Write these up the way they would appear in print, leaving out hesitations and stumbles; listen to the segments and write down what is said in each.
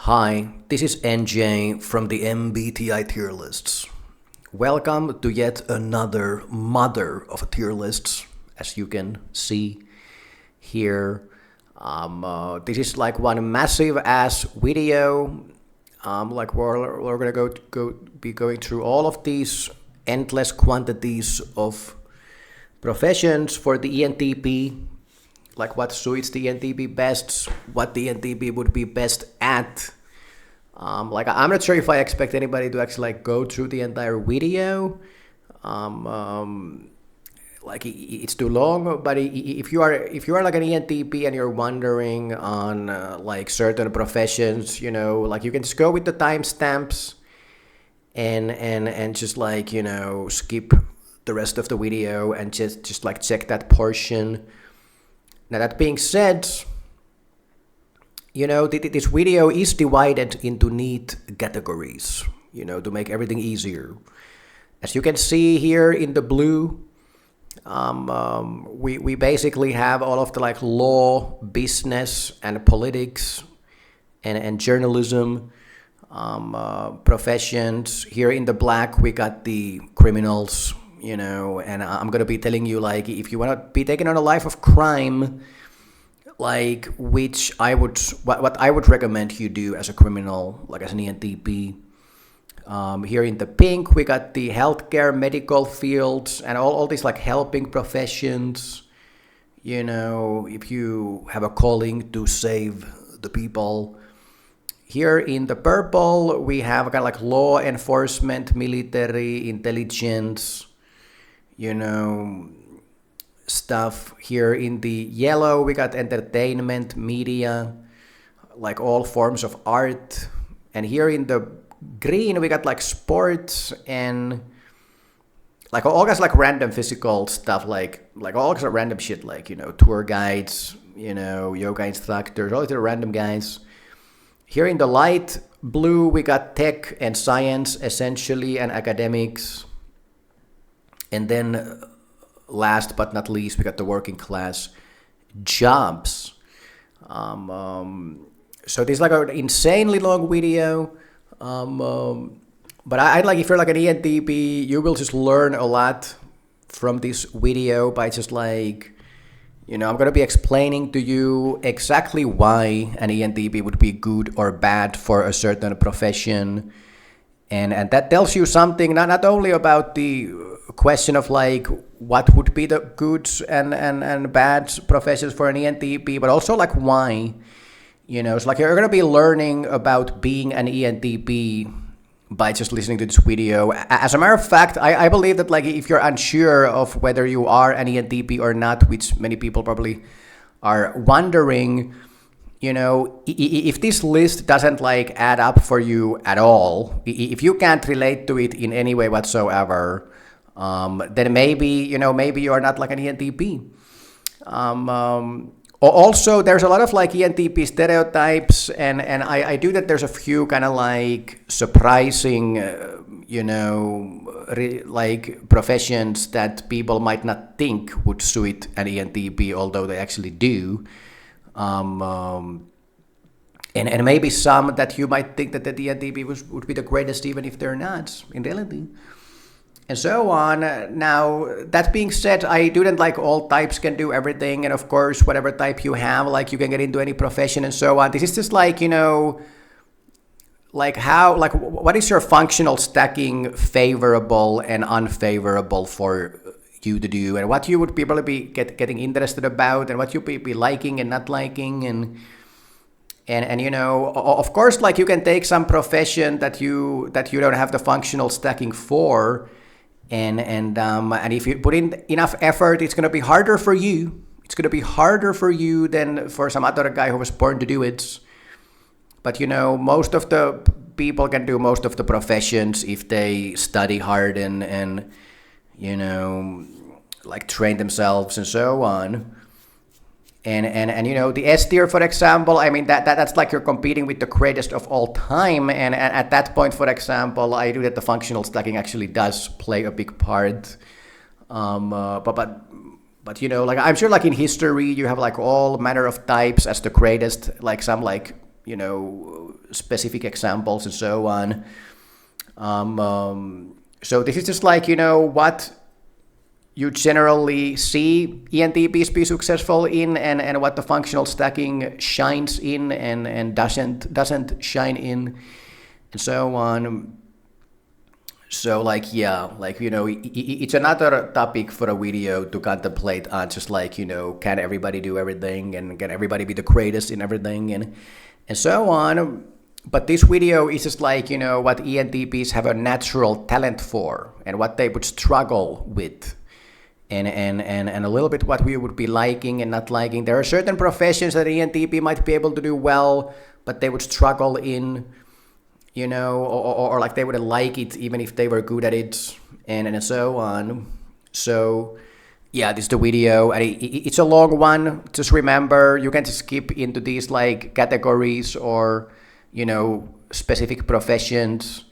Hi, this is NJ from the MBTI tier lists. Welcome to yet another mother of tier lists, as you can see here. This is like one massive ass video. Like we're gonna be going through all of these endless quantities of professions for the ENTP. Like what suits the ENTP best, what the ENTP would be best at. I'm not sure if I expect anybody to actually like go through the entire video. It's too long. But if you are like an ENTP and you're wondering on like certain professions, like you can just go with the timestamps and just like skip the rest of the video and just like check that portion. Now that being said, this video is divided into neat categories, to make everything easier. As you can see here in the blue, we basically have all of the like law, business, and politics, and journalism professions. Here in the black, we got the criminals. And I'm gonna be telling you, like, if you want to be taken on a life of crime, like what I would recommend you do as a criminal, like as an ENTP. Here in the pink, we got the healthcare, medical fields, and all these like helping professions. If you have a calling to save the people. Here in the purple, we have kind of like law enforcement, military, intelligence, stuff. Here in the yellow, we got entertainment, media, like all forms of art. And here in the green, we got like sports and like all kinds of like random physical stuff, like all kinds of random shit, like, tour guides, yoga instructors, all these random guys. Here in the light blue, we got tech and science, essentially, and academics. And then last but not least, we got the working class jobs. So this is like an insanely long video. But I'd like, if you're like an ENTP, you will just learn a lot from this video by just like, I'm going to be explaining to you exactly why an ENTP would be good or bad for a certain profession. And that tells you something, not only about the question of like what would be the good and bad professions for an ENTP, but also like why. It's like you're going to be learning about being an ENTP by just listening to this video. As a matter of fact, I believe that like if you're unsure of whether you are an ENTP or not, which many people probably are wondering, if this list doesn't like add up for you at all, if you can't relate to it in any way whatsoever, then maybe you are not like an ENTP. Also, there's a lot of like ENTP stereotypes, and I do that. There's a few kind of like surprising, like professions that people might not think would suit an ENTP, although they actually do. And maybe some that you might think that the ENTP would be the greatest, even if they're not in reality. And so on. Now, that being said, I do that like all types can do everything. And of course, whatever type you have, like you can get into any profession and so on. This is just like, like how, like what is your functional stacking favorable and unfavorable for you to do, and what you would probably be getting interested about, and what you be liking and not liking. And of course, like you can take some profession that you don't have the functional stacking for. And if you put in enough effort, it's going to be harder for you. It's going to be harder for you than for some other guy who was born to do it. But, most of the people can do most of the professions if they study hard and like train themselves and so on. And the S tier, for example, I mean, that's like you're competing with the greatest of all time. And at that point, for example, I do that the functional stacking actually does play a big part. But like I'm sure like in history, you have like all manner of types as the greatest, like some like, specific examples and so on. So this is just like, what you generally see ENTPs be successful in, and what the functional stacking shines in and doesn't shine in, and so on. So it's another topic for a video to contemplate on, just like, can everybody do everything, and can everybody be the greatest in everything, and so on. But this video is just like, what ENTPs have a natural talent for, and what they would struggle with, and a little bit what we would be liking and not liking. There are certain professions that ENTP might be able to do well, but they would struggle in, or like they wouldn't like it even if they were good at it, and so on. So yeah, this is the video, and it's a long one. Just remember, you can just skip into these like categories or specific professions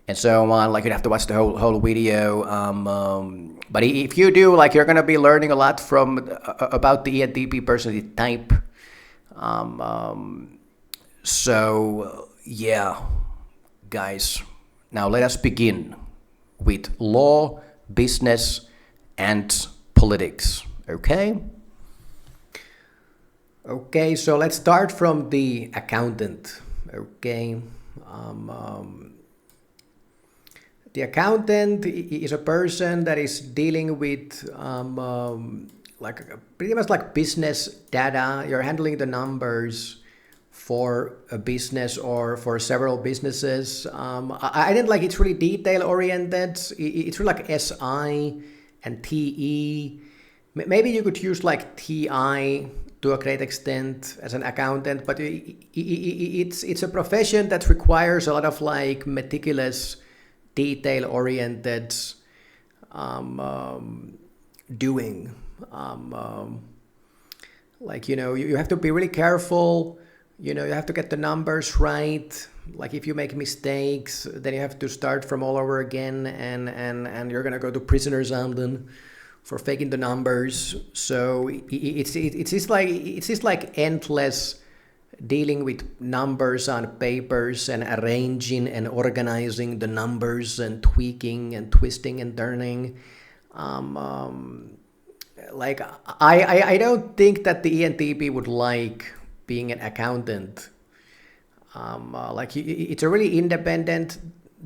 and so on. Like, you have to watch the whole video. But if you do, like, you're gonna be learning a lot about the ENTP personality type. So yeah, guys, now let us begin with law, business, and politics. Okay, so let's start from the accountant. Okay, the accountant is a person that is dealing with like pretty much like business data. You're handling the numbers for a business or for several businesses. I didn't like, it's really detail oriented. It's really like SI and TE. Maybe you could use like TI to a great extent as an accountant, but it's a profession that requires a lot of like meticulous, detail-oriented doing. Like, you have to be really careful. You have to get the numbers right. Like, if you make mistakes, then you have to start from all over again, and you're gonna go to prison or something for faking the numbers. So it's just like endless dealing with numbers on papers and arranging and organizing the numbers and tweaking and twisting and turning. Like, I don't think that the ENTP would like being an accountant. Like, it's a really independent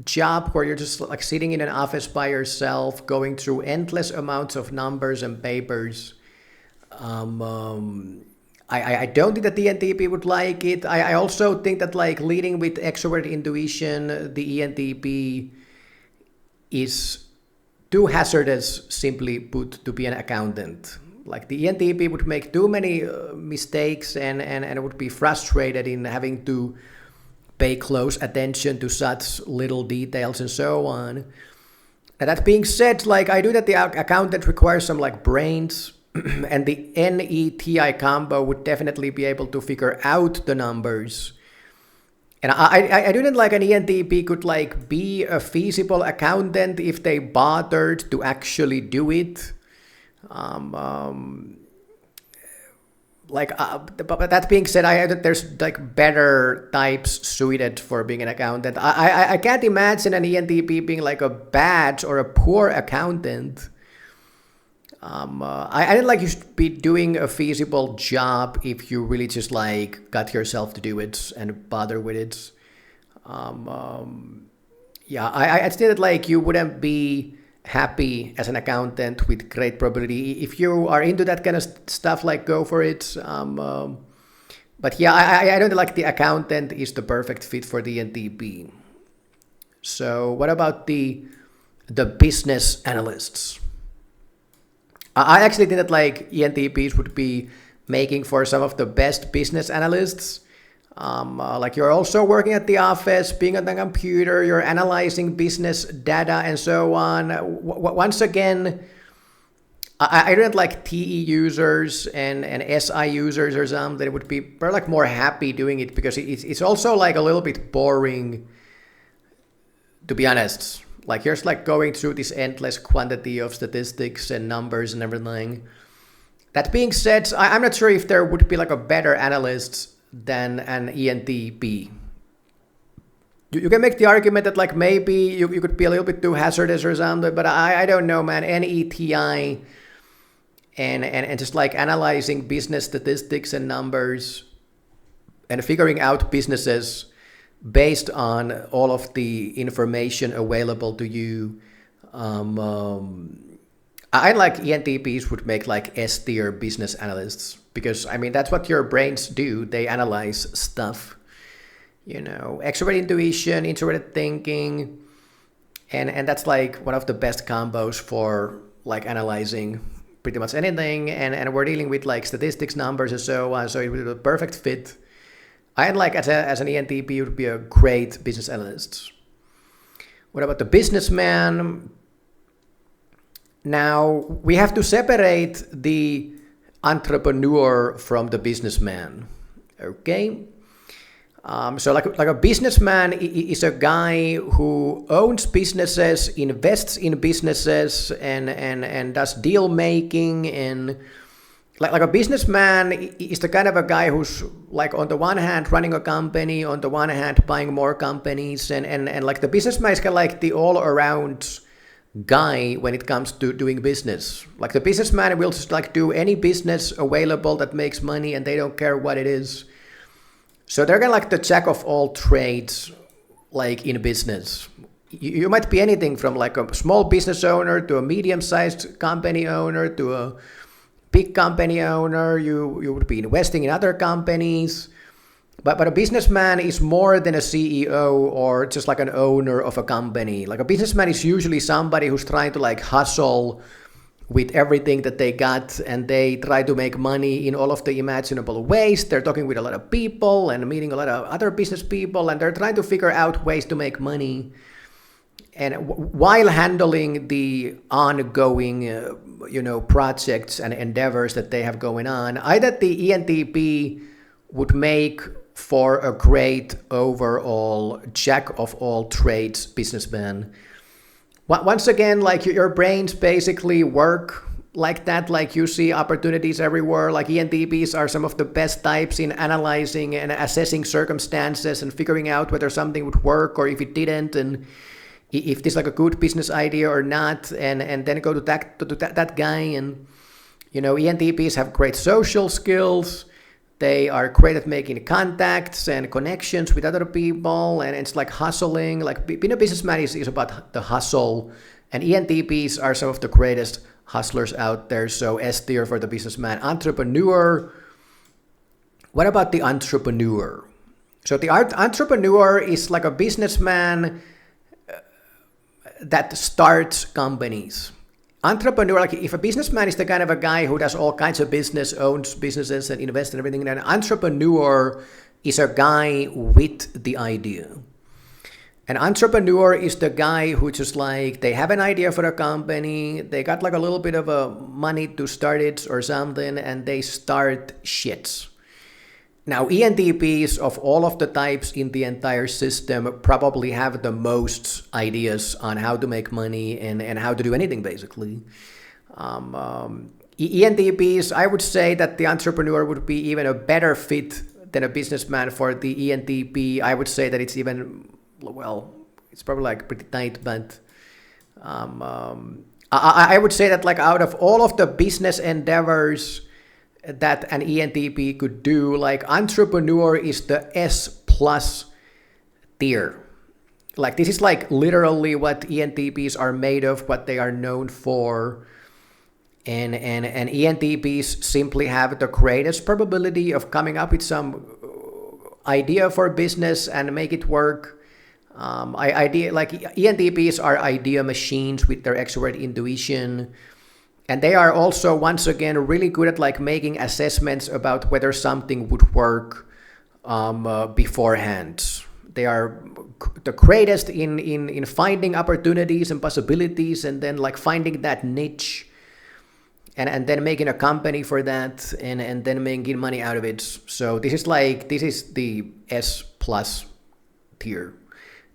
job where you're just like sitting in an office by yourself, going through endless amounts of numbers and papers. I don't think that the ENTP would like it. I also think that, like, leading with extroverted intuition, the ENTP is too hazardous, simply put, to be an accountant. Like, the ENTP would make too many mistakes and would be frustrated in having to pay close attention to such little details and so on. And that being said, like, I do that the accountant requires some like brains, and the NETI combo would definitely be able to figure out the numbers. And I do not like an ENTP could like be a feasible accountant if they bothered to actually do it. But that being said, I that there's like better types suited for being an accountant. I can't imagine an ENTP being like a bad or a poor accountant. I didn't like you should be doing a feasible job if you really just like got yourself to do it and bother with it. Yeah, I still that like you wouldn't be happy as an accountant with great probability. If you are into that kind of stuff, like, go for it. But yeah, I don't like the accountant is the perfect fit for the ENTP. So what about the business analysts? I actually think that like ENTPs would be making for some of the best business analysts. Like, you're also working at the office, being on the computer, you're analyzing business data and so on. Once again, I don't like TE users and SI users or something. They would be like more happy doing it, because it's also like a little bit boring, to be honest. Like, you're just like going through this endless quantity of statistics and numbers and everything. That being said, I'm not sure if there would be like a better analyst than an ENTP. You can make the argument that like maybe you could be a little bit too hazardous or something, but I don't know, man. NETI and just like analyzing business statistics and numbers and figuring out businesses based on all of the information available to you. I like ENTPs would make like S-tier business analysts because I mean that's what your brains do. They analyze stuff. You know, extroverted intuition, introverted thinking, and that's like one of the best combos for like analyzing pretty much anything. And we're dealing with like statistics, numbers, and so on. So it would be a perfect fit. I'd like as an ENTP, you would be a great business analyst. What about the businessman? Now we have to separate the entrepreneur from the businessman. Okay. So like a businessman is a guy who owns businesses, invests in businesses, and does deal making. And like a businessman is the kind of a guy who's like on the one hand running a company, on the one hand buying more companies, and like the businessman is kind of like the all around guy when it comes to doing business. Like the businessman will just like do any business available that makes money, and they don't care what it is. So they're kind of like the jack of all trades, like in business. You might be anything from like a small business owner to a medium-sized company owner to a big company owner. You would be investing in other companies. But a businessman is more than a CEO or just like an owner of a company. Like a businessman is usually somebody who's trying to like hustle with everything that they got, and they try to make money in all of the imaginable ways. They're talking with a lot of people and meeting a lot of other business people, and they're trying to figure out ways to make money, and while handling the ongoing projects and endeavors that they have going on. I that the ENTP would make for a great overall jack of all trades businessman. Once again, like your brains basically work like that, like you see opportunities everywhere. Like ENTPs are some of the best types in analyzing and assessing circumstances and figuring out whether something would work or if it didn't, and if this is like a good business idea or not, and then go to that guy. And ENTPs have great social skills. They are great at making contacts and connections with other people, and it's like hustling. Like being a businessman is about the hustle, and ENTPs are some of the greatest hustlers out there. So S tier for the businessman. Entrepreneur. What about the entrepreneur? So the entrepreneur is like a businessman that starts companies. Entrepreneur, like if a businessman is the kind of a guy who does all kinds of business, owns businesses and invests in everything, then an entrepreneur is a guy with the idea. An entrepreneur is the guy who just like, they have an idea for a company, they got like a little bit of a money to start it or something, and they start shits. Now, ENTPs of all of the types in the entire system probably have the most ideas on how to make money and how to do anything, basically. ENTPs, I would say that the entrepreneur would be even a better fit than a businessman for the ENTP. I would say that it's even, well, it's probably like pretty tight, but I would say that like out of all of the business endeavors that an ENTP could do, like entrepreneur is the S plus tier. Like this is like literally what ENTPs are made of, what they are known for. And ENTPs simply have the greatest probability of coming up with some idea for business and make it work. ENTPs are idea machines with their extroverted intuition. And they are also, once again, really good at like making assessments about whether something would work beforehand. They are the greatest in finding opportunities and possibilities, and then like finding that niche, and then making a company for that, and then making money out of it. So this is the S plus tier.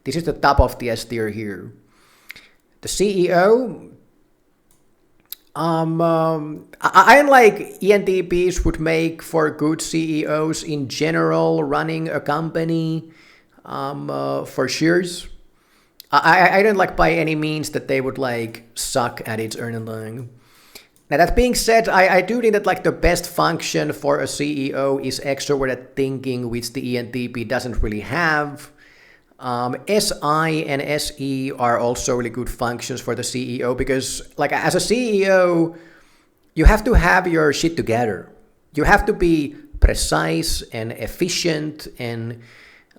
This is the top of the S tier here. The CEO. I like ENTPs would make for good CEOs in general, running a company, for sure. I don't like by any means that they would like suck at its earning. Now that being said, I do think that like the best function for a CEO is extroverted thinking, which the ENTP doesn't really have. SI and SE are also really good functions for the CEO because like as a CEO, you have to have your shit together. You have to be precise and efficient and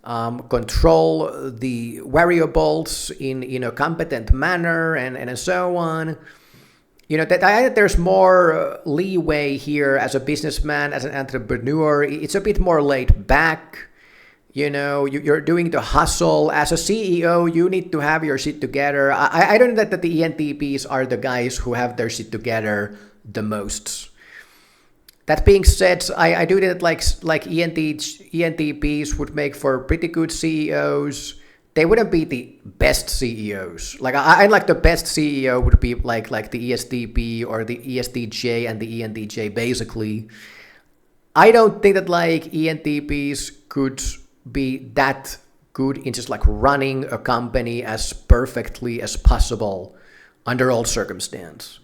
control the variables in a competent manner and so on. You know, that there's more leeway here as a businessman, as an entrepreneur. It's a bit more laid back. You know, you're doing the hustle. As a CEO, you need to have your shit together. I don't know that the ENTPs are the guys who have their shit together the most. That being said, I do that like ENTPs would make for pretty good CEOs. They wouldn't be the best CEOs. Like I like the best CEO would be like the ESTP or the ESTJ and the ENTJ basically. I don't think that like ENTPs could be that good in just like running a company as perfectly as possible under all circumstance.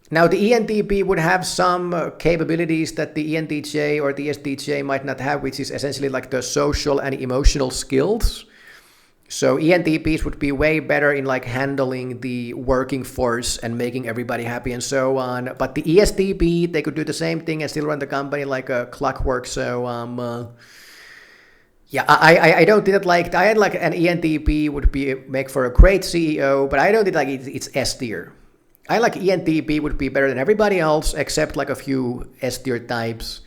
Now the ENTP would have some capabilities that the ENTJ or the ESTJ might not have, which is essentially like the social and emotional skills. So ENTPs would be way better in like handling the working force and making everybody happy and so on. But the ESTP, they could do the same thing and still run the company like a clockwork. So yeah, I don't think that like I had like an ENTP would be make for a great CEO, but I don't think like it's S tier. I like ENTP would be better than everybody else except like a few S tier types,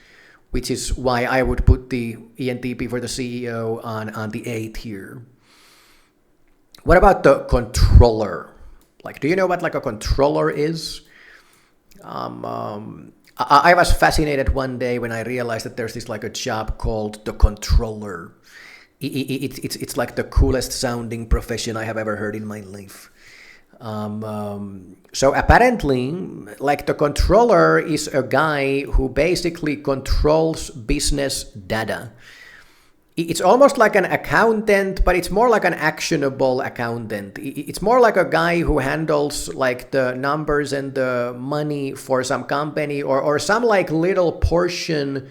which is why I would put the ENTP for the CEO on the A tier. What about the controller? Like, do you know what like a controller is? I was fascinated one day when I realized that there's this like a job called the controller. It's like the coolest sounding profession I have ever heard in my life. So apparently, like the controller is a guy who basically controls business data. It's almost like an accountant, but it's more like an actionable accountant. It's more like a guy who handles like the numbers and the money for some company or some like little portion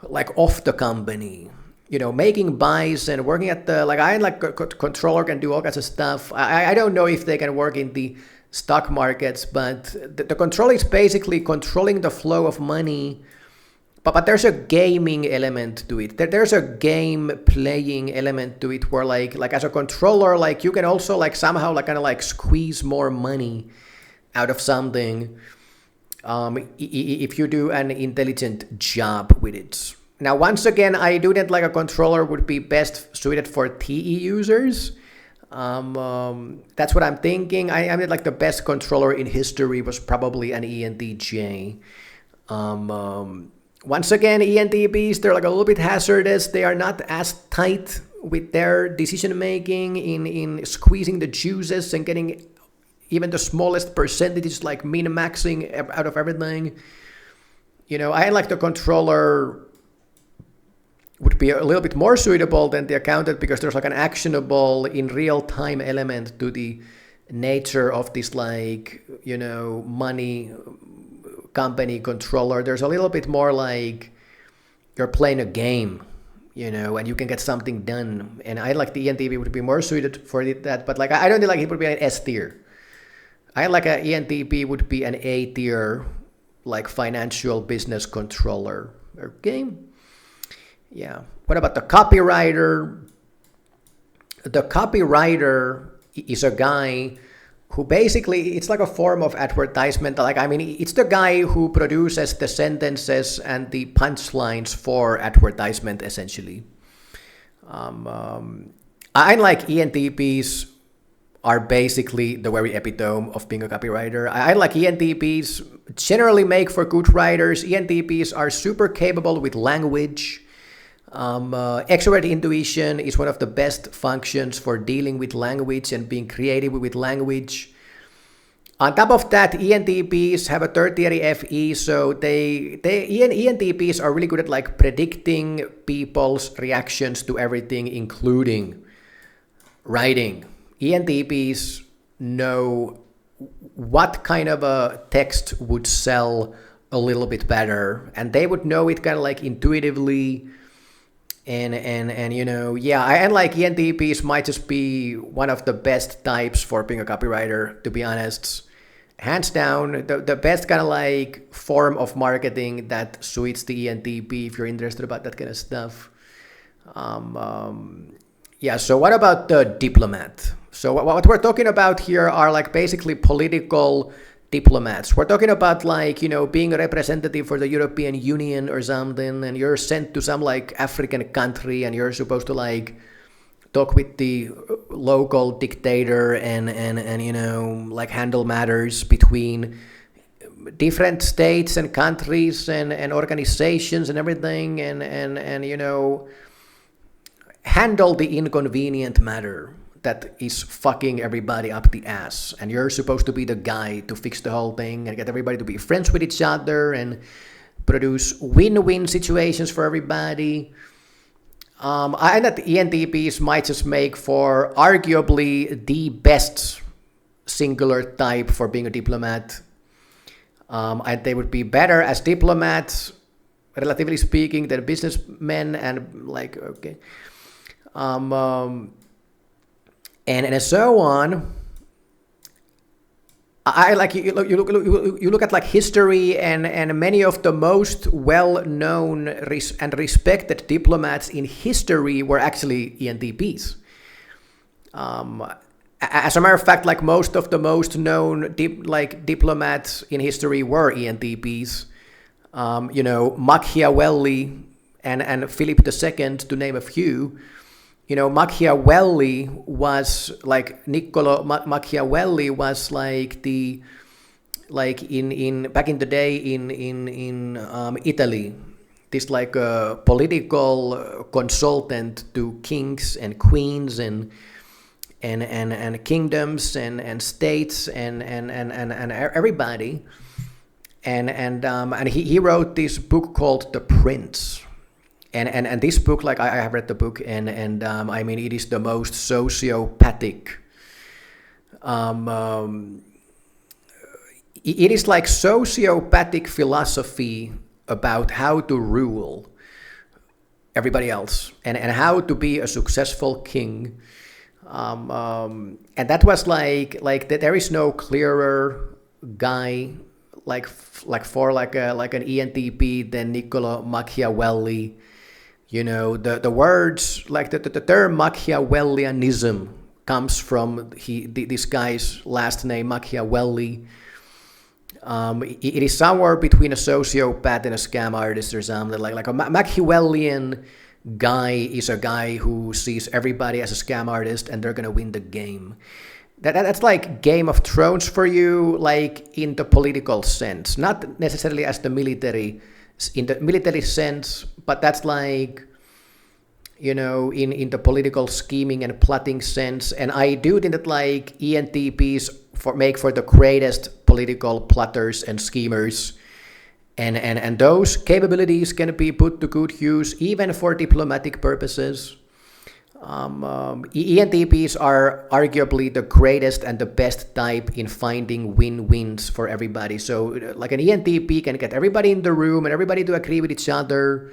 like of the company. You know, making buys and working at the, like I like a controller can do all kinds of stuff. I don't know if they can work in the stock markets, but the control is basically controlling the flow of money. But there's a gaming element to it. There's a game playing element to it where like as a controller, like you can also like somehow like kind of like squeeze more money out of something if you do an intelligent job with it. Now, once again, I do that like a controller would be best suited for TE users. That's what I'm thinking. I mean, like the best controller in history was probably an ENTJ. Once again, ENTPs, they're like a little bit hazardous. They are not as tight with their decision making in squeezing the juices and getting even the smallest percentages, like min-maxing out of everything. You know, I like the controller would be a little bit more suitable than the accountant because there's like an actionable in real time element to the nature of this like, you know, money company controller. There's a little bit more like you're playing a game, you know, and you can get something done. And I like the ENTP would be more suited for that, but like I don't think like it would be an S tier. I like an ENTP would be an A tier, like financial business controller. Okay. Yeah. What about the copywriter? The copywriter is a guy who basically, it's like a form of advertisement. Like, I mean, it's the guy who produces the sentences and the punchlines for advertisement, essentially. I like ENTPs are basically the very epitome of being a copywriter. I like ENTPs generally make for good writers. ENTPs are super capable with language. Extraverted intuition is one of the best functions for dealing with language and being creative with language. On top of that, ENTPs have a tertiary FE, so ENTPs are really good at like predicting people's reactions to everything, including writing. ENTPs know what kind of a text would sell a little bit better, and they would know it kind of like intuitively. And you know, yeah, and like ENTPs might just be one of the best types for being a copywriter, to be honest. Hands down, the best kind of like form of marketing that suits the ENTP if you're interested about that kind of stuff. Yeah, so what about the diplomat? So what we're talking about here are like basically political diplomats. We're talking about like, you know, being a representative for the European Union or something, and you're sent to some like African country and you're supposed to like talk with the local dictator and you know, like handle matters between different states and countries and organizations and everything, and you know, handle the inconvenient matter that is fucking everybody up the ass, and you're supposed to be the guy to fix the whole thing and get everybody to be friends with each other and produce win-win situations for everybody. And that ENTPs might just make for arguably the best singular type for being a diplomat. And they would be better as diplomats, relatively speaking, than businessmen and like, okay. And so on. I like you look at like history, and many of the most well-known and respected diplomats in history were actually ENTPs. As a matter of fact, like most of the most known diplomats in history were ENTPs. You know, Machiavelli and Philip II, to name a few. You know, Machiavelli was like Machiavelli was like the in back in the day in Italy, this like a political consultant to kings and queens and kingdoms and states and everybody, and he wrote this book called The Prince. And this book, like I have read the book, and I mean, it is the most sociopathic. It is like sociopathic philosophy about how to rule everybody else and how to be a successful king. And that was like that. There is no clearer guy like for like an ENTP than Niccolo Machiavelli. You know, the words, like the term Machiavellianism comes from this guy's last name, Machiavelli. It is somewhere between a sociopath and a scam artist or something. Like a Machiavellian guy is a guy who sees everybody as a scam artist and they're gonna win the game. That's like Game of Thrones for you, like in the political sense, not necessarily as the military, in the military sense, but that's like, you know, in the political scheming and plotting sense. And I do think that like ENTPs make for the greatest political plotters and schemers, and those capabilities can be put to good use even for diplomatic purposes. ENTPs are arguably the greatest and the best type in finding win-wins for everybody. So like an ENTP can get everybody in the room and everybody to agree with each other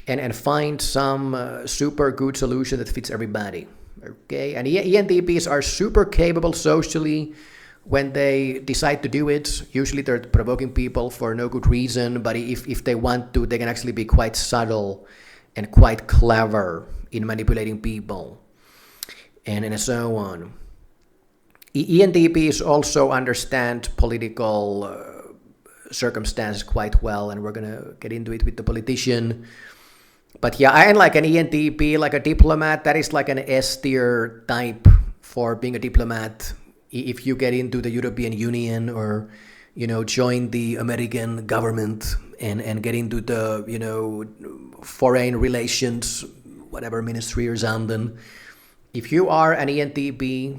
and find some super good solution that fits everybody. Okay, and ENTPs are super capable socially when they decide to do it. Usually they're provoking people for no good reason, but if they want to, they can actually be quite subtle and quite clever in manipulating people, and so on. ENTPs also understand political circumstances quite well, and we're gonna get into it with the politician. But yeah, and like an ENTP, like a diplomat, that is like an S tier type for being a diplomat. If you get into the European Union or, you know, join the American government and get into the, you know, foreign relations, whatever ministry or something. If you are an ENTP,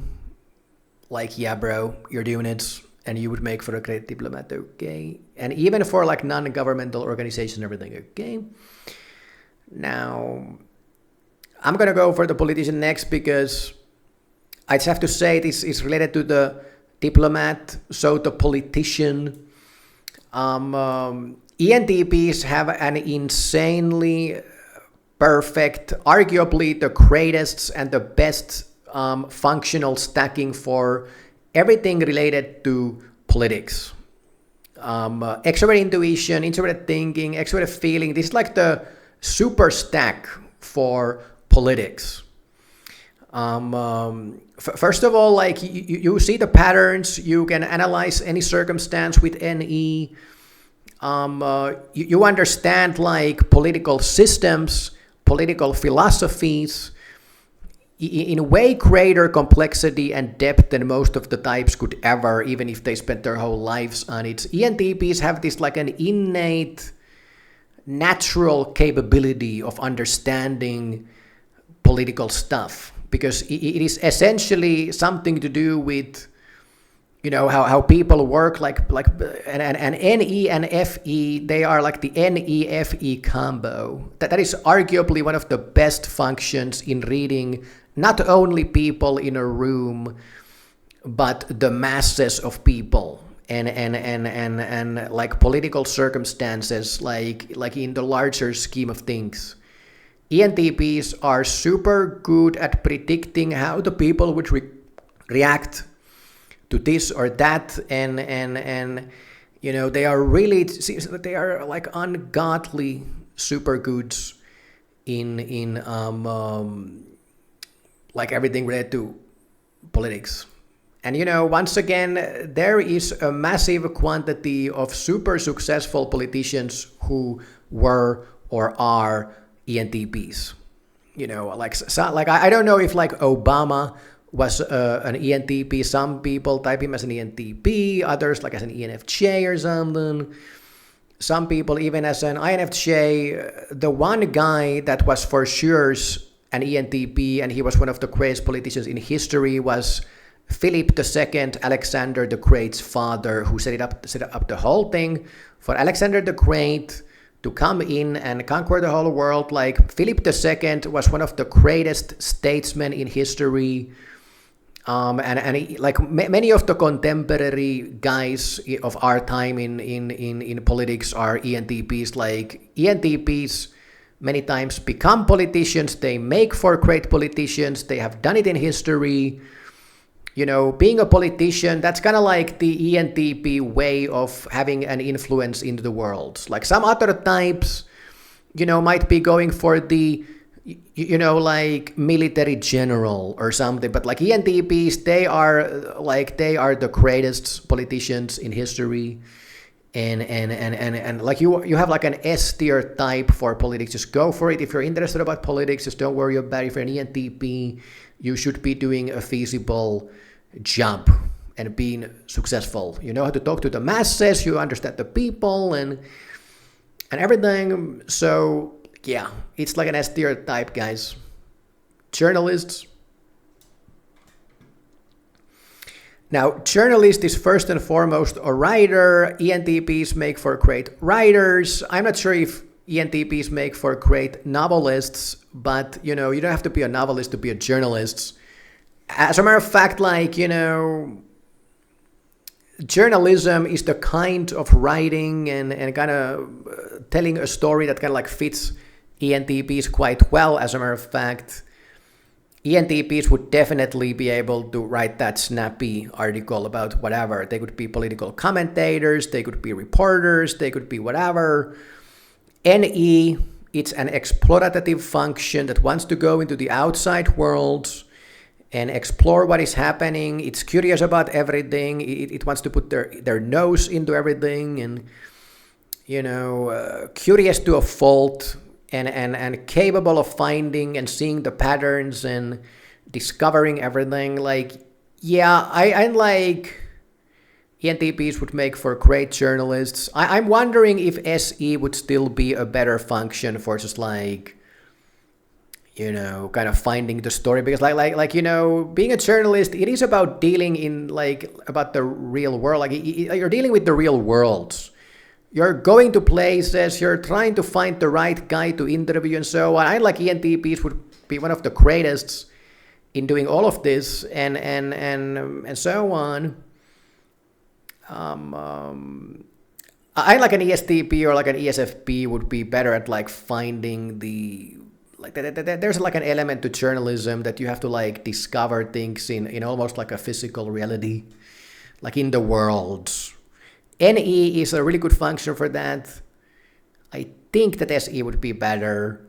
like, yeah, bro, you're doing it. And you would make for a great diplomat, okay? And even for like non-governmental organizations and everything, okay? Now, I'm gonna go for the politician next because I just have to say this is related to the diplomat. So the politician, ENTPs have an insanely perfect, arguably the greatest and the best functional stacking for everything related to politics. Extraverted intuition, introverted thinking, extroverted feeling. This is like the super stack for politics. First of all, like you see the patterns, you can analyze any circumstance with NE. You understand like political systems, political philosophies, in way greater complexity and depth than most of the types could ever, even if they spent their whole lives on it. ENTPs have this like an innate, natural capability of understanding political stuff, because it is essentially something to do with, you know, how people work, and NE and FE, they are like the NE-FE combo. That is arguably one of the best functions in reading not only people in a room, but the masses of people and like political circumstances, like in the larger scheme of things. ENTPs are super good at predicting how the people would react to this or that, and you know, they are really, they are like ungodly super goods in like everything related to politics. And you know, once again, there is a massive quantity of super successful politicians who were or are ENTPs. You know, like I don't know if like Obama was an ENTP. Some people type him as an ENTP, others like as an ENFJ or something. Some people even as an INFJ. The one guy that was for sure an ENTP, and he was one of the greatest politicians in history, was Philip II, Alexander the Great's father, who set up the whole thing for Alexander the Great to come in and conquer the whole world. Like Philip II was one of the greatest statesmen in history. And he, like many of the contemporary guys of our time in politics are ENTPs. Like ENTPs many times become politicians. They make for great politicians. They have done it in history. You know, being a politician, that's kind of like the ENTP way of having an influence into the world. Like some other types, you know, might be going for the, you know, like military general or something. But like ENTPs, they are the greatest politicians in history. And like you have like an S tier type for politics. Just go for it. If you're interested about politics, just don't worry about it. If you're an ENTP, you should be doing a feasible job and being successful. You know how to talk to the masses, you understand the people and everything. So yeah, it's like an S tier type, guys. Journalists. Now, journalist is first and foremost a writer. ENTPs make for great writers. I'm not sure if ENTPs make for great novelists, but you know, you don't have to be a novelist to be a journalist. As a matter of fact, like, you know, journalism is the kind of writing and kind of telling a story that kind of like fits ENTPs quite well. As a matter of fact, ENTPs would definitely be able to write that snappy article about whatever. They could be political commentators, they could be reporters, they could be whatever. NE, it's an explorative function that wants to go into the outside world and explore what is happening. It's curious about everything. It wants to put their nose into everything and, you know, curious to a fault. And capable of finding and seeing the patterns and discovering everything. Like, yeah, I like ENTPs would make for great journalists. I'm wondering if SE would still be a better function for just like, kind of finding the story, because being a journalist, it is about dealing in about the real world. You're dealing with the real world. You're going to places, you're trying to find the right guy to interview and so on. I like ENTPs would be one of the greatest in doing all of this and so on. I like an ESTP or like an ESFP would be better at finding the there's an element to journalism that you have to discover things in almost like a physical reality, like in the world. NE is a really good function for that. I think that SE would be better.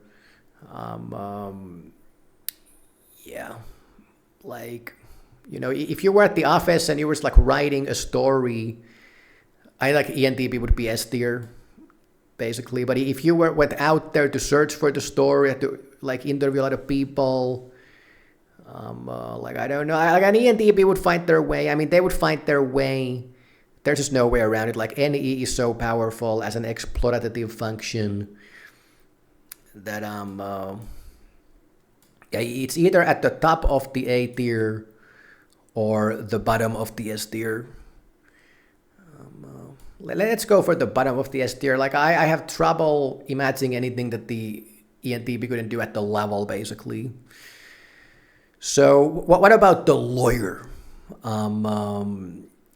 If you were at the office and you were writing a story, I like ENTP would be S tier, basically. But if you went out there to search for the story, to interview a lot of people, I don't know, an ENTP would find their way. I mean, they would find their way. There's just no way around it. NE is so powerful as an exploitative function that it's either at the top of the A tier or the bottom of the S tier. Let's go for the bottom of the S tier. I have trouble imagining anything that the ENTP couldn't do at the level, basically. So what about the lawyer?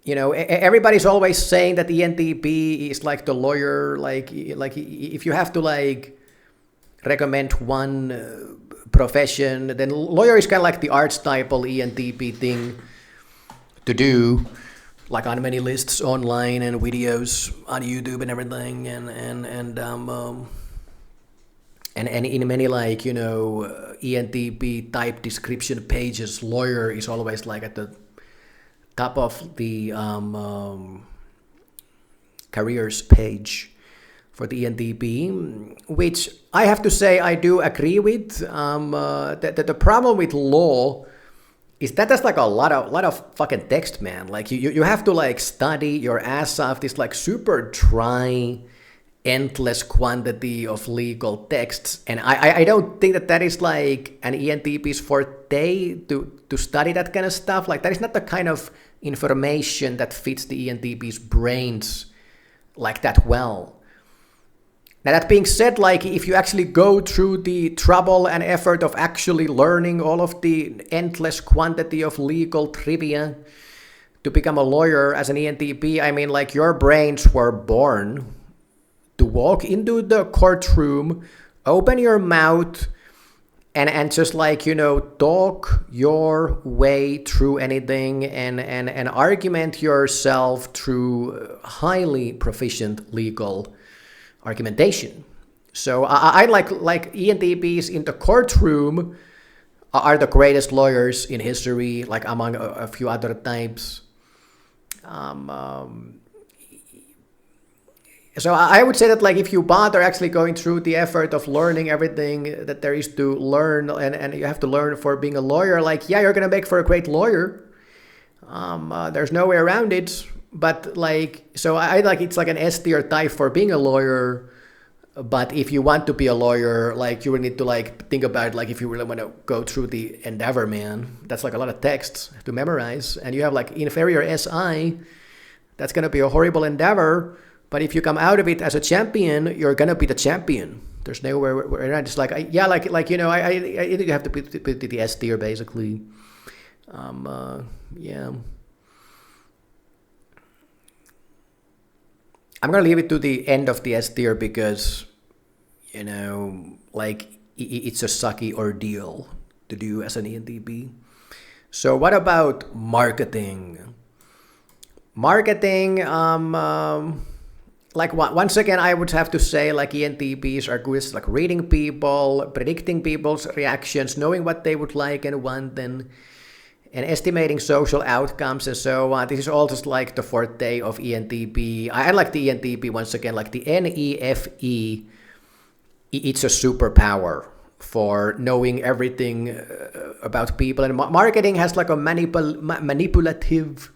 Everybody's always saying that the ENTP is like the lawyer. If you have to recommend one profession, then lawyer is kind of like the archetypal ENTP thing to do, on many lists online and videos on YouTube and everything, and in many ENTP type description pages, lawyer is always at the top of the careers page for the ENTP, which I have to say I do agree with. The problem with law is that there's a lot of fucking text, man. You have to study your ass off this super dry, endless quantity of legal texts, and I don't think that is an ENTP's forte to study that kind of stuff. That is not the kind of information that fits the ENTP's brains that well. Now, that being said, if you actually go through the trouble and effort of actually learning all of the endless quantity of legal trivia to become a lawyer as an ENTP, I mean, your brains were born to walk into the courtroom, open your mouth, and just talk your way through anything and argument yourself through highly proficient legal argumentation. So I like ENTPs in the courtroom are the greatest lawyers in history, among a few other types. So I would say that if you bother actually going through the effort of learning everything that there is to learn, and you have to learn for being a lawyer, you're gonna make for a great lawyer. There's no way around it. But so I it's an S tier type for being a lawyer. But if you want to be a lawyer, you will need to think about if you really want to go through the endeavor, man. That's a lot of texts to memorize, and you have inferior SI. That's gonna be a horrible endeavor. But if you come out of it as a champion, you're gonna be the champion. There's nowhere where it's I you have to put the S tier basically. Yeah. I'm going to leave it to the end of the S tier because, it's a sucky ordeal to do as an ENTP. So what about marketing? Marketing, once again, I would have to say ENTPs are good at reading people, predicting people's reactions, knowing what they would like and want, and estimating social outcomes and so on. This is all just the forte of ENTP. I like the ENTP once again, the NEFE. It's a superpower for knowing everything about people. And marketing has a manipulative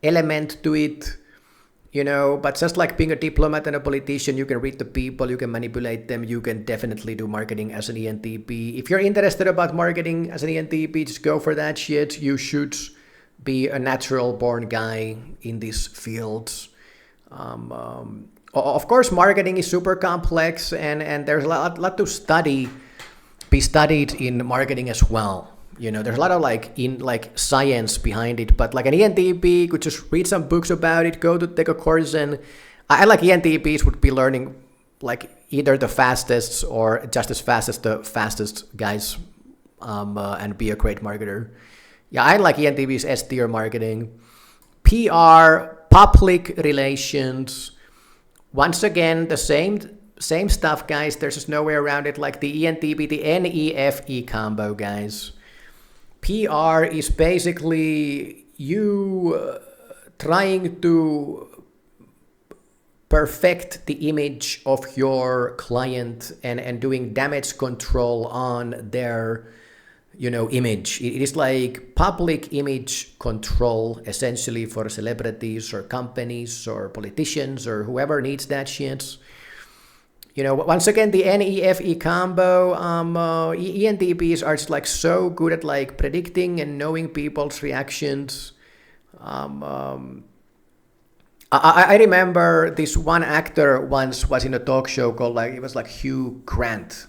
element to it. but just like being a diplomat and a politician, you can read the people, you can manipulate them, you can definitely do marketing as an ENTP. If you're interested about marketing as an ENTP, just go for that shit. You should be a natural born guy in these fields. Of course, marketing is super complex, and there's a lot to be studied in marketing as well. There's a lot of science behind it, but like an ENTP could just read some books about it, go to take a course, and I like ENTPs would be learning like either the fastest or just as fast as the fastest guys, and be a great marketer. Yeah, I like ENTPs S tier marketing, PR, public relations. Once again, the same stuff, guys. There's just no way around it. Like the ENTP, the NEFE combo, guys. PR is basically you trying to perfect the image of your client and doing damage control on their image. It is like public image control essentially for celebrities or companies or politicians or whoever needs that shit. Once again, the NEFE combo, ENTPs are just like so good at like predicting and knowing people's reactions. I remember this one actor once was in a talk show called it was like Hugh Grant.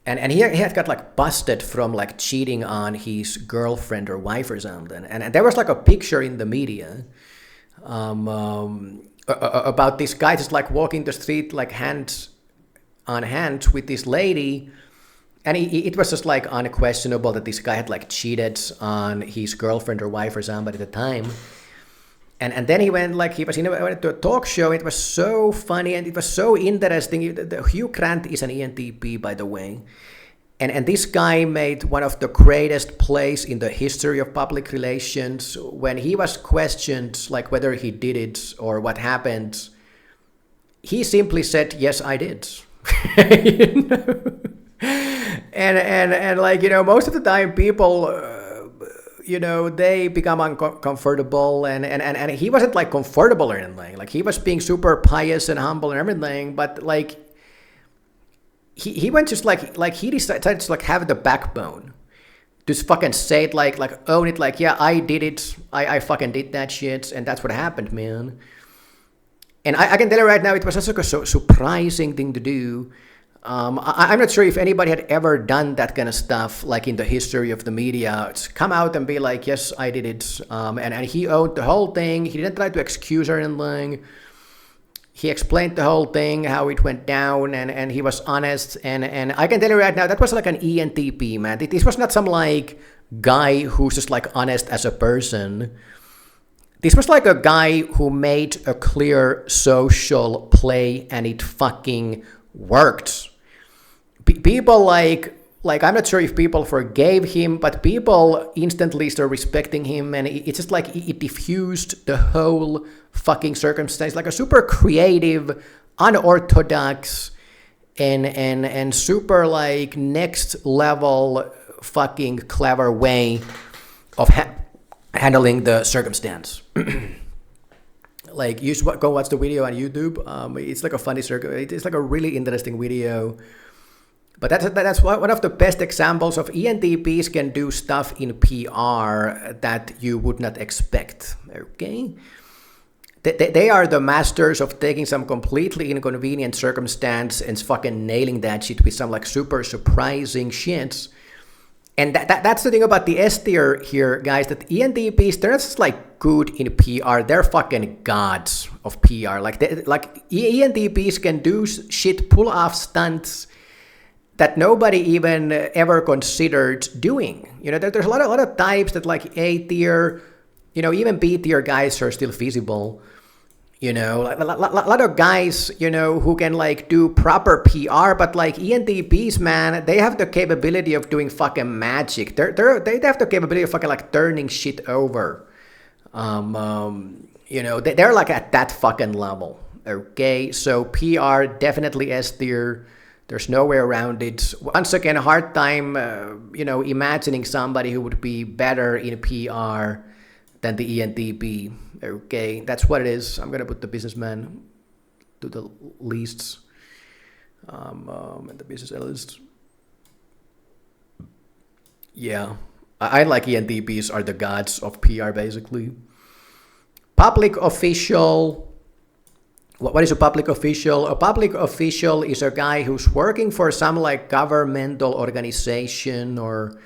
And he had got like busted from like cheating on his girlfriend or wife or something. And there was like a picture in the media about this guy just like walking the street like hands on hands with this lady, and it was just like unquestionable that this guy had like cheated on his girlfriend or wife or somebody at the time. And then he went to a talk show. It was so funny and it was so interesting. Hugh Grant is an ENTP, by the way. And this guy made one of the greatest plays in the history of public relations. When he was questioned, like whether he did it or what happened, he simply said, "Yes, I did." And most of the time people, they become uncomfortable, and he wasn't like comfortable or anything. Like he was being super pious and humble and everything, but like. He went just like he decided to like have the backbone to just fucking say it like own it, like, yeah, I did it, I fucking did that shit, and that's what happened, man. And I can tell you right now, it was such a surprising thing to do. I'm not sure if anybody had ever done that kind of stuff like in the history of the media. It's come out and be like, yes, I did it, and he owned the whole thing. He didn't try to excuse or anything. He explained the whole thing, how it went down, and he was honest. And I can tell you right now, that was like an ENTP, man. This was not some like guy who's just like honest as a person. This was like a guy who made a clear social play, and it fucking worked. People like I'm not sure if people forgave him, but people instantly started respecting him, and it's just like it diffused the whole fucking circumstance, like a super creative, unorthodox, and super like next level fucking clever way of handling the circumstance. Like you should go watch the video on YouTube. It's like a funny it's like a really interesting video. But that's one of the best examples of ENTPs can do stuff in PR that you would not expect, okay? They are the masters of taking some completely inconvenient circumstance and fucking nailing that shit with some like super surprising shit. And that's the thing about the S tier here, guys, that ENTPs, they're not just like good in PR, they're fucking gods of PR. Like ENTPs can do shit, pull off stunts that nobody even ever considered doing. There's a lot of types that like A tier, even B tier guys are still feasible. A lot of guys, who can like do proper PR, but like ENTPs, man, they have the capability of doing fucking magic. They have the capability of fucking like turning shit over. They're like at that fucking level. Okay, so PR definitely S tier. There's no way around it. Once again, a hard time, imagining somebody who would be better in PR than the ENTP. Okay, that's what it is. I'm gonna put the businessman to the least, and the business analyst. Yeah, I like ENTPs are the gods of PR basically. Public official. What is a public official? A public official is a guy who's working for some like governmental organization or,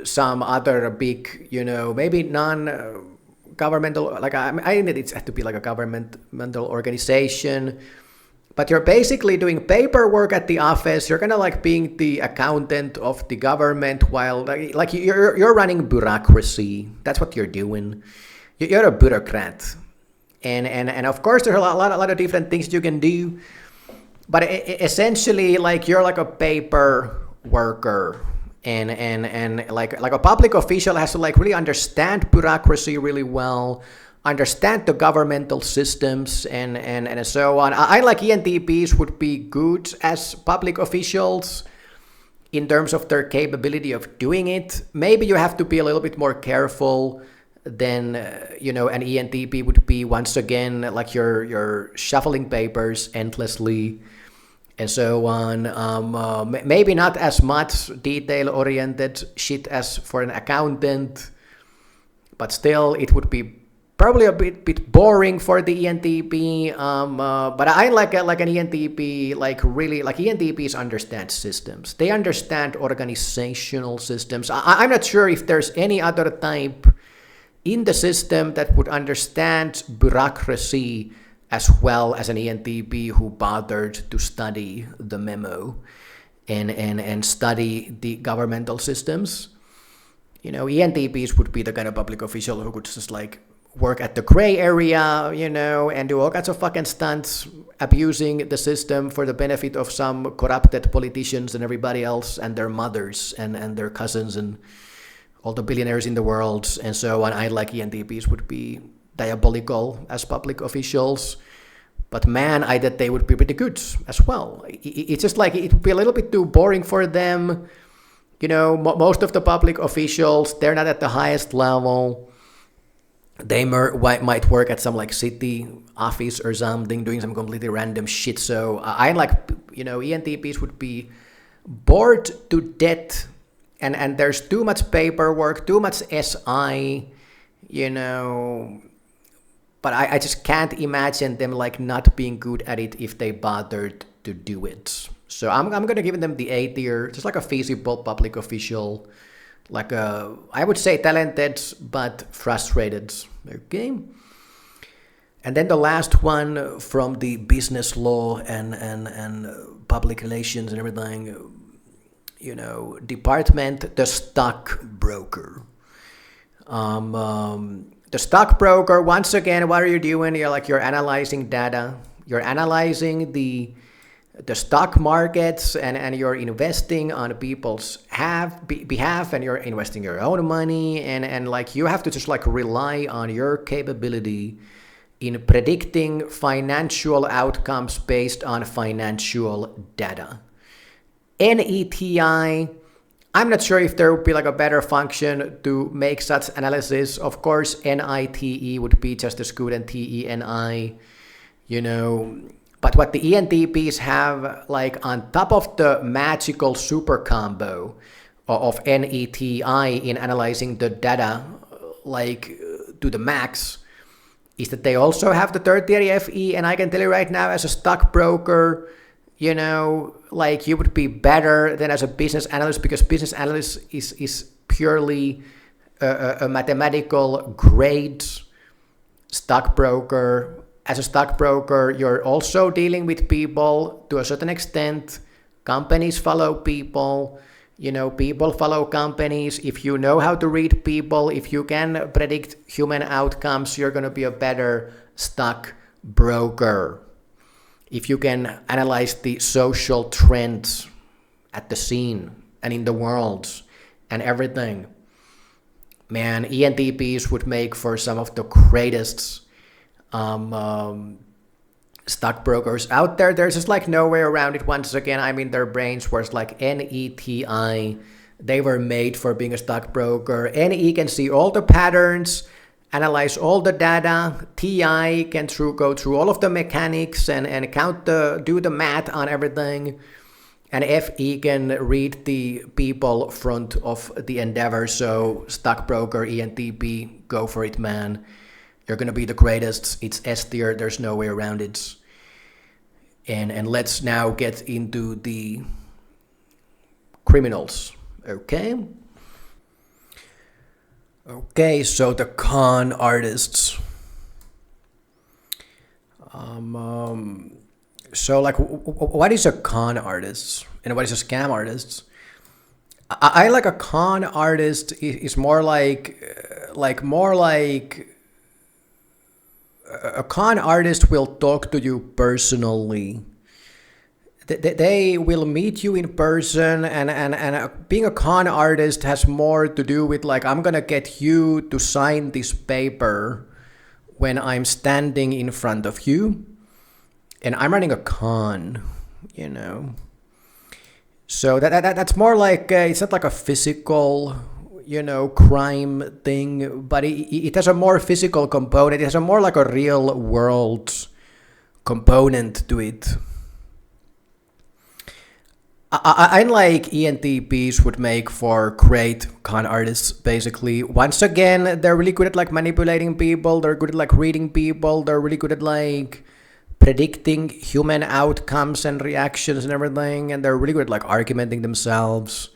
some other big, maybe non-governmental, like I think that it's had to be like a governmental organization. But you're basically doing paperwork at the office. You're kind of like being the accountant of the government while like you're running bureaucracy. That's what you're doing. You're a bureaucrat. And of course, there's a lot of different things you can do, but essentially, like you're like a paper worker, and like a public official has to like really understand bureaucracy really well, understand the governmental systems, and so on. I like ENTPs would be good as public officials in terms of their capability of doing it. Maybe you have to be a little bit more careful then an ENTP would be once again like you're shuffling papers endlessly and so on. Maybe not as much detail-oriented shit as for an accountant, but still it would be probably a bit boring for the ENTP. But I like an ENTP, like really, like ENTPs understand systems. They understand organizational systems. I'm not sure if there's any other type in the system that would understand bureaucracy as well as an ENTP who bothered to study the memo and study the governmental systems. ENTPs would be the kind of public official who could just like work at the gray area, and do all kinds of fucking stunts, abusing the system for the benefit of some corrupted politicians and everybody else and their mothers and their cousins and all the billionaires in the world and so on. I like ENTPs would be diabolical as public officials, but man, I bet they would be pretty good as well. It's just like it would be a little bit too boring for them. Most of the public officials, they're not at the highest level. They might work at some like city office or something, doing some completely random shit. So I like, ENTPs would be bored to death. And there's too much paperwork, too much SI, but I just can't imagine them like not being good at it if they bothered to do it. So I'm going to give them the A tier, just like a feasible public official, like I would say talented but frustrated. Okay. And then the last one from the business law and public relations and everything, department, the stockbroker. The stockbroker, once again, what are you doing? You're analyzing data. You're analyzing the stock markets and you're investing on people's behalf and you're investing your own money and like you have to just like rely on your capability in predicting financial outcomes based on financial data. NETI, I'm not sure if there would be like a better function to make such analysis. Of course, NITE would be just as good and TENI, But what the ENTPs have like on top of the magical super combo of NETI in analyzing the data like to the max is that they also have the tertiary FE. And I can tell you right now, as a stockbroker, like you would be better than as a business analyst because business analyst is purely a mathematical grade. Stockbroker, as a stockbroker, you're also dealing with people to a certain extent. Companies follow people, people follow companies. If you know how to read people, if you can predict human outcomes, you're going to be a better stockbroker. If you can analyze the social trends at the scene and in the world and everything, man, ENTPs would make for some of the greatest stockbrokers out there. There's just like no way around it. Once again, I mean, their brains works like NETI, They were made for being a stockbroker. NE can see all the patterns, analyze all the data. TI can go through all of the mechanics and do the math on everything. And FE can read the people front of the endeavor. So stockbroker, ENTP, go for it, man. You're going to be the greatest. It's S tier. There's no way around it. And let's now get into the criminals. Okay. Okay, so the con artists. So like, what is a con artist and what is a scam artist? I like a con artist is more like a con artist will talk to you personally. They will meet you in person, and being a con artist has more to do with like, I'm gonna get you to sign this paper when I'm standing in front of you and I'm running a con, you know. So that's more like it's not like a physical, you know, crime thing, but it has a more physical component. It has a more like a real world component to it. Unlike ENTPs would make for great con artists, basically. Once again, they're really good at like manipulating people. They're good at like reading people. They're really good at like predicting human outcomes and reactions and everything. And they're really good at like argumenting themselves.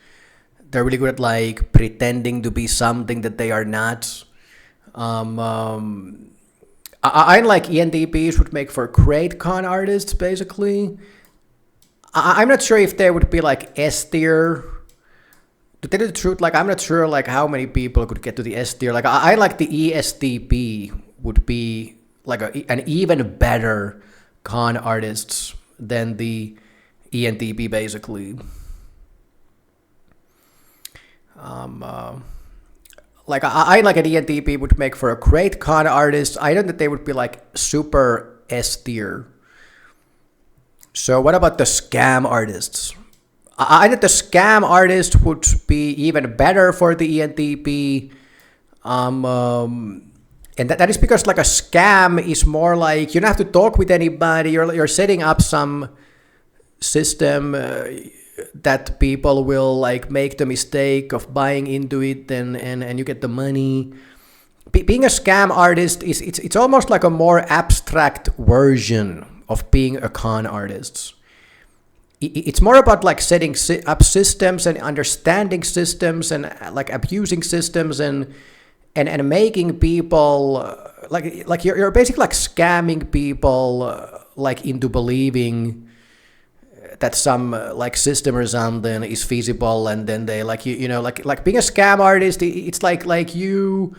They're really good at like pretending to be something that they are not. Unlike ENTPs would make for great con artists, basically. I'm not sure if they would be like S tier. To tell you the truth, like I'm not sure like how many people could get to the S tier. Like I like the ESTP would be like an even better con artists than the ENTP, basically. Like I like an ENTP would make for a great con artist. I know that they would be like super S tier. So what about the scam artists? I think the scam artist would be even better for the ENTP. And that is because like a scam is more like you don't have to talk with anybody. You're setting up some system that people will like make the mistake of buying into it and you get the money. Being a scam artist it's almost like a more abstract version of being a con artist. It's more about like setting up systems and understanding systems and like abusing systems and making people like you're basically like scamming people like into believing that some like system or something is feasible, and then they like you know like being a scam artist. It's like you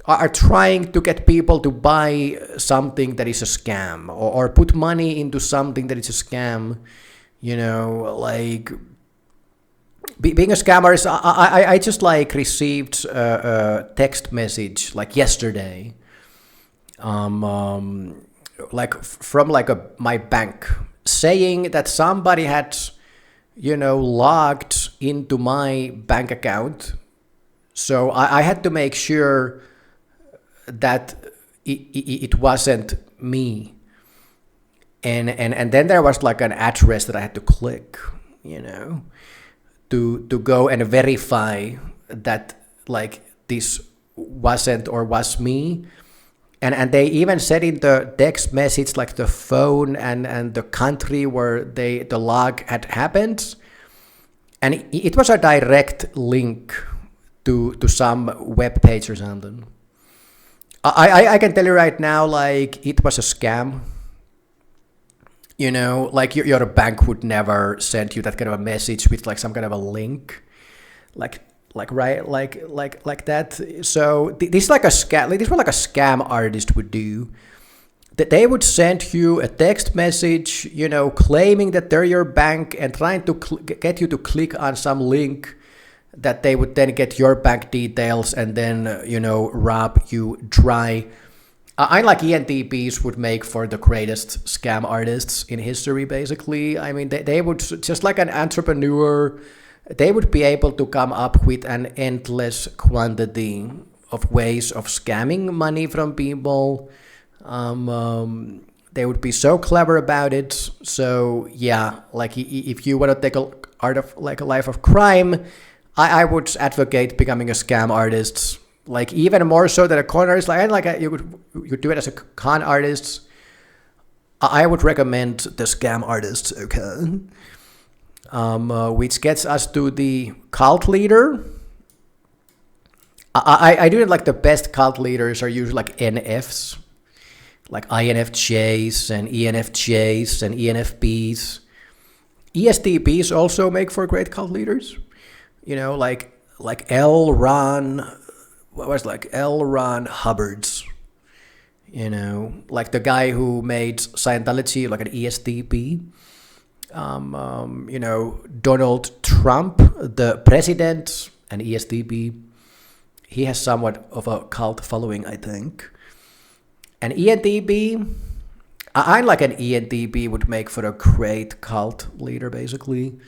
are trying to get people to buy something that is a scam or put money into something that is a scam, you know, like being a scam artist. I just like received a text message like yesterday, like from like my bank saying that somebody had, you know, logged into my bank account. So I had to make sure that it wasn't me, and then there was like an address that I had to click, you know, to go and verify that like this wasn't or was me, and they even said in the text message like the phone and the country where the log had happened, and it was a direct link to some web page or something. I can tell you right now, like it was a scam. You know, like your bank would never send you that kind of a message with like some kind of a link, like that. So this is like a scam. Like, this is what like a scam artist would do. That they would send you a text message, you know, claiming that they're your bank and trying to get you to click on some link that they would then get your bank details and then, you know, rob you dry. Unlike ENTPs would make for the greatest scam artists in history, basically. I mean, they would, just like an entrepreneur, they would be able to come up with an endless quantity of ways of scamming money from people. They would be so clever about it. So yeah, like if you want to take a life of crime, I would advocate becoming a scam artist. Like even more so than a con artist. You could do it as a con artist. I would recommend the scam artists. Okay. Which gets us to the cult leader. I do like the best cult leaders are usually like NFs, like INFJs and ENFJs and ENFPs. ESTPs also make for great cult leaders. You know, like L. Ron Hubbard's. You know, like the guy who made Scientology, like an ESTP. You know, Donald Trump, the president, an ESTP. He has somewhat of a cult following, I think. An ENTP, I like an ENTP would make for a great cult leader, basically.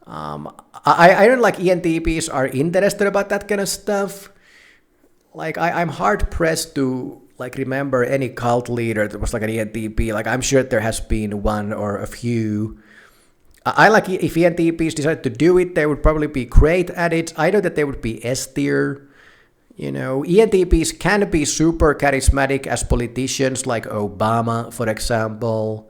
I don't like ENTPs are interested about that kind of stuff. Like I'm hard pressed to like remember any cult leader that was like an ENTP. Like I'm sure there has been one or a few. I like if ENTPs decided to do it, they would probably be great at it. I know that they would be S tier. You know, ENTPs can be super charismatic as politicians, like Obama, for example.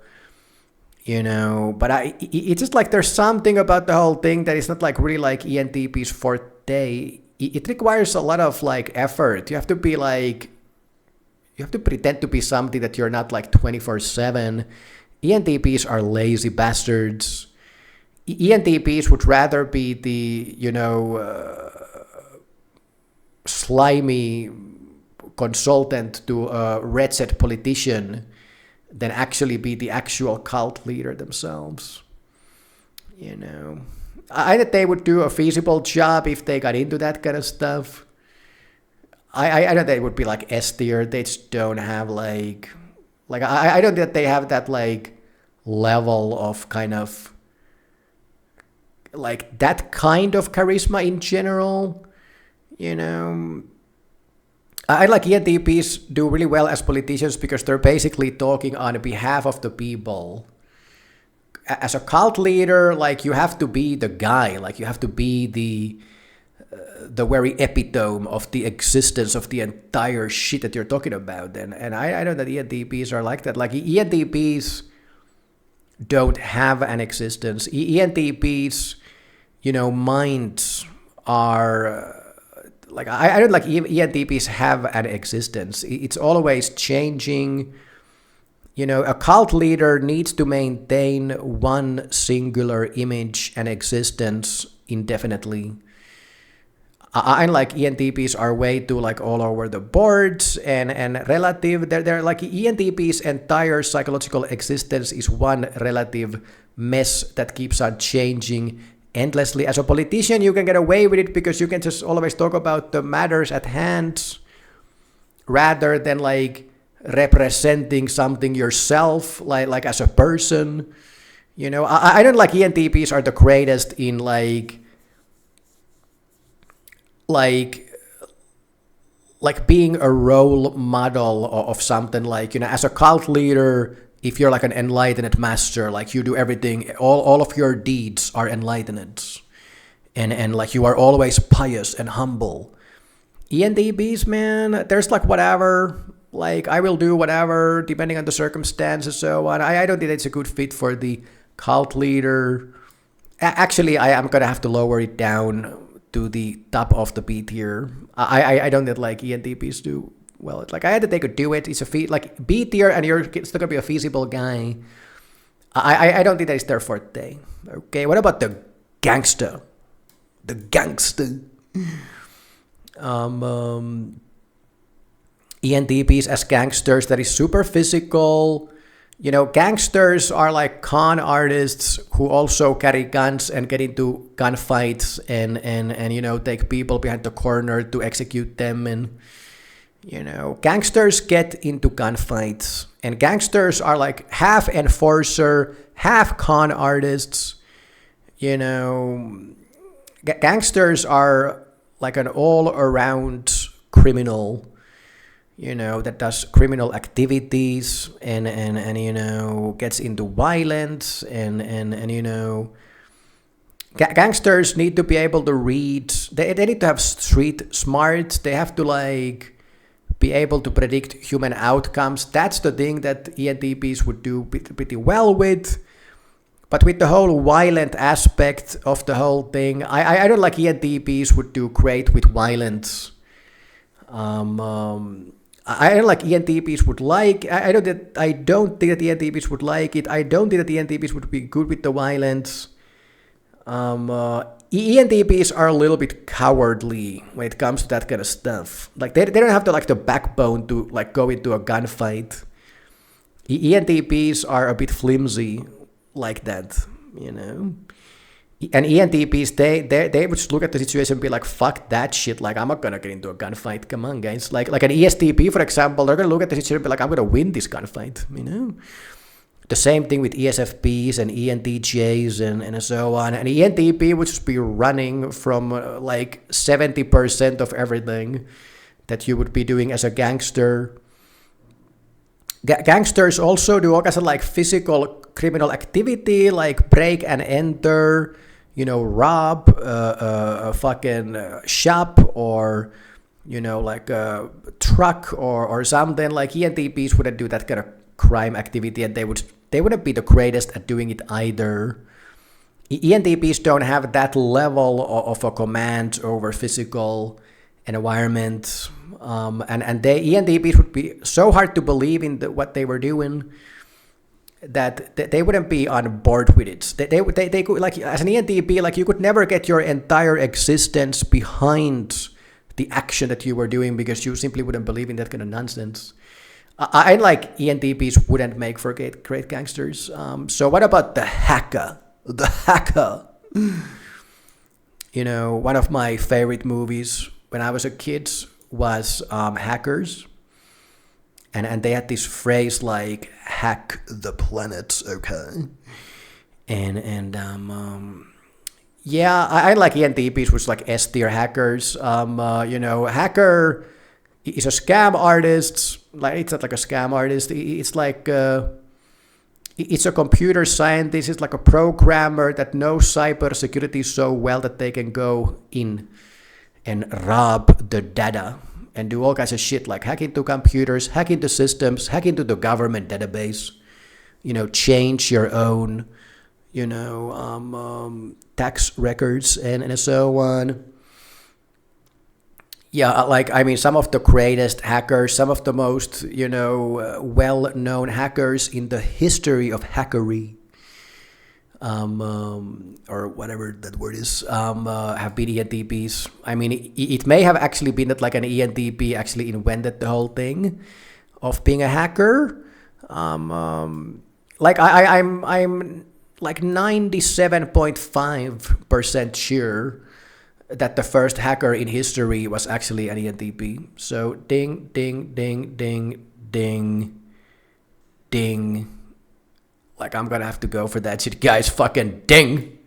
You know, but it's just like there's something about the whole thing that is not like really like ENTP's forte. It requires a lot of like effort. You have to pretend to be something that you're not like 24/7. ENTPs are lazy bastards. ENTPs would rather be the, you know, slimy consultant to a wretched politician than actually be the actual cult leader themselves. You know, I think they would do a feasible job if they got into that kind of stuff. I know they would be like S tier. They just don't have like I don't think that they have that like level of kind of like that kind of charisma in general. You know, I like ENTPs do really well as politicians because they're basically talking on behalf of the people. As a cult leader, like you have to be the guy, like you have to be the very epitome of the existence of the entire shit that you're talking about. And I know that ENTPs are like that. Like ENTPs don't have an existence. ENTPs, you know, minds are... Like I don't like ENTPs have an existence. It's always changing. You know, a cult leader needs to maintain one singular image and existence indefinitely. I like ENTPs are way too like all over the boards and relative. They're like ENTP's entire psychological existence is one relative mess that keeps on changing endlessly. As a politician, you can get away with it because you can just always talk about the matters at hand rather than like representing something yourself, like as a person. You know, I don't like ENTPs are the greatest in like being a role model of something, like, you know, as a cult leader. If you're like an enlightened master, like you do everything, all of your deeds are enlightened. And like you are always pious and humble. ENTPs, man, there's like whatever, like I will do whatever depending on the circumstances, so on. I don't think it's a good fit for the cult leader. Actually, I am going to have to lower it down to the top of the B tier. I don't think like ENTPs do well. It's like I had to take a do it. It's a like B tier, and you're still gonna be a feasible guy. I don't think that is their forte. Okay, what about the gangster? The gangster. ENTPs as gangsters, that is super physical. You know, gangsters are like con artists who also carry guns and get into gunfights and you know, take people behind the corner to execute them. And you know, gangsters get into gunfights, and gangsters are like half enforcer, half con artists. You know, gangsters are like an all-around criminal, that does criminal activities and gets into violence and gangsters need to be able to read. They need to have street smart. They have to be able to predict human outcomes. That's the thing that ENTPs would do pretty well with. But with the whole violent aspect of the whole thing, I don't like ENTPs would do great with violence. I don't like ENTPs would like. I don't think that ENTPs would like it. I don't think that ENTPs would be good with the violence. ENTPs are a little bit cowardly when it comes to that kind of stuff. Like they don't have the backbone to go into a gunfight. ENTPs are a bit flimsy like that, And ENTPs, they would just look at the situation and be like, fuck that shit. Like, I'm not gonna get into a gunfight. Come on, guys. Like an ESTP, for example, they're gonna look at the situation and be like, I'm gonna win this gunfight, The same thing with ESFPs and ENTJs and so on. And ENTP would just be running from 70% of everything that you would be doing as a gangster. Gangsters also do all kinds of physical criminal activity, like break and enter, rob a fucking shop or, a truck or something. Like ENTPs wouldn't do that kind of crime activity, and they wouldn't be the greatest at doing it either. ENTPs don't have that level of a command over physical environment, and ENTPs would be so hard to believe in what they were doing that they wouldn't be on board with it. They could, as an ENTP, you could never get your entire existence behind the action that you were doing because you simply wouldn't believe in that kind of nonsense. I like ENTPs wouldn't make for great gangsters. So what about the hacker? The hacker. One of my favorite movies when I was a kid was Hackers. And they had this phrase like, hack the planet, okay? Yeah, I like ENTPs, which like S tier hackers. Hacker is a scam artist. It's not like a scam artist. It's like it's a computer scientist. It's like a programmer that knows cybersecurity so well that they can go in and rob the data and do all kinds of shit, like hack into computers, hack into systems, hack into the government database. Change your own, tax records and so on. Yeah, some of the greatest hackers, some of the most, well-known hackers in the history of hackery, or whatever that word is, have been ENTPs. It may have actually been that an ENTP actually invented the whole thing of being a hacker. I'm 97.5% sure that the first hacker in history was actually an ENTP. So ding, ding, ding, ding, ding, ding. I'm gonna have to go for that shit, guys. Fucking ding.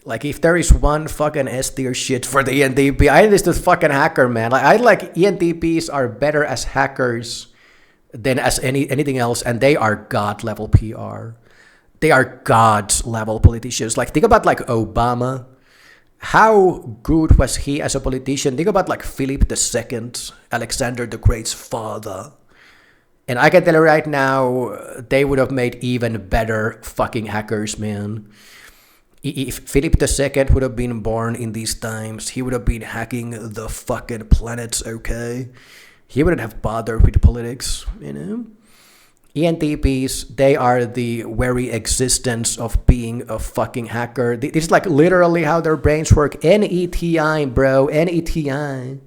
If there is one fucking S tier shit for the ENTP, I think it's the fucking hacker, man. I like ENTPs are better as hackers than as anything else, and they are god level PR. They are god level politicians. Think about Obama. How good was he as a politician? Think about Philip II, Alexander the Great's father. And I can tell you right now, they would have made even better fucking hackers, man. If Philip II would have been born in these times, he would have been hacking the fucking planets, okay? He wouldn't have bothered with politics, ENTPs, they are the very existence of being a fucking hacker. This is literally how their brains work. NETI, bro, NETI.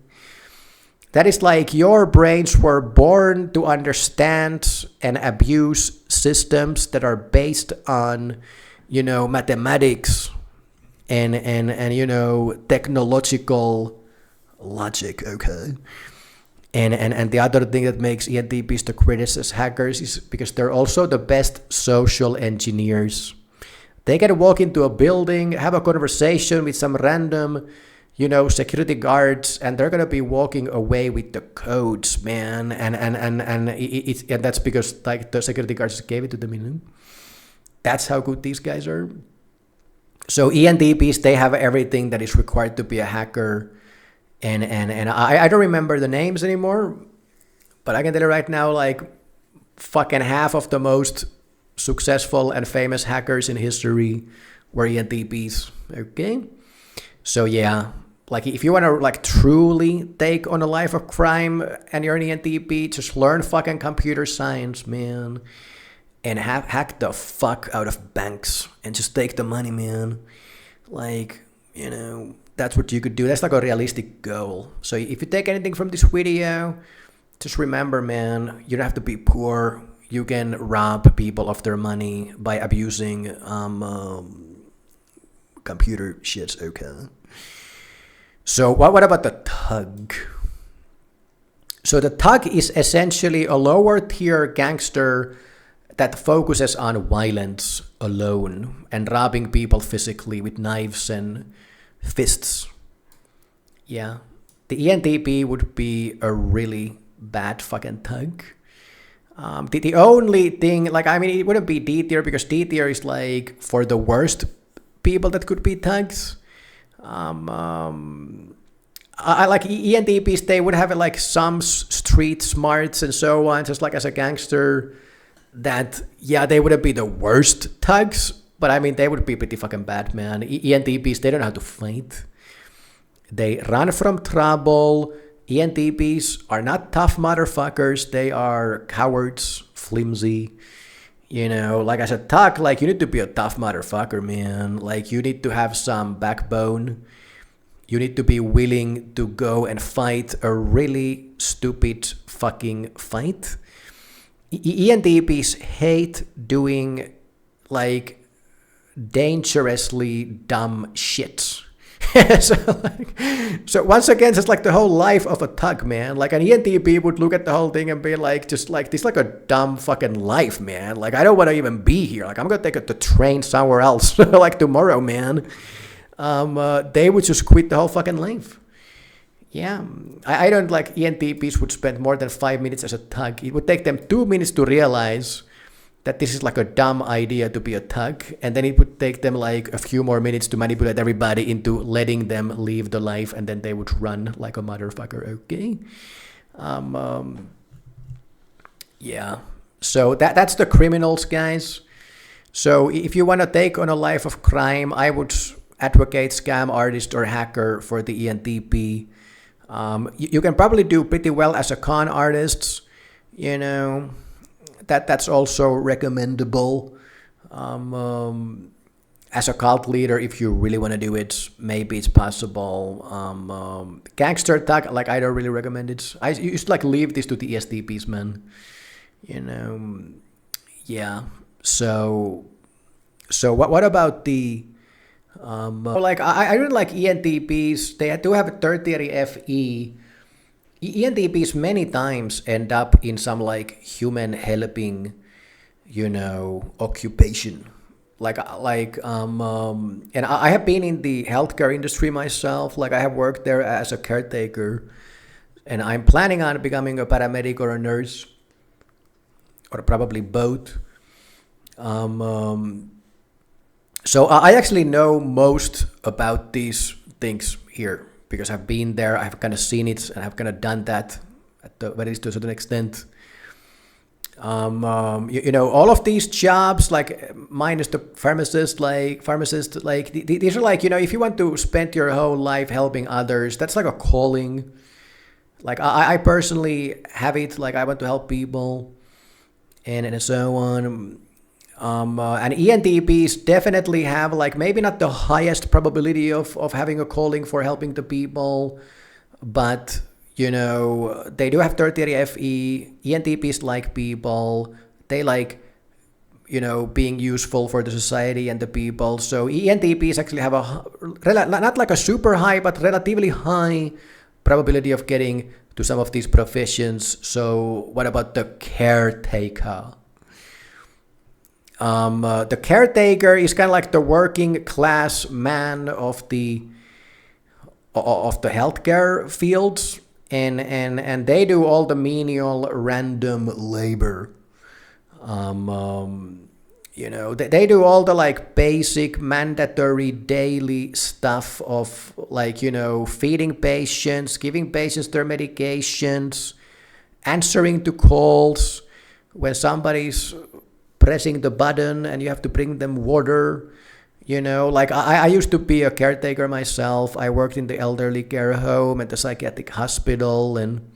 That is your brains were born to understand and abuse systems that are based on, mathematics and technological logic, okay? And the other thing that makes ENTPs the greatest as hackers is because they're also the best social engineers. They can walk into a building, have a conversation with some random, security guards, and they're gonna be walking away with the codes, man. And that's because like the security guards gave it to them. That's how good these guys are. So ENTPs, they have everything that is required to be a hacker. And I don't remember the names anymore, but I can tell you right now, like fucking half of the most successful and famous hackers in history were ENTPs. Okay, so yeah, like if you want to like truly take on a life of crime and you're an ENTP, just learn fucking computer science, man, and hack the fuck out of banks and just take the money, man. Like, that's what you could do. That's like a realistic goal. So if you take anything from this video, just remember, man, you don't have to be poor. You can rob people of their money by abusing computer shits, okay? So what about the thug? So the thug is essentially a lower tier gangster that focuses on violence alone and robbing people physically with knives and fists. Yeah. The ENTP would be a really bad fucking thug. The only thing, like, I mean, it wouldn't be D tier because D tier is like for the worst people that could be thugs. I like ENTPs, they would have like some street smarts and so on, just like as a gangster, that, yeah, they wouldn't be the worst thugs, but I mean, they would be pretty fucking bad, man. ENTPs, they don't know how to fight. They run from trouble. ENTPs are not tough motherfuckers. They are cowards, flimsy. Like as a thug, like you need to be a tough motherfucker, man. Like you need to have some backbone. You need to be willing to go and fight a really stupid fucking fight. ENTPs hate doing like dangerously dumb shit. so once again, it's like the whole life of a thug, man. Like an ENTP would look at the whole thing and be like, just like this, like a dumb fucking life, man. Like I don't want to even be here. Like I'm gonna take the train somewhere else, like tomorrow, man. They would just quit the whole fucking life. Yeah, I don't like ENTPs would spend more than 5 minutes as a thug. It would take them 2 minutes to realize that this is like a dumb idea to be a thug, and then it would take them like a few more minutes to manipulate everybody into letting them leave the life, and then they would run like a motherfucker, okay? Yeah, so that's the criminals, guys. So if you want to take on a life of crime, I would advocate scam artist or hacker for the ENTP. You can probably do pretty well as a con artist, that's also recommendable. As a cult leader, if you really want to do it, maybe it's possible. Gangster thug, like I don't really recommend it. I used to like leave this to the ESTPs, man. Yeah. So what about the like I really like ENTPs. They do have a tertiary FE. ENTPs many times end up in some like human helping, occupation. And I have been in the healthcare industry myself. Like I have worked there as a caretaker, and I'm planning on becoming a paramedic or a nurse, or probably both. So I actually know most about these things here because I've been there, I've kind of seen it, and I've kind of done that at least to a certain extent. All of these jobs, like minus the pharmacist, these are like, if you want to spend your whole life helping others, that's like a calling. Like I personally have it, like I want to help people and so on. And ENTPs definitely have like maybe not the highest probability of having a calling for helping the people, but they do have tertiary FE. ENTPs like people. They like, being useful for the society and the people. So ENTPs actually have not like a super high, but relatively high probability of getting to some of these professions. So what about the caretaker? The caretaker is kind of like the working class man of the healthcare fields, and they do all the menial random labor. They do all the like basic mandatory daily stuff of like, feeding patients, giving patients their medications, answering to calls when somebody's pressing the button and you have to bring them water. Like I used to be a caretaker myself. I worked in the elderly care home at the psychiatric hospital, and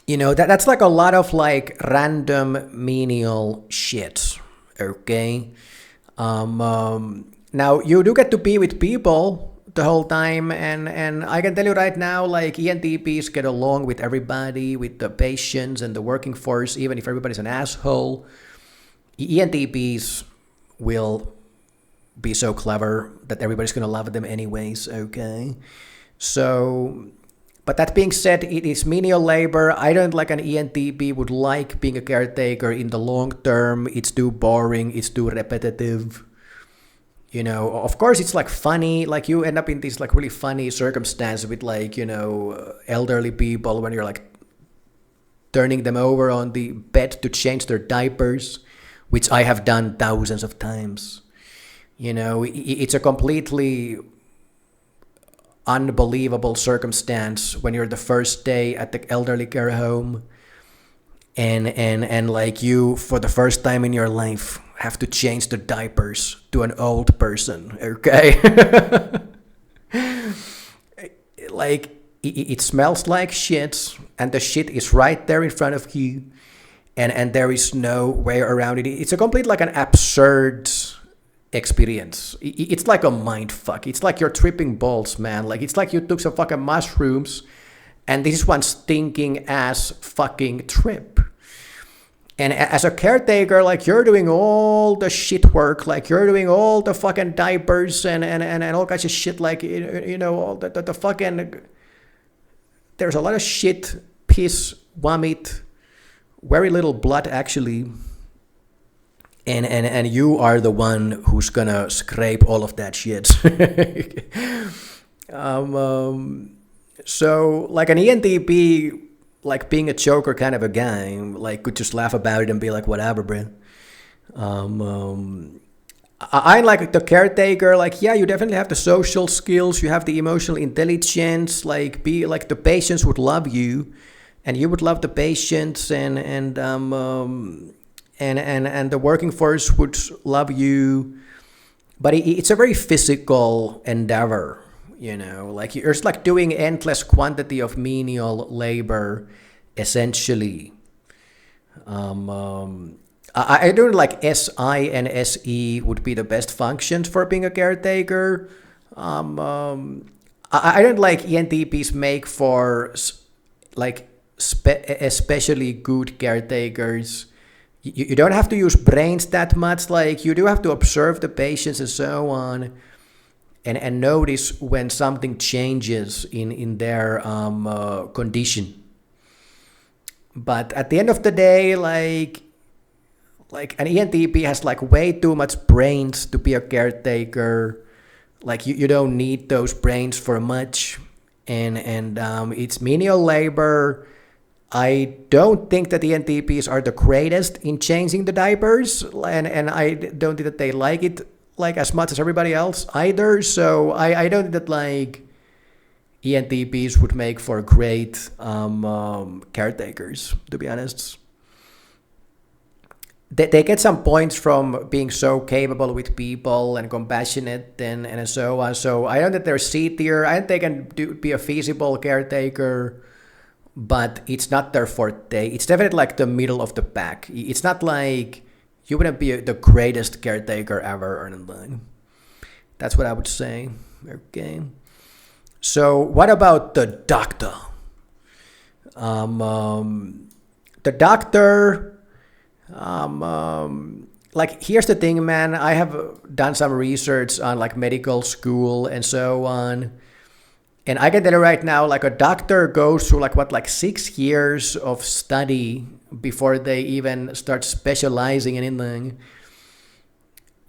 that's like a lot of like random menial shit. Okay. Now you do get to be with people the whole time, and I can tell you right now, like ENTPs get along with everybody, with the patients and the working force, even if everybody's an asshole. ENTPs will be so clever that everybody's gonna love them anyways. Okay. So, but that being said, it is menial labor. I don't like an ENTP would like being a caretaker in the long term. It's too boring. It's too repetitive. Of course, it's like funny. Like you end up in these like really funny circumstances with like, elderly people when you're like turning them over on the bed to change their diapers, which I have done thousands of times. It's a completely unbelievable circumstance when you're the first day at the elderly care home and like you for the first time in your life have to change the diapers to an old person. Okay. Like it smells like shit, and the shit is right there in front of you, and there is no way around it. It's a complete like an absurd experience. It's like a mind fuck. It's like you're tripping balls, man. Like it's like you took some fucking mushrooms and this is one stinking ass fucking trip. And as a caretaker, like you're doing all the shit work, like you're doing all the fucking diapers and all kinds of shit, like all the fucking, there's a lot of shit, piss, vomit, very little blood actually. And you are the one who's gonna scrape all of that shit. So like an ENTP, like being a joker kind of a guy, like could just laugh about it and be like, whatever, bro. I like the caretaker, like, yeah, you definitely have the social skills, you have the emotional intelligence, like be like the patients would love you and you would love the patients, and the working force would love you, but it's a very physical endeavor, like you're just like doing endless quantity of menial labor, essentially. I don't like SI and SE would be the best functions for being a caretaker. I don't like ENTPs make for like especially good caretakers. You don't have to use brains that much. Like you do have to observe the patients and so on, and notice when something changes in their condition. But at the end of the day, like an ENTP has like way too much brains to be a caretaker. Like you don't need those brains for much, and it's menial labor. I don't think that the ENTPs are the greatest in changing the diapers, and I don't think that they like it like as much as everybody else either. So I don't think that like ENTPs would make for great caretakers, to be honest. They get some points from being so capable with people and compassionate and so on. So I don't think they're C tier. I think they can be a feasible caretaker, but it's not their forte. It's definitely like the middle of the pack. It's not like you wouldn't be the greatest caretaker ever or anything. That's what I would say. Okay. So what about the doctor? The doctor, like here's the thing, man. I have done some research on like medical school and so on. And I can tell you right now, like a doctor goes through like 6 years of study before they even start specializing in anything.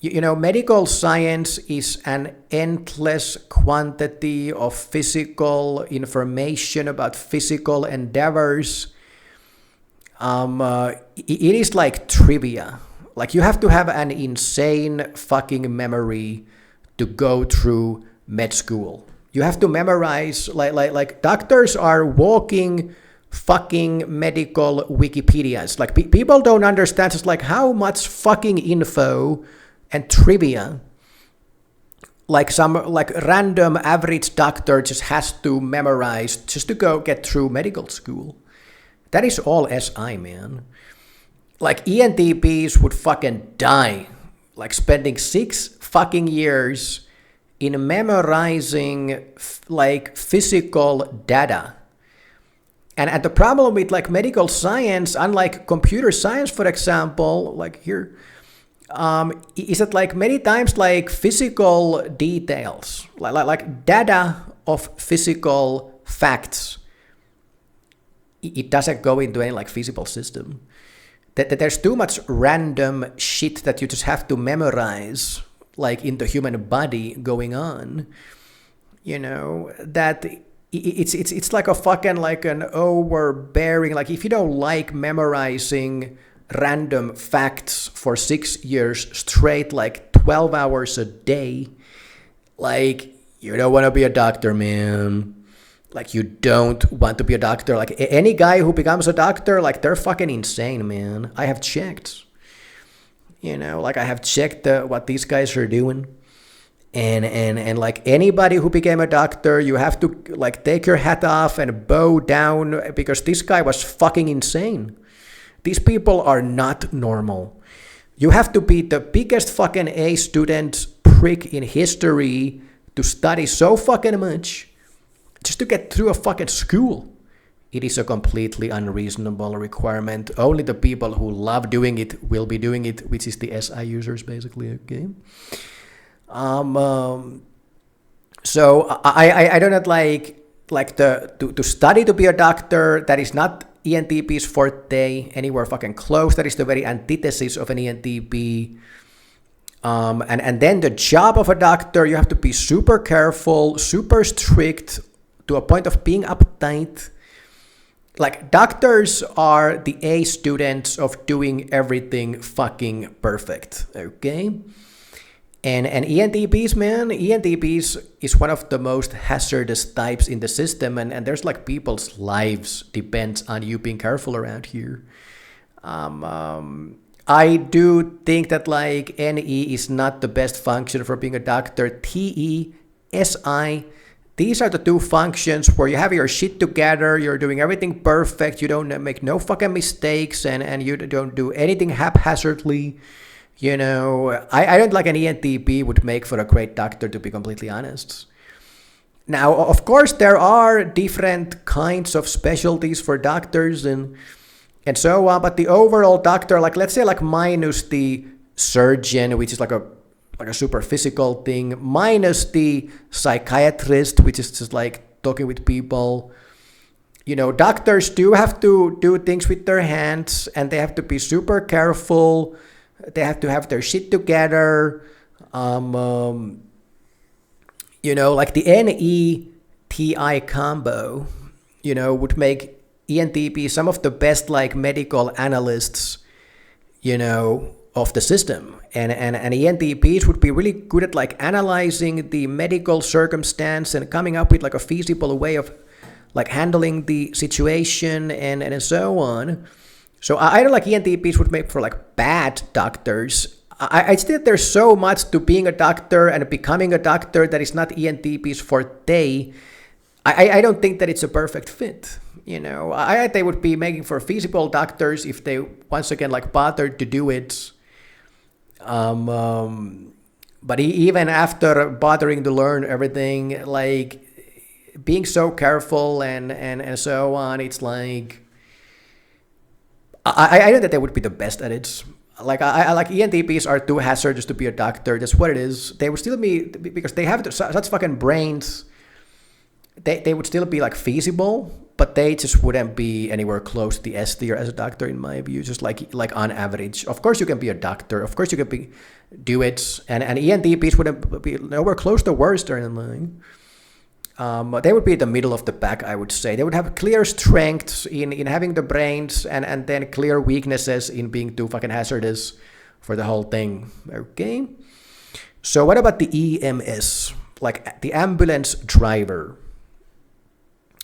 You know, medical science is an endless quantity of physical information about physical endeavors. It is like trivia. Like, you have to have an insane fucking memory to go through med school. You have to memorize, like doctors are walking fucking medical Wikipedias. Like, people don't understand just like how much fucking info and trivia like some like random average doctor just has to memorize just to go get through medical school. That is all SI, man. Like, ENTPs would fucking die, like spending 6 fucking years in memorizing like physical data. And the problem with like medical science, unlike computer science, for example, like here, is that like many times like physical details, like data of physical facts, it doesn't go into any like feasible system. That there's too much random shit that you just have to memorize, like in the human body going on. You know, that it's like a fucking like an overbearing, like if you don't like memorizing random facts for 6 years straight, like 12 hours a day, like you don't want to be a doctor, man. Like, you don't want to be a doctor. Like, any guy who becomes a doctor, like, they're fucking insane, man. I have checked. You know, like, I have checked what these guys are doing. And like, anybody who became a doctor, you have to, like, take your hat off and bow down because this guy was fucking insane. These people are not normal. You have to be the biggest fucking A student prick in history to study so fucking much just to get through a fucking school. It is a completely unreasonable requirement. Only the people who love doing it will be doing it, which is the SI users, basically. Okay. So I don't like to study to be a doctor. That is not ENTP's forte anywhere fucking close. That is the very antithesis of an ENTP. And then the job of a doctor, you have to be super careful, super strict, to a point of being uptight. Like, doctors are the A students of doing everything fucking perfect, okay? And ENTPs, man, ENTPs is one of the most hazardous types in the system, and there's like people's lives depends on you being careful around here. I do think that like NE is not the best function for being a doctor. TE, SI, these are the two functions where you have your shit together, you're doing everything perfect, you don't make no fucking mistakes, and you don't do anything haphazardly. You know, I don't like an ENTP would make for a great doctor, to be completely honest. Now, of course, there are different kinds of specialties for doctors and so on, but the overall doctor, like let's say like minus the surgeon, which is like a super physical thing, minus the psychiatrist, which is just like talking with people. You know, doctors do have to do things with their hands, and they have to be super careful. They have to have their shit together. You know, like the NE-TI combo, you know, would make ENTP some of the best like medical analysts, you know, of the system. And ENTPs would be really good at like analyzing the medical circumstance and coming up with like a feasible way of like handling the situation and so on. So I don't like ENTPs would make for like bad doctors. I think there's so much to being a doctor and becoming a doctor that is not ENTP's forte. I don't think that it's a perfect fit. You know, I they would be making for feasible doctors if they once again like bothered to do it. But even after bothering to learn everything, like being so careful and so on, it's like I know that they would be the best at it. Like I like ENTPs are too hazardous to be a doctor. That's what it is. They would still be, because they have such fucking brains. They would still be like feasible, but they just wouldn't be anywhere close to the S tier as a doctor in my view, just like on average. Of course you can be a doctor, of course you can do it, and ENTPs wouldn't be nowhere close to worst or anything. They would be the middle of the pack, I would say. They would have clear strengths in having the brains and then clear weaknesses in being too fucking hazardous for the whole thing. Okay? So what about the EMS? Like the ambulance driver.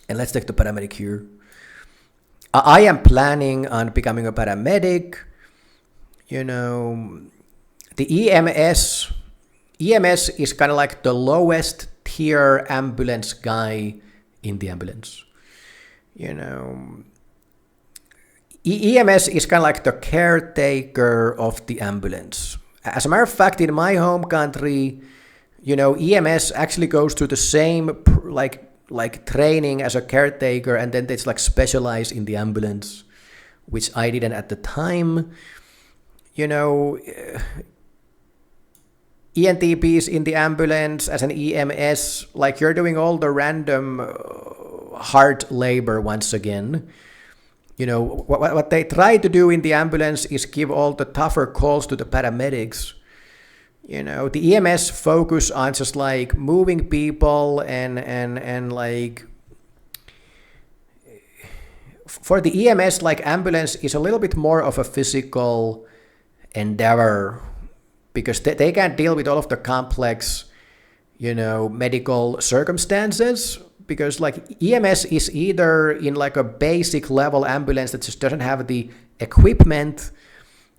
And let's take the paramedic here. I am planning on becoming a paramedic. You know, the EMS is kind of like the lowest tier ambulance guy in the ambulance. You know, EMS is kind of like the caretaker of the ambulance. As a matter of fact, in my home country, you know, EMS actually goes through the same like training as a caretaker, and then it's like specialized in the ambulance, which I didn't at the time. You know, ENTPs in the ambulance as an EMS, like you're doing all the random hard labor once again. You know, what they try to do in the ambulance is give all the tougher calls to the paramedics. You know, the EMS focus on just like moving people and like for the EMS, like ambulance is a little bit more of a physical endeavor because they can't deal with all of the complex, you know, medical circumstances. Because like EMS is either in like a basic level ambulance that just doesn't have the equipment,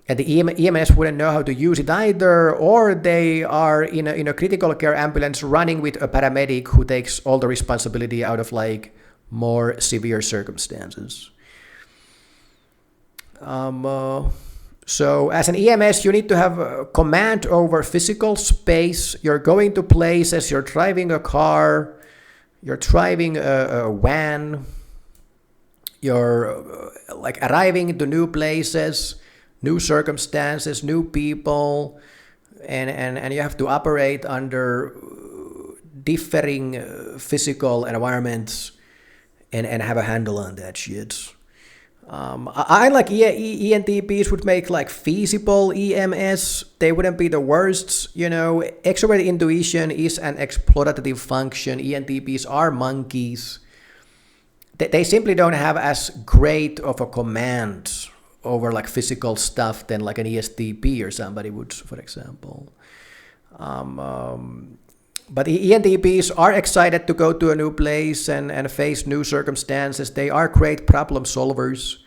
and the EMS wouldn't know how to use it either, or they are in a critical care ambulance running with a paramedic who takes all the responsibility out of like more severe circumstances. So as an EMS, you need to have command over physical space. You're going to places, you're driving a car, you're driving a van, you're like arriving into new places, new circumstances, new people, and you have to operate under differing physical environments and have a handle on that shit. I like ENTPs would make like feasible EMS. They wouldn't be the worst. You know, extroverted intuition is an exploitative function. ENTPs are monkeys. They simply don't have as great of a command over like physical stuff than like an ESTP or somebody would, for example. But ENTPs are excited to go to a new place and face new circumstances. They are great problem solvers.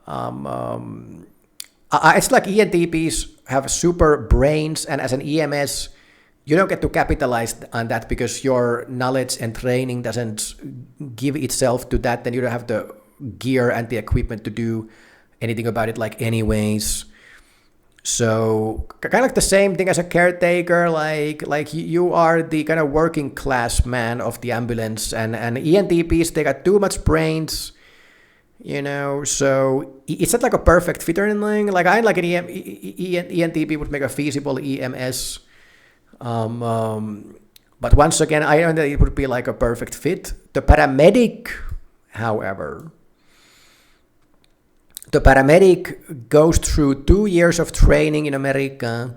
It's like ENTPs have super brains, and as an EMS, you don't get to capitalize on that because your knowledge and training doesn't give itself to that. Then you don't have the gear and the equipment to do anything about it like anyways. So kind of like the same thing as a caretaker, like you are the kind of working class man of the ambulance, and ENTPs, they got too much brains, you know, so it's not like a perfect fit or anything. Like I like an ENTP would make a feasible EMS, but once again, I don't think it would be like a perfect fit. The paramedic, however, the paramedic goes through 2 years of training in America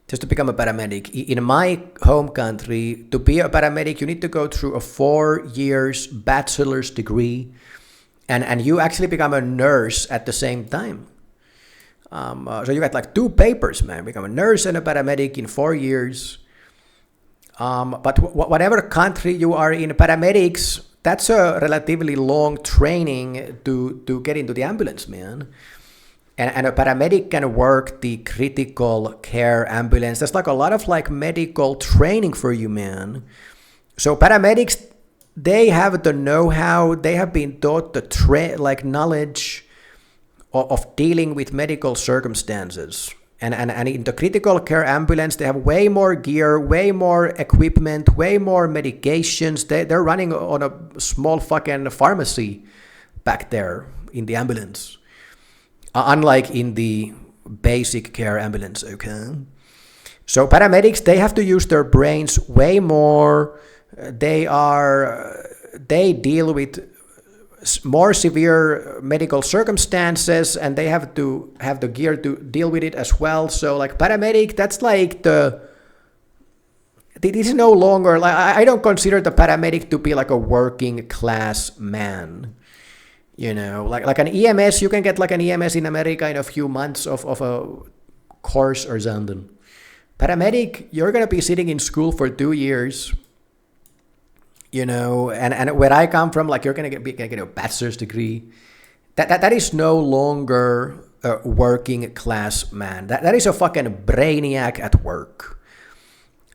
just to become a paramedic. In my home country, to be a paramedic, you need to go through a 4 years bachelor's degree, and you actually become a nurse at the same time. So you got like 2 papers, man. Become a nurse and a paramedic in 4 years. But whatever country you are in, paramedics, that's a relatively long training to get into the ambulance, man. And a paramedic can work the critical care ambulance. There's like a lot of like medical training for you, man. So paramedics, they have the know-how. They have been taught the like knowledge of dealing with medical circumstances. And in the critical care ambulance, they have way more gear, way more equipment, way more medications. They're running on a small fucking pharmacy back there in the ambulance. Unlike in the basic care ambulance, okay? So paramedics, they have to use their brains way more. They deal with more severe medical circumstances, and they have to have the gear to deal with it as well. So like paramedic, that's like this is no longer like, I don't consider the paramedic to be like a working class man. You know, like an EMS, you can get like an EMS in America in a few months of a course or something. Paramedic, you're gonna be sitting in school for 2 years. You know, and where I come from, like you're gonna get a bachelor's degree. That is no longer a working class man. That is a fucking brainiac at work.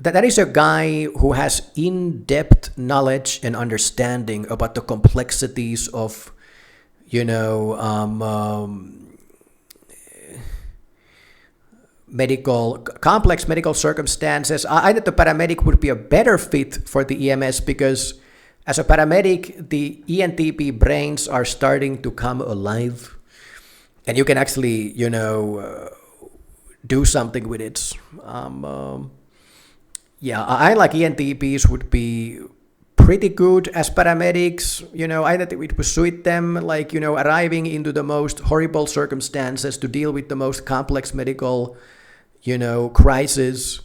That is a guy who has in-depth knowledge and understanding about the complexities of, you know, complex medical circumstances. I think the paramedic would be a better fit for the EMS because as a paramedic, the ENTP brains are starting to come alive, and you can actually, you know, do something with it. Yeah, I like ENTPs would be pretty good as paramedics. You know, I think it would suit them, like, you know, arriving into the most horrible circumstances to deal with the most complex medical, you know, crisis,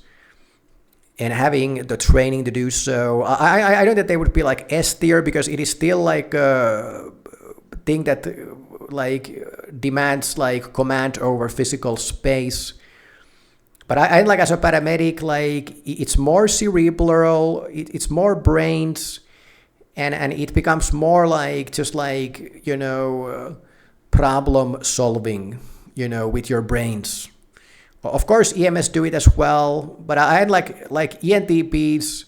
and having the training to do so. I know that they would be like S tier because it is still like a thing that like demands like command over physical space. But I like as a paramedic, like it's more cerebral, it's more brains, and it becomes more like just like, you know, problem solving, you know, with your brains. Of course, EMS do it as well, but I like ENTPs.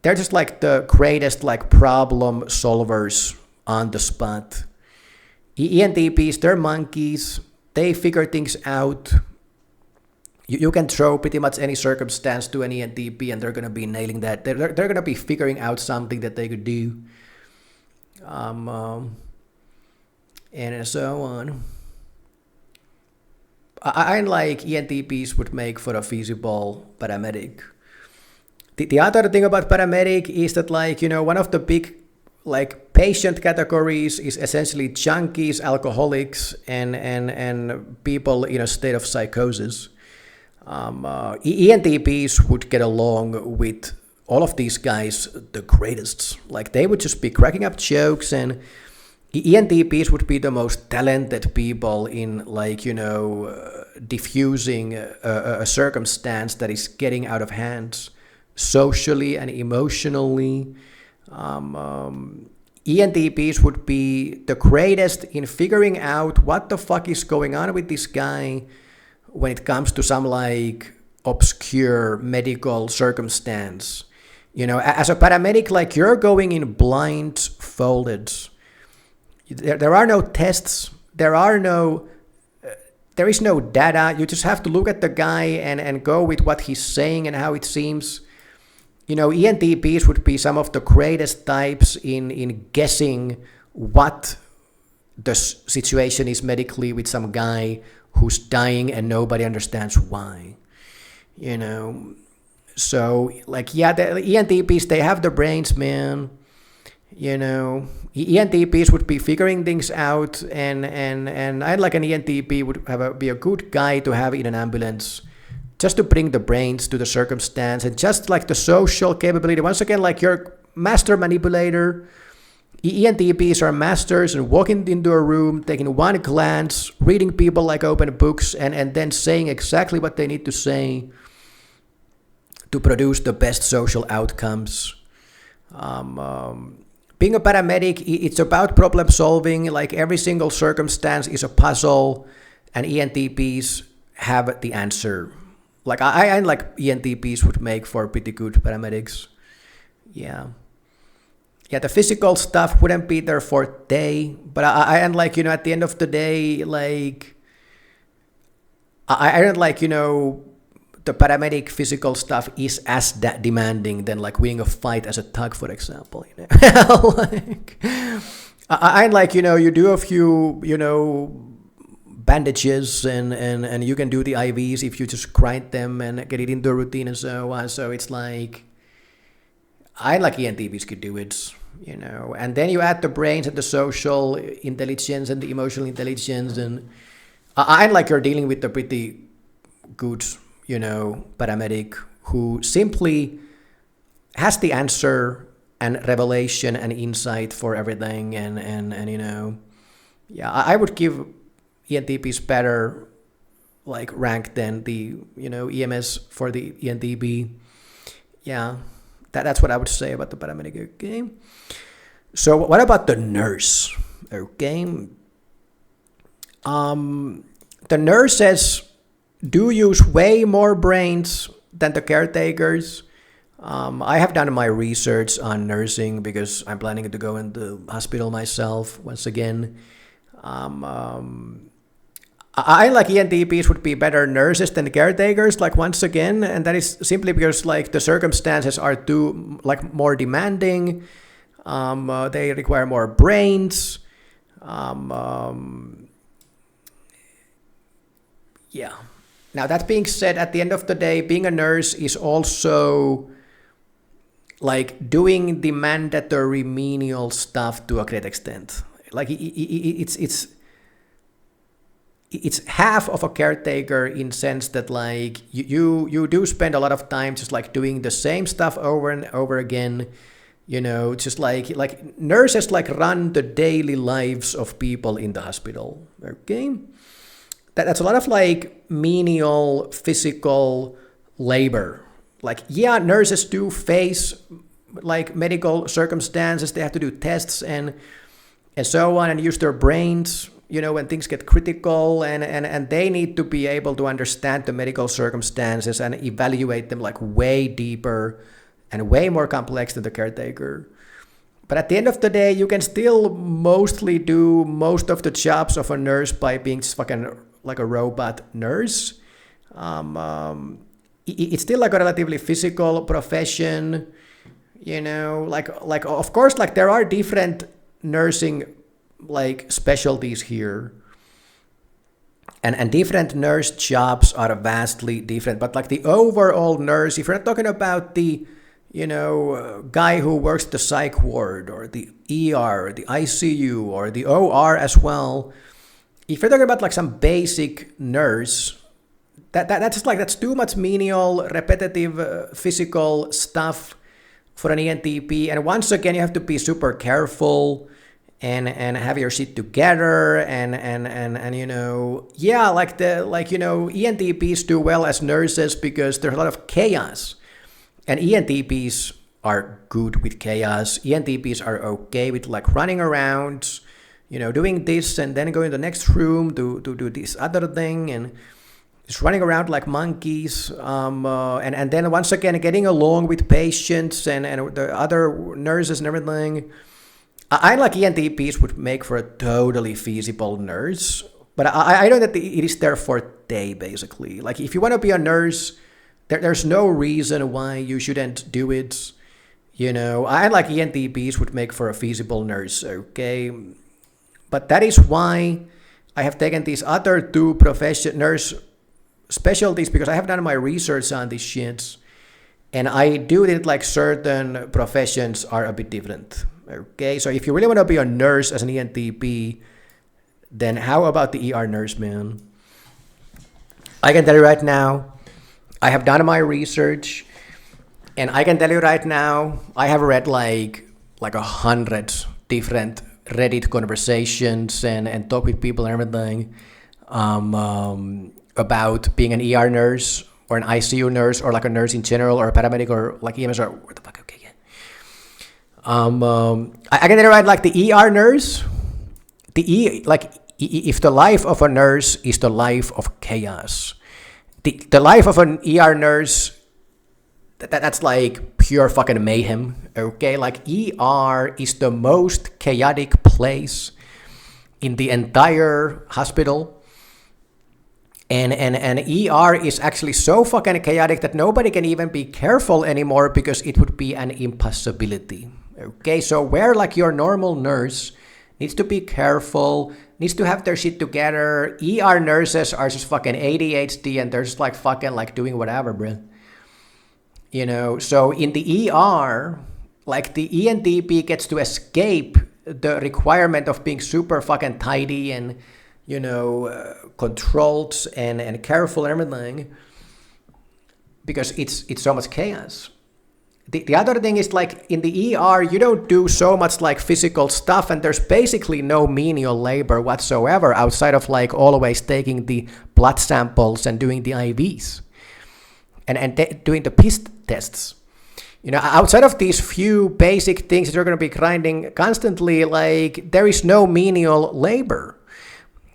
They're just like the greatest like problem solvers on the spot. ENTPs, they're monkeys. They figure things out. You can throw pretty much any circumstance to an ENTP and they're going to be nailing that. They're going to be figuring out something that they could do. And so on. I like ENTPs would make for a feasible paramedic. The other thing about paramedic is that, like, you know, one of the big like patient categories is essentially junkies, alcoholics, and people in a state of psychosis. ENTPs would get along with all of these guys the greatest. Like they would just be cracking up jokes, and ENTPs would be the most talented people in, like, you know, diffusing a circumstance that is getting out of hand socially and emotionally. ENTPs would be the greatest in figuring out what the fuck is going on with this guy when it comes to some like obscure medical circumstance. You know, as a paramedic, like you're going in blindfolded. There are no tests. There is no data. You just have to look at the guy and go with what he's saying and how it seems. You know, ENTPs would be some of the greatest types in guessing what the situation is medically with some guy who's dying and nobody understands why. You know, so like, yeah, the ENTPs, they have the brains, man. You know, ENTPs would be figuring things out, and I'd like an ENTP would be a good guy to have in an ambulance, just to bring the brains to the circumstance and just like the social capability. Once again, like you're master manipulator. ENTPs are masters and walking into a room, taking one glance, reading people like open books, and then saying exactly what they need to say to produce the best social outcomes. Being a paramedic, it's about problem solving. Like every single circumstance is a puzzle, and ENTPs have the answer. Like I like ENTPs would make for pretty good paramedics. Yeah, the physical stuff wouldn't be their forte, but I like, you know, at the end of the day, like I don't like, you know, the paramedic physical stuff is as demanding than like winning a fight as a thug, for example. You know, like I like, you know, you do a few, you know, bandages and you can do the IVs if you just grind them and get it into a routine and so on. So it's like, I like ENTPs could do it. and then you add the brains and the social intelligence and the emotional intelligence, and I like you're dealing with a pretty good, paramedic who simply has the answer and revelation and insight for everything, and I would give ENTPs better like rank than the EMS for the ENTP. Yeah, that's what I would say about the paramedic. Okay, so what about the nurse? Okay, the nurses do use way more brains than the caretakers. I have done my research on nursing because I'm planning to go into hospital myself once again. I like ENTPs would be better nurses than caretakers, like once again, and that is simply because like the circumstances are too like more demanding. They require more brains. Yeah. Now that being said, at the end of the day, being a nurse is also like doing the mandatory menial stuff to a great extent. Like it's half of a caretaker in sense that like you do spend a lot of time just like doing the same stuff over and over again, just like nurses like run the daily lives of people in the hospital. Okay, that's a lot of like menial physical labor. Like, yeah, nurses do face like medical circumstances. They have to do tests and so on and use their brains, when things get critical, and they need to be able to understand the medical circumstances and evaluate them like way deeper and way more complex than the caretaker. But at the end of the day, you can still mostly do most of the jobs of a nurse by being just fucking like a robot nurse. It's still like a relatively physical profession, like of course, like there are different nursing like specialties here, and different nurse jobs are vastly different, but like the overall nurse, if you're not talking about the guy who works the psych ward or the ER, the ICU or the OR as well, if you're talking about like some basic nurse, that's just like that's too much menial, repetitive, physical stuff for an ENTP. And once again, you have to be super careful and have your shit together and ENTPs do well as nurses because there's a lot of chaos, and ENTPs are good with chaos. ENTPs are okay with like running around, doing this and then going to the next room to do this other thing and just running around like monkeys, and then once again getting along with patients and the other nurses and everything. I like ENTPs would make for a totally feasible nurse, but I know that it is their forte, basically. Like, if you want to be a nurse, there's no reason why you shouldn't do it. I like ENTPs would make for a feasible nurse, okay? But that is why I have taken these other two nurse specialties, because I have done my research on these shits, and I do it like certain professions are a bit different. Okay, so if you really want to be a nurse as an ENTP, then how about the ER nurse, man? I can tell you right now, I have done my research, and I can tell you right now, I have read like 100 different Reddit conversations and talk with people and everything about being an ER nurse or an ICU nurse or like a nurse in general or a paramedic or like EMS or what the fuck. Okay, yeah. I can tell you right, like the ER nurse, if the life of a nurse is the life of chaos, the life of an ER nurse, that's like pure fucking mayhem. Okay, like ER is the most chaotic place in the entire hospital. And ER is actually so fucking chaotic that nobody can even be careful anymore because it would be an impossibility. Okay, so where like your normal nurse needs to be careful, needs to have their shit together, ER nurses are just fucking ADHD and they're just like fucking like doing whatever, bro. So in the ER, Like the ENTP gets to escape the requirement of being super fucking tidy and, controlled and careful and everything, because it's so much chaos. The other thing is, like, in the ER, you don't do so much like physical stuff, and there's basically no menial labor whatsoever outside of like always taking the blood samples and doing the IVs and doing the piss tests. Outside of these few basic things that you're going to be grinding constantly, like, there is no menial labor.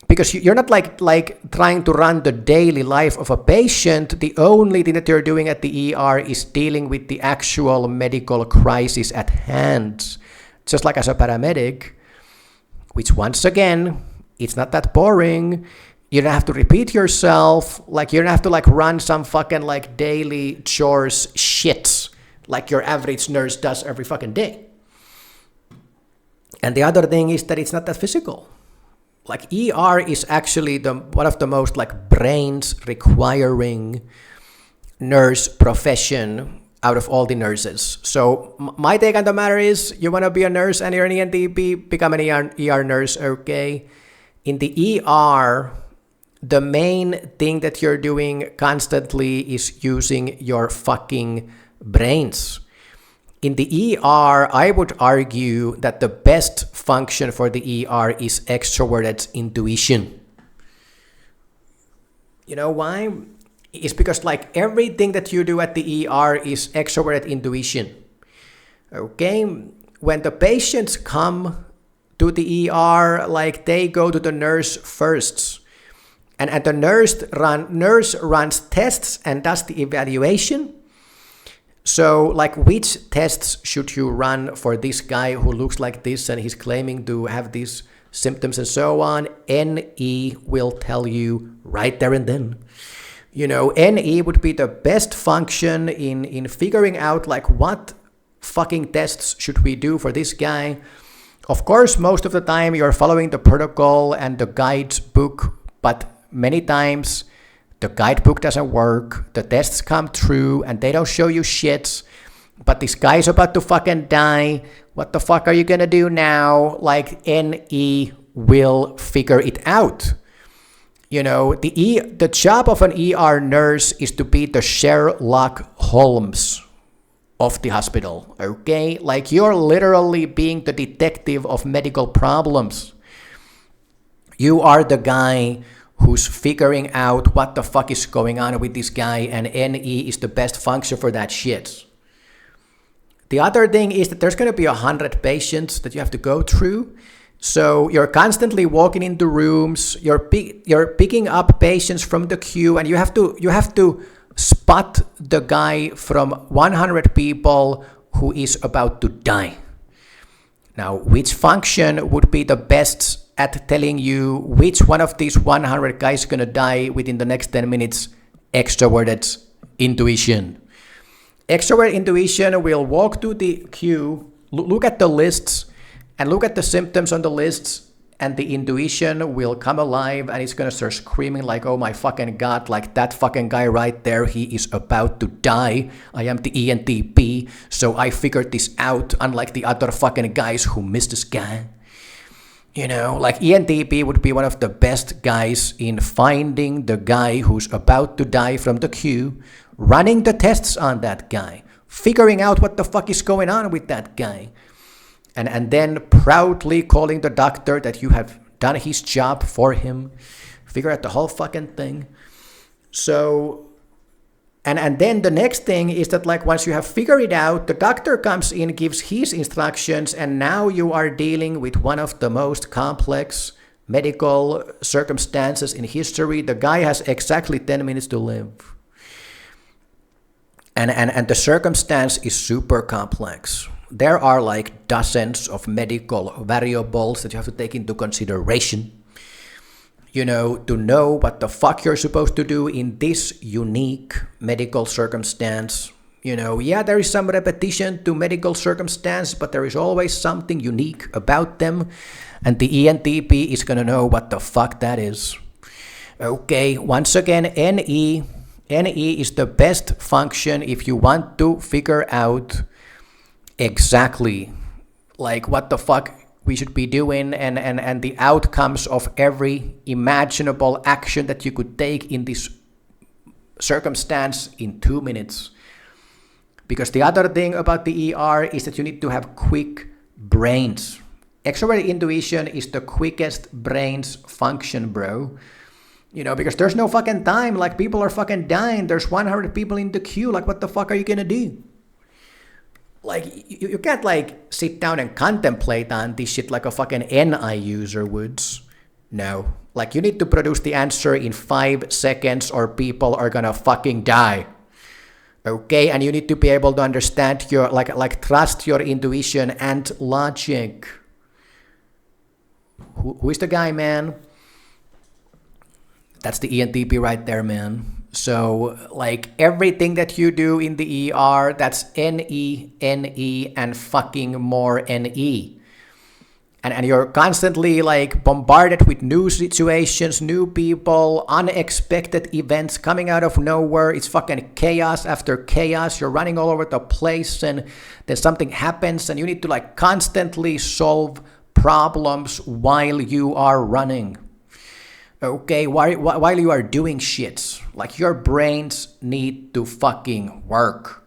Because you're not like trying to run the daily life of a patient. The only thing that you're doing at the ER is dealing with the actual medical crisis at hand. Just like as a paramedic, which once again, it's not that boring. You don't have to repeat yourself. Like, you don't have to like run some fucking like daily chores shit like your average nurse does every fucking day. And the other thing is that it's not that physical. Like, ER is actually one of the most like brains requiring nurse profession out of all the nurses. So my take on the matter is, you want to be a nurse and you're an ENTP, become an ER nurse, okay? In the ER, the main thing that you're doing constantly is using your fucking brains. In the ER, I would argue that the best function for the ER is extroverted intuition. You know why? It's because like everything that you do at the ER is extroverted intuition. Okay? When the patients come to the ER, like, they go to the nurse first. And the nurse runs tests and does the evaluation. So, like, which tests should you run for this guy who looks like this and he's claiming to have these symptoms and so on? NE will tell you right there and then. NE would be the best function in figuring out, like, what fucking tests should we do for this guy. Of course, most of the time you're following the protocol and the guidebook, but many times the guidebook doesn't work, the tests come true, and they don't show you shit, but this guy's about to fucking die. What the fuck are you gonna do now? Like, NE will figure it out. The job of an ER nurse is to be the Sherlock Holmes of the hospital, okay? Like, you're literally being the detective of medical problems. You are the guy who's figuring out what the fuck is going on with this guy, and NE is the best function for that shit. The other thing is that there's going to be 100 patients that you have to go through. So you're constantly walking into rooms, you're picking up patients from the queue, and you have to spot the guy from 100 people who is about to die. Now, which function would be the best at telling you which one of these 100 guys is going to die within the next 10 minutes? Extroverted intuition. Extroverted intuition will walk to the queue, look at the lists, and look at the symptoms on the lists, and the intuition will come alive, and it's going to start screaming like, oh my fucking God, like, that fucking guy right there, he is about to die. I am the ENTP, so I figured this out, unlike the other fucking guys who missed this guy. Like, ENTP would be one of the best guys in finding the guy who's about to die from the queue, running the tests on that guy, figuring out what the fuck is going on with that guy, and then proudly calling the doctor that you have done his job for him, figure out the whole fucking thing. So, and then the next thing is that, like, once you have figured it out, the doctor comes in, gives his instructions, and now you are dealing with one of the most complex medical circumstances in history. The guy has exactly 10 minutes to live. And the circumstance is super complex. There are like dozens of medical variables that you have to take into consideration, to know what the fuck you're supposed to do in this unique medical circumstance. There is some repetition to medical circumstance, but there is always something unique about them, and the ENTP is going to know what the fuck that is. Okay, once again, NE is the best function if you want to figure out exactly like what the fuck we should be doing and the outcomes of every imaginable action that you could take in this circumstance in 2 minutes. Because the other thing about the ER is that you need to have quick brains. Extraverted intuition is the quickest brains function, bro. You know, because there's no fucking time. Like, people are fucking dying. There's 100 people in the queue. Like, what the fuck are you gonna do? Like, you can't, like, sit down and contemplate on this shit like a fucking NI user would. No. Like, you need to produce the answer in 5 seconds or people are gonna fucking die. Okay? And you need to be able to understand your, like trust your intuition and logic. Who is the guy, man? That's the ENTP right there, man. So, like, everything that you do in the ER, that's NE, NE, and fucking more NE. And you're constantly, like, bombarded with new situations, new people, unexpected events coming out of nowhere. It's fucking chaos after chaos. You're running all over the place, and then something happens, and you need to, like, constantly solve problems while you are running. Okay, while you are doing shit. Like, your brains need to fucking work.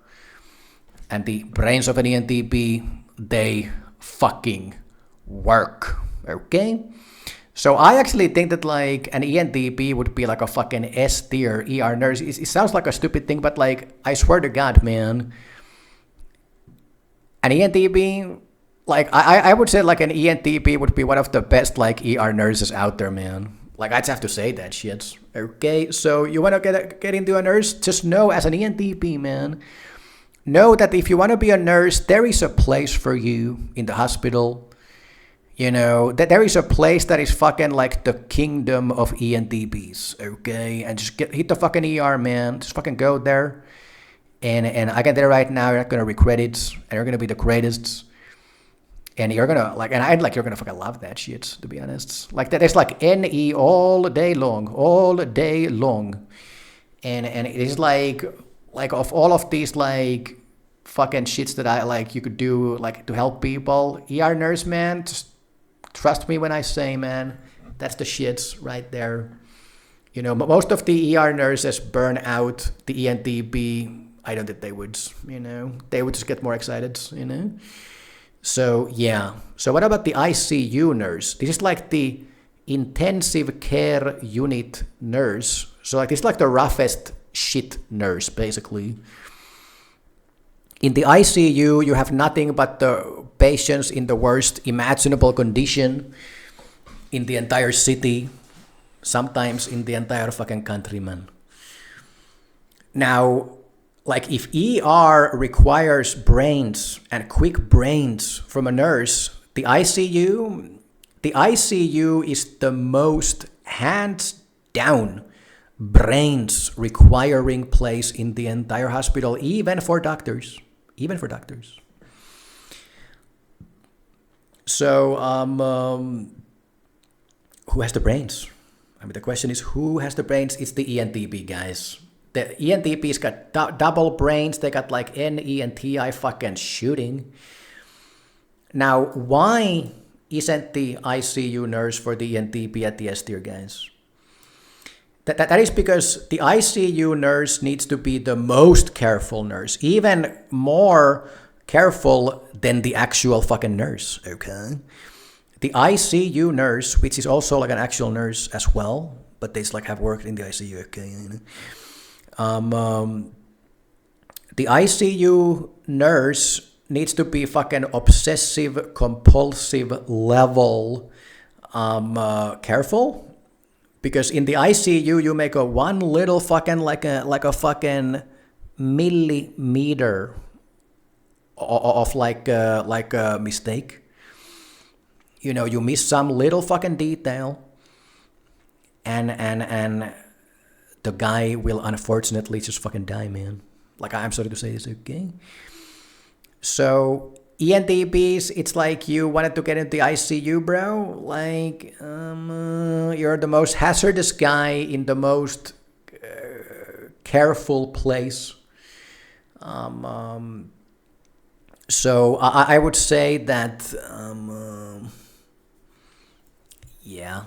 And the brains of an ENTP, they fucking work. Okay? So I actually think that, like, an ENTP would be like a fucking S tier ER nurse. It sounds like a stupid thing, but, like, I swear to God, man. An ENTP, like, I would say, like, an ENTP would be one of the best, like, ER nurses out there, man. Like, I just have to say that shit. Okay, so you want to get into a nurse? Just know, as an ENTP, man, know that if you want to be a nurse, there is a place for you in the hospital. You know, that there is a place that is fucking like the kingdom of ENTPs. Okay, and just hit the fucking ER, man. Just fucking go there. And I can tell you right now, you're not going to regret it. And you're going to be the greatest. And you're gonna you're gonna fucking love that shit, to be honest. Like, that is like NE all day long. And it is like of all of these, like, fucking shits that I, like, you could do, like, to help people, ER nurse, man, just trust me when I say, man, that's the shits right there. You know, most of the ER nurses burn out the ENTP. I don't think they would, you know. They would just get more excited, you know. So, yeah. So what about the ICU nurse? This is like the intensive care unit nurse. So, like, this is like the roughest shit nurse, basically. In the ICU, you have nothing but the patients in the worst imaginable condition in the entire city, sometimes in the entire fucking country, man. Now, like, if ER requires brains and quick brains from a nurse, the ICU is the most hands down brains requiring place in the entire hospital, even for doctors. So, who has the brains? I mean, the question is, who has the brains? It's the ENTP, guys. The ENTPs got double brains. They got, like, NE and TI fucking shooting. Now, why isn't the ICU nurse for the ENTP at the S tier, guys? That is because the ICU nurse needs to be the most careful nurse, even more careful than the actual fucking nurse, okay? The ICU nurse, which is also like an actual nurse as well, but they just, like, have worked in the ICU, okay? You know? The ICU nurse needs to be fucking obsessive, compulsive level careful, because in the ICU you make a one little fucking like a fucking millimeter of like a mistake. You know, you miss some little fucking detail, and the guy will unfortunately just fucking die, man. Like, I'm sorry to say this, okay? So, ENTPs, it's like you wanted to get into the ICU, bro. Like, you're the most hazardous guy in the most careful place. So I would say that, yeah.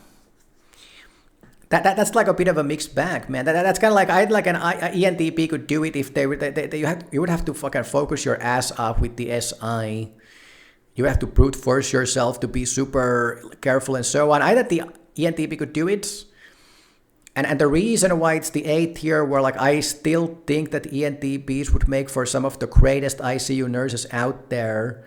That's like a bit of a mixed bag, man. That's kind of like I'd like an ENTP could do it if you would have to fucking focus your ass off with the SI. You have to brute force yourself to be super careful and so on. Either the ENTP could do it, and the reason why it's the A tier, where like I still think that ENTPs would make for some of the greatest ICU nurses out there,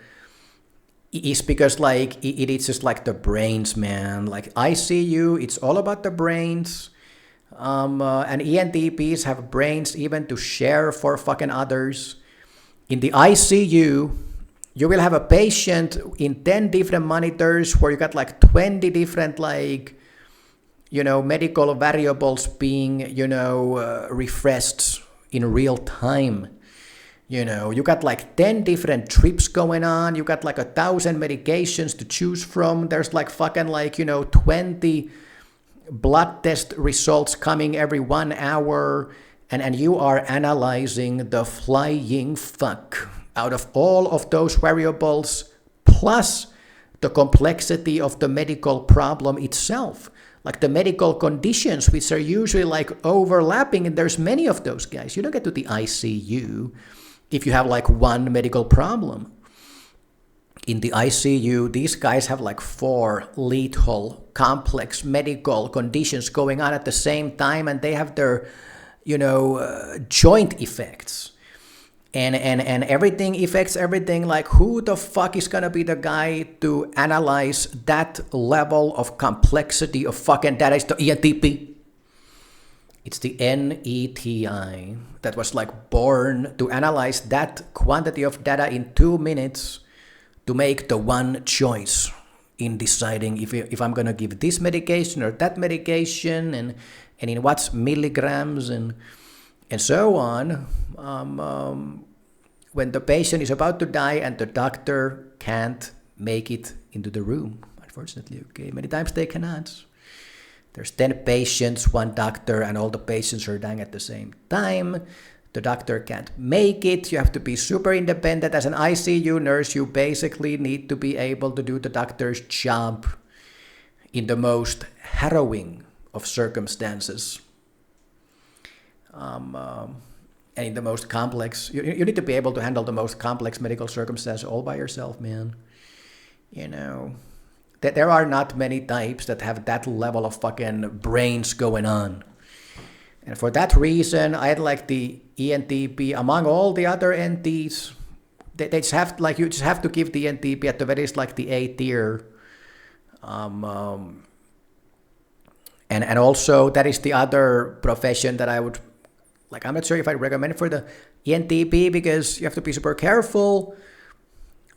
is because like it is just like the brains, man. Like ICU, it's all about the brains. And ENTPs have brains even to share for fucking others. In the ICU, you will have a patient in 10 different monitors where you got like 20 different like, medical variables being, refreshed in real time. You got like 10 different trips going on. You got like 1,000 medications to choose from. There's like fucking like, 20 blood test results coming every 1 hour. And you are analyzing the flying fuck out of all of those variables, plus the complexity of the medical problem itself. Like the medical conditions, which are usually like overlapping, and there's many of those guys. You don't get to the ICU if you have like one medical problem. In the ICU, these guys have like 4 lethal, complex medical conditions going on at the same time, and they have their, joint effects. And everything affects everything. Like, who the fuck is gonna be the guy to analyze that level of complexity of fucking data? It's the ENTP. It's the NETI that was like born to analyze that quantity of data in 2 minutes to make the one choice in deciding if I'm gonna give this medication or that medication, and in what milligrams and so on. When the patient is about to die and the doctor can't make it into the room, unfortunately, okay, many times they cannot. There's 10 patients, 1 doctor, and all the patients are dying at the same time. The doctor can't make it. You have to be super independent. As an ICU nurse, you basically need to be able to do the doctor's job in the most harrowing of circumstances. And in the most complex, you need to be able to handle the most complex medical circumstances all by yourself, man. That there are not many types that have that level of fucking brains going on. And for that reason, I'd like the ENTP among all the other NTs. They just have, like, you just have to give the ENTP at the very least like the A tier. And also that is the other profession that I would, like, I'm not sure if I recommend it for the ENTP because you have to be super careful.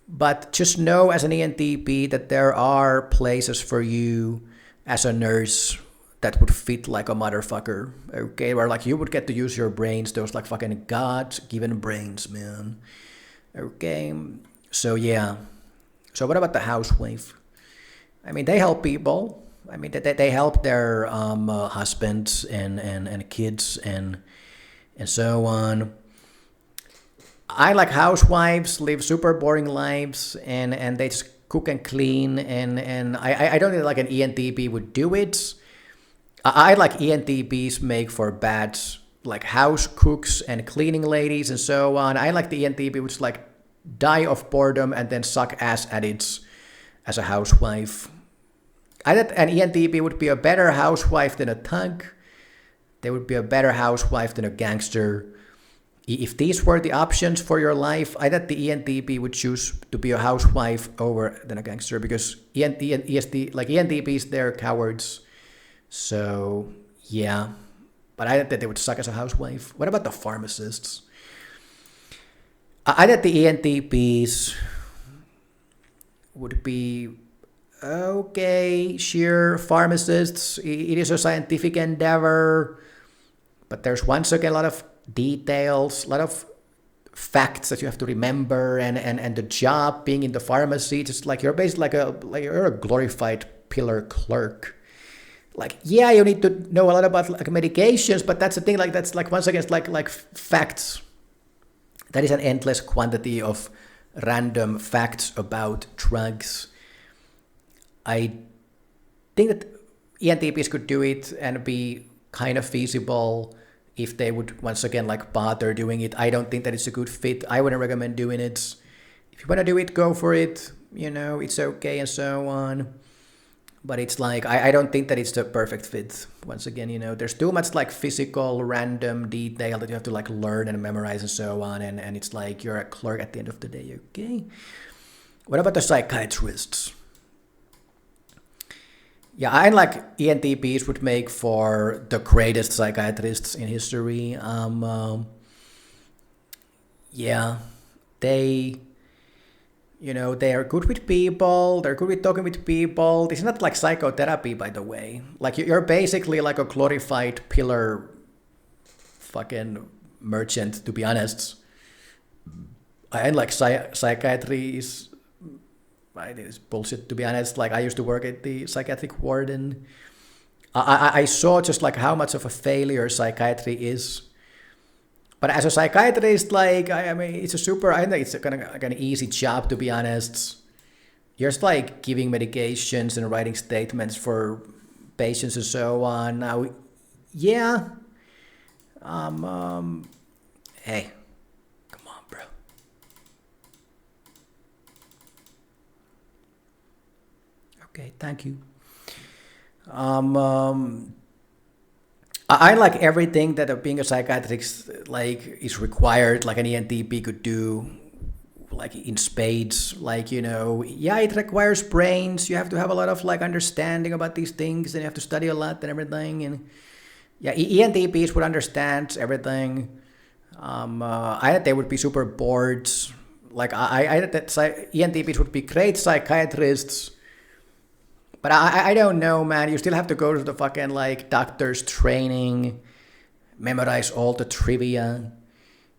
But just know as an ENTP that there are places for you as a nurse that would fit like a motherfucker, okay? Where like you would get to use your brains, those like fucking God-given brains, man. Okay, so yeah. So what about the housewife? I mean, they help people. I mean, they help their husbands and kids and so on. I like housewives live super boring lives and they just cook and clean and I don't think like an ENTP would do it. I like ENTPs make for bad like house cooks and cleaning ladies and so on. I like the ENTP which like die of boredom and then suck ass at it as a housewife. I thought an ENTP would be a better housewife than a thug. They would be a better housewife than a gangster. If these were the options for your life, I thought the ENTP would choose to be a housewife over than a gangster because ENTPs, they're cowards. So, yeah. But I thought that they would suck as a housewife. What about the pharmacists? I thought the ENTPs would be okay, sure, pharmacists. It is a scientific endeavor. But there's once again a lot of details, a lot of facts that you have to remember, and the job being in the pharmacy, just like you're basically like you're a glorified pillar clerk. Like, yeah, you need to know a lot about like medications, but that's the thing. Like that's like once again, it's like facts. That is an endless quantity of random facts about drugs. I think that ENTPs could do it and be kind of feasible if they would once again like bother doing it. I don't think that it's a good fit. I wouldn't recommend doing it. If you want to do it, go for it. You know, it's okay and so on. But it's like, I don't think that it's the perfect fit. Once again, you know, there's too much like physical, random detail that you have to like learn and memorize and so on. And it's like you're a clerk at the end of the day, okay? What about the psychiatrists? Yeah, I like ENTPs would make for the greatest psychiatrists in history. Yeah, they... You know, they are good with people, they're good with talking with people. This is not like psychotherapy, by the way. Like, you're basically like a glorified pillar fucking merchant, to be honest. I like psychiatry is... It's bullshit, to be honest. Like, I used to work at the psychiatric ward, and I saw just like how much of a failure psychiatry is. But as a psychiatrist, like, I mean, I think it's a kind of like an easy job, to be honest. You're just like giving medications and writing statements for patients and so on. Now, yeah. Hey, come on, bro. Okay, thank you. I like everything that being a psychiatrist like is required, like an ENTP could do, like in spades. Like, you know, yeah, it requires brains. You have to have a lot of like understanding about these things, and you have to study a lot and everything. And yeah, ENTPs would understand everything. I thought they would be super bored. Like I thought that ENTPs would be great psychiatrists. But I don't know, man. You still have to go to the fucking like doctor's training, memorize all the trivia.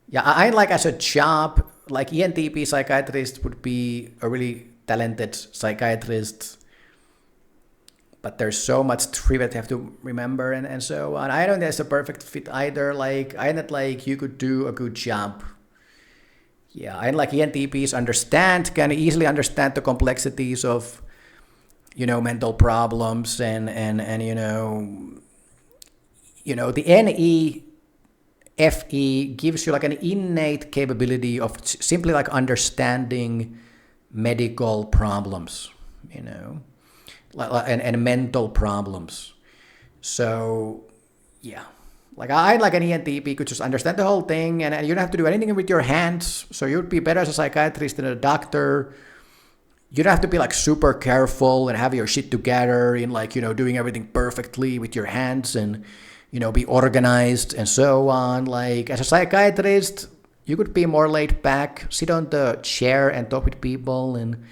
Yeah, I like as a job, like ENTP psychiatrist would be a really talented psychiatrist. But there's so much trivia to have to remember and so on. I don't think that's a perfect fit either. Like, I not like you could do a good job. Yeah, I like ENTPs can easily understand the complexities of, you know, mental problems and you know, the NEFE gives you like an innate capability of simply like understanding medical problems, you know, and mental problems. So yeah, like I like an ENTP could just understand the whole thing, and you don't have to do anything with your hands. So you'd be better as a psychiatrist than a doctor. You don't have to be like super careful and have your shit together in like, you know, doing everything perfectly with your hands and, you know, be organized and so on. Like, as a psychiatrist, you could be more laid back, sit on the chair and talk with people and,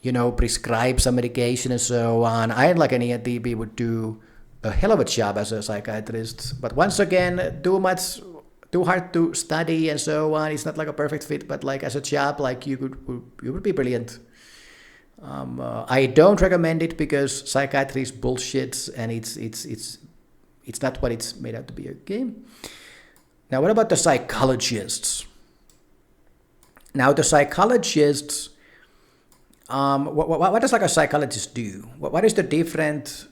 you know, prescribe some medication and so on. I like an ENTP would do a hell of a job as a psychiatrist. But once again, too hard to study and so on. It's not like a perfect fit, but like as a job, like you would be brilliant. I don't recommend it because psychiatry is bullshit and it's not what it's made out to be. Okay. Now, what about the psychologists? Now, the psychologists, what does like a psychologist do? What is the difference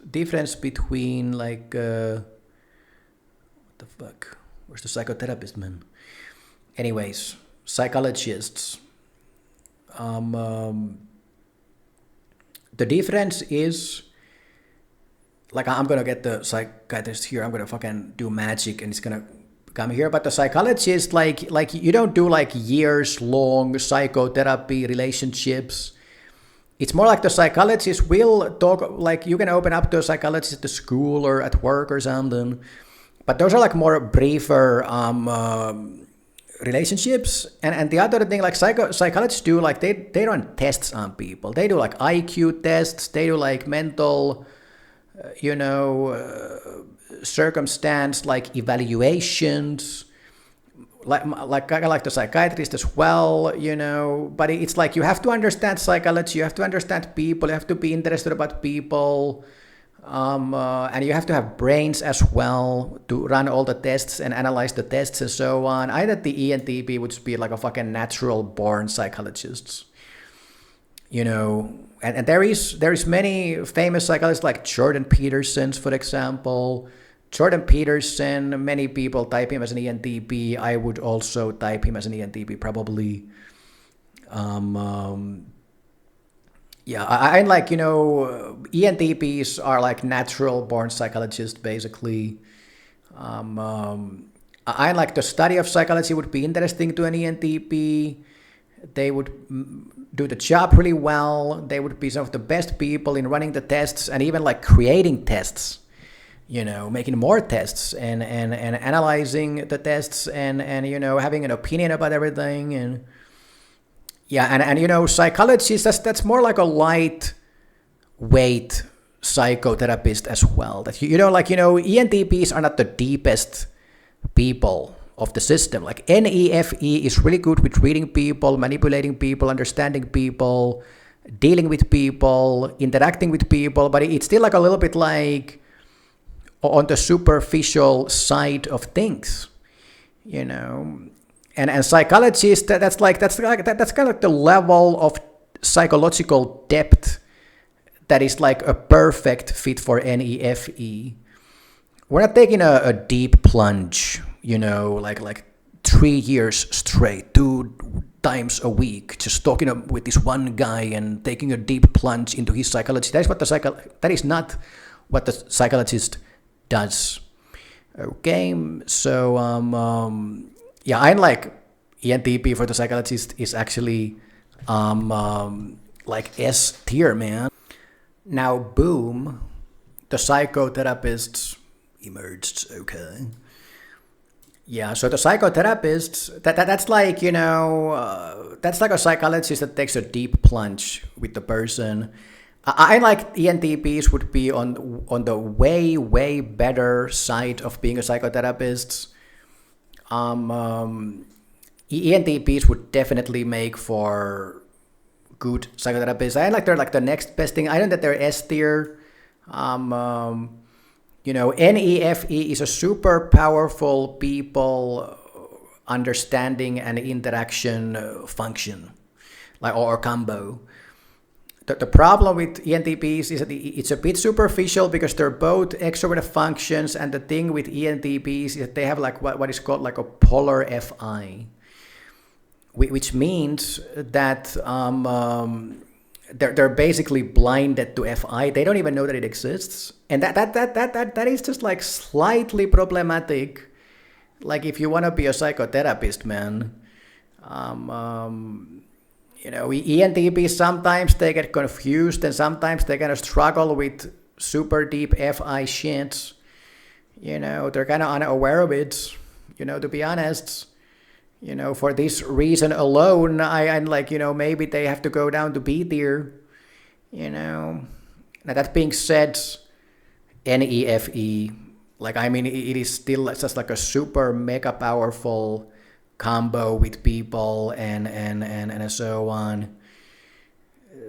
between like what the fuck? Where's the psychotherapist, man? Anyways, psychologists. The difference is, like, I'm gonna get the psychiatrist here. I'm gonna fucking do magic, and it's gonna come here. But the psychologist, like you don't do like years long psychotherapy relationships. It's more like the psychologist will talk. Like, you can open up to a psychologist at the school or at work or something. But those are like more briefer relationships. And the other thing, like psychologists do, like they run tests on people. They do like IQ tests. They do like mental, circumstance, like evaluations. Like I like the psychiatrist as well, you know. But it's like you have to understand psychology. You have to understand people. You have to be interested about people. And you have to have brains as well to run all the tests and analyze the tests and so on. I thought the ENTP would be like a fucking natural born psychologist. And there is many famous psychologists like Jordan Peterson, for example. Jordan Peterson, many people type him as an ENTP. I would also type him as an ENTP probably. I like, ENTPs are like natural born psychologists, basically. I like the study of psychology would be interesting to an ENTP. They would do the job really well. They would be some of the best people in running the tests and even like creating tests, making more tests and analyzing the tests and having an opinion about everything. And psychologists, that's more like a lightweight psychotherapist as well. That ENTPs are not the deepest people of the system. Like NEFE is really good with reading people, manipulating people, understanding people, dealing with people, interacting with people, but it's still like a little bit like on the superficial side of things, And psychologists, that's kind of like the level of psychological depth that is like a perfect fit for NEFE. We're not taking a deep plunge, like 3 years straight, 2 times a week, just talking with this one guy and taking a deep plunge into his psychology. That is not what the psychologist does. Okay, so I like ENTP for the psychologist is actually like S tier, man. Now, boom, the psychotherapists emerged. Okay. Yeah, so the psychotherapists, that's like, that's like a psychologist that takes a deep plunge with the person. I like ENTPs would be on the way, way better side of being a psychotherapist. ENTPs would definitely make for good psychotherapists. I like they're like the next best thing. I know that they're S tier. NEFE is a super powerful people understanding and interaction function, like or combo. The problem with ENTPs is that it's a bit superficial because they're both extroverted functions, and the thing with ENTPs is that they have like what is called like a polar FI, which means that they're basically blinded to FI. They don't even know that it exists, and that is just like slightly problematic. Like if you want to be a psychotherapist, man, ENTPs sometimes they get confused and sometimes they kind of struggle with super deep FI shit. They're kind of unaware of it. To be honest. For this reason alone, I'm like, maybe they have to go down to B tier, Now that being said, NEFE, it is still just like a super mega powerful combo with people and so on.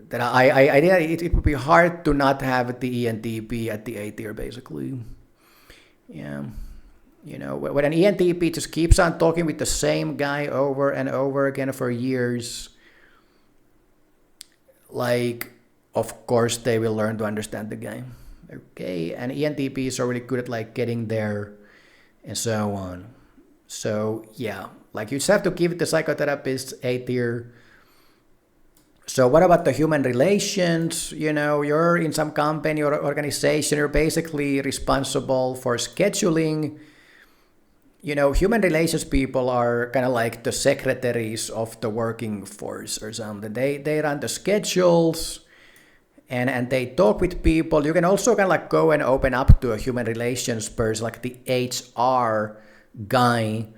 That it would be hard to not have the ENTP at the A tier, basically. Yeah. When an ENTP just keeps on talking with the same guy over and over again for years, of course they will learn to understand the guy. Okay, and ENTPs are really good at like getting there and so on. So yeah, you just have to give the psychotherapist A tier. So what about the human relations? You're in some company or organization, you're basically responsible for scheduling. Human relations people are kind of like the secretaries of the working force or something. They run the schedules and they talk with people. You can also kind of like go and open up to a human relations person, like the HR guy,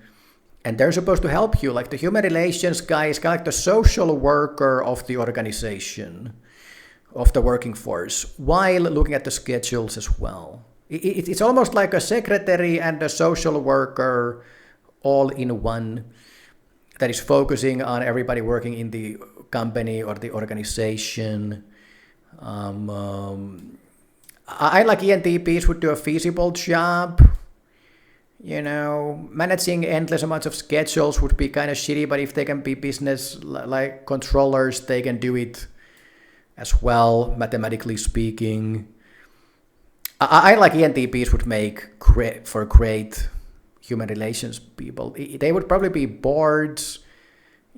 and they're supposed to help you. Like the human relations guy is kind of like the social worker of the organization, of the working force, while looking at the schedules as well. It's almost like a secretary and a social worker all in one that is focusing on everybody working in the company or the organization. I like ENTPs would do a feasible job. Managing endless amounts of schedules would be kind of shitty, but if they can be business like controllers, they can do it as well, mathematically speaking. I like ENTPs would make for great human relations people. They would probably be bored.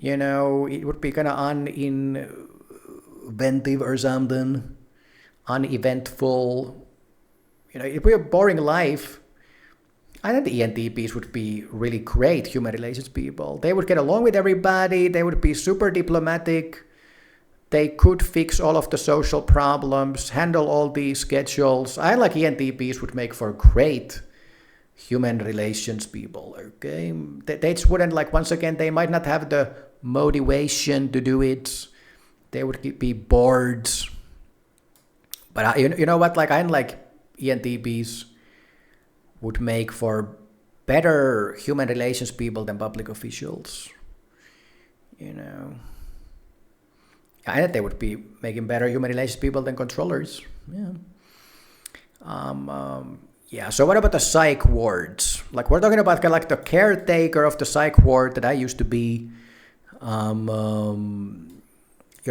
It would be kind of uninventive or something, uneventful. It would be a boring life. I think the ENTPs would be really great human relations people. They would get along with everybody. They would be super diplomatic. They could fix all of the social problems, handle all the schedules. I like ENTPs would make for great human relations people, okay? They just wouldn't, once again, they might not have the motivation to do it. They would be bored. But you know what, I like ENTPs would make for better human relations people than public officials. I think they would be making better human relations people than controllers. Yeah. Yeah. So what about the psych wards? We're talking about kind of the caretaker of the psych ward that I used to be. You're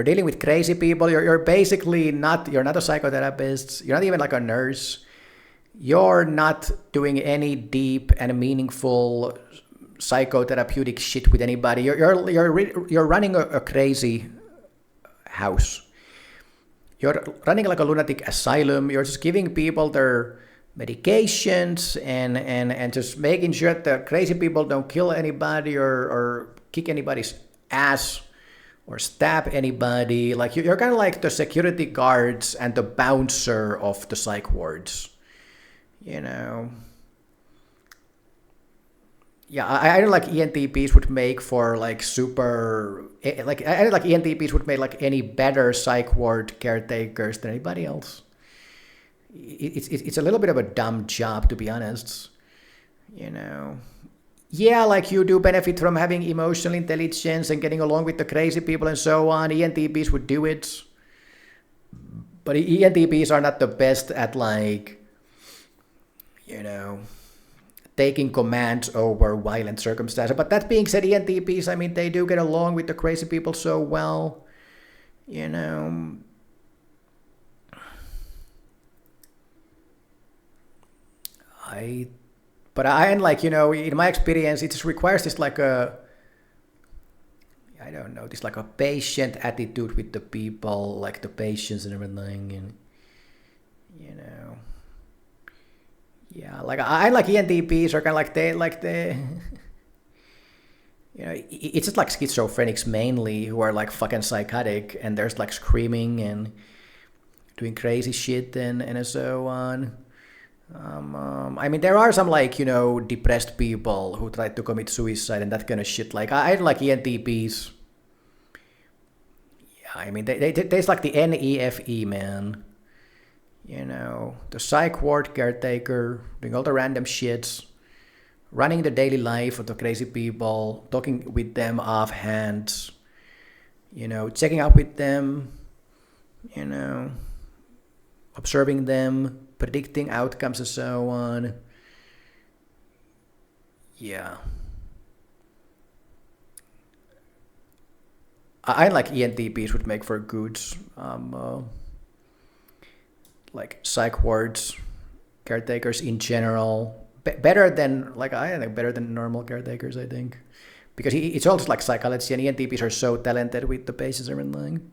dealing with crazy people. You're basically you're not a psychotherapist. You're not even a nurse. You're not doing any deep and meaningful psychotherapeutic shit with anybody. You're running a crazy house. You're running a lunatic asylum. You're just giving people their medications and just making sure that the crazy people don't kill anybody or kick anybody's ass or stab anybody. You're kind of like the security guards and the bouncer of the psych wards. Yeah, I don't like ENTPs would make for super I don't like ENTPs would make any better psych ward caretakers than anybody else. It's a little bit of a dumb job, to be honest. Yeah, you do benefit from having emotional intelligence and getting along with the crazy people and so on. ENTPs would do it, but ENTPs are not the best at taking commands over violent circumstances. But that being said, ENTPs, they do get along with the crazy people so well. But in my experience, it just requires this I don't know, this a patient attitude with the people, the patience and everything, and yeah, I like ENTPs are kind of it's just schizophrenics mainly who are fucking psychotic, and there's screaming and doing crazy shit and so on. There are some depressed people who try to commit suicide and that kind of shit. I like ENTPs. Yeah, there's the NEFE, man. The psych ward caretaker, doing all the random shits, running the daily life of the crazy people, talking with them offhand, checking up with them, observing them, predicting outcomes and so on. Yeah. I like ENTPs would make for good psych wards caretakers in general. Better than better than normal caretakers, I think, because it's also psychology, and ENTPs are so talented with the patients and everything.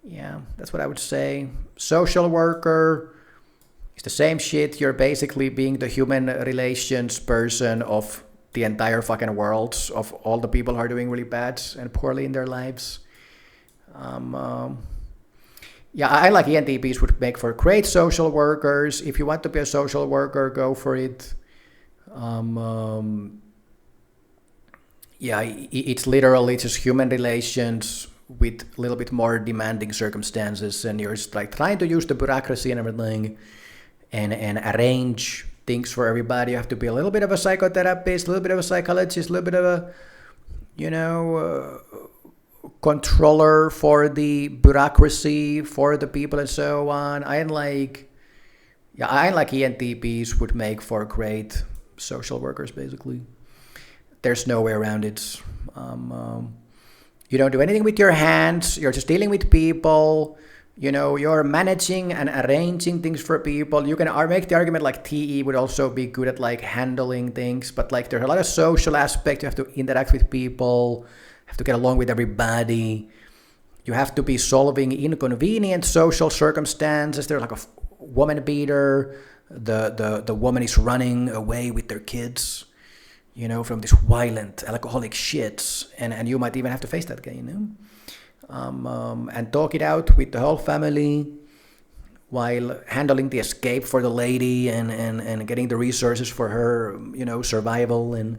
Yeah, that's what I would say. Social worker, it's the same shit. You're basically being the human relations person of the entire fucking world, of all the people who are doing really bad and poorly in their lives. Yeah, I like ENTPs would make for great social workers. If you want to be a social worker, go for it. Yeah, it's literally just human relations with a little bit more demanding circumstances, and you're just trying to use the bureaucracy and everything and arrange things for everybody. You have to be a little bit of a psychotherapist, a little bit of a psychologist, a little bit of a, controller for the bureaucracy, for the people and so on. Yeah, I like ENTPs would make for great social workers, basically. There's no way around it. You don't do anything with your hands. You're just dealing with people. You're managing and arranging things for people. You can make the argument like TE would also be good at like handling things, but like there's a lot of social aspect. You have to interact with people, have to get along with everybody. You have to be solving inconvenient social circumstances. There's like a woman beater. The woman is running away with their kids, from this violent alcoholic shit, and you might even have to face that guy, and talk it out with the whole family while handling the escape for the lady and getting the resources for her, survival. And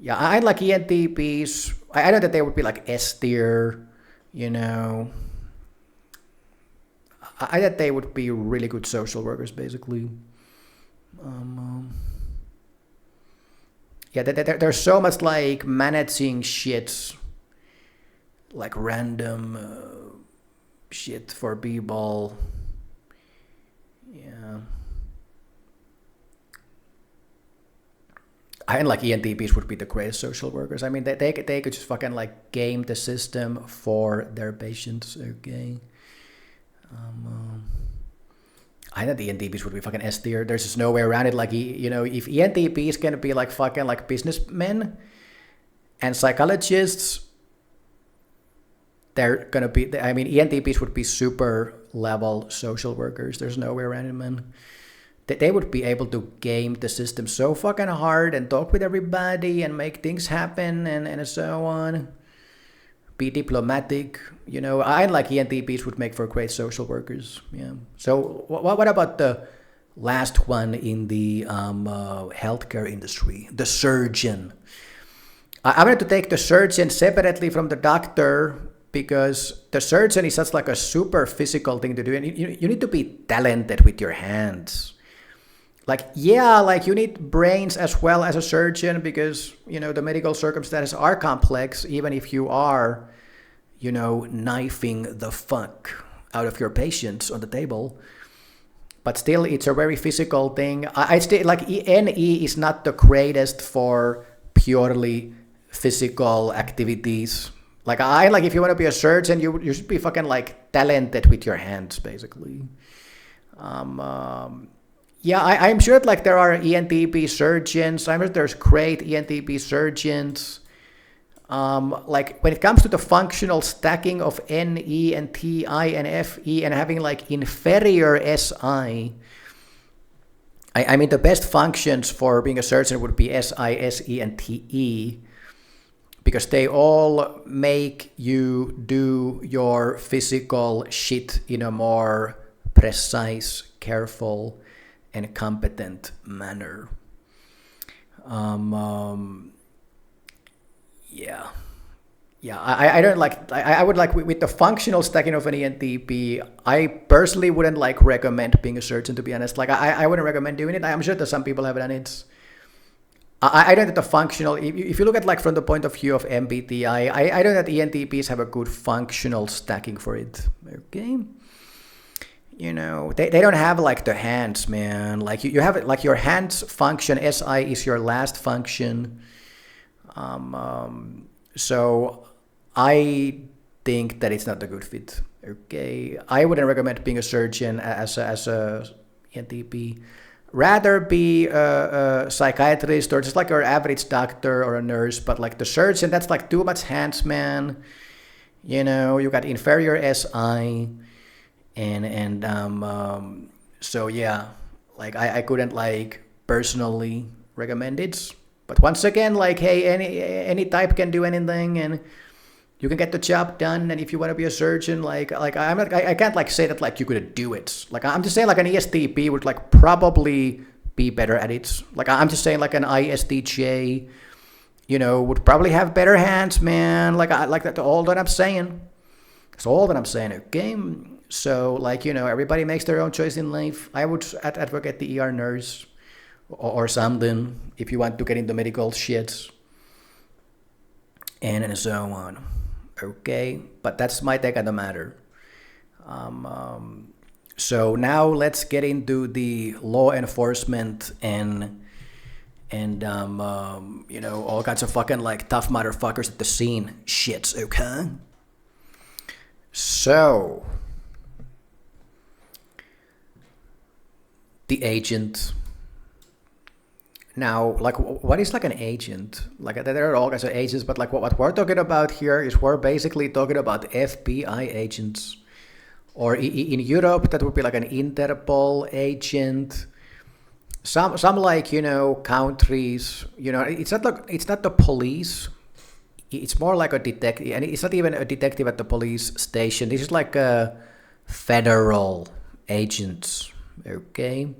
yeah, I like ENTPs. I know that they would be like S tier, I thought they would be really good social workers, basically. Yeah, there's so much like managing shit, like random shit for people. Yeah. I like ENTPs would be the greatest social workers. I mean, they could just fucking like game the system for their patients, okay? I know the ENTPs would be fucking S tier. There's just no way around it. Like, if ENTP is gonna be like fucking like businessmen and psychologists, they're gonna be. I mean, ENTPs would be super level social workers. There's no way around it, man. They would be able to game the system so fucking hard and talk with everybody and make things happen and so on. Be diplomatic, I like ENTPs would make for great social workers. Yeah. So what about the last one in the healthcare industry, the surgeon? I wanted to take the surgeon separately from the doctor because the surgeon is such like a super physical thing to do, and you need to be talented with your hands. Like, yeah, like you need brains as well as a surgeon because, the medical circumstances are complex, even if you are, knifing the fuck out of your patients on the table. But still, it's a very physical thing. I still, like, NE is not the greatest for purely physical activities. Like, if you want to be a surgeon, you should be fucking, like, talented with your hands, basically. Yeah, I'm sure that, like, there are ENTP surgeons. I'm sure there's great ENTP surgeons. Like, when it comes to the functional stacking of NE and TI and FE and having, like, inferior SI, I mean, the best functions for being a surgeon would be SI, SE, and TE because they all make you do your physical shit in a more precise, careful, and competent manner. Yeah. I don't like. I would like with the functional stacking of an ENTP. I personally wouldn't like recommend being a surgeon, to be honest. Like I wouldn't recommend doing it. I'm sure that some people have done it. I don't think the functional. If you look at like from the point of view of MBTI, I don't think ENTPs have a good functional stacking for it. Okay. They don't have like the hands, man. Like you have it, like your hands function. SI is your last function. So I think that it's not a good fit. Okay, I wouldn't recommend being a surgeon as a ENTP. Rather be a psychiatrist or just like your average doctor or a nurse. But like the surgeon, that's like too much hands, man. You got inferior SI. So yeah, like I couldn't like personally recommend it, but once again, like, hey, any type can do anything, and you can get the job done. And if you want to be a surgeon, like I can't like say that like you could do it. Like I'm just saying like an ESTP would like probably be better at it. Like I'm just saying like an ISTJ, would probably have better hands, man. Like that's all that I'm saying. That's all that I'm saying. Okay. So, like, everybody makes their own choice in life. I would advocate the ER nurse or something if you want to get into medical shit and so on. Okay? But that's my take on the matter. So now let's get into the law enforcement and all kinds of fucking like tough motherfuckers at the scene shits, okay? So the agent. Now, like, what is like an agent? Like, there are all kinds of agents, but like what we're talking about here is we're basically talking about FBI agents. Or in Europe, that would be like an Interpol agent. Some like, countries, it's not the police. It's more like a detective, and it's not even a detective at the police station. This is like a federal agents, okay?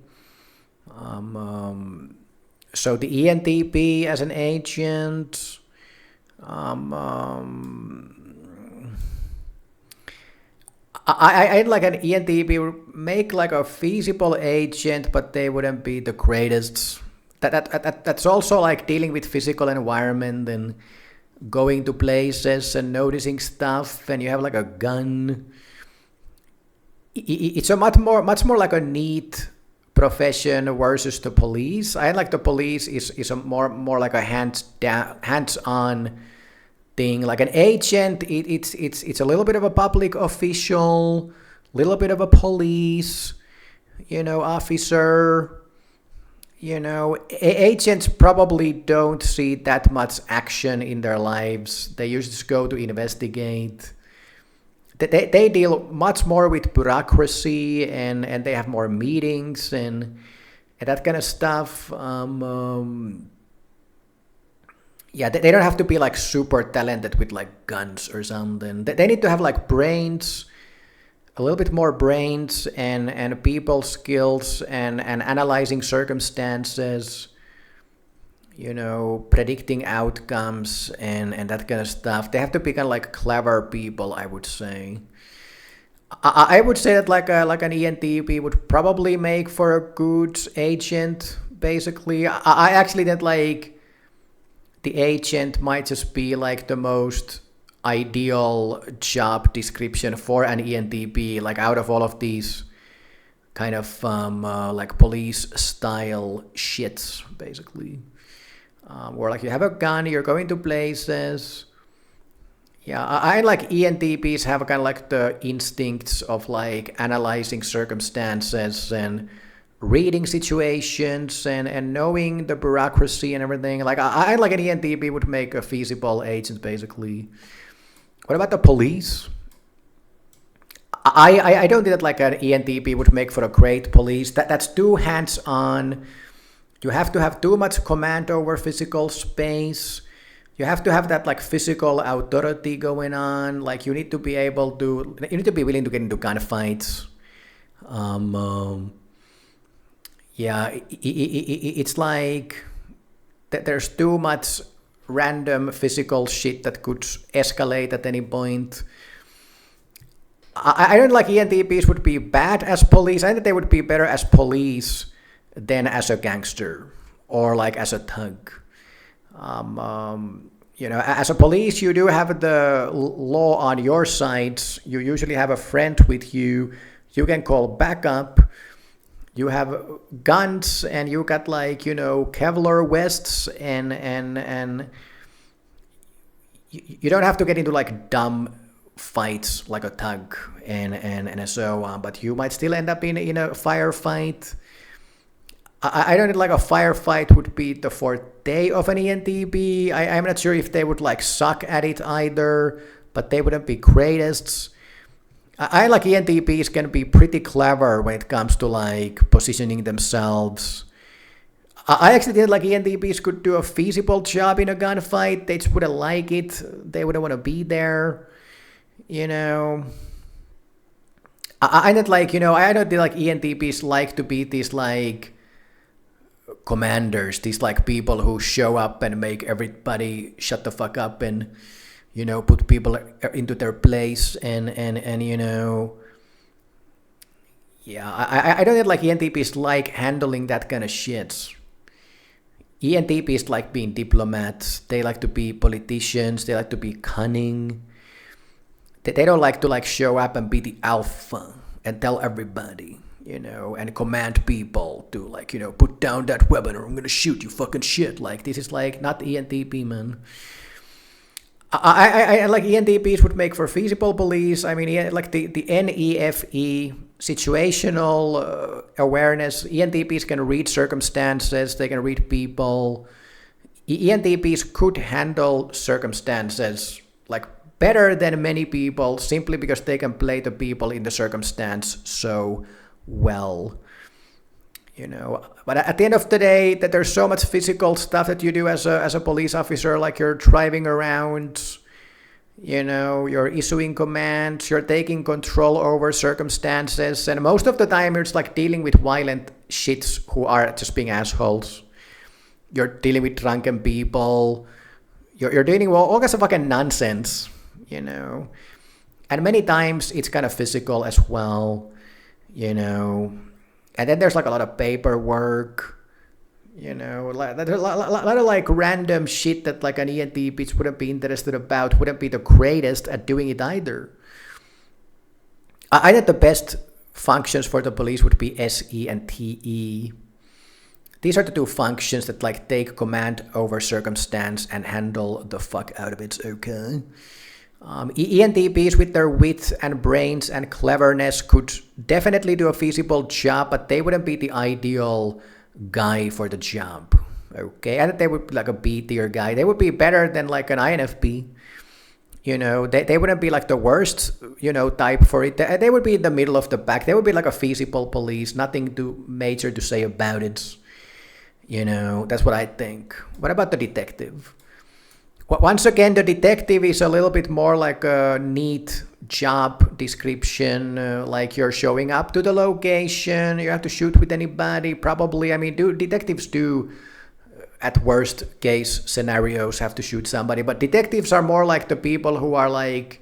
So the ENTP as an agent, I'd like an ENTP would make like a feasible agent, but they wouldn't be the greatest. That's also like dealing with physical environment and going to places and noticing stuff, and you have like a gun. It's a much more like a neat profession versus the police. I like the police is a more like a hands-on thing. Like an agent, it's a little bit of a public official, little bit of a police, officer. Agents probably don't see that much action in their lives. They usually just go to investigate. They deal much more with bureaucracy and they have more meetings and that kind of stuff. They don't have to be like super talented with like guns or something. They need to have like brains, a little bit more brains and people skills and analyzing circumstances, predicting outcomes and that kind of stuff. They have to be kind of like clever people, I would say. I would say that like an ENTP would probably make for a good agent, basically. I actually think like the agent might just be like the most ideal job description for an ENTP, like out of all of these kind of like police style shits, basically. Where like you have a gun, you're going to places. Yeah, I like ENTPs have kind of like the instincts of like analyzing circumstances and reading situations and knowing the bureaucracy and everything. Like I like an ENTP would make a feasible agent, basically. What about the police? I don't think that like an ENTP would make for a great police. That's too hands-on. You have to have too much command over physical space. You have to have that like physical authority going on. Like you need to be willing to get into gunfights. It's like there's too much random physical shit that could escalate at any point. I don't like ENTPs would be bad as police. I think they would be better as police than as a gangster or like as a thug. As a police, you do have the law on your side. You usually have a friend with you. You can call backup. You have guns and you got like, Kevlar vests and you don't have to get into like dumb fights like a thug and so on, but you might still end up in a firefight. I don't think like a firefight would be the forte of an ENTP. I'm not sure if they would like suck at it either, but they wouldn't be greatest. I like ENTPs can be pretty clever when it comes to like positioning themselves. I actually did like ENTPs could do a feasible job in a gunfight. They just wouldn't like it. They wouldn't want to be there. I don't like, I don't think like ENTPs like to be these like commanders, these like people who show up and make everybody shut the fuck up and put people into their place and I don't think like ENTPs like handling that kind of shit. ENTPs like being diplomats. They like to be politicians. They like to be cunning. They don't like to like show up and be the alpha and tell everybody, and command people to like, put down that weapon or I'm gonna shoot you fucking shit. Like this is like not ENTP, man. I like ENTPs would make for feasible police. I mean, like the NEFE, situational awareness. ENTPs can read circumstances. They can read people. ENTPs could handle circumstances like better than many people simply because they can play the people in the circumstance so well. But at the end of the day, that there's so much physical stuff that you do as a police officer, like you're driving around, you're issuing commands, you're taking control over circumstances, and most of the time it's like dealing with violent shits who are just being assholes. You're dealing with drunken people, you're dealing with all kinds of fucking nonsense, and many times it's kind of physical as well, And then there's like a lot of paperwork, there's a lot of like random shit that like an ENTP wouldn't be interested about, wouldn't be the greatest at doing it either. I think the best functions for the police would be SE and TE. These are the two functions that like take command over circumstance and handle the fuck out of it, okay? ENTPs with their wit and brains and cleverness could definitely do a feasible job, but they wouldn't be the ideal guy for the job. Okay, and they would be like a B tier guy. They would be better than like an INFP. They wouldn't be like the worst, type for it. They would be in the middle of the pack. They would be like a feasible police. Nothing too major to say about it. That's what I think. What about the detective? Once again, the detective is a little bit more like a neat job description, like you're showing up to the location, you have to shoot with anybody, probably. I mean, detectives do, at worst case scenarios, have to shoot somebody, but detectives are more like the people who are like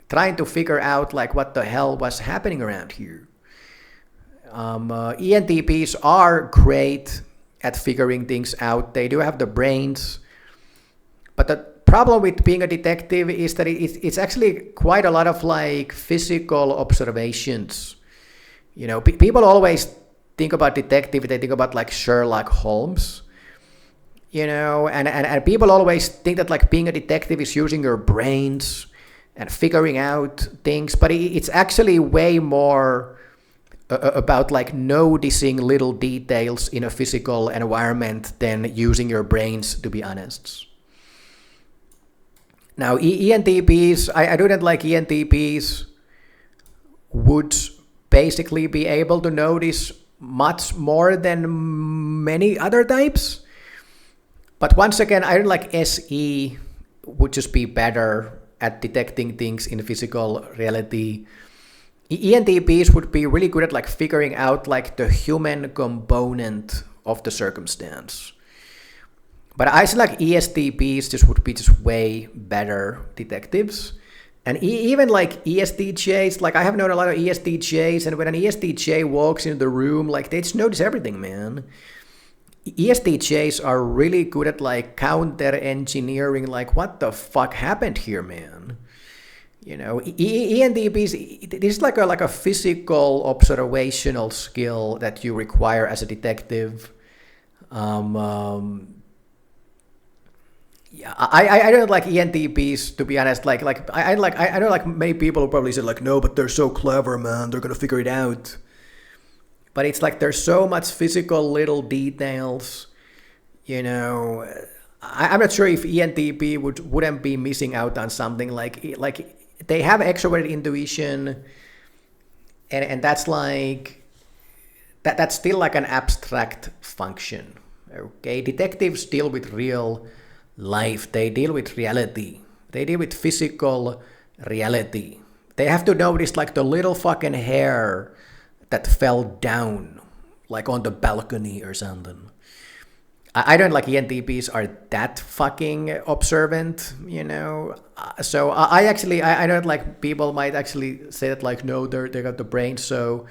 trying to figure out like what the hell was happening around here. ENTPs are great at figuring things out. They do have the brains. But the problem with being a detective is that it's actually quite a lot of like physical observations. People always think about detective, they think about like Sherlock Holmes, and people always think that like being a detective is using your brains and figuring out things, but it's actually way more about like noticing little details in a physical environment than using your brains, to be honest. Now, ENTPs, I do not like ENTPs would basically be able to notice much more than many other types. But once again, I don't like SE would just be better at detecting things in physical reality. ENTPs would be really good at like figuring out like the human component of the circumstance. But I feel like ESTPs just would be just way better detectives. And even like ESTJs, like I have known a lot of ESTJs, and when an ESTJ walks into the room, like they just notice everything, man. ESTJs are really good at like counter engineering, like what the fuck happened here, man? ENTPs, this is like a physical observational skill that you require as a detective. Yeah, I don't like ENTPs, to be honest. I don't like many people who probably say like, no, but they're so clever, man. They're gonna figure it out. But it's like there's so much physical little details. I'm not sure if ENTP wouldn't be missing out on something like they have extroverted intuition, and that's like that's still like an abstract function. Okay, detectives deal with real life. They deal with reality. They deal with physical reality. They have to notice like the little fucking hair that fell down, like on the balcony or something. I don't like ENTPs are that fucking observant, So I don't like people might actually say that like, no, they got the brain, so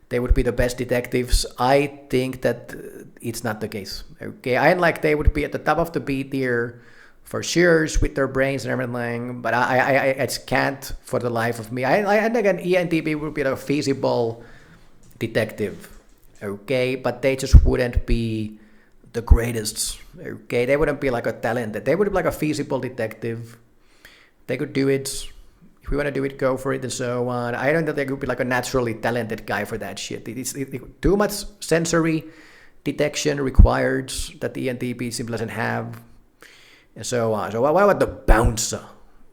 they would be the best detectives. I think that it's not the case. Okay, I like they would be at the top of the B tier for sure with their brains and everything, but I just can't for the life of me. I think an ENTP would be like a feasible detective, okay, but they just wouldn't be the greatest, okay. They wouldn't be like a talented. They would be like a feasible detective. They could do it. If we want to do it, go for it and so on. I don't think they could be like a naturally talented guy for that shit. It's too much sensory detection required that the ENTP simply doesn't have, and so on. So what about the bouncer?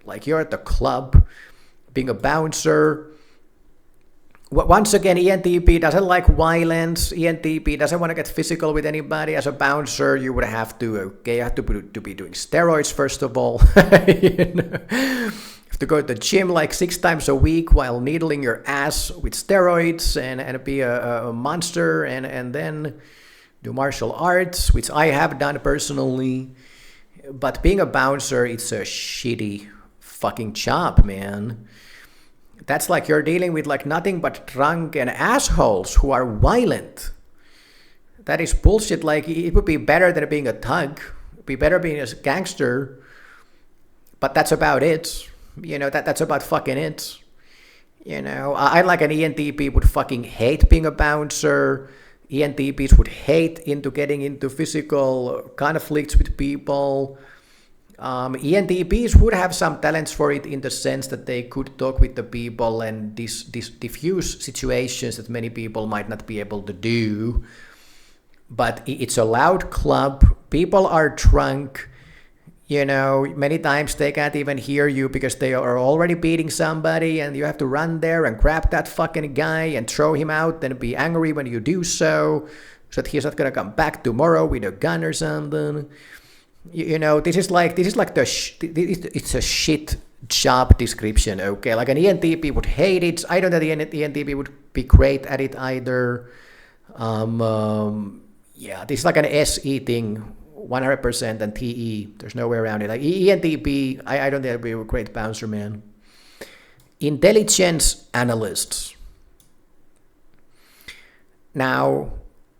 Like, you're at the club, being a bouncer. Once again, ENTP doesn't like violence. ENTP doesn't want to get physical with anybody. As a bouncer, you would have to, you have to be doing steroids first of all. You know? To go to the gym like 6 times a week while needling your ass with steroids and be a monster and then do martial arts, which I have done personally. But being a bouncer, it's a shitty fucking job, man. That's like you're dealing with like nothing but drunk and assholes who are violent. That is bullshit. Like, it would be better than being a thug. It would be better being a gangster. But that's about it. You know, that's about fucking it. You know, I like an ENTP would fucking hate being a bouncer. ENTPs would hate getting into physical conflicts with people. ENTPs would have some talents for it in the sense that they could talk with the people and diffuse situations that many people might not be able to do. But it's a loud club. People are drunk. You know, many times they can't even hear you because they are already beating somebody and you have to run there and grab that fucking guy and throw him out and be angry when you do so that he's not going to come back tomorrow with a gun or something. You know, this is like it's a shit job description, okay? Like, an ENTP would hate it. I don't know that the ENTP would be great at it either. Yeah, this is like an SE thing. 100% and TE. There's no way around it. Like, ENTP, I don't think I'd be a great bouncer, man. Intelligence analysts. Now,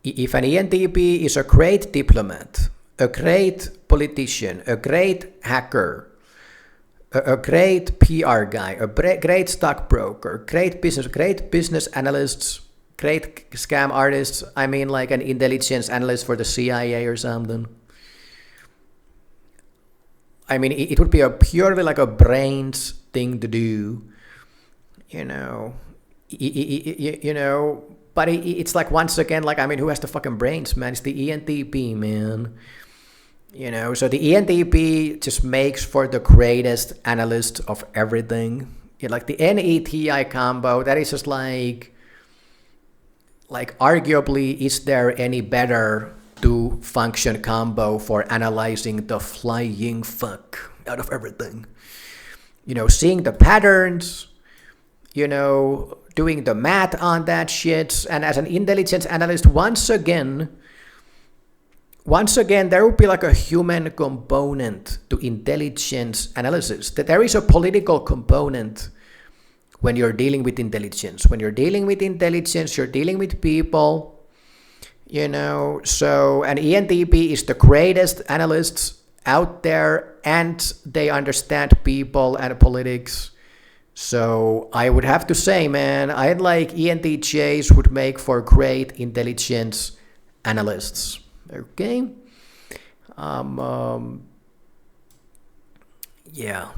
if an ENTP is a great diplomat, a great politician, a great hacker, a great PR guy, a great stockbroker, great business analysts, great scam artists, I mean like an intelligence analyst for the CIA or something. I mean, it would be a purely like a brains thing to do, you know. You know, but it's like, once again, like, I mean, who has the fucking brains, man? It's the ENTP, man. You know, so the ENTP just makes for the greatest analyst of everything. Yeah, like the NETI combo, that is just like arguably, is there any better two function combo for analyzing the flying fuck out of everything? You know, seeing the patterns, you know, doing the math on that shit. And as an intelligence analyst, once again, there would be like a human component to intelligence analysis. That there is a political component when you're dealing with intelligence. When you're dealing with intelligence, you're dealing with people. You know, so an ENTP is the greatest analysts out there and they understand people and politics. So I would have to say, man, I'd like ENTJs would make for great intelligence analysts. Okay? Yeah.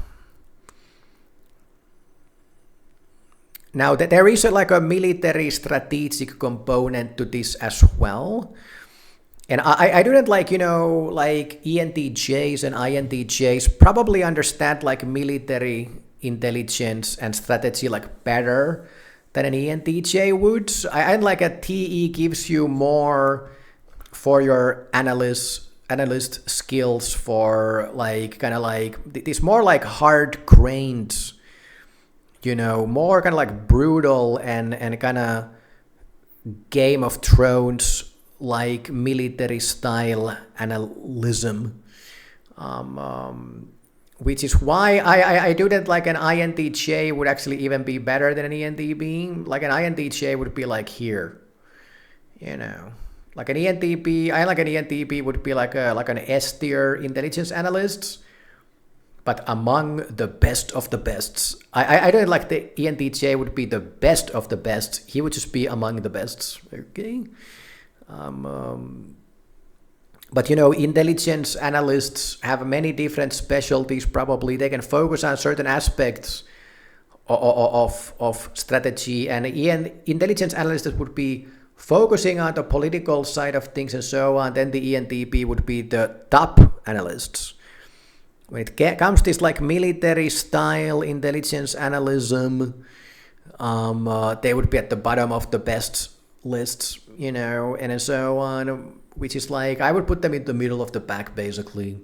Now, there is like a military strategic component to this as well. And I didn't like, you know, like ENTJs and INTJs probably understand like military intelligence and strategy like better than an ENTJ would. I like a TE gives you more for your analyst skills for like kind of like, it's more like hard-grained, you know, more kind of like brutal and kind of Game of Thrones like military style analysm, which is why I do that. Like an INTJ would actually even be better than an ENTP. Like an INTJ would be like here, you know, like an ENTP. I like an ENTP would be like an S tier intelligence analyst. but among the best of the bests. I don't like the ENTJ would be the best of the best. He would just be among the bests. Okay. But intelligence analysts have many different specialties. Probably they can focus on certain aspects of strategy, and intelligence analysts would be focusing on the political side of things and so on. Then the ENTP would be the top analysts. When it comes to this like military style intelligence analysm, they would be at the bottom of the best lists, and so on, which is like, I would put them in the middle of the pack, basically.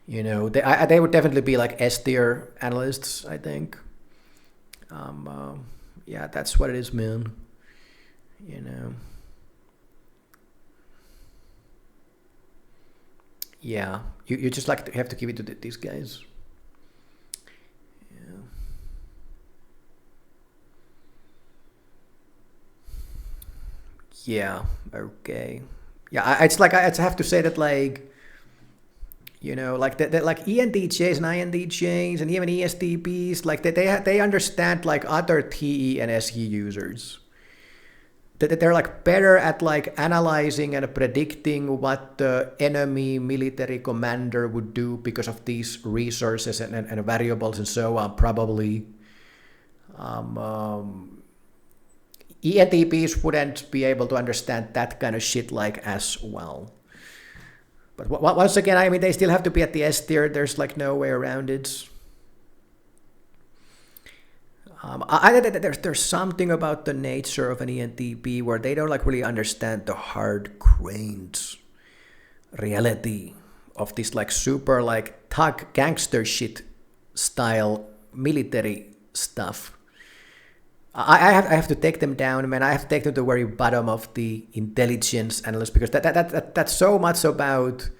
They would definitely be like S tier analysts, I think. Yeah, that's what it is, man. Yeah, you just like have to give it to these guys. Yeah, okay. Yeah, it's like I have to say that, like, like that like ENTJs and INTJs and even ESTPs, like they understand like other TE and SE users. That they're like better at like analyzing and predicting what the enemy military commander would do because of these resources and variables and so on, probably. ENTPs wouldn't be able to understand that kind of shit like as well. But once again, I mean, they still have to be at the S tier. There's like no way around it. There's something about the nature of an ENTP where they don't like really understand the hard-grained reality of this like super like thug gangster shit style military stuff. I have to take them down, man. I have to take them to the very bottom of the intelligence analyst, because that's so much about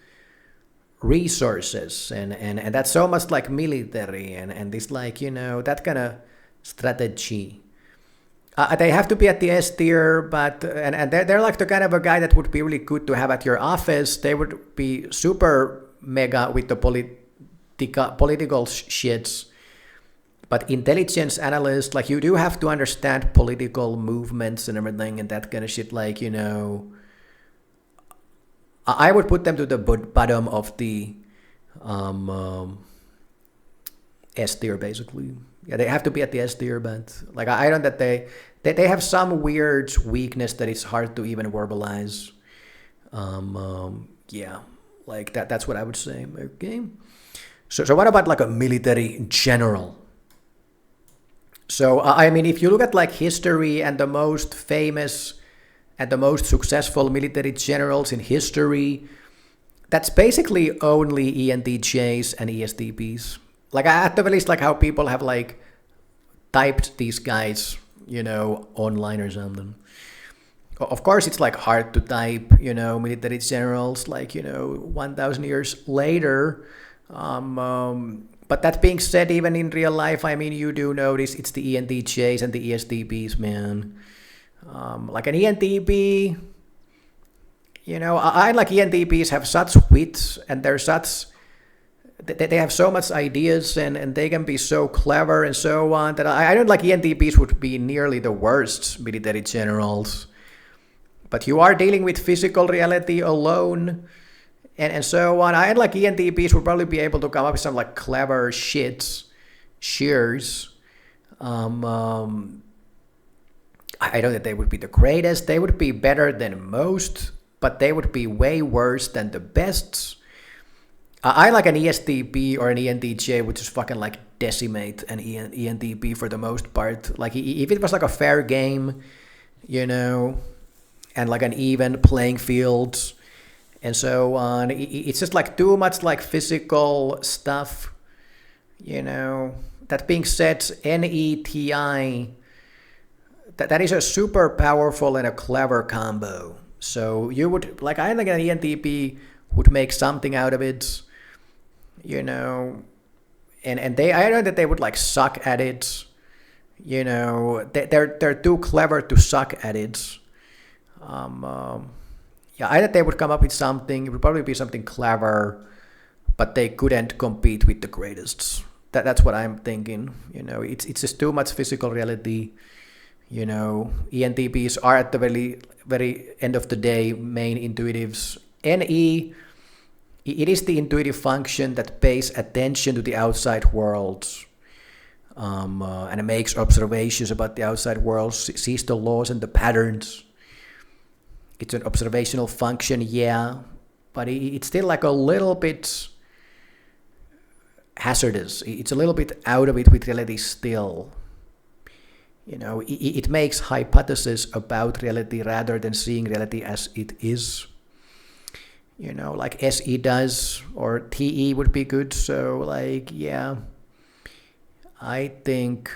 resources and that's so much like military and this like, that kind of strategy. They have to be at the S tier, but and they're like the kind of a guy that would be really good to have at your office. They would be super mega with the political shits. But intelligence analysts, like, you do have to understand political movements and everything and that kind of shit. Like, I would put them to the bottom of the S tier, basically. Yeah, they have to be at the S tier, but like I don't that they have some weird weakness that it's hard to even verbalize. Yeah, like that's what I would say. Okay. So what about like a military general? So, I mean, if you look at like history and the most famous and the most successful military generals in history, that's basically only ENTJs and ESTPs. Like, at the least, like how people have like typed these guys, online or something. Of course, it's like hard to type, military generals like, 1,000 years later. But that being said, even in real life, I mean, you do notice it's the ENTJs and the ESTPs, man. Like an ENTP, I like ENTPs have such wit and they're such, they have so much ideas and they can be so clever and so on that I don't like ENTPs would be nearly the worst military generals. But you are dealing with physical reality alone. And so on. I like ENTPs would probably be able to come up with some like clever shears. I don't think they would be the greatest. They would be better than most, but they would be way worse than the best. I like an ESTP or an ENTJ would just fucking like decimate an ENTP for the most part. Like if it was like a fair game, and like an even playing field. And so on, it's just like too much like physical stuff, That being said, NETI, that is a super powerful and a clever combo. So you would, like, I think an ENTP would make something out of it, and they, I know that they would like suck at it, they're too clever to suck at it. Yeah, I thought they would come up with something. It would probably be something clever, but they couldn't compete with the greatest. That's what I'm thinking. It's just too much physical reality. ENTPs are at the very end of the day main intuitives. NE, it is the intuitive function that pays attention to the outside world, and it makes observations about the outside world, sees the laws and the patterns. It's an observational function, yeah, but it's still like a little bit hazardous. It's a little bit out of it with reality still. It makes hypotheses about reality rather than seeing reality as it is. Like SE does, or TE would be good. So like, yeah, I think,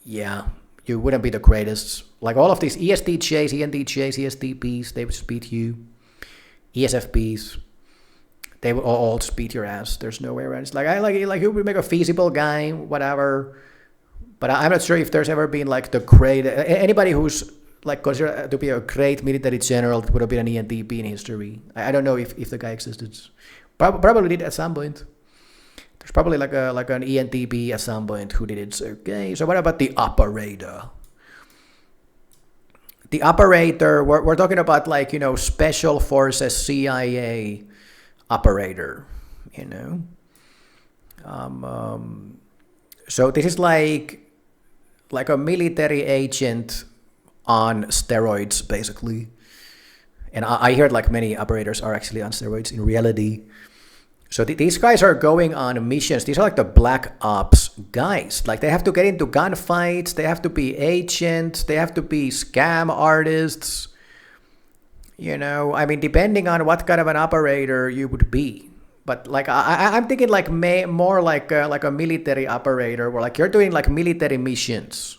yeah, you wouldn't be the greatest. Like all of these ESTJs, ENTJs, ESTPs, they would just beat you. ESFPs, they would all just beat your ass. There's no way around. It's like, you would make a feasible guy, whatever. But I'm not sure if there's ever been like the great, anybody who's like considered to be a great military general that would have been an ENTP in history. I don't know if the guy existed. Probably did at some point. There's probably like an ENTP at some point who did it. Okay, so what about the operator? The operator, we're talking about like, special forces CIA operator, So this is like a military agent on steroids, basically. And I heard like many operators are actually on steroids in reality. So these guys are going on missions. These are like the black ops guys. Like they have to get into gunfights. They have to be agents. They have to be scam artists. Depending on what kind of an operator you would be. But like I'm thinking like more like a military operator, where like you're doing like military missions.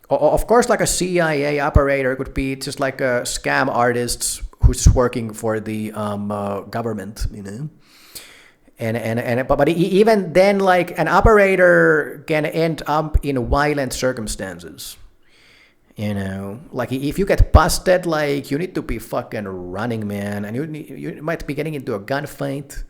Of course, like a CIA operator could be just like a scam artist who's working for the government, But even then, like an operator can end up in violent circumstances. Like if you get busted, like you need to be fucking running, man, and you might be getting into a gunfight.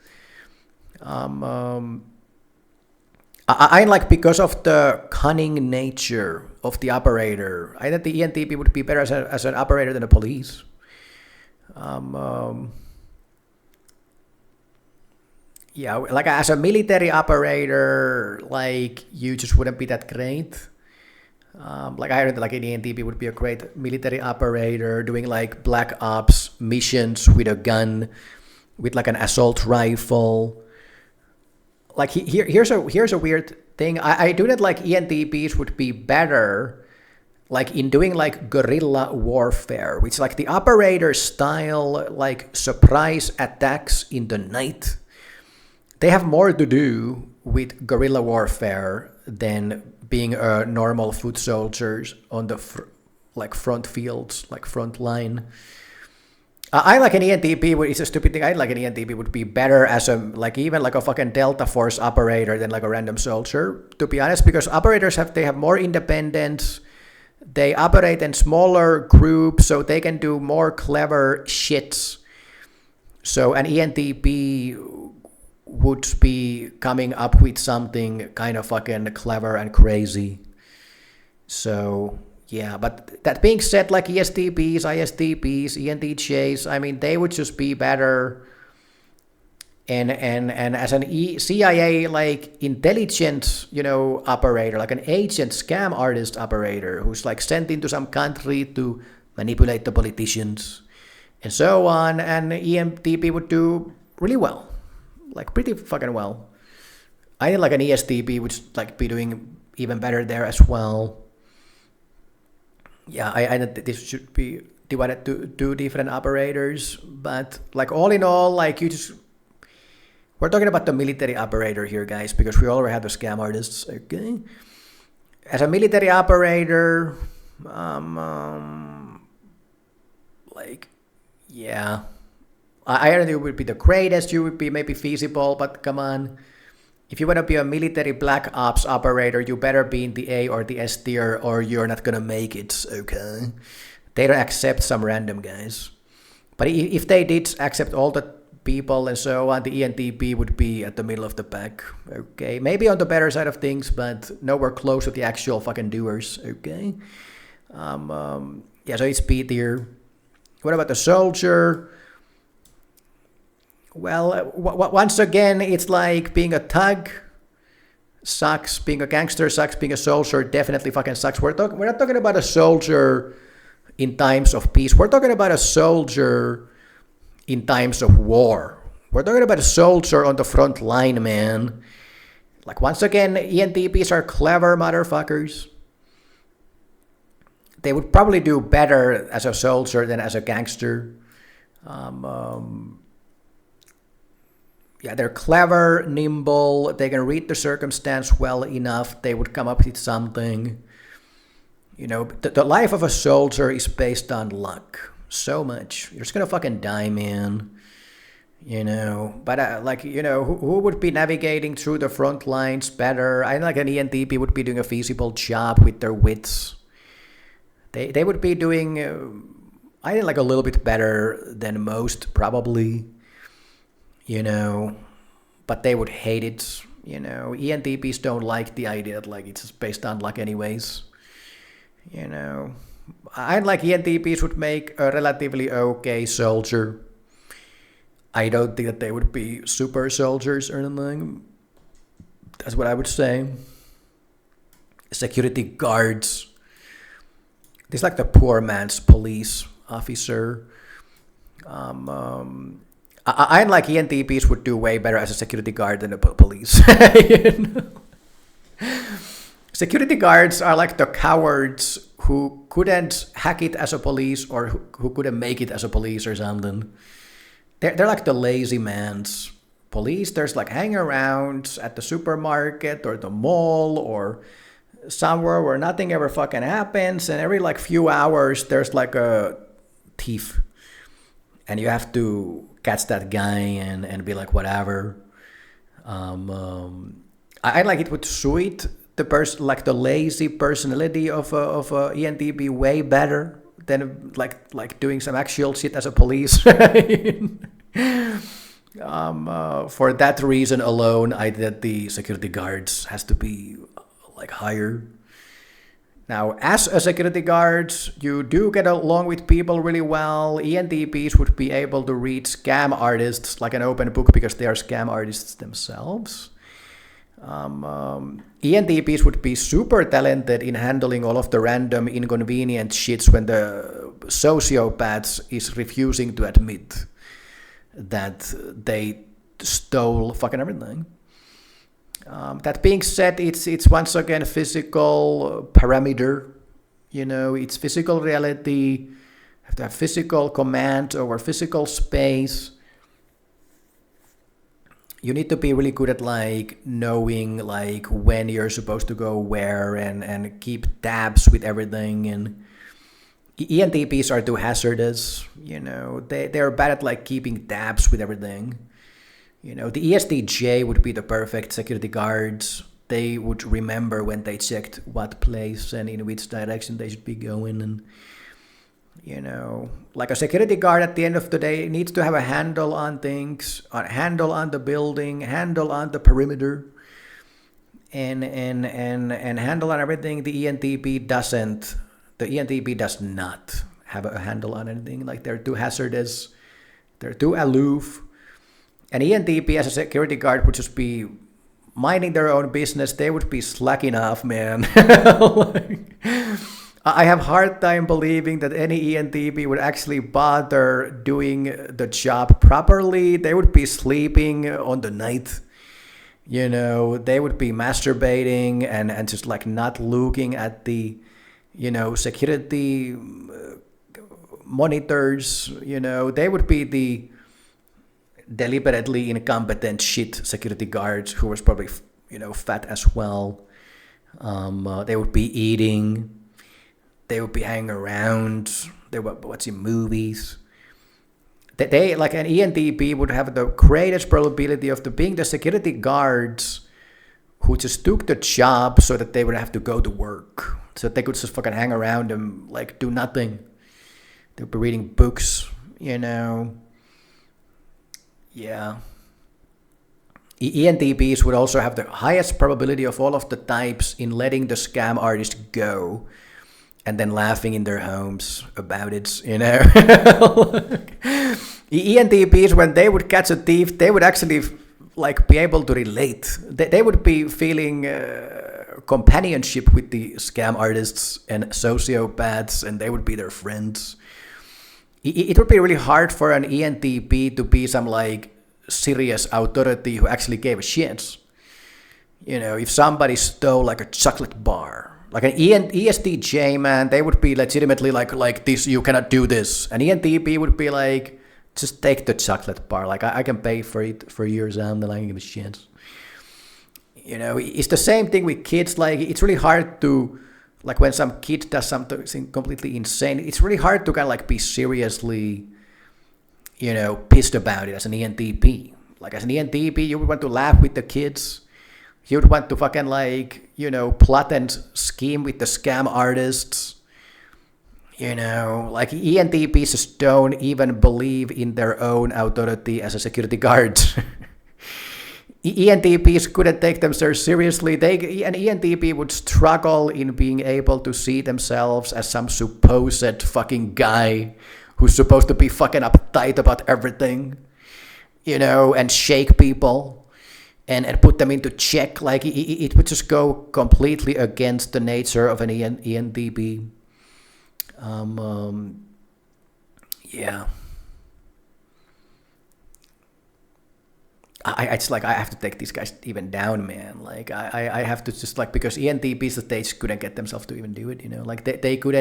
I like, because of the cunning nature of the operator, I think the ENTP would be better as an operator than the police. Yeah, like as a military operator, like you just wouldn't be that great. Like I heard like an ENTP would be a great military operator doing like black ops missions with a gun, with like an assault rifle. Like here's a weird thing. I do that like ENTPs would be better like in doing like guerrilla warfare, which is like the operator style, like surprise attacks in the night. They have more to do with guerrilla warfare than being a normal foot soldiers on the front fields, like front line. I like an ENTP, it's a stupid thing. I like an ENTP would be better as a even a fucking Delta Force operator than like a random soldier, to be honest, because operators have more independence. They operate in smaller groups, so they can do more clever shits. So an ENTP would be coming up with something kind of fucking clever and crazy. So yeah, but that being said, like ESTPs, ISTPs, ENTJs, they would just be better. And as an CIA like intelligent, operator, like an agent scam artist operator who's like sent into some country to manipulate the politicians and so on, and ENTP would do really well, like pretty fucking well. I think like an ESTP would like be doing even better there as well. Yeah, I think this should be divided to two different operators, but like all in all, like we're talking about the military operator here, guys, because we already have the scam artists. Okay, as a military operator, yeah, I don't think it would be the greatest. You would be maybe feasible, but come on. If you want to be a military black ops operator, you better be in the A or the S tier, or you're not going to make it, okay? They don't accept some random guys. But if they did accept all the people and so on, the ENTP would be at the middle of the pack. Okay, maybe on the better side of things, but nowhere close to the actual fucking doers. Okay, yeah, so it's B tier. What about the soldier? Well, once again, it's like being a thug sucks, being a gangster sucks, being a soldier definitely fucking sucks. We're not talking about a soldier in times of peace. We're talking about a soldier in times of war. We're talking about a soldier on the front line, man. Like, once again, ENTPs are clever motherfuckers. They would probably do better as a soldier than as a gangster. Yeah, they're clever, nimble, they can read the circumstance well enough, they would come up with something. You know, the life of a soldier is based on luck. So much. You're just gonna fucking die, man. You know, but like, you know, who would be navigating through the front lines better? I think like an ENTP would be doing a feasible job with their wits. They would be doing, I think, like a little bit better than most, probably. You know, but they would hate it. You know, ENTPs don't like the idea that like it's just based on luck anyways. You know, I like ENTPs would make a relatively okay soldier. I don't think that they would be super soldiers or anything. That's what I would say. Security guards. This is like the poor man's police officer. I like ENTPs would do way better as a security guard than a police. You know? Security guards are like the cowards who couldn't hack it as a police or who couldn't make it as a police or something. They're like the lazy man's police. There's like hang around at the supermarket or the mall or somewhere where nothing ever fucking happens, and every like few hours there's like a thief. And you have to catch that guy and be like, whatever. I like it would suit the person, like the lazy personality of a ENTP way better than like doing some actual shit as a police. For that reason alone, I think the security guards has to be like higher. Now, as a security guard, you do get along with people really well. ENTPs would be able to read scam artists like an open book because they are scam artists themselves. ENTPs would be super talented in handling all of the random inconvenient shits when the sociopath is refusing to admit that they stole fucking everything. That being said, it's once again physical parameter. You know, it's physical reality. You have to have physical command over physical space. You need to be really good at like knowing like when you're supposed to go where and keep tabs with everything. And ENTPs are too hazardous. You know, they're bad at like keeping tabs with everything. You know, the ESTJ would be the perfect security guards. They would remember when they checked what place and in which direction they should be going. And, you know, like a security guard at the end of the day needs to have a handle on things, a handle on the building, handle on the perimeter, and handle on everything. The ENTP doesn't. The ENTP does not have a handle on anything. Like, they're too hazardous. They're too aloof. An ENTP as a security guard would just be minding their own business. They would be slacking off, man. Like, I have a hard time believing that any ENTP would actually bother doing the job properly. They would be sleeping on the night. You know, they would be masturbating and just like not looking at the, you know, security monitors. You know, they would be the deliberately incompetent shit security guards who was probably, you know, fat as well. They would be eating. They would be hanging around. They were watching movies. They like an ENTP would have the greatest probability of being the security guards who just took the job so that they would have to go to work, so that they could just fucking hang around and like do nothing. They would be reading books, you know. Yeah. ENTPs would also have the highest probability of all of the types in letting the scam artist go and then laughing in their homes about it, you know. ENTPs, when they would catch a thief, they would actually like be able to relate. They would be feeling companionship with the scam artists and sociopaths, and they would be their friends. It would be really hard for an ENTP to be some like serious authority who actually gave a shit. You know, if somebody stole like a chocolate bar, like an ESTJ, man, they would be legitimately like this, you cannot do this. An ENTP would be like, just take the chocolate bar. Like, I can pay for it for years and then I can give a shit. You know, it's the same thing with kids. Like, it's really hard to, like when some kid does something completely insane, it's really hard to kind of like be seriously, you know, pissed about it as an ENTP. Like, as an ENTP, you would want to laugh with the kids. You would want to fucking like, you know, plot and scheme with the scam artists. You know, like ENTPs just don't even believe in their own authority as a security guard. ENTPs couldn't take themselves seriously. An ENTP would struggle in being able to see themselves as some supposed fucking guy who's supposed to be fucking uptight about everything, you know, and shake people and put them into check. Like, it would just go completely against the nature of an ENTP. Yeah. I just like, I have to take these guys even down, man. Like, I have to just like, because ENTPs, they just couldn't get themselves to even do it, you know, like they could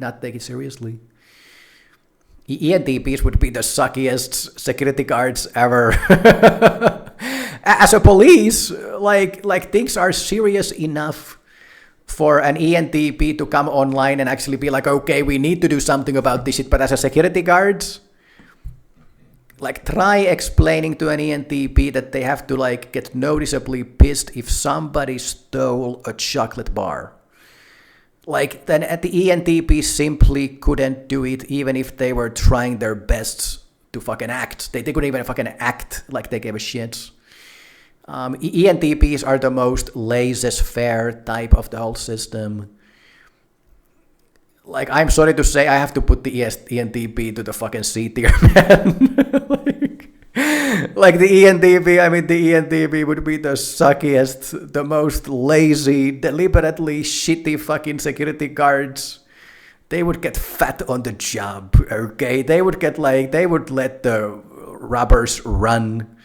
not take it seriously. ENTPs would be the suckiest security guards ever. As a police, like things are serious enough for an ENTP to come online and actually be like, okay, we need to do something about this shit. But as a security guard, like, try explaining to an ENTP that they have to like get noticeably pissed if somebody stole a chocolate bar. Like, then at the ENTP simply couldn't do it even if they were trying their best to fucking act. They couldn't even fucking act like they gave a shit. ENTPs are the most laissez-faire type of the whole system. Like, I'm sorry to say, I have to put the ENTP to the fucking C tier, man. like the ENTP would be the suckiest, the most lazy, deliberately shitty fucking security guards. They would get fat on the job, okay? They would let the rubbers run.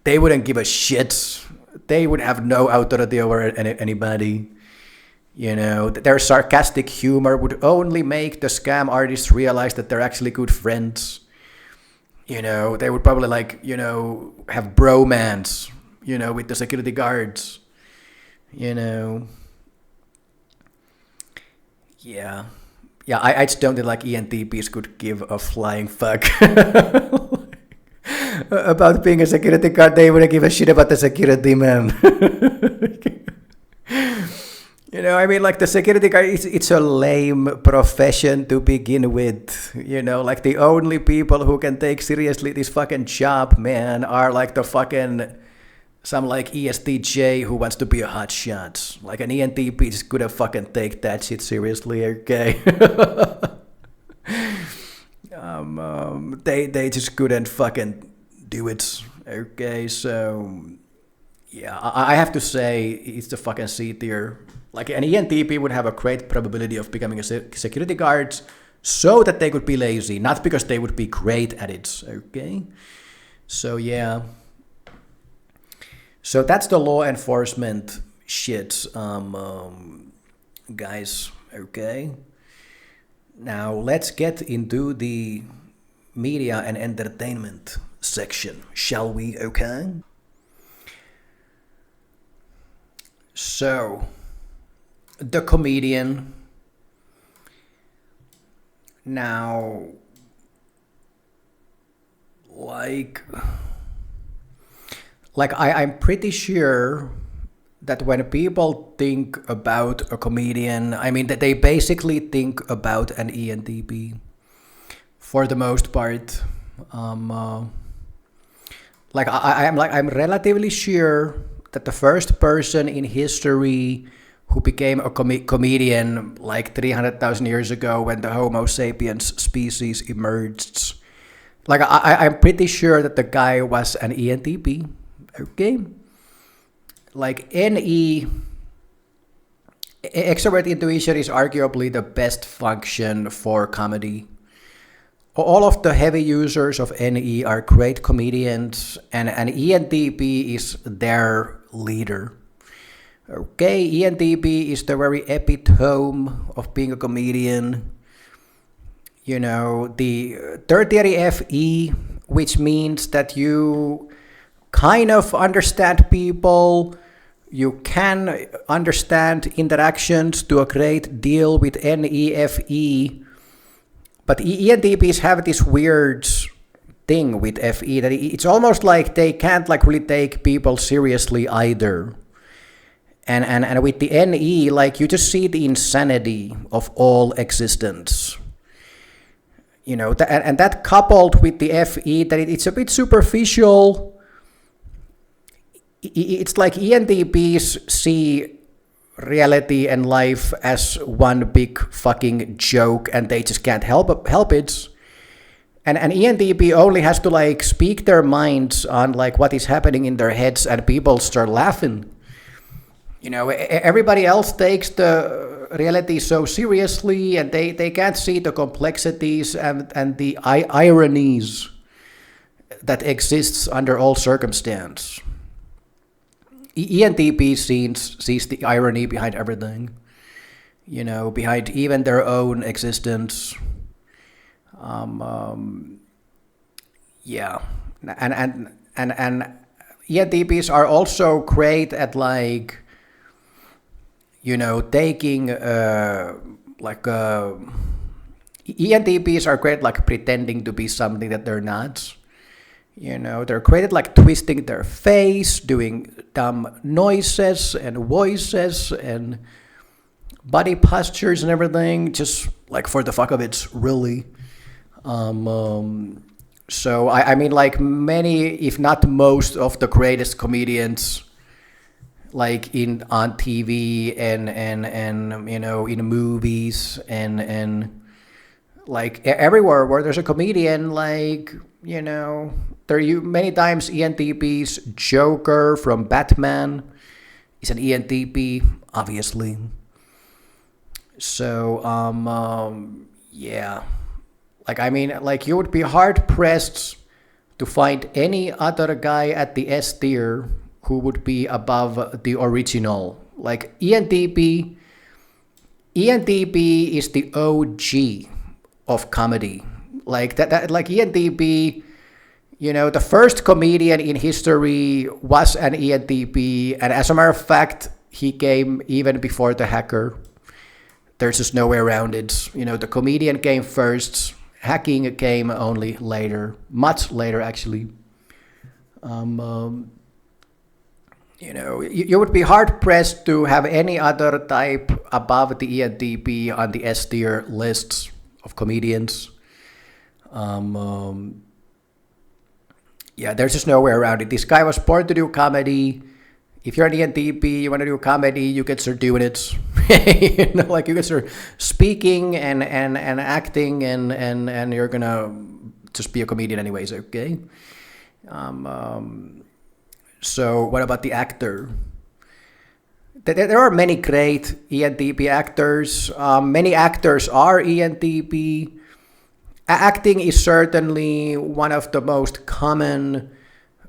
They wouldn't give a shit. They would have no authority over anybody. You know, their sarcastic humor would only make the scam artists realize that they're actually good friends. You know, they would probably like, you know, have bromance, you know, with the security guards. You know. Yeah. Yeah, I just don't think like ENTPs could give a flying fuck. About being a security guard. They wouldn't give a shit about the security, man. You know, I mean, like, the security guard, it's a lame profession to begin with. You know, like, the only people who can take seriously this fucking job, man, are like the fucking, some like ESTJ who wants to be a hot shot. Like, an ENTP just couldn't fucking take that shit seriously, okay? They just couldn't fucking do it, okay? So, yeah, I have to say it's the fucking C tier. Like, an ENTP would have a great probability of becoming a security guard so that they could be lazy, not because they would be great at it, okay? So, yeah. So that's the law enforcement shit, guys, okay? Now, let's get into the media and entertainment section, shall we, okay? So, the comedian. Now, I'm pretty sure that when people think about a comedian, I mean, that they basically think about an ENTP for the most part. I'm relatively sure that the first person in history who became a comedian like 300,000 years ago when the Homo sapiens species emerged, I'm pretty sure that the guy was an ENTP. Okay, like NE, extrovert intuition is arguably the best function for comedy. All of the heavy users of NE are great comedians, and an ENTP is their leader. Okay, ENTP is the very epitome of being a comedian. You know, the tertiary FE, which means that you kind of understand people, you can understand interactions to a great deal with NEFE, but ENTPs have this weird thing with FE that it's almost like they can't like really take people seriously either. And with the NE, like you just see the insanity of all existence. You know, and that coupled with the FE, that it's a bit superficial. It's like ENTPs see reality and life as one big fucking joke, and they just can't help it. And an ENTP only has to like speak their minds on like what is happening in their heads, and people start laughing. You know, everybody else takes the reality so seriously, and they can't see the complexities and the ironies that exists under all circumstance. ENTP sees the irony behind everything, you know, behind even their own existence. Yeah, and ENTPs are also great at like, you know, taking ENTPs are great like pretending to be something that they're not. You know, they're great at like twisting their face, doing dumb noises and voices and body postures and everything, just like for the fuck of it, really. So I mean, like many, if not most, of the greatest comedians, like on TV and you know, in movies and like everywhere where there's a comedian, like, you know, many times ENTP's Joker from Batman is an ENTP, obviously. So yeah, like I mean, like you would be hard pressed to find any other guy at the S tier who would be above the original. Like ENTP is the OG of comedy. Like that like ENTP, you know, the first comedian in history was an ENTP, and as a matter of fact, he came even before the hacker. There's just no way around it. You know, the comedian came first, hacking came only later, much later actually. You know, you would be hard pressed to have any other type above the ENTP on the S tier lists of comedians. Yeah, there's just no way around it. This guy was born to do comedy. If you're an ENTP, you want to do comedy, you can start doing it. You know, like you can start speaking and acting and you're gonna just be a comedian anyways, okay? So what about the actor? There are many great ENTP actors. Many actors are ENTP. Acting is certainly one of the most common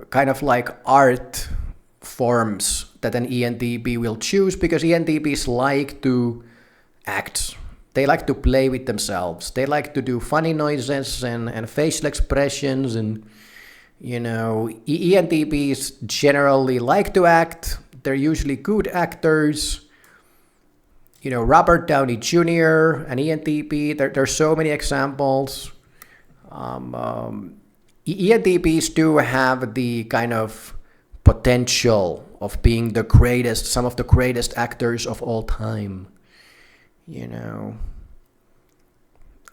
kind of like art forms that an ENTP will choose, because ENTPs like to act. They like to play with themselves. They like to do funny noises and facial expressions, and you know, ENTPs generally like to act. They're usually good actors. You know, Robert Downey Jr., an ENTP, there's so many examples. ENTPs do have the kind of potential of being the greatest, some of the greatest actors of all time. You know,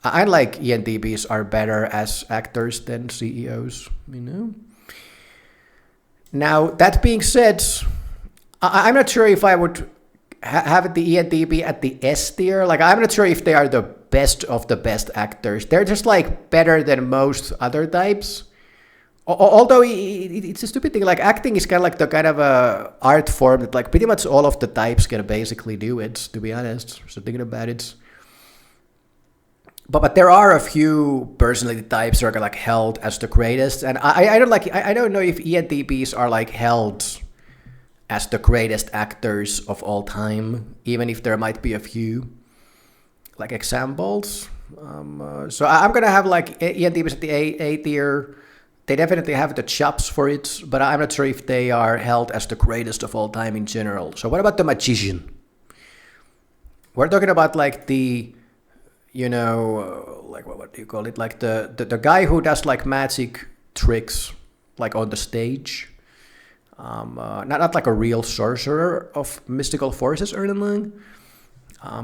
I like ENTPs are better as actors than CEOs, you know. Now, that being said, I'm not sure if I would have the ENTP at the S tier. Like, I'm not sure if they are the best of the best actors. They're just like better than most other types. Although it's a stupid thing, like acting is kind of like the kind of a art form that like pretty much all of the types can basically do it, to be honest. So thinking about it. But there are a few personality types that are like held as the greatest, and I don't know if ENTPs are like held as the greatest actors of all time, even if there might be a few like examples. So I'm gonna have like ENTPs at the A tier. They definitely have the chops for it, but I'm not sure if they are held as the greatest of all time in general. So what about the magician? We're talking about like the, you know, like what do you call it? Like the guy who does like magic tricks, like on the stage. Not like a real sorcerer of mystical forces or anything,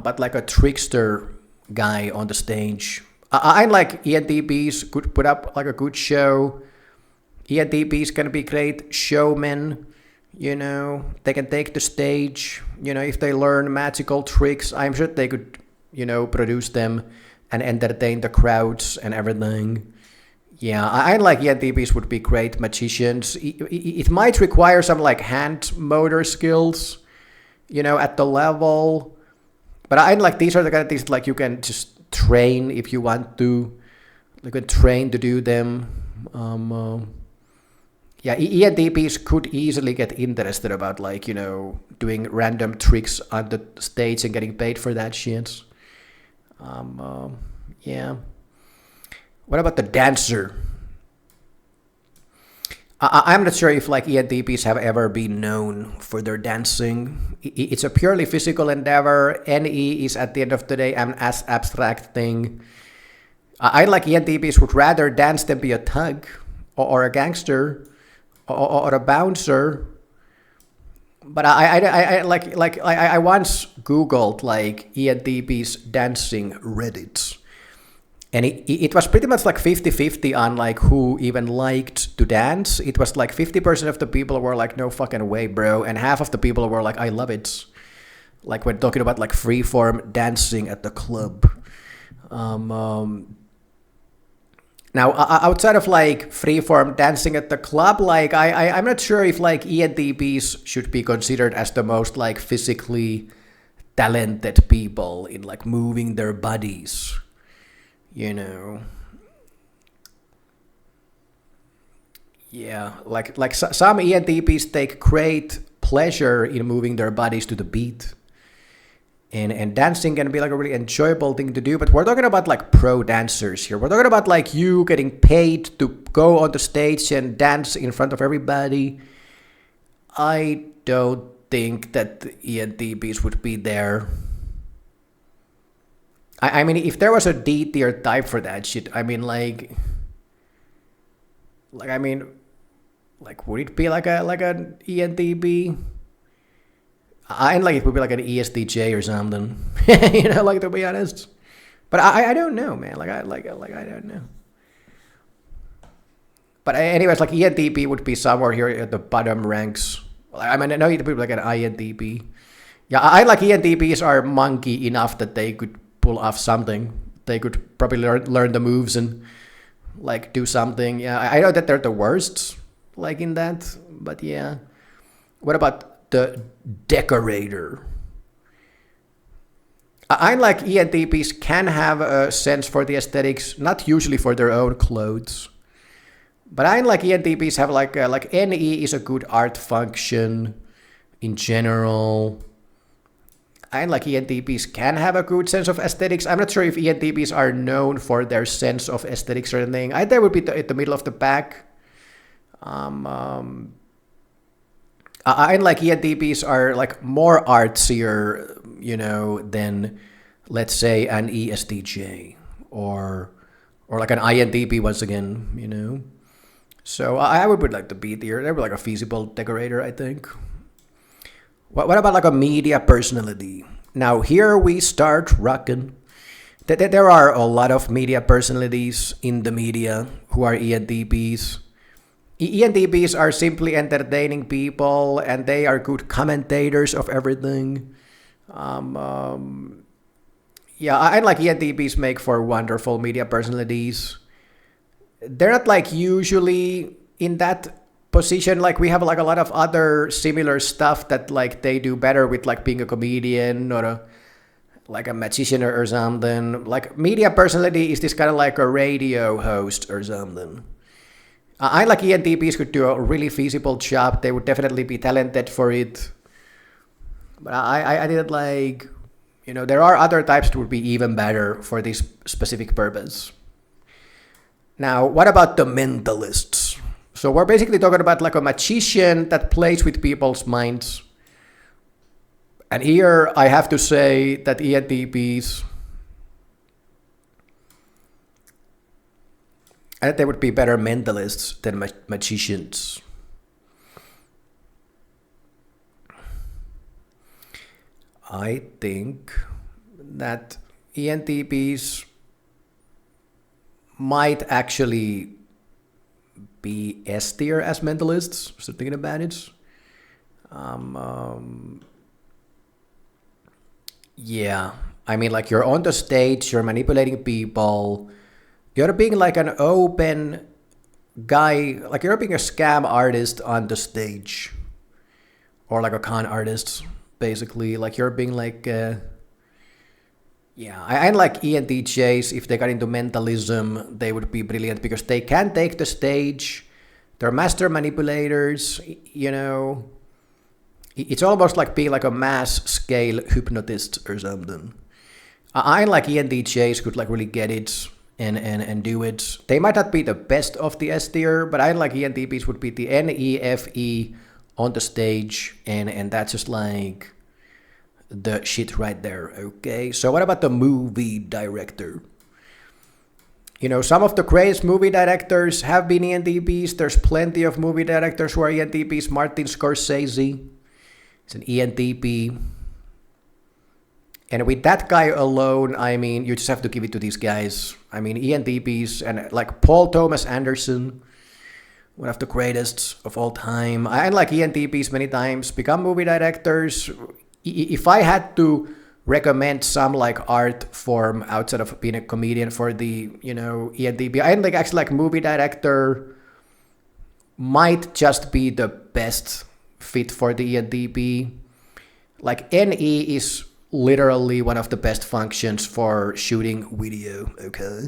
but like a trickster guy on the stage. I like ENTPs, could put up like a good show. ENTPs can be great showmen, you know, they can take the stage, you know, if they learn magical tricks, I'm sure they could, you know, produce them and entertain the crowds and everything. Yeah, I like ENTPs would be great magicians. It might require some like hand motor skills, you know, at the level. But I like these are the kind of things like you can just train if you want to. You can train to do them. Yeah, ENTPs could easily get interested about like, you know, doing random tricks on the stage and getting paid for that shit. Yeah. What about the dancer? I'm not sure if like ENTPs have ever been known for their dancing. It's a purely physical endeavor. NE is at the end of the day an abstract thing. I like ENTPs would rather dance than be a thug or a gangster or a bouncer. But I once Googled like ENTPs dancing Reddit. And it was pretty much like 50-50 on like who even liked to dance. It was like 50% of the people were like, no fucking way, bro. And half of the people were like, I love it. Like when talking about like freeform dancing at the club. Now, outside of like freeform dancing at the club, like I'm not sure if like ENTPs should be considered as the most like physically talented people in like moving their bodies. You know, yeah, like some ENTPs take great pleasure in moving their bodies to the beat, and dancing can be like a really enjoyable thing to do. But we're talking about like pro dancers here. We're talking about like you getting paid to go on the stage and dance in front of everybody. I don't think that ENTPs would be there. I mean, if there was a D tier type for that shit, I mean, like, would it be like an ENTP? I like it would be like an ESTJ or something, you know, like to be honest. But I don't know, man. I don't know. But anyways, like ENTP would be somewhere here at the bottom ranks. I mean, I know it would be like an INTP. Yeah, I like ENTPs are monkey enough that they could pull off something. They could probably learn the moves and like do something. Yeah, I know that they're the worst like in that, but yeah. What about the decorator? I like ENTPs can have a sense for the aesthetics, not usually for their own clothes, but I like ENTPs have like NE is a good art function in general. I like ENTPs can have a good sense of aesthetics. I'm not sure if ENTPs are known for their sense of aesthetics or anything. I think they would be at the middle of the pack. I like ENTPs are like more artsier, you know, than let's say an ESTJ or like an INTP once again, you know. So I would like to be there. They were like a feasible decorator, I think. What about like a media personality? Now here we start rocking. There are a lot of media personalities in the media who are ENTPs. ENTPs are simply entertaining people, and they are good commentators of everything. Yeah, I like ENTPs make for wonderful media personalities. They're not like usually in that position. Like we have like a lot of other similar stuff that like they do better with, like being a comedian or like a magician or something. Like media personality is this kind of like a radio host or something. I like ENTPs could do a really feasible job. They would definitely be talented for it. But I didn't like, there are other types that would be even better for this specific purpose. Now, what about the mentalists? So we're basically talking about like a magician that plays with people's minds. And here I have to say that ENTPs, and they would be better mentalists than magicians. I think that ENTPs might actually be S tier as mentalists, so thinking about it. Yeah, I mean, like you're on the stage, you're manipulating people, you're being like an open guy, like you're being a scam artist on the stage, or like a con artist, basically. Like you're being like, yeah, I like ENTJs. If they got into mentalism, they would be brilliant because they can take the stage. They're master manipulators, It's almost like being like a mass scale hypnotist or something. I like ENTJs could like really get it and do it. They might not be the best of the S tier, but I like ENTPs would be the NEFE on the stage, and that's just like the shit right there. Okay, so what about the movie director? Some of the greatest movie directors have been ENTPs. There's plenty of movie directors who are ENTPs. Martin Scorsese, it's an ENTP. And with that guy alone, I mean, you just have to give it to these guys. I mean, ENTPs, and like Paul Thomas Anderson, one of the greatest of all time. I like ENTPs many times, become movie directors. If I had to recommend some like art form outside of being a comedian for the, ENTP, I think actually like movie director might just be the best fit for the ENTP. Like NE is literally one of the best functions for shooting video, okay?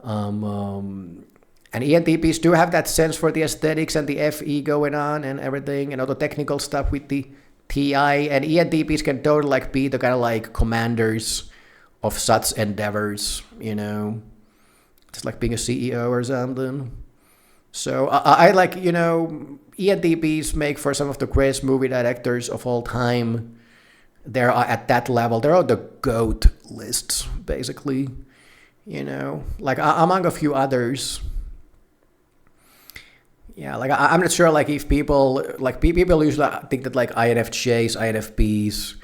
And ENTPs do have that sense for the aesthetics and the FE going on and everything, and all the technical stuff with the TI. And ENTPs can totally like be the kind of like commanders of such endeavors, It's like being a CEO or something. So I like, ENTPs make for some of the greatest movie directors of all time. They're at that level. They're on the GOAT lists, basically, like among a few others. Yeah, like I'm not sure, like if people usually think that like INFJs, INFPs,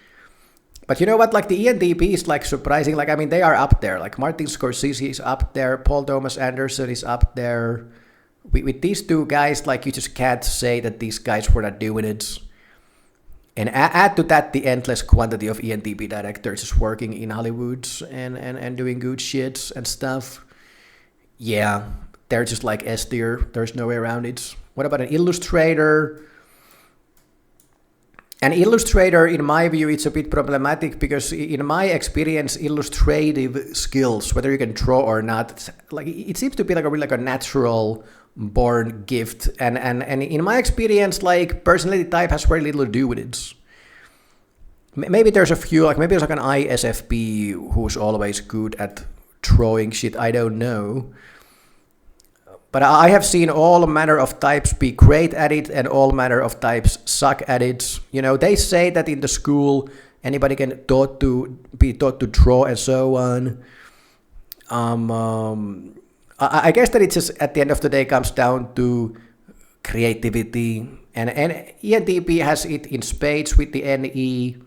but you know what, like the ENTPs, like surprising, like I mean they are up there. Like Martin Scorsese is up there, Paul Thomas Anderson is up there. With these two guys, like you just can't say that these guys were not doing it. And add to that the endless quantity of ENTP directors just working in Hollywood and doing good shit and stuff. Yeah, they're just like S tier. There's no way around it. What about an illustrator? An illustrator, in my view, it's a bit problematic because in my experience, illustrative skills, whether you can draw or not, like it seems to be like a really like a natural born gift. And in my experience, like personality type has very little to do with it. Maybe there's a few, like maybe there's like an ISFP who's always good at drawing shit. I don't know. But I have seen all manner of types be great at it and all manner of types suck at it. They say that in the school, anybody can be taught to draw and so on. I guess that it just, at the end of the day, comes down to creativity. And ENTP has it in spades with the NE.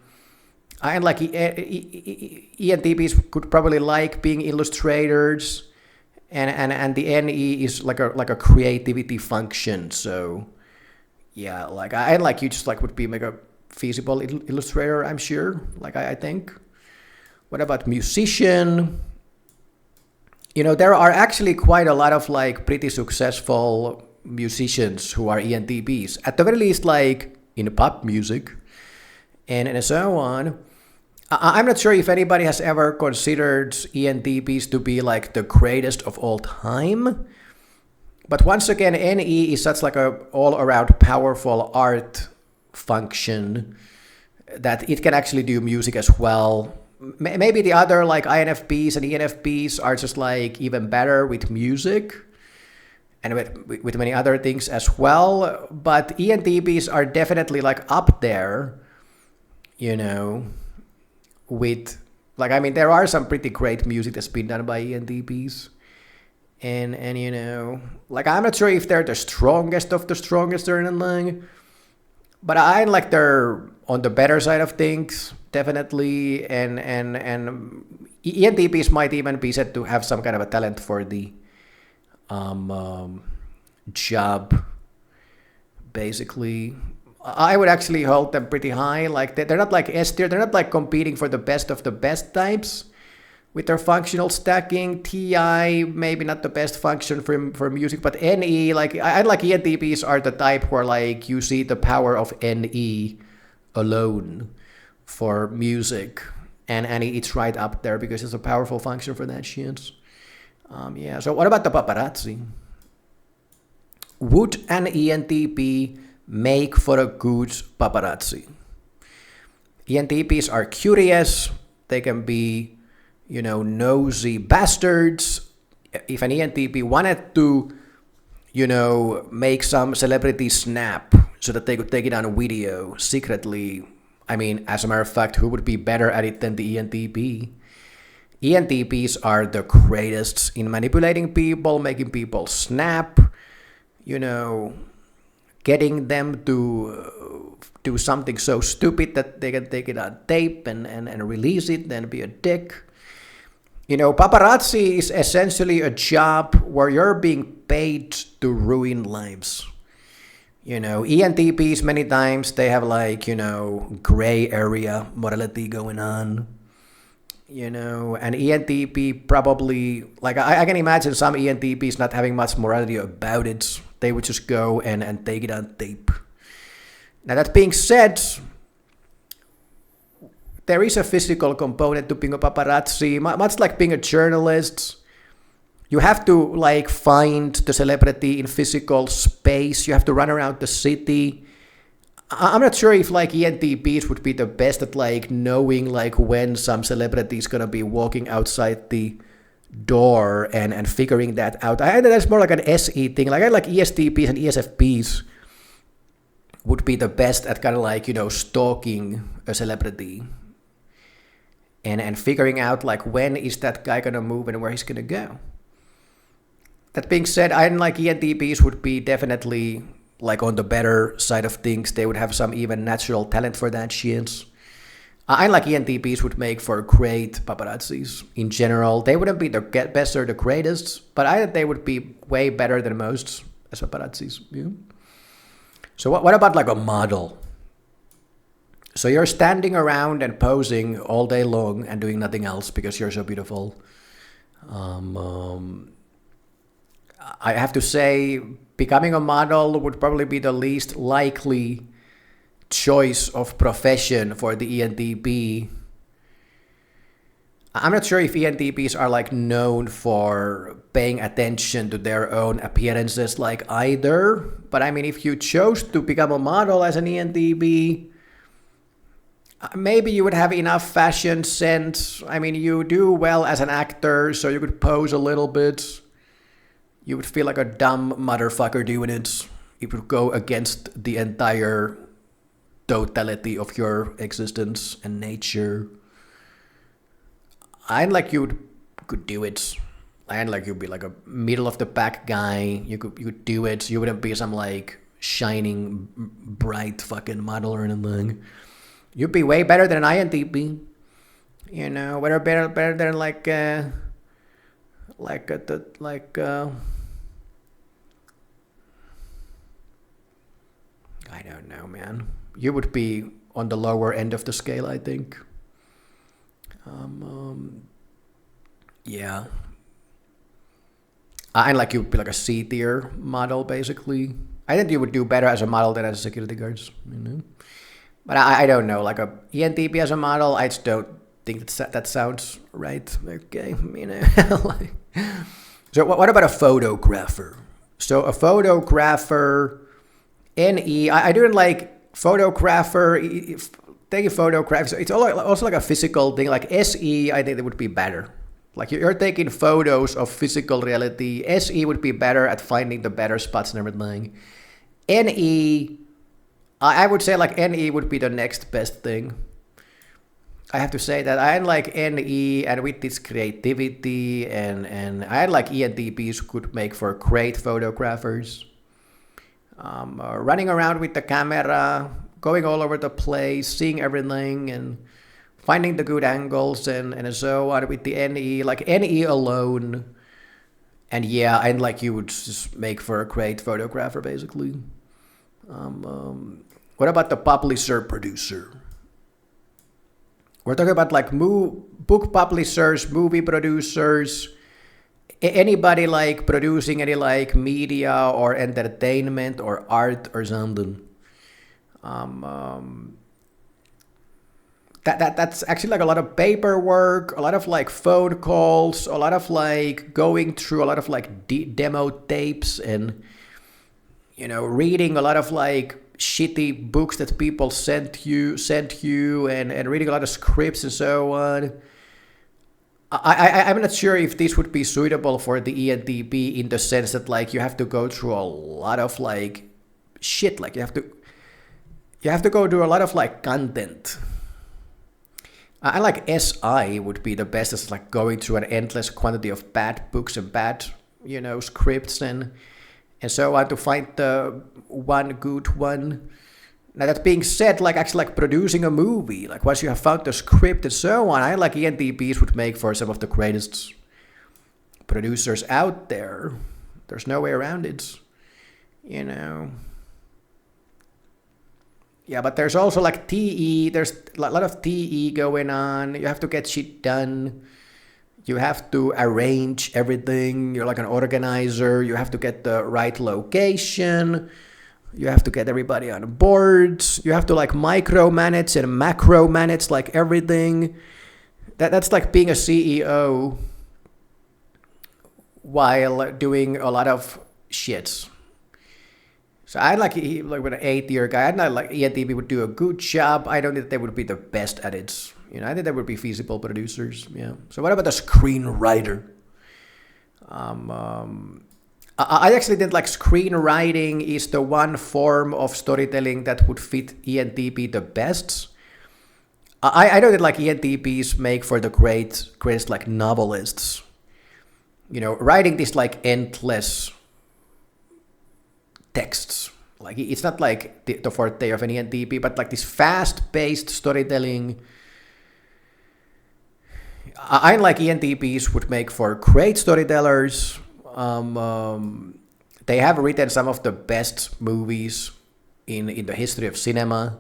And like ENTPs could probably like being illustrators, and the NE is like a creativity function. So yeah, like I like you just like would be like a feasible illustrator, I'm sure. Like I think. What about musician? You know, there are actually quite a lot of like pretty successful musicians who are ENTPs. At the very least, like in pop music and so on. I'm not sure if anybody has ever considered ENTPs to be like the greatest of all time. But once again, NE is such like a all-around powerful art function that it can actually do music as well. Maybe the other like INFPs and ENFPs are just like even better with music and with many other things as well. But ENTPs are definitely like up there, you know, with like, I mean, there are some pretty great music that's been done by ENTPs. And you know, like I'm not sure if they're the strongest of the strongest or anything, but I like they're on the better side of things, definitely. And ENTPs might even be said to have some kind of a talent for the job, basically. I would actually hold them pretty high. Like they're not like S tier, they're not like competing for the best of the best types with their functional stacking. TI, maybe not the best function for music, but NE, like I like ENTPs are the type where like you see the power of NE alone for music, and it's right up there because it's a powerful function for that shit. Yeah, so what about the paparazzi? Would an ENTP make for a good paparazzi? ENTPs are curious, they can be, you know, nosy bastards. If an ENTP wanted to, you know, make some celebrity snap so that they could take it on a video secretly, I mean, as a matter of fact, who would be better at it than the ENTP? ENTPs are the greatest in manipulating people, making people snap, you know, getting them to do something so stupid that they can take it on tape and release it, then be a dick. You know, paparazzi is essentially a job where you're being paid to ruin lives. You know, ENTPs many times, they have like, you know, gray area morality going on. You know, an ENTP probably, like I can imagine some ENTPs not having much morality about it. They would just go and take it on tape. Now that being said, there is a physical component to being a paparazzi, much like being a journalist. You have to like find the celebrity in physical space. You have to run around the city. I'm not sure if like ENTPs would be the best at like knowing like when some celebrity is gonna be walking outside the door and figuring that out. I think that's more like an SE thing. Like I like ESTPs and ESFPs would be the best at kind of like, you know, stalking a celebrity and figuring out like when is that guy gonna move and where he's gonna go. That being said, I like ENTPs would be definitely like on the better side of things. They would have some even natural talent for that shit. I like ENTPs would make for great paparazzis in general. They wouldn't be the best or the greatest, but I think they would be way better than most as paparazzis. Yeah. So what about like a model? So you're standing around and posing all day long and doing nothing else because you're so beautiful. I have to say, becoming a model would probably be the least likely choice of profession for the ENTP. I'm not sure if ENTPs are like known for paying attention to their own appearances like either. But I mean, if you chose to become a model as an ENTP, maybe you would have enough fashion sense. I mean, you do well as an actor, so you could pose a little bit. You would feel like a dumb motherfucker doing it. It would go against the entire totality of your existence and nature. I like you could do it. I like you'd be like a middle of the pack guy. You could do it. You wouldn't be some like shining bright fucking model or anything. You'd be way better than an INTP. You know, better than I don't know, man. You would be on the lower end of the scale, I think. Yeah. And like you'd be like a C tier model, basically. I think you would do better as a model than as a security guard, you know. But I don't know, like a ENTP as a model, I just don't think that sounds right. Okay, you know. So what about a photographer? So a photographer, NE, I don't like photographer, taking photographs. It's also like a physical thing. Like SE, I think it would be better. Like you're taking photos of physical reality. SE would be better at finding the better spots and everything. NE, I would say like NE would be the next best thing. I have to say that I like NE, and with this creativity and I like ENTPs could make for great photographers. Running around with the camera, going all over the place, seeing everything and finding the good angles and so on with the NE, like NE alone. And yeah, and like you would just make for a great photographer, basically. What about the publisher producer? We're talking about like book publishers, movie producers, anybody like producing any like media or entertainment or art or something. That's actually like a lot of paperwork, a lot of like phone calls, a lot of like going through a lot of like demo tapes and, you know, reading a lot of like shitty books that people sent you and reading a lot of scripts and so on. I'm not sure if this would be suitable for the ENTP in the sense that like you have to go through a lot of like shit. Like you have to go through a lot of like content. I like SI would be the best. It's like going through an endless quantity of bad books and bad, you know, scripts and so on to find the one good one. Now that being said, like actually like producing a movie, like once you have found the script and so on, I like ENTPs would make for some of the greatest producers out there. There's no way around it, you know. Yeah, but there's also like TE, there's a lot of TE going on. You have to get shit done. You have to arrange everything. You're like an organizer. You have to get the right location. You have to get everybody on board. You have to like micromanage and macro-manage like everything. That's like being a CEO while doing a lot of shit. So I like with an 8-year guy, I'd not like ENTP would do a good job. I don't think they would be the best at it. You know, I think they would be feasible producers. Yeah. So what about the screenwriter? I actually think like screenwriting is the one form of storytelling that would fit ENTP the best. I know that like ENTPs make for the greatest like novelists. You know, writing this like endless texts. Like it's not like the forte of an ENTP, but like this fast-paced storytelling. I like ENTPs would make for great storytellers. They have written some of the best movies in the history of cinema.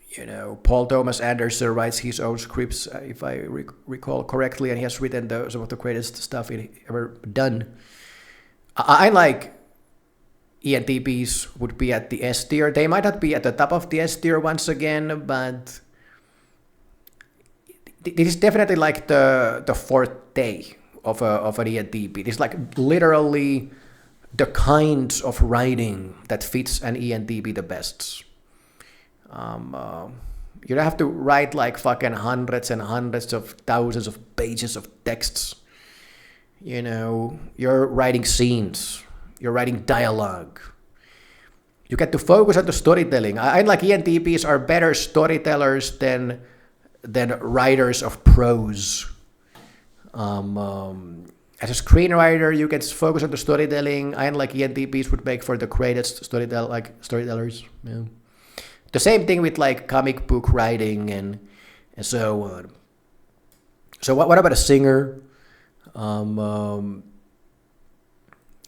You know, Paul Thomas Anderson writes his own scripts, if I recall correctly, and he has written some of the greatest stuff he ever done. I like ENTPs would be at the S tier. They might not be at the top of the S tier once again, but this is definitely like the forte of an ENTP. It's like literally the kinds of writing that fits an ENTP the best. You don't have to write like fucking hundreds and hundreds of thousands of pages of texts. You know, you're writing scenes, you're writing dialogue. You get to focus on the storytelling. I like ENTPs are better storytellers than writers of prose. As a screenwriter, you can focus on the storytelling. I like ENTPs would make for the greatest storytellers. Yeah. The same thing with like comic book writing and so on. So what about a singer?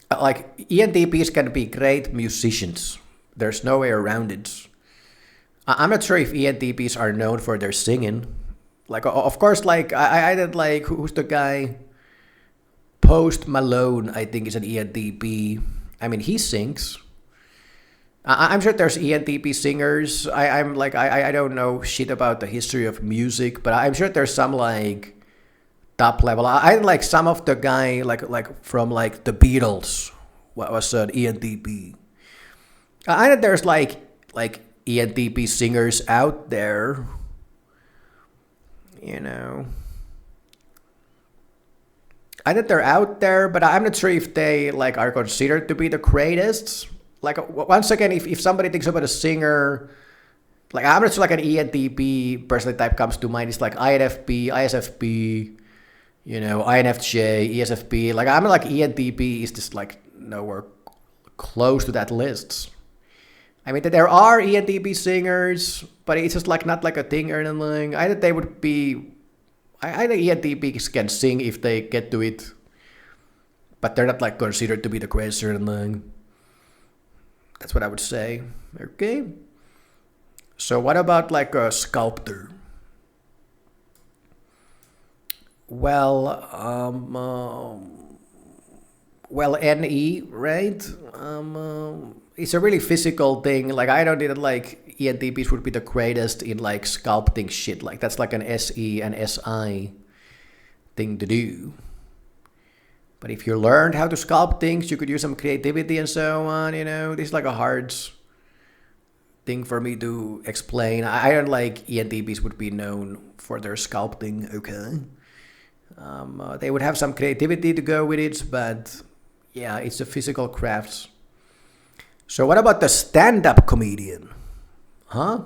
Like ENTPs can be great musicians. There's no way around it. I'm not sure if ENTPs are known for their singing. Like, of course, like I did like who's the guy? Post Malone, I think, is an ENTP. I mean, he sings. I'm sure there's ENTP singers. I'm like I don't know shit about the history of music, but I'm sure there's some like top level. I like some of the guy like from like the Beatles. What was an ENTP? I know there's like ENTP singers out there. You know, I think they're out there, but I'm not sure if they like are considered to be the greatest. Like once again, if somebody thinks about a singer, like I'm not sure like an ENTP personality type comes to mind. It's like INFP, ISFP, you know, INFJ, ESFP. Like I'm like ENTP is just like nowhere close to that list. I mean, there are ENTP singers, but it's just like not like a thing or anything. I think they would be. I think ENTPs can sing if they get to it, but they're not like considered to be the greatest or anything. That's what I would say. Okay. So what about like a sculptor? Well, NE, right? It's a really physical thing. Like I don't need it like ENTPs would be the greatest in like sculpting shit. Like that's like an SE and SI thing to do. But if you learned how to sculpt things, you could use some creativity and so on, you know. This is like a hard thing for me to explain. I don't like ENTPs would be known for their sculpting, okay. They would have some creativity to go with it, but yeah, it's a physical crafts. So what about the stand-up comedian? Huh?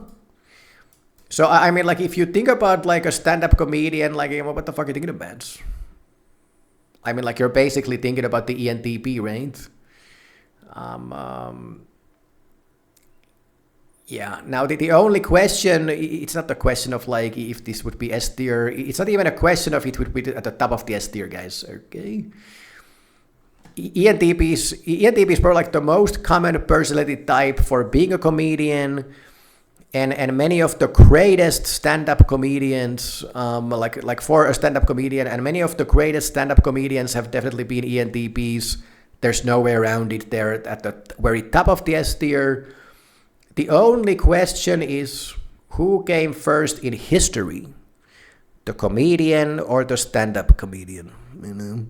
So I mean, like if you think about like a stand-up comedian, like what the fuck are you thinking about? I mean, like you're basically thinking about the ENTP, right? Yeah. Now the only question, it's not the question of like if this would be S tier. It's not even a question of it would be at the top of the S tier, guys. Okay. ENTPs probably like the most common personality type for being a comedian. And many of the greatest stand-up comedians, like for a stand-up comedian, and many of the greatest stand-up comedians have definitely been ENTPs. There's no way around it. They're at the very top of the S tier. The only question is who came first in history, the comedian or the stand-up comedian? You know,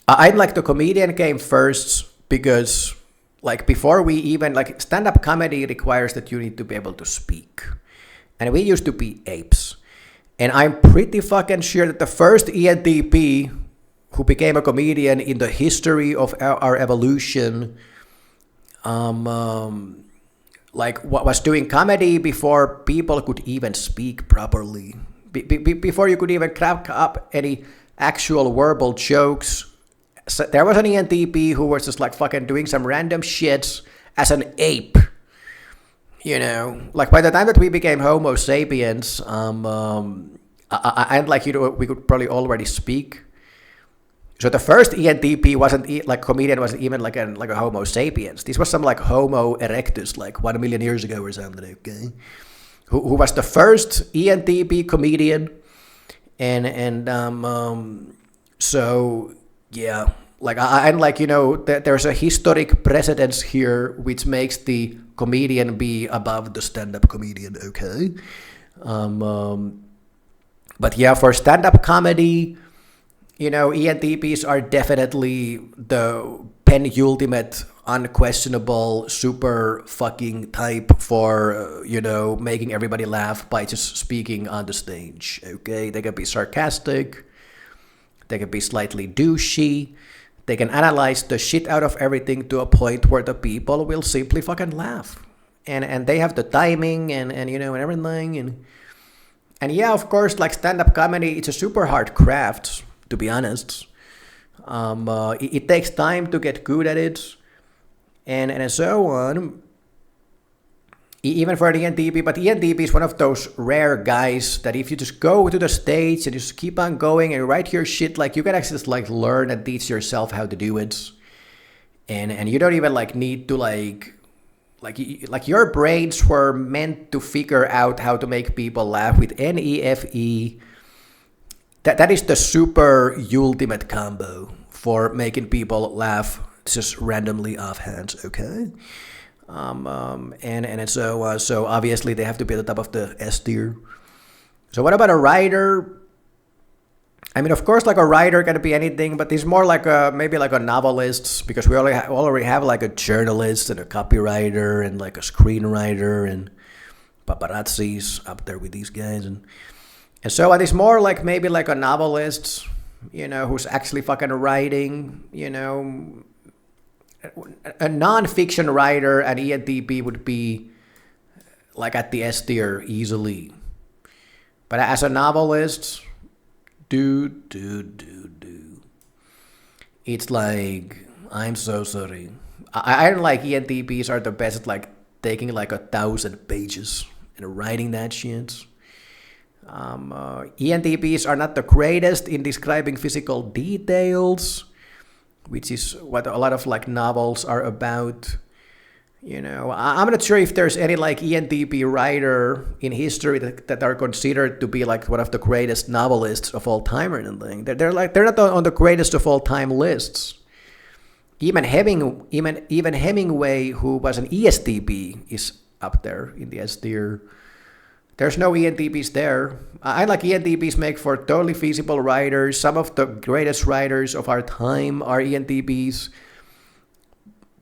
I'd like the comedian came first because. Like before we even, like stand-up comedy requires that you need to be able to speak. And we used to be apes. And I'm pretty fucking sure that the first ENTP who became a comedian in the history of our evolution, like what was doing comedy before people could even speak properly. Before you could even crack up any actual verbal jokes. So there was an ENTP who was just like fucking doing some random shit as an ape, you know. Like by the time that we became Homo sapiens, and like you know, we could probably already speak. So the first ENTP wasn't like comedian, wasn't even like a Homo sapiens. This was some like Homo erectus, like 1 million years ago or something. Okay, who was the first ENTP comedian, and so. Yeah, like I'm like, you know, there's a historic precedence here which makes the comedian be above the stand-up comedian, okay? But yeah, for stand-up comedy, you know, ENTPs are definitely the penultimate, unquestionable, super fucking type for, you know, making everybody laugh by just speaking on the stage, okay? They can be sarcastic. They can be slightly douchey. They can analyze the shit out of everything to a point where the people will simply fucking laugh. And they have the timing and you know, and everything. And yeah, of course, like stand-up comedy, it's a super hard craft, to be honest. It takes time to get good at it. And so on. even for an ENTP, but ENTP is one of those rare guys that if you just go to the stage and just keep on going and write your shit, like you can actually just like learn and teach yourself how to do it. And you don't even like need to like your brains were meant to figure out how to make people laugh with NEFE. That is the super ultimate combo for making people laugh just randomly offhand, okay? So obviously they have to be at the top of the S tier. So what about a writer? I mean, of course, like a writer can be anything, but he's more like maybe like a novelist, because we already have like a journalist and a copywriter and like a screenwriter, and paparazzi's up there with these guys, and so it's more like maybe like a novelist, who's actually fucking writing, a non-fiction writer. An ENTP would be like at the S tier easily, but as a novelist. It's like, I'm so sorry. I don't like ENTPs are the best at like taking like 1,000 pages and writing that shit. ENTPs are not the greatest in describing physical details, which is what a lot of like novels are about. I'm not sure if there's any like ENTP writer in history that are considered to be like one of the greatest novelists of all time or anything. They're not on the greatest of all time lists. Even Hemingway, who was an ESTP, is up there in the S tier. There's no ENTPs there. I like ENTPs make for totally feasible writers. Some of the greatest writers of our time are ENTPs.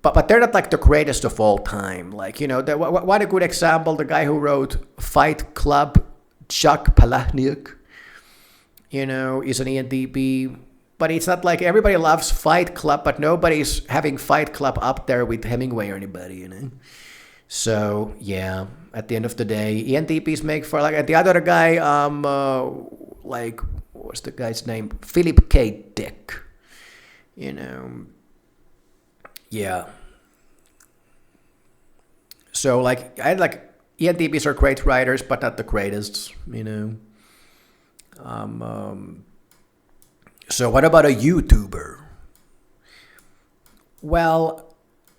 But they're not like the greatest of all time. Like, what a good example, the guy who wrote Fight Club, Chuck Palahniuk, is an ENTP. But it's not like everybody loves Fight Club, but nobody's having Fight Club up there with Hemingway or anybody, So, yeah, at the end of the day, ENTPs make for like, the other guy, what's the guy's name? Philip K. Dick, Yeah. So like ENTPs are great writers, but not the greatest, So what about a YouTuber? Well,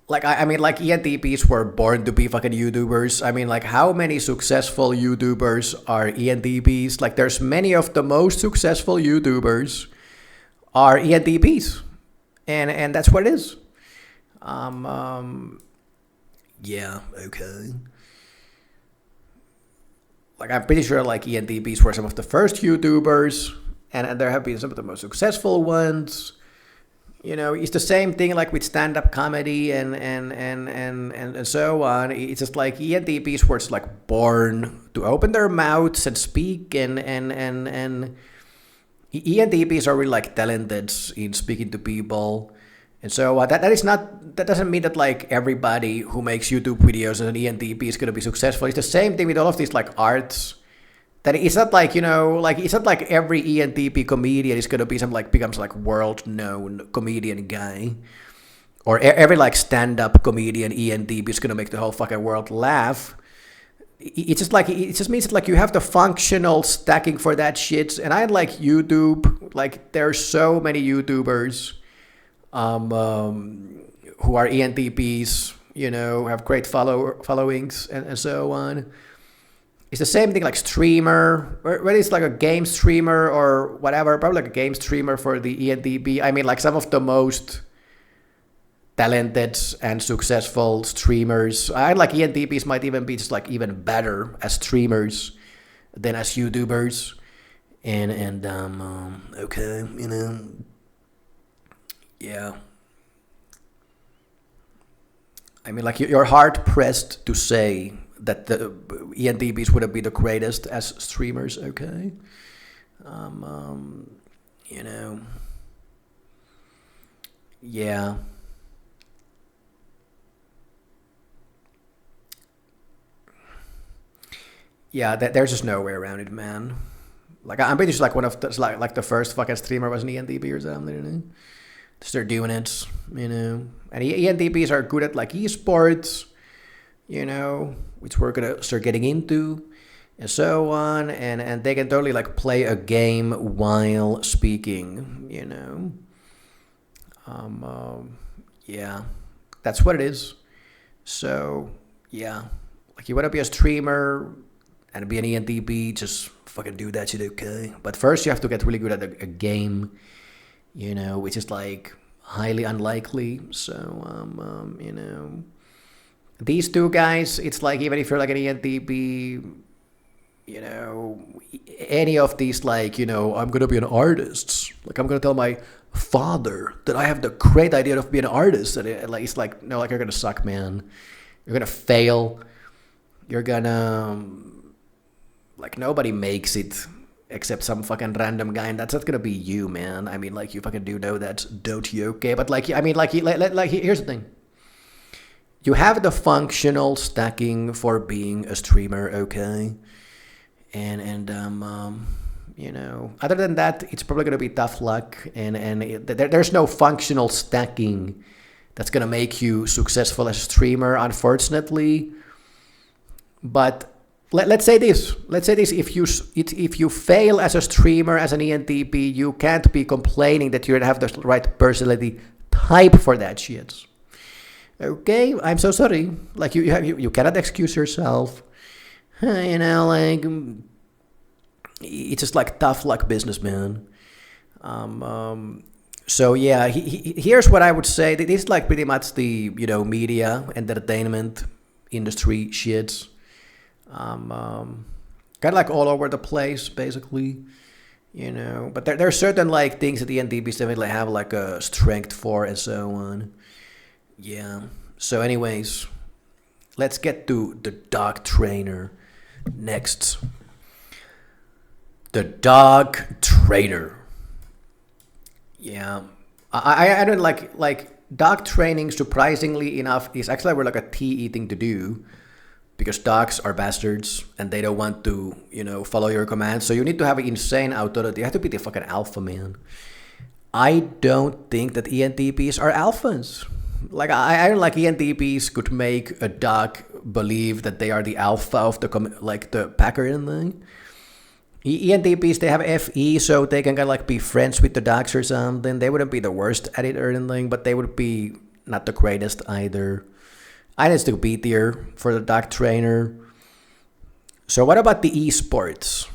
like ENTPs were born to be fucking YouTubers. I mean, like how many successful YouTubers are ENTPs? Like there's many of the most successful YouTubers are ENTPs, and that's what it is. Yeah, okay. Like I'm pretty sure like ENTPs were some of the first YouTubers, and there have been some of the most successful ones. It's the same thing like with stand-up comedy and so on. It's just like ENTPs were just like born to open their mouths and speak, and ENTPs are really like talented in speaking to people. And so that doesn't mean that like everybody who makes YouTube videos as an ENTP is going to be successful. It's the same thing with all of these like arts. That it's not like, it's not like every ENTP comedian is going to be becomes like world known comedian guy. Or every like stand-up comedian ENTP is going to make the whole fucking world laugh. It just means that like you have the functional stacking for that shit. And I like YouTube. Like there's so many YouTubers who are ENTPs, have great followings and so on. It's the same thing like streamer, whether it's like a game streamer or whatever, probably like a game streamer for the ENTP. I mean, like some of the most talented and successful streamers. I like ENTPs might even be just like even better as streamers than as YouTubers. And okay, yeah. I mean, like you're hard pressed to say that the ENTPs would be the greatest as streamers. Okay, yeah. Yeah, there's just no way around it, man. Like I'm pretty sure like one of the, like the first fucking streamer was an ENTP or something. Just they're doing it, And ENTPs are good at like esports, which we're gonna start getting into, and so on, and they can totally like play a game while speaking, you know. Yeah, that's what it is. So yeah, like you want to be a streamer and be an ENTP, just fucking do that shit, okay? But first you have to get really good at a game, you know, which is like highly unlikely. So you know, these two guys, it's like even if you're like an ENTP, you know, any of these, like, you know, I'm gonna be an artist. Like I'm gonna tell my father that I have the great idea of being an artist, and it's like, no, like you're gonna suck, man. You're gonna fail. You're gonna like nobody makes it except some fucking random guy, and that's not gonna be you, man. I mean, like you fucking do know that, don't you? Okay, but like I mean, like here's the thing. You have the functional stacking for being a streamer, okay? And you know, other than that, it's probably gonna be tough luck, and there's no functional stacking that's gonna make you successful as a streamer, unfortunately. But let's say this. If you fail as a streamer, as an ENTP, you can't be complaining that you don't have the right personality type for that shit. Okay, I'm so sorry. Like you cannot excuse yourself. You know, like it's just like tough luck business, man. So yeah, here's what I would say. This is like pretty much the, you know, media, entertainment industry shits. Kind of like all over the place, basically. You know, but there are certain like things that the ENTPs definitely have like a strength for, and so on. Yeah. So anyways, let's get to the dog trainer next. The dog trainer. Yeah. I don't like dog training, surprisingly enough, is actually like a TE thing to do, because dogs are bastards and they don't want to, you know, follow your commands. So you need to have insane authority. You have to be the fucking alpha, man. I don't think that ENTPs are alphas. Like I don't like ENTPs could make a dog believe that they are the alpha of the packer and thing. ENTPs, they have FE, so they can kind of like be friends with the dogs or something. They wouldn't be the worst at it or anything, but they would be not the greatest either. I think it's the B tier for the dog trainer. So what about the esports?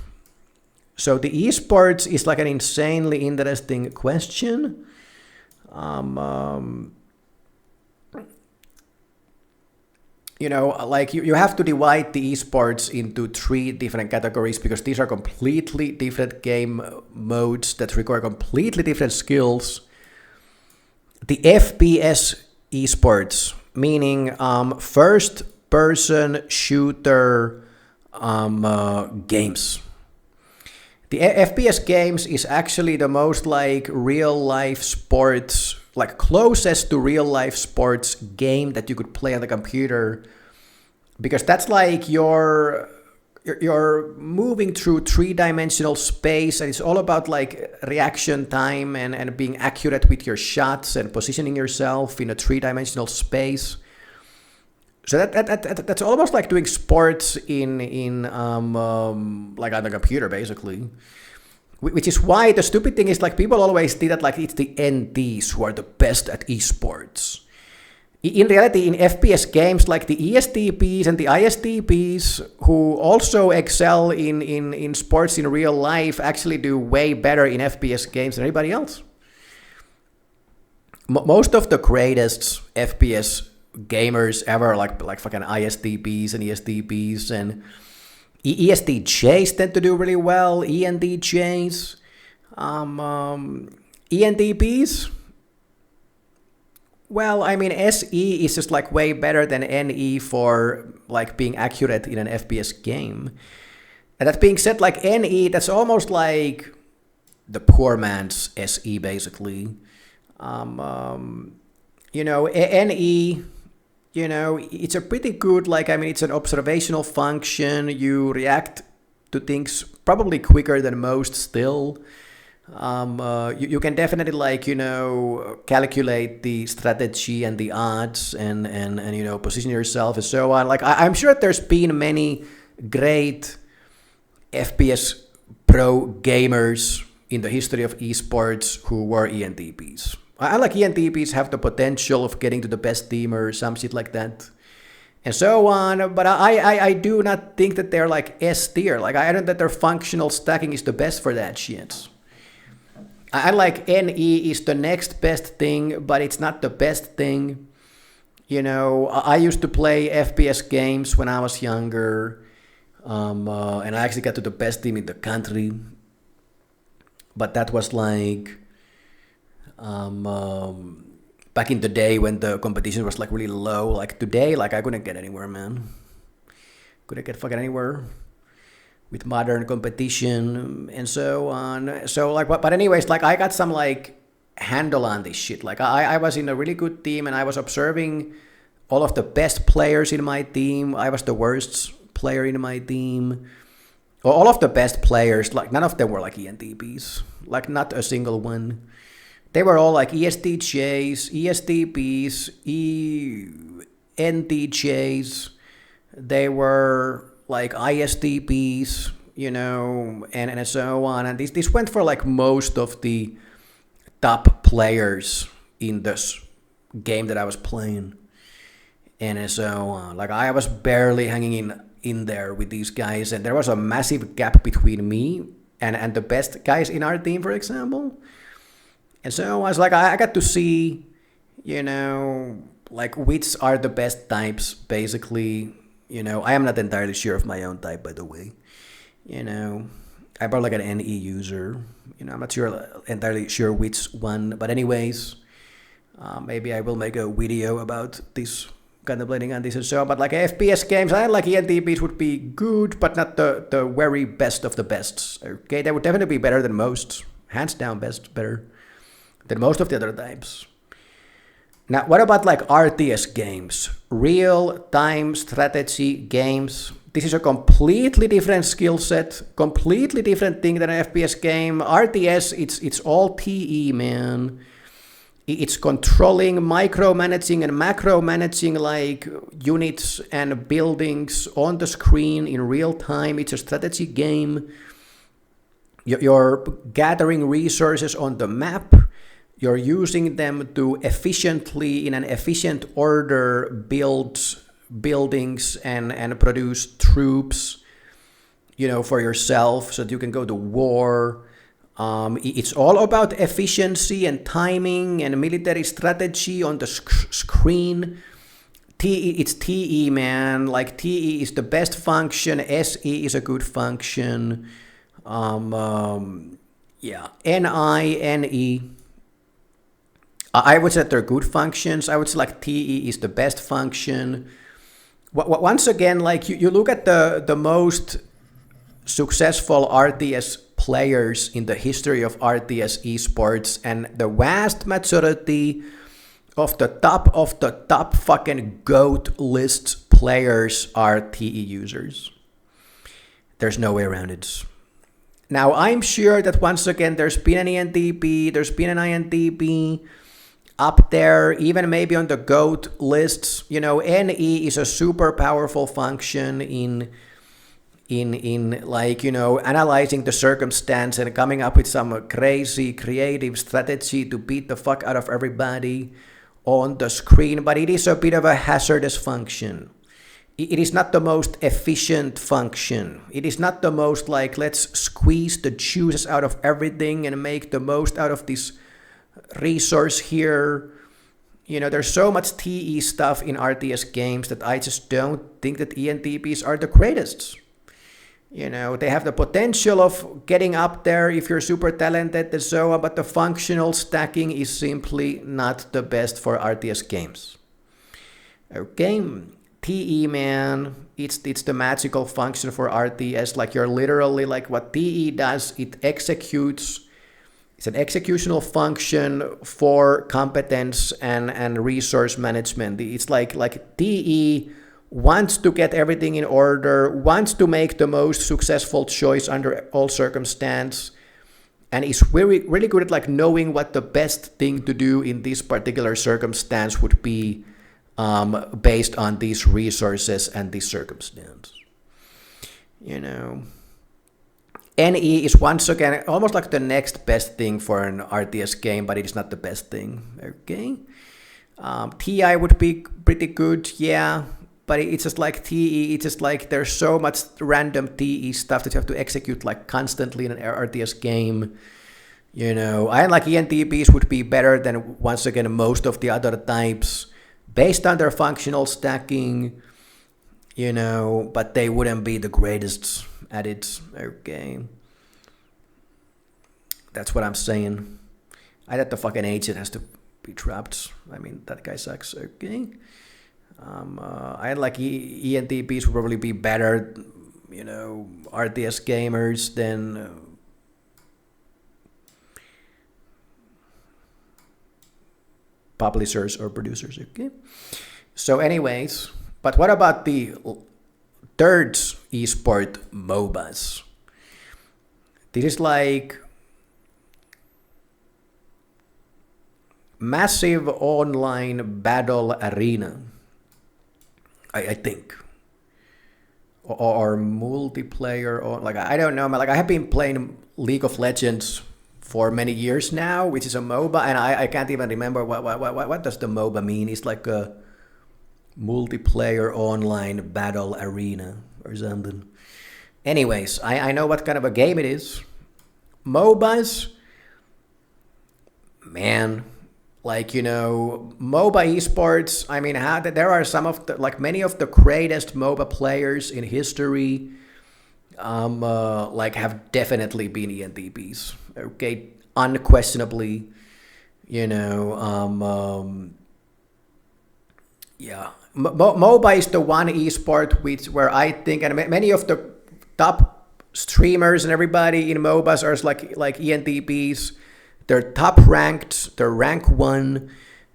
So the esports is like an insanely interesting question. You know, like you have to divide the esports into 3 different categories, because these are completely different game modes that require completely different skills. The FPS esports, meaning first person shooter games. The FPS games is actually the most like real life sports, like closest to real life sports game that you could play on the computer, because that's like you're moving through 3-dimensional space, and it's all about like reaction time and being accurate with your shots and positioning yourself in a 3-dimensional space. So that's almost like doing sports in like on the computer, basically. Which is why the stupid thing is, like, people always think that like it's the NTs who are the best at esports. In reality, in FPS games, like the ESTPs and the ISTPs, who also excel in sports in real life, actually do way better in FPS games than anybody else. Most of the greatest FPS gamers ever, like fucking ISTPs and ESTPs and ESTJs tend to do really well. ENTJs, ENTPs. Well, I mean, SE is just like way better than NE for like being accurate in an FPS game. And that being said, like NE, that's almost like the poor man's SE, basically. You know, NE, you know, it's a pretty good, like, I mean, it's an observational function. You react to things probably quicker than most still. You can definitely like, calculate the strategy and the odds and position yourself and so on. Like I'm sure there's been many great FPS pro gamers in the history of esports who were ENTPs. I like ENTPs have the potential of getting to the best team or some shit like that. And so on, but I do not think that they're like S tier. Like I don't think that their functional stacking is the best for that shit. I like NE is the next best thing, but it's not the best thing. I used to play FPS games when I was younger, and I actually got to the best team in the country. But that was like back in the day when the competition was like really low. Like today, like I couldn't get anywhere, man. Couldn't get fucking anywhere with modern competition and so on. So like, but anyways, like I got some like handle on this shit. Like I was in a really good team and I was observing all of the best players in my team. I was the worst player in my team. All of the best players, like none of them were like ENTPs. Like not a single one. They were all like ESTJs, ESTPs, ENTJs. They were like ISTPs, and so on. And this went for like most of the top players in this game that I was playing. And so on. Like I was barely hanging in there with these guys, and there was a massive gap between me and the best guys in our team, for example. And so I was like, I got to see, like which are the best types, basically. I am not entirely sure of my own type, by the way. I'm probably like an NE user. I'm not entirely sure which one. But anyways, maybe I will make a video about this, contemplating on this and so on. But like FPS games, I like ENTPs would be good, but not the very best of the bests. Okay, they would definitely be better than most. Hands down better than most of the other types. Now, what about like RTS games? Real-time strategy games. This is a completely different skill set, completely different thing than an FPS game. RTS, it's all TE, man. It's controlling, micromanaging, and macro-managing like units and buildings on the screen in real time. It's a strategy game. You're gathering resources on the map. You're using them to efficiently, in an efficient order, build buildings and produce troops, for yourself so that you can go to war. It's all about efficiency and timing and military strategy on the screen. It's TE, man. Like TE is the best function. SE is a good function. NI, NE. I would say that they're good functions. I would say like TE is the best function. Once again, like you look at the most successful RTS players in the history of RTS esports, and the vast majority of the top fucking GOAT list players are TE users. There's no way around it. Now, I'm sure that once again, there's been an ENTP, there's been an INTP up there, even maybe on the GOAT lists. NE is a super powerful function in like, analyzing the circumstance and coming up with some crazy creative strategy to beat the fuck out of everybody on the screen. But it is a bit of a hazardous function. It is not the most efficient function. It is not the most like, let's squeeze the juices out of everything and make the most out of this resource here. There's so much TE stuff in RTS games that I just don't think that ENTPs are the greatest. They have the potential of getting up there if you're super talented and so on, but the functional stacking is simply not the best for RTS games. Okay, TE, man, it's the magical function for RTS. Like you're literally like what TE does, it executes. It's an executional function for competence and resource management. It's like TE wants to get everything in order, wants to make the most successful choice under all circumstance, and is really good at like knowing what the best thing to do in this particular circumstance would be, based on these resources and this circumstance. You know, NE is once again almost like the next best thing for an RTS game, but it is not the best thing. Okay. TI would be pretty good, yeah, but it's just like TE, it's just like there's so much random TE stuff that you have to execute like constantly in an RTS game. You know, I like ENTPs would be better than, once again, most of the other types based on their functional stacking, you know, but they wouldn't be the greatest at it. Okay. That's what I'm saying. I thought the fucking agent has to be trapped. I mean, that guy sucks. Okay. I like ENTPs would probably be better, you know, RTS gamers than publishers or producers. Okay. So anyways, but what about the third esport, MOBAs? This is like massive online battle arena, I think, or multiplayer, or like, I don't know, like I have been playing League of Legends for many years now, which is a MOBA, and I can't even remember what does the MOBA mean. It's like a multiplayer online battle arena or something. Anyways, I know what kind of a game it is. MOBAs, man, like, you know, MOBA esports, I mean, there are some of the, like many of the greatest MOBA players in history, like have definitely been ENTPs. Okay, unquestionably, you know, yeah. MOBA is the one esport where I think, and many of the top streamers and everybody in MOBAs are like ENTPs. They're top ranked, they're rank 1,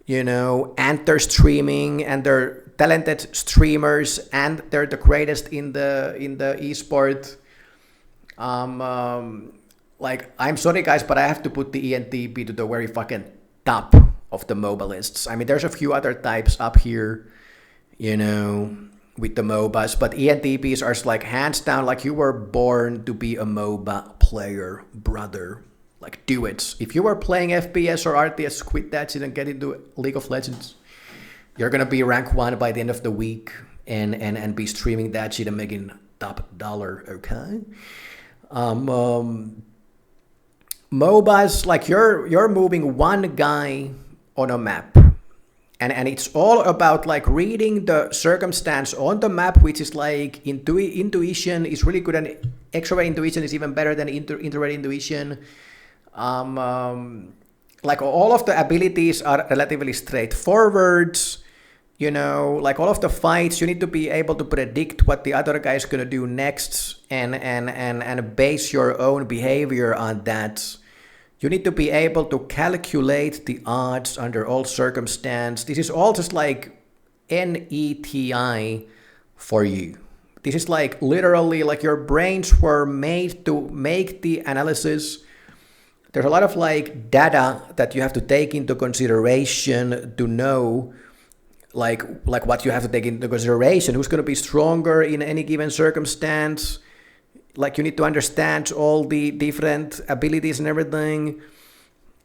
you know, and they're streaming, and they're talented streamers, and they're the greatest in the esport. Like, I'm sorry guys, but I have to put the ENTP to the very fucking top of the MOBA lists. I mean, there's a few other types up here, you know, with the MOBAs, but ENTPs are like hands down, like you were born to be a MOBA player, brother. Like, do it. If you were playing FPS or RTS, quit that shit and get into League of Legends. You're gonna be rank 1 by the end of the week and be streaming that shit and making top dollar, okay? MOBAs, like you're moving one guy on a map, and it's all about like reading the circumstance on the map, which is like intuition is really good, and extrovert intuition is even better than introvert intuition. Like all of the abilities are relatively straightforward, you know, like all of the fights, you need to be able to predict what the other guy is going to do next and base your own behavior on that. You need to be able to calculate the odds under all circumstances. This is all just like NETI for you. This is like literally like your brains were made to make the analysis. There's a lot of like data that you have to take into consideration to know like what you have to take into consideration. Who's going to be stronger in any given circumstance? Like you need to understand all the different abilities and everything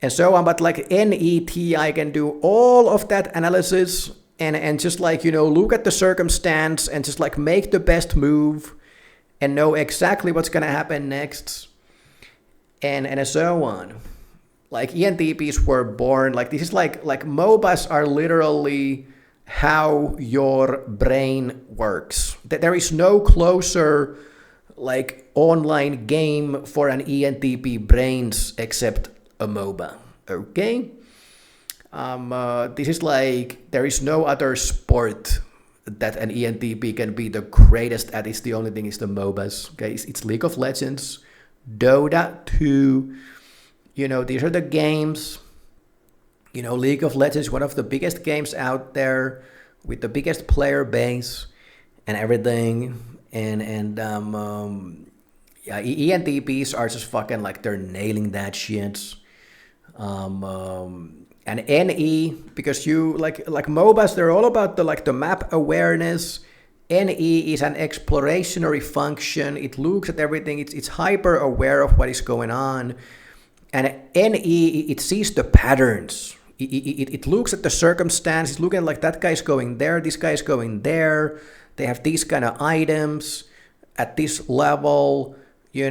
and so on. But like NETI can do all of that analysis and just like, you know, look at the circumstance and just like make the best move and know exactly what's going to happen next. And so on. Like ENTPs were born, like this is like MOBAs are literally how your brain works. There is no closer like online game for an ENTP brains except a MOBA. Okay? This is like, there is no other sport that an ENTP can be the greatest at. It's the only thing is the MOBAs. Okay? It's League of Legends, Dota 2, you know, these are the games. You know, League of Legends is one of the biggest games out there with the biggest player base and everything. And Yeah, ENTPs are just fucking like they're nailing that shit. And NE, because you like MOBAs, they're all about the map awareness. NE is an explorationary function. It looks at everything. It's hyper aware of what is going on. And NE, it sees the patterns. It looks at the circumstance. It's looking like that guy's going there, this guy's going there. They have these kind of items at this level. NE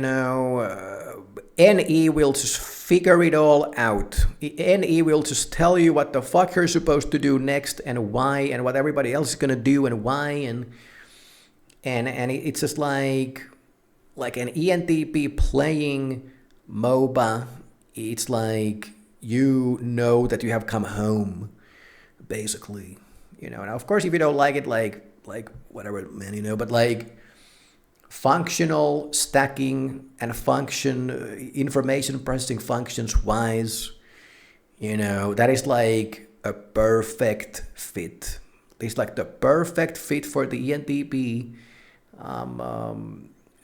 will just figure it all out. NE will just tell you what the fuck you're supposed to do next and why and what everybody else is gonna do and why and it's just like an ENTP playing MOBA. It's like you know that you have come home, basically. Now of course if you don't like it, like whatever, man, but like functional stacking and information processing functions wise, that is like a perfect fit. It's like the perfect fit for the ENTP.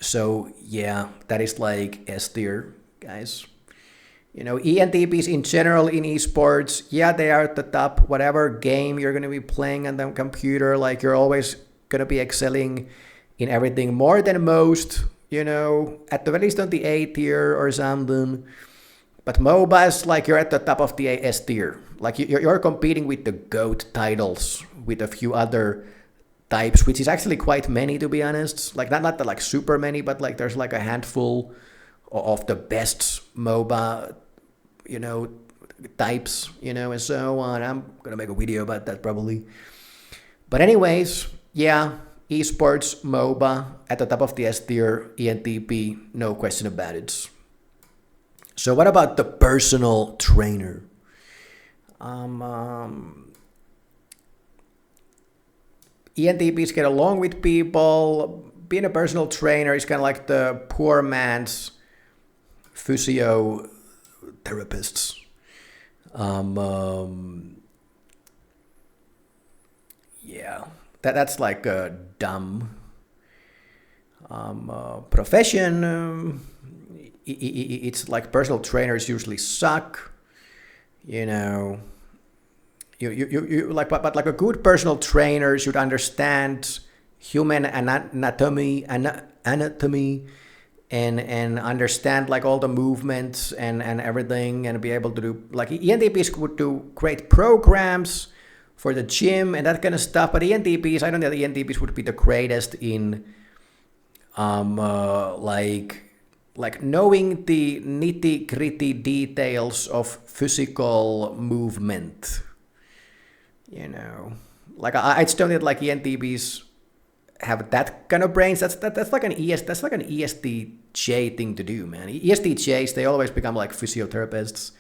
So yeah, that is like S tier, guys. ENTPs in general in esports, yeah, they are at the top. Whatever game you're going to be playing on the computer, like you're always going to be excelling in everything more than most, at the least on the A tier or something. But MOBAs, like you're at the top of the S tier. Like you're competing with the GOAT titles with a few other types, which is actually quite many, to be honest. Like not like super many, but like there's like a handful of the best MOBA, types, and so on. I'm gonna make a video about that probably. But anyways, yeah, esports, MOBA, at the top of the S tier, ENTP, no question about it. So what about the personal trainer? ENTPs get along with people. Being a personal trainer is kind of like the poor man's physiotherapists. Yeah, that's like a dumb profession. It's like personal trainers usually suck. You like, but like a good personal trainer should understand human anatomy and understand like all the movements and everything, and be able to do like ENTPs would do great programs for the gym and that kind of stuff. But ENTPs, I don't know, the ENTPs would be the greatest in like knowing the nitty-gritty details of physical movement. Like I just don't think like ENTPs have that kind of brains. That's like an ESTJ thing to do, man. ESTJs, they always become like physiotherapists.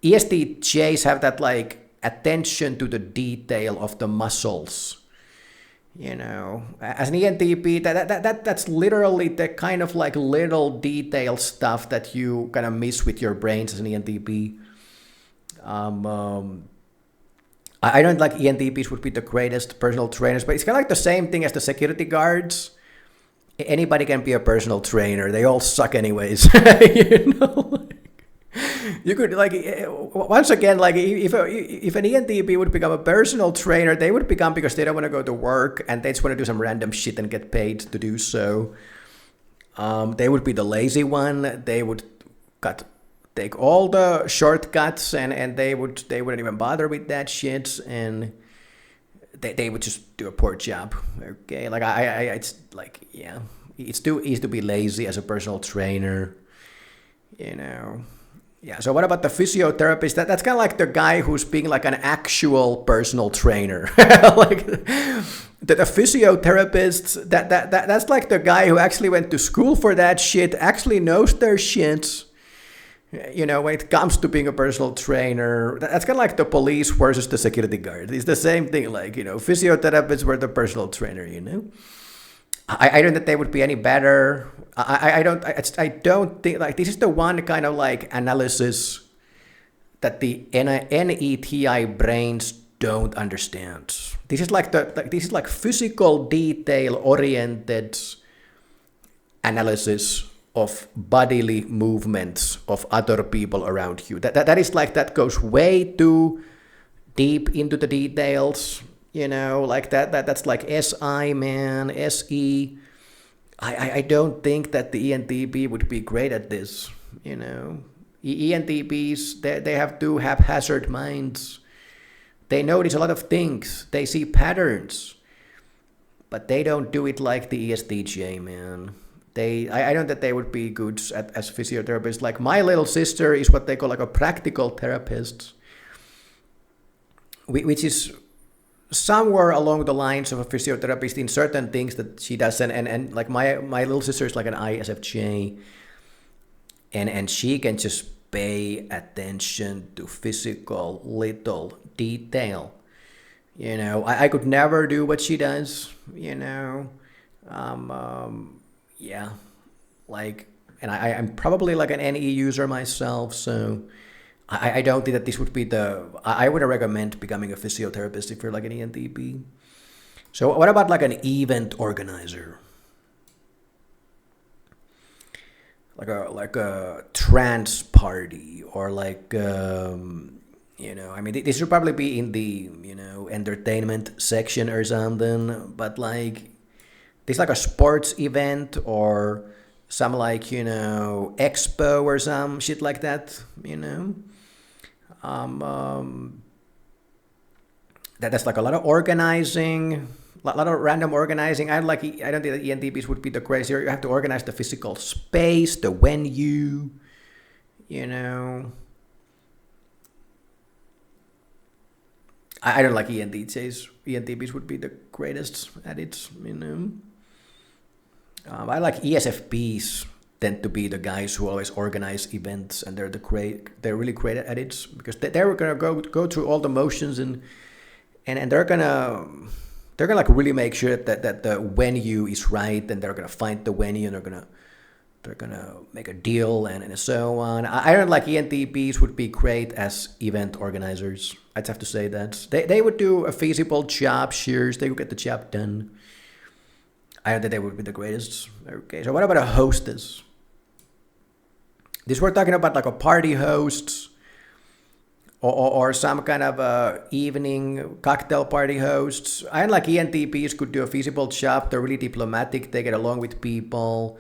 ESTJs have that like attention to the detail of the muscles. As an ENTP, that's literally the kind of like little detail stuff that you kind of miss with your brains as an ENTP. I don't like ENTPs would be the greatest personal trainers, but it's kind of like the same thing as the security guards. Anybody can be a personal trainer. They all suck anyways. You could like once again, like if an ENTP would become a personal trainer, they would become because they don't want to go to work and they just want to do some random shit and get paid to do so. They would be the lazy one. They would take all the shortcuts and they wouldn't even bother with that shit, and they would just do a poor job. Okay, like I it's like, yeah, it's too easy to be lazy as a personal trainer. Yeah, so what about the physiotherapist? That's kind of like the guy who's being like an actual personal trainer. Like the physiotherapist, that's like the guy who actually went to school for that shit, actually knows their shit. When it comes to being a personal trainer, that's kind of like the police versus the security guard. It's the same thing, like, physiotherapists were the personal trainer, I don't think they would be any better. I don't think, like, this is the one kind of like analysis that the NETI brains don't understand. This is like this is like physical detail oriented analysis of bodily movements of other people around you. That is like, that goes way too deep into the details, like that's like SI, man, SE. I don't think that the ENTP would be great at this, ENTPs, they have two haphazard minds. They notice a lot of things. They see patterns. But they don't do it like the ESTJ, man. I know that they would be good as physiotherapists. Like, my little sister is what they call like a practical therapist, which is somewhere along the lines of a physiotherapist in certain things that she does. And like my little sister is like an ISFJ, and she can just pay attention to physical little detail. I could never do what she does, yeah, like, and I'm probably like an NE user myself, so I don't think that this would be I wouldn't recommend becoming a physiotherapist if you're like an ENTP. So what about like an event organizer? Like a trance party, or like, I mean, this should probably be in the, entertainment section or something, but like, this like a sports event or some like, expo or some shit like that, that's like a lot of organizing, a lot of random organizing. I don't think that ENTPs would be the crazier. You have to organize the physical space, the venue, I don't like ENTJs. ENTPs would be the greatest at it, I like ESFPs. Tend to be the guys who always organize events, and they're really great at it, because they're gonna go through all the motions, and they're gonna like really make sure that the venue is right, and they're gonna find the venue, and they're gonna make a deal, and so on. I don't like ENTPs would be great as event organizers. I'd have to say that they would do a feasible job. Sure, they would get the job done. I don't think they would be the greatest. Okay, so what about a hostess? This we're talking about like a party host, or some kind of a evening cocktail party hosts. I like ENTPs could do a feasible job. They're really diplomatic. They get along with people.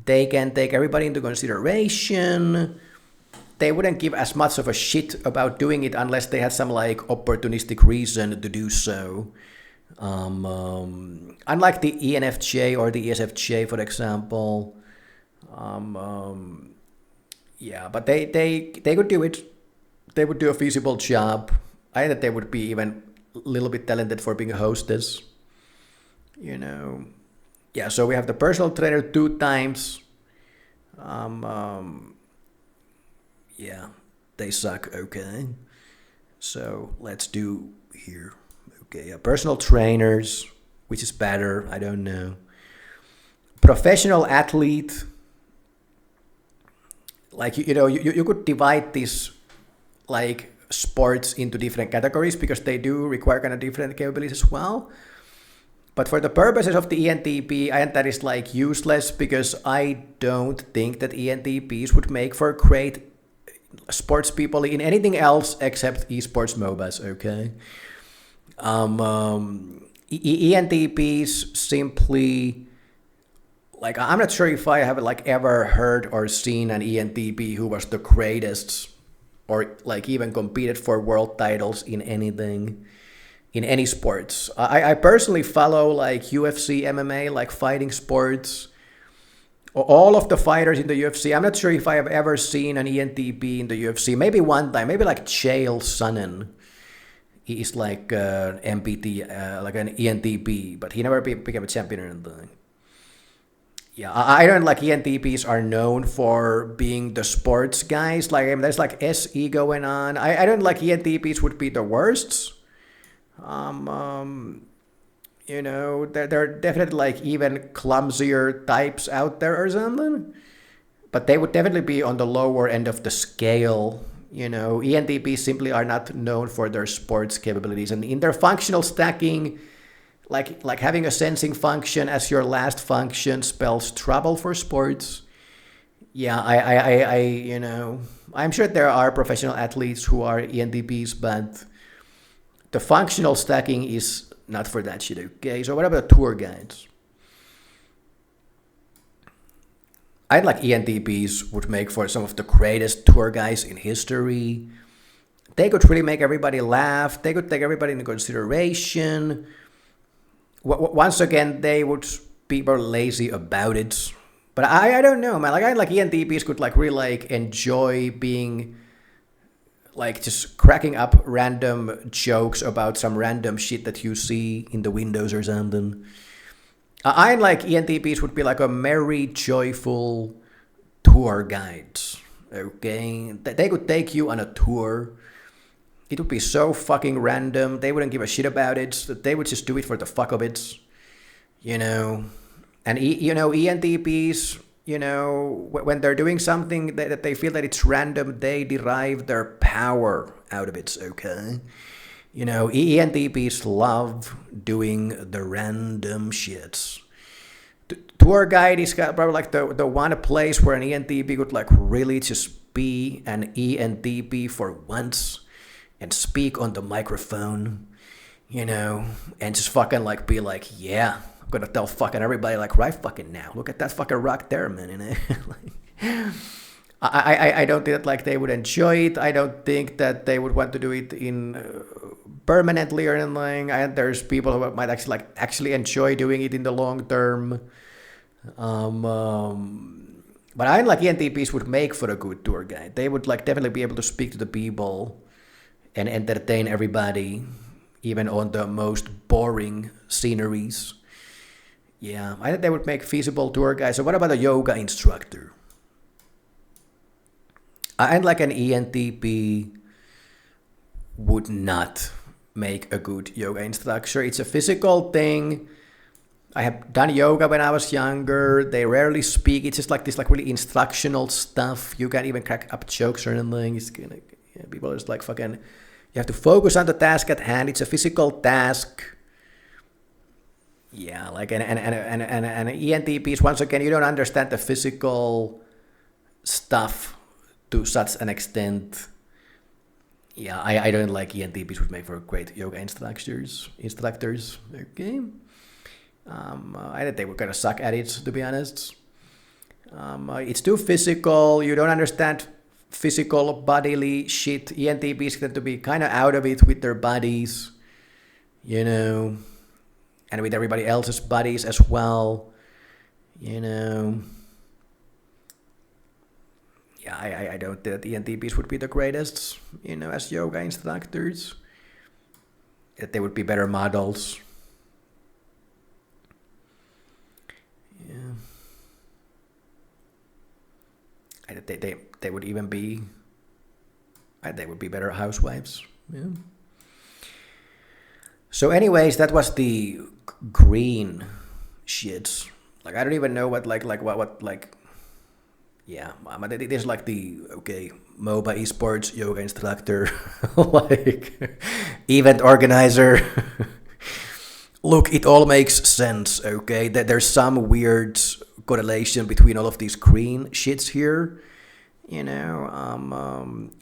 They can take everybody into consideration. They wouldn't give as much of a shit about doing it unless they had some like opportunistic reason to do so. Unlike the ENFJ or the ESFJ, for example. Yeah, but they could do it. They would do a feasible job. I think that they would be even a little bit talented for being a hostess. Yeah, so we have the personal trainer 2 times. Yeah, they suck. Okay. So let's do here. Okay, personal trainers, which is better, I don't know. Professional athlete. Like, you could divide these like sports into different categories, because they do require kind of different capabilities as well. But for the purposes of the ENTP, I think that is like useless, because I don't think that ENTPs would make for great sports people in anything else except esports MOBAs, okay? ENTPs simply, like, I'm not sure if I have like ever heard or seen an ENTP who was the greatest, or like even competed for world titles in anything, in any sports. I personally follow like UFC, MMA, like fighting sports. All of the fighters in the UFC. I'm not sure if I have ever seen an ENTP in the UFC. Maybe one time. Maybe like Chael Sonnen. He is like MBTI, like an ENTP, but he never became a champion or anything. Yeah, I don't like ENTPs are known for being the sports guys. Like, I mean, there's like SE going on. I don't like ENTPs would be the worst. They're definitely like even clumsier types out there or something. But they would definitely be on the lower end of the scale. ENTPs simply are not known for their sports capabilities. And in their functional stacking, like having a sensing function as your last function spells trouble for sports. Yeah, I'm sure there are professional athletes who are ENTPs, but the functional stacking is not for that shit, okay? So what about tour guides? I'd like ENTPs would make for some of the greatest tour guides in history. They could really make everybody laugh. They could take everybody into consideration. Once again, they would be more lazy about it. But I don't know, man. Like I like ENTPs could like really like enjoy being like just cracking up random jokes about some random shit that you see in the windows or something. I like ENTPs would be like a merry, joyful tour guides. Okay, they could take you on a tour. It would be so fucking random. They wouldn't give a shit about it. They would just do it for the fuck of it. You know, and ENTPs, when they're doing something that they feel that it's random, they derive their power out of it. Okay. ENTPs love doing the random shits. Tour guide is probably like the one place where an ENTP could like really just be an ENTP for once and speak on the microphone, and just fucking like be like, yeah, I'm gonna tell fucking everybody like right fucking now. Look at that fucking rock there, man. I don't think that like they would enjoy it. I don't think that they would want to do it in permanently or anything. There's people who might actually enjoy doing it in the long term. But I like ENTPs would make for a good tour guide. They would like definitely be able to speak to the people and entertain everybody, even on the most boring sceneries. Yeah, I think they would make feasible tour guides. So what about a yoga instructor? And like an ENTP would not make a good yoga instructor. It's a physical thing. I have done yoga when I was younger. They rarely speak. It's just like this like really instructional stuff. You can't even crack up jokes or anything. People are just like fucking, you have to focus on the task at hand. It's a physical task. Yeah, like and ENTPs, once again, you don't understand the physical stuff to such an extent. Yeah, I don't like ENTPs would make for great yoga instructors. Okay. I think they were gonna suck at it, to be honest. It's too physical. You don't understand physical bodily shit. ENTPs tend to be kind of out of it with their bodies, and with everybody else's bodies as well, Yeah, I don't think that ENTPs would be the greatest, as yoga instructors. That they would be better models. Yeah. They would even be. They would be better housewives. Yeah. So, anyways, that was the green shits. Like I don't even know what what. Yeah, this is like the MOBA esports yoga instructor, like event organizer. Look, it all makes sense. Okay, that there's some weird correlation between all of these green shits here.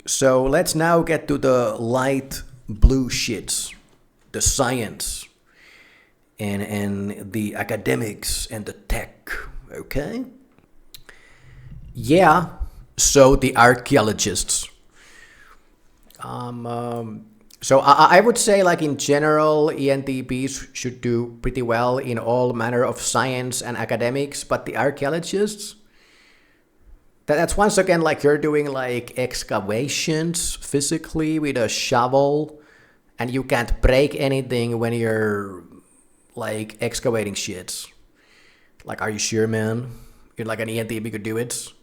So let's now get to the light blue shits, the science, and the academics and the tech. Okay. Yeah, so the archaeologists. So I would say, like in general, ENTPs should do pretty well in all manner of science and academics, but the archaeologists, that's once again like you're doing like excavations physically with a shovel, and you can't break anything when you're like excavating shits. Like, are you sure, man? You're like an ENTP could do it?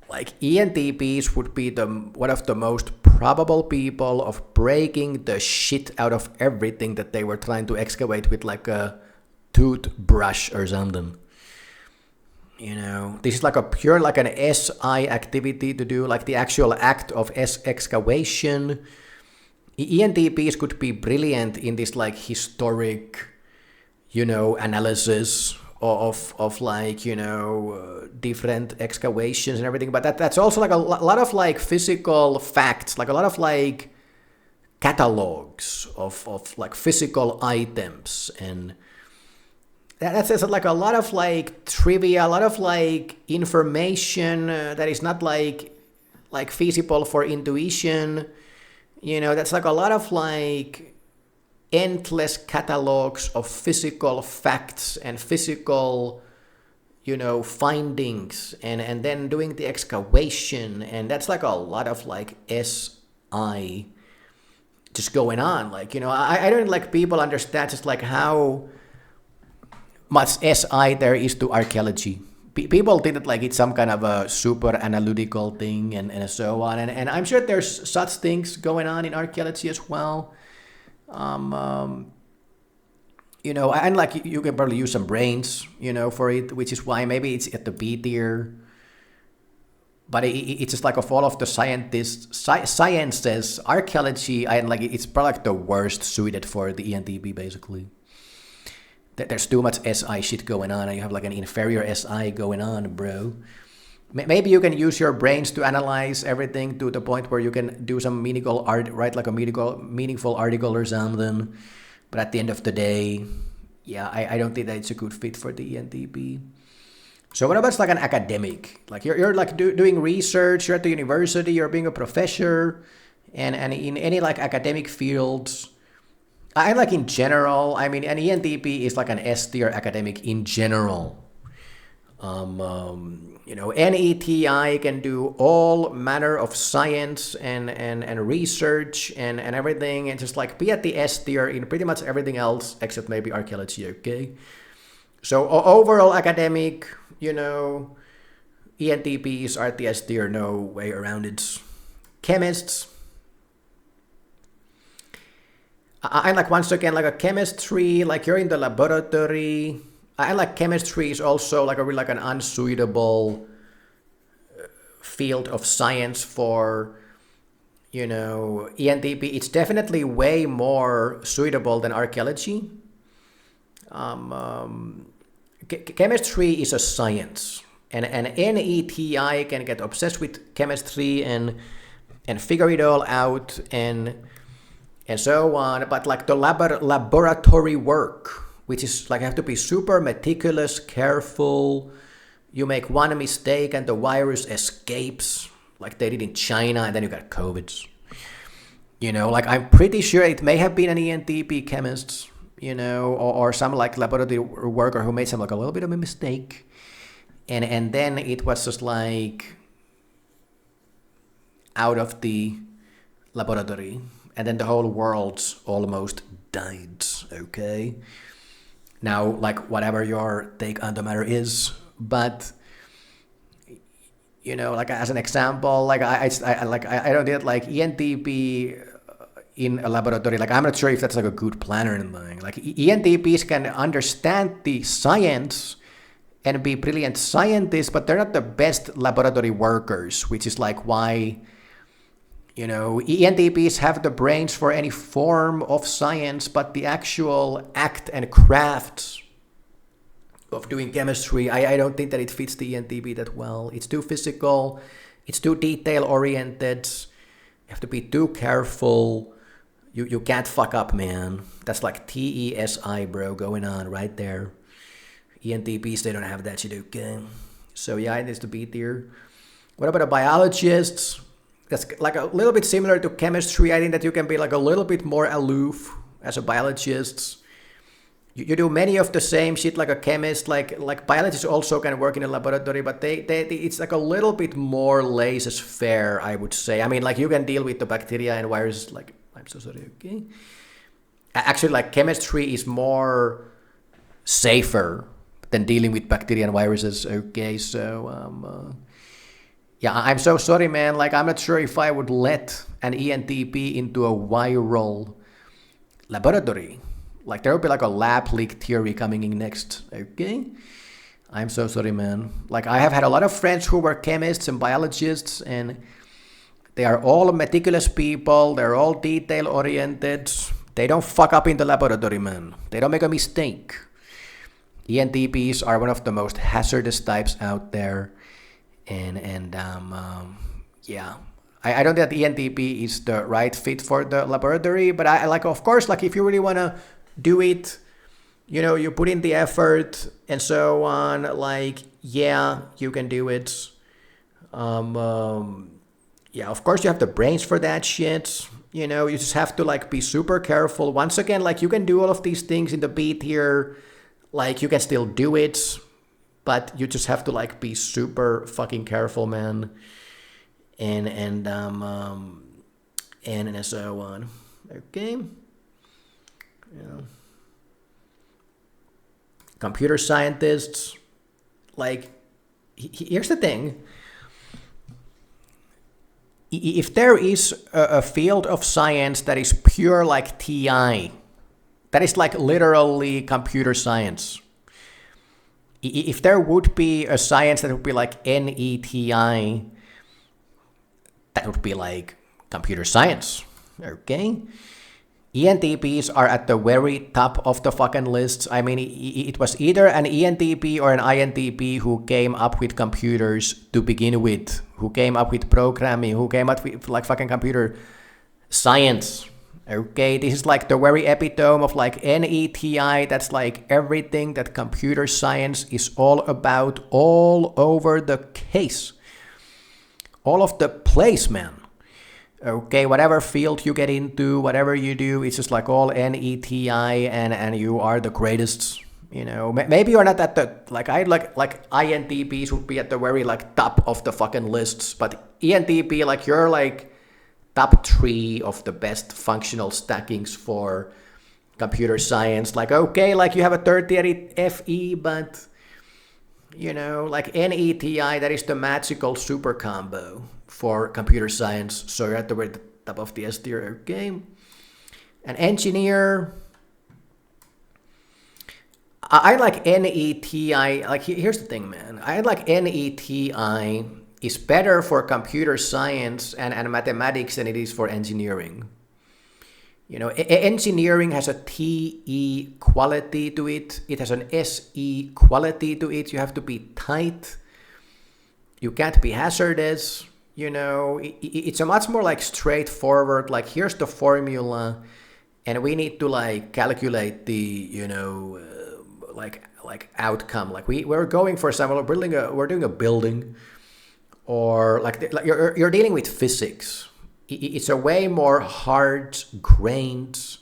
Like ENTPs would be one of the most probable people of breaking the shit out of everything that they were trying to excavate with like a toothbrush or something. This is like a pure like an SI activity to do, like the actual act of excavation. ENTPs could be brilliant in this like historic, analysis of like, different excavations and everything. But that's also like a lot of like physical facts, like a lot of like catalogs of like physical items, and that's like a lot of like trivia, a lot of like information that is not like feasible for intuition. That's like a lot of like endless catalogs of physical facts and physical findings, and then doing the excavation, and that's like a lot of like SI just going on. Like, I don't like people understand just like how much SI there is to archaeology. People think that like it's some kind of a super analytical thing and so on. And I'm sure there's such things going on in archaeology as well. And like you can probably use some brains, for it, which is why maybe it's at the B tier. But it's just like of all of the sciences, archaeology, it's probably like the worst suited for the ENTP, basically. There's too much SI shit going on, and you have like an inferior SI going on, bro. Maybe you can use your brains to analyze everything to the point where you can do some meaningful art, write like a meaningful article or something. But at the end of the day, yeah, I don't think that it's a good fit for the ENTP. So what about like an academic? Like you're like doing research, you're at the university, you're being a professor, and in any like academic fields. I like in general, an ENTP is like an S tier academic in general. NETI can do all manner of science and research and everything, and just like be at the S tier in pretty much everything else except maybe archaeology, okay? So overall academic, ENTPs are at the S tier, no way around it. Chemists, I like, once again, like a chemistry, like you're in the laboratory. I like chemistry is also like a really like an unsuitable field of science for, ENTP. It's definitely way more suitable than archaeology. Chemistry is a science, and NETI can get obsessed with chemistry and figure it all out and so on. But like the laboratory work, which is like, you have to be super meticulous, careful. You make one mistake and the virus escapes, like they did in China, and then you got COVID. Like I'm pretty sure it may have been an ENTP chemist, or some like laboratory worker who made some like a little bit of a mistake, and then it was just like out of the laboratory, and then the whole world almost died. Okay. Now, like, whatever your take on the matter is, but like as an example, like I don't get like ENTP in a laboratory. Like I'm not sure if that's like a good planner and thing. Like ENTPs can understand the science and be brilliant scientists, but they're not the best laboratory workers, which is like why. ENTPs have the brains for any form of science, but the actual act and craft of doing chemistry, I don't think that it fits the ENTP that well. It's too physical, it's too detail-oriented, you have to be too careful, you can't fuck up, man. That's like TESI, bro, going on right there. ENTPs, they don't have that shit, okay? So yeah, it needs to be there. What about a biologist? That's like a little bit similar to chemistry. I think that you can be like a little bit more aloof as a biologist. You do many of the same shit like a chemist. Like biologists also can work in a laboratory, but they it's like a little bit more laissez-faire, I would say. Like you can deal with the bacteria and viruses. Like, I'm so sorry. Okay. Actually, like chemistry is more safer than dealing with bacteria and viruses. Okay, so yeah, I'm so sorry, man. Like, I'm not sure if I would let an ENTP into a viral laboratory. Like, there will be like a lab leak theory coming in next. Okay? I'm so sorry, man. Like, I have had a lot of friends who were chemists and biologists, and they are all meticulous people. They're all detail-oriented. They don't fuck up in the laboratory, man. They don't make a mistake. ENTPs are one of the most hazardous types out there, and yeah, I don't think that ENTP is the right fit for the laboratory, but I like, of course, like if you really want to do it, you know, you put in the effort and so on, like, yeah, you can do it. Yeah, of course you have the brains for that shit. You know, you just have to like be super careful. Once again, like you can do all of these things in the B tier, like you can still do it, but you just have to like be super fucking careful, man. And so on. Okay. Yeah. Computer scientists, like, here's the thing. If there is a field of science that is pure like TI, that is like literally computer science. If there would be a science that would be like NETI, that would be like computer science, okay? ENTPs are at the very top of the fucking list. I mean, it was either an ENTP or an INTP who came up with computers to begin with, who came up with programming, who came up with like fucking computer science. Okay, this is like the very epitome of like NETI. That's like everything that computer science is all about, all over the case. All of the place, man. Okay, whatever field you get into, whatever you do, it's just like all NETI, and you are the greatest. You know, maybe you're not at the like INTPs would be at the very like top of the fucking lists, but ENTP, like you're like top 3 of the best functional stackings for computer science. Like, okay, like you have a 30 FE, but you know, like NETI, that is the magical super combo for computer science. So you're at the very top of the S tier game. An engineer, I like NETI. Like, here's the thing, man. I like NETI is better for computer science and mathematics than it is for engineering. You know, engineering has a TE quality to it. It has an SE quality to it. You have to be tight. You can't be hazardous. You know, it's a much more like straightforward, like here's the formula and we need to like calculate the, you know, like outcome. Like we're going for some, we're doing a building, or like you're dealing with physics. It's a way more hard-grained,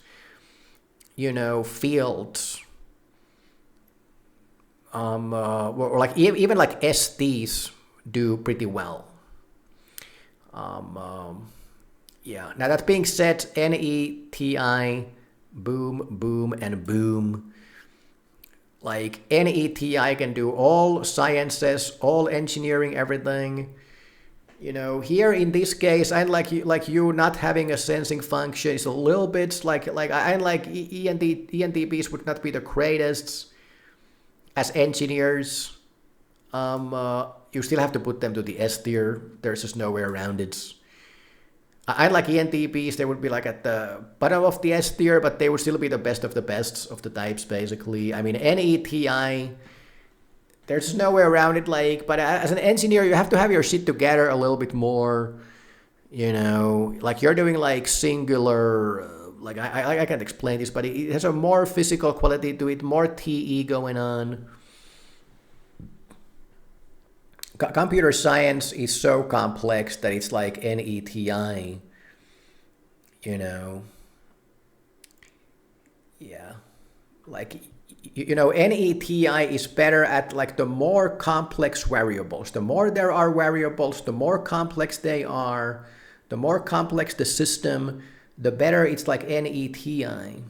you know, field. Or like even like STs do pretty well. Yeah. Now that being said, NETI, boom, boom, and boom. Like NETI can do all sciences, all engineering, everything. You know, here in this case, I like you not having a sensing function is a little bit like I like ENTPs would not be the greatest as engineers. You still have to put them to the S tier. There's just no way around it. I like ENTPs. They would be like at the bottom of the S tier, but they would still be the best of the best of the types, basically. I mean, NETI, there's no way around it. Like, but as an engineer, you have to have your shit together a little bit more. You know, like you're doing like singular. Like I can't explain this, but it has a more physical quality to it, more TE going on. Computer science is so complex that it's like NETI, you know. Yeah. Like, you know, NETI is better at like the more complex variables. The more there are variables, the more complex they are, the more complex the system, the better it's like NETI.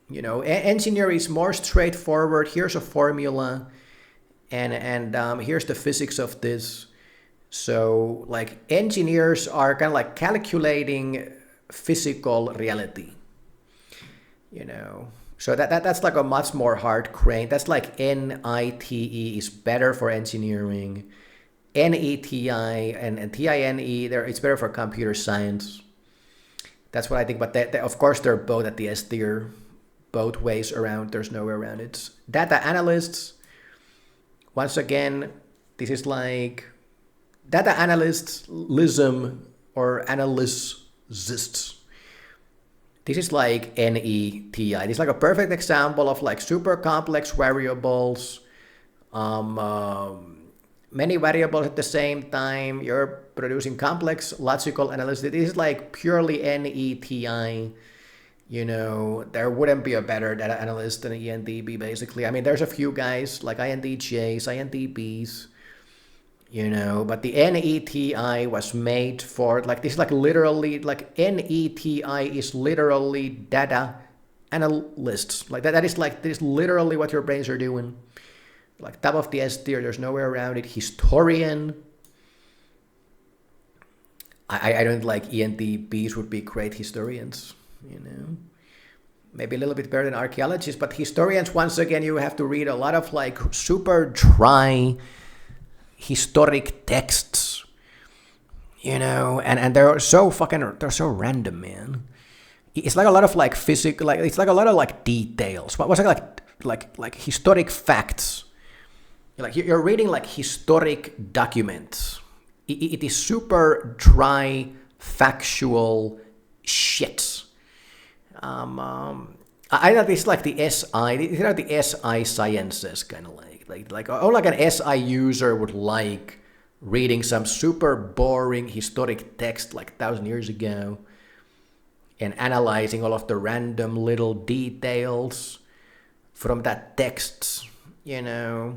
You know, engineer is more straightforward. Here's a formula. And here's the physics of this. So like engineers are kind of like calculating physical reality, you know. So that's like a much more hard grain. That's like NITE is better for engineering. NETI and TINE, it's better for computer science. That's what I think. But of course they're both at the S tier. both ways around. There's no way around it. Data analysts, once again, this is like data analystism or analysts. This is like NETI. This is like a perfect example of like super complex variables, many variables at the same time. You're producing complex logical analysis. This is like purely NETI. You know, there wouldn't be a better data analyst than an ENTP, basically. I mean, there's a few guys like INTJs, INTPs, you know, but the NETI was made for, like, this is like literally, like, NETI is literally data analysts. Like, that is like, this is literally what your brains are doing. Like, top of the S tier, there's no way around it. Historian. I don't like ENTPs would be great historians. You know, maybe a little bit better than archaeologists, but historians, once again, you have to read a lot of like super dry historic texts, you know, and they're so random, man. It's like a lot of like physical, like it's like a lot of like details. What's like historic facts? Like you're reading like historic documents. It is super dry, factual shit. I thought it's like the SI. These are the SI sciences, kind of like an SI user would like reading some super boring historic text like 1,000 years ago, and analyzing all of the random little details from that text. You know,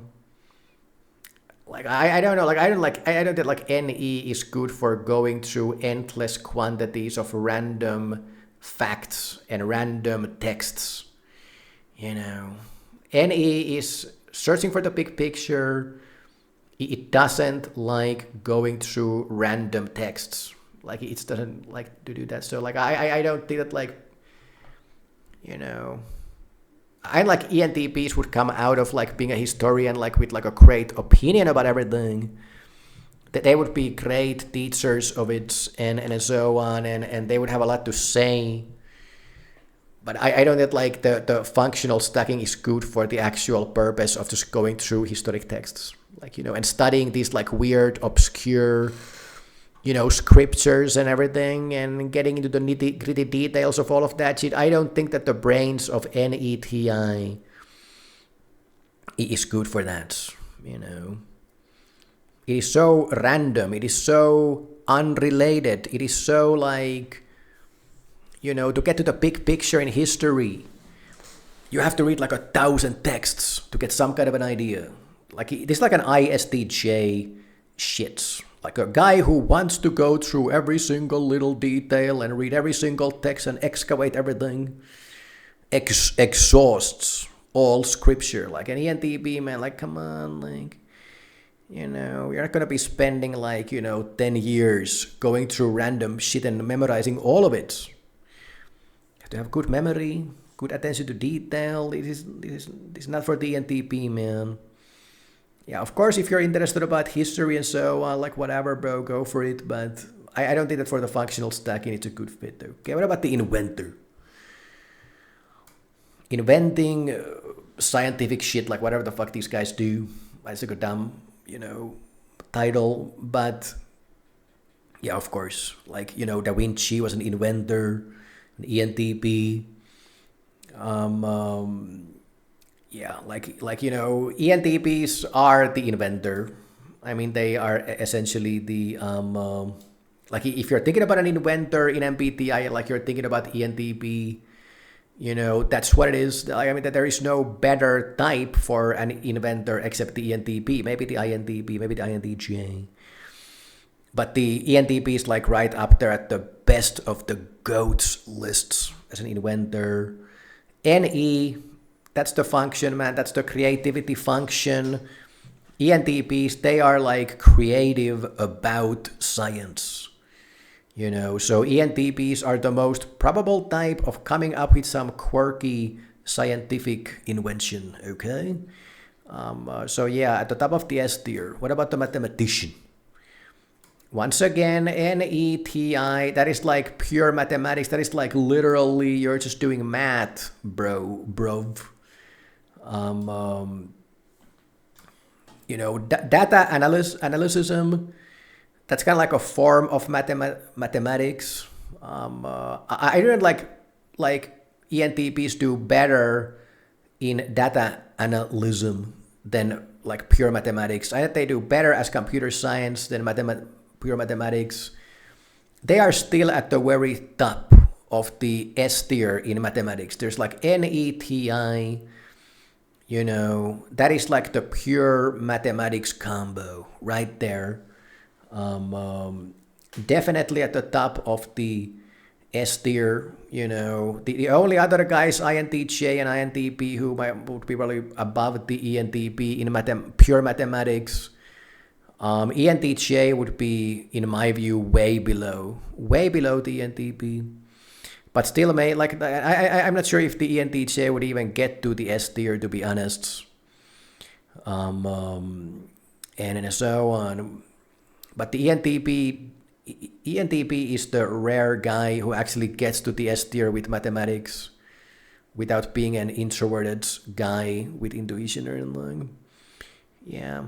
like I don't know. Like I don't think like NE is good for going through endless quantities of random facts and random texts. You know, NE is searching for the big picture. It doesn't like going through random texts. Like it doesn't like to do that. So like I don't think that, like, you know, I like ENTPs would come out of like being a historian like with like a great opinion about everything. That they would be great teachers of it and so on, and they would have a lot to say. But I don't think like the functional stacking is good for the actual purpose of just going through historic texts. Like, you know, and studying these like weird, obscure, you know, scriptures and everything, and getting into the nitty gritty details of all of that shit. I don't think that the brains of NETI is good for that, you know. It is so random. It is so unrelated. It is so like, you know, to get to the big picture in history, you have to read like 1,000 texts to get some kind of an idea. Like this is like an ISTJ shit. Like a guy who wants to go through every single little detail and read every single text and excavate everything. Exhausts all scripture. Like an ENTP, man, like, come on, like, you know, you're not going to be spending like, you know, 10 years going through random shit and memorizing all of it. You have to have good memory, good attention to detail. This is not for the ENTP, man. Yeah, of course, if you're interested about history and so on, like whatever, bro, go for it. But I don't think that for the functional stacking, it's a good fit, though. Okay, what about the inventor? Inventing scientific shit, like whatever the fuck these guys do. It's like a dumb, you know, title. But yeah, of course, like, you know, Da Vinci was an inventor, an ENTP. Yeah, like you know, ENTPs are the inventor. I mean, they are essentially the like if you're thinking about an inventor in MBTI, like you're thinking about ENTP, you know, that's what it is. I mean, that there is no better type for an inventor except the ENTP, maybe the INTP, maybe the INTJ. But the ENTP is like right up there at the best of the GOATs lists as an inventor. NE, that's the function, man. That's the creativity function. ENTPs, they are like creative about science. You know, so ENTPs are the most probable type of coming up with some quirky scientific invention, okay? So yeah, at the top of the S tier, what about the mathematician? Once again, NETI, that is like pure mathematics. That is like literally you're just doing math, bro. Data analysis, that's kind of like a form of mathematics. I don't like ENTPs do better in data analysis than like pure mathematics. I think they do better as computer science than pure mathematics. They are still at the very top of the S tier in mathematics. There's like NETI, that is like the pure mathematics combo right there. Definitely at the top of the S tier. The only other guys, INTJ and INTP, who would be probably above the ENTP in pure mathematics. ENTJ would be, in my view, way below the ENTP. But still, I'm not sure if the ENTJ would even get to the S tier, to be honest. And so on. But the ENTP is the rare guy who actually gets to the S tier with mathematics without being an introverted guy with intuition or anything. Yeah,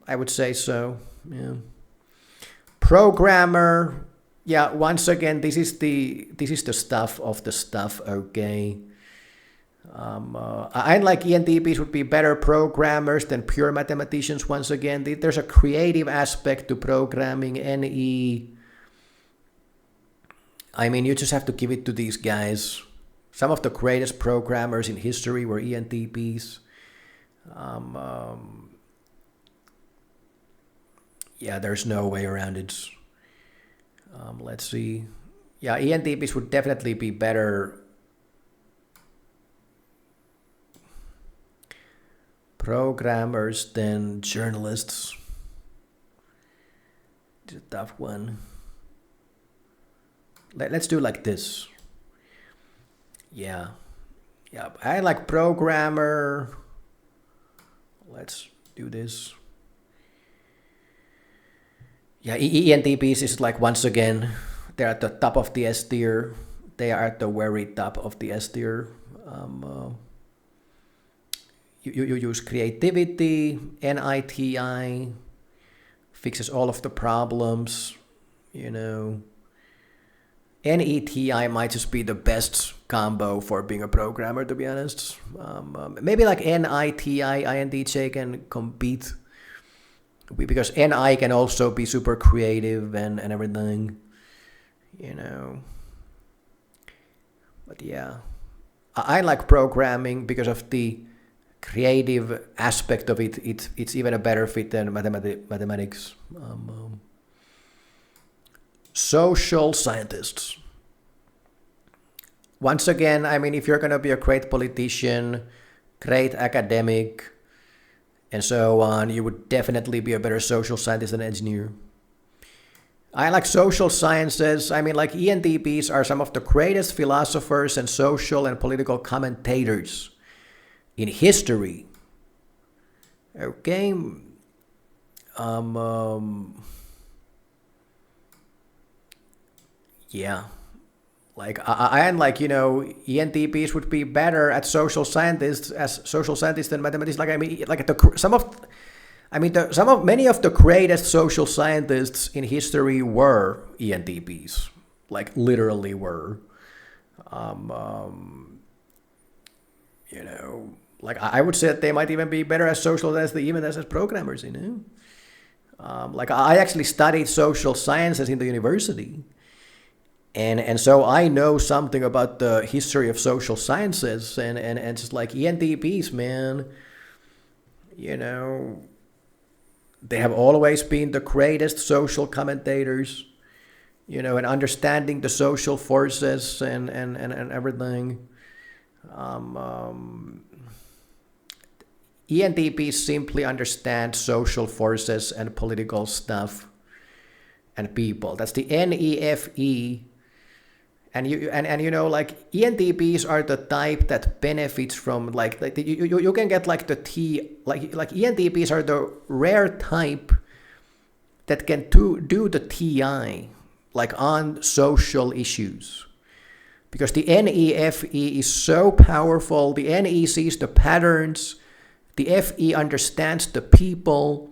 I would say so. Yeah. Programmer. Yeah, once again, this is the stuff of the stuff. Okay. I like ENTPs would be better programmers than pure mathematicians. Once again, there's a creative aspect to programming. You just have to give it to these guys. Some of the greatest programmers in history were ENTPs. Yeah, there's no way around it. Let's see. Yeah, ENTPs would definitely be better programmers than journalists. It's a tough one. Let's do like this. Yeah. I like programmer. Let's do this. Yeah, ENTPs is like, once again, they're at the top of the S tier. They are at the very top of the S tier. You use creativity. NITI fixes all of the problems. NETI might just be the best combo for being a programmer, to be honest. Maybe like NITI, INTJ can compete, because NI can also be super creative and everything, But yeah, I like programming because of the creative aspect of it. It's even a better fit than mathematics. Social scientists. Once again, if you're going to be a great politician, great academic, and so on, you would definitely be a better social scientist than an engineer. I like social sciences. Like ENTPs are some of the greatest philosophers and social and political commentators in history. Okay. Yeah. ENTPs would be better at social scientists than mathematics. Many of the greatest social scientists in history were ENTPs, like literally were. I would say that they might even be better as social as programmers. I actually studied social sciences in the university. And so I know something about the history of social sciences and just like ENTPs, man, they have always been the greatest social commentators, and understanding the social forces and everything. ENTPs simply understand social forces and political stuff and people. That's the NEFE. And ENTPs are the type that benefits from you can get like the T, like ENTPs are the rare type that can do the TI, like on social issues. Because the NEFE is so powerful. The NE sees the patterns. The FE understands the people.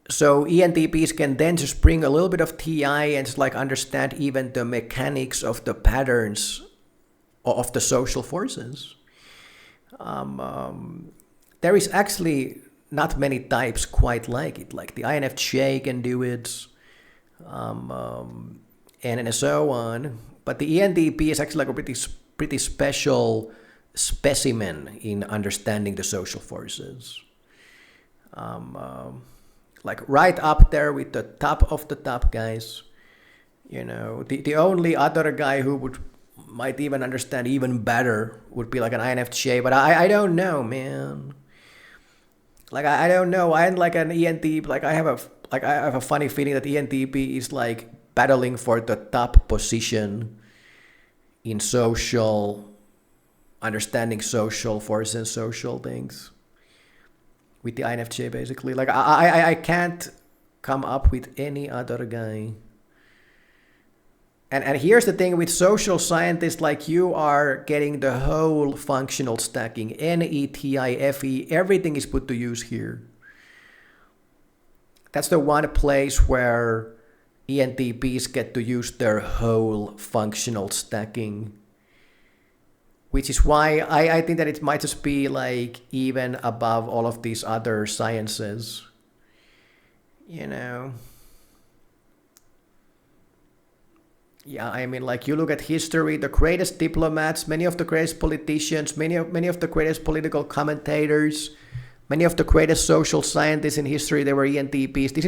So ENTPs can then just bring a little bit of TI and just like understand even the mechanics of the patterns of the social forces. There is actually not many types quite like it. Like the INFJ can do it, and so on. But the ENTP is actually like a pretty special specimen in understanding the social forces. Like right up there with the top of the top guys. You know, the only other guy who might even understand even better would be like an INFJ, but I don't know, man. Like I don't know. I'm like an ENTP. Like I have a funny feeling that ENTP is like battling for the top position in social understanding social forces and social things with the INFJ basically. Like I can't come up with any other guy. And here's the thing with social scientists, like you are getting the whole functional stacking, NETIFE, everything is put to use here. That's the one place where ENTPs get to use their whole functional stacking. Which is why I think that it might just be like even above all of these other sciences. You know. Yeah, I mean, like you look at history, the greatest diplomats, many of the greatest politicians, many of the greatest political commentators, many of the greatest social scientists in history, they were ENTPs. This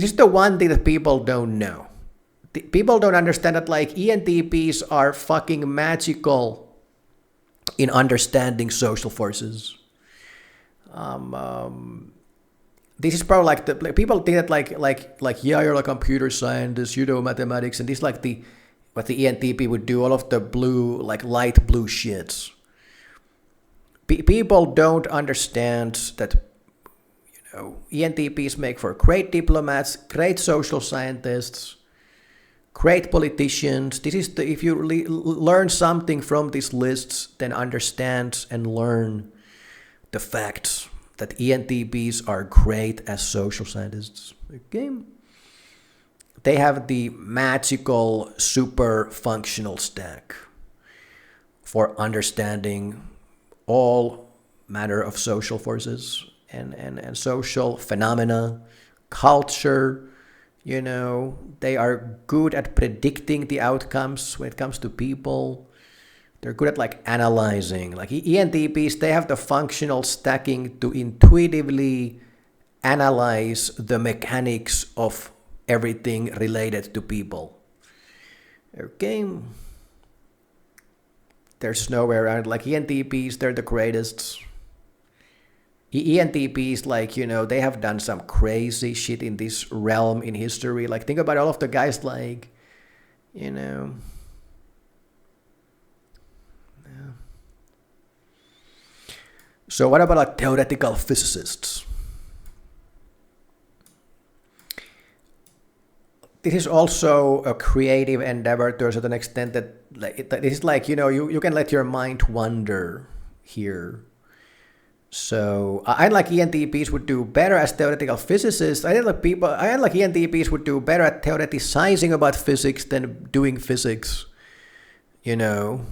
is the one thing that people don't know. People don't understand that like ENTPs are fucking magical in understanding social forces. This is probably like people think that like yeah, you're a computer scientist, you know mathematics, and this is like what the ENTP would do, all of the blue, like light blue shits. People don't understand that, you know, ENTPs make for great diplomats, great social scientists, great politicians. This is if you learn something from these lists, then understand and learn the facts that ENTPs are great as social scientists. Okay? They have the magical super functional stack for understanding all manner of social forces and social phenomena, culture. You know, they are good at predicting the outcomes when it comes to people. They're good at like analyzing. Like ENTPs, they have the functional stacking to intuitively analyze the mechanics of everything related to people. Okay. There's no way around. Like ENTPs, they're the greatest. ENTPs, like, you know, they have done some crazy shit in this realm in history. Like, think about all of the guys, like, you know. Yeah. So what about like theoretical physicists? This is also a creative endeavor to a certain extent that like, this is like, you know, you can let your mind wander here. So I like ENTPs would do better as theoretical physicists. I like ENTPs would do better at theoreticizing about physics than doing physics. You know,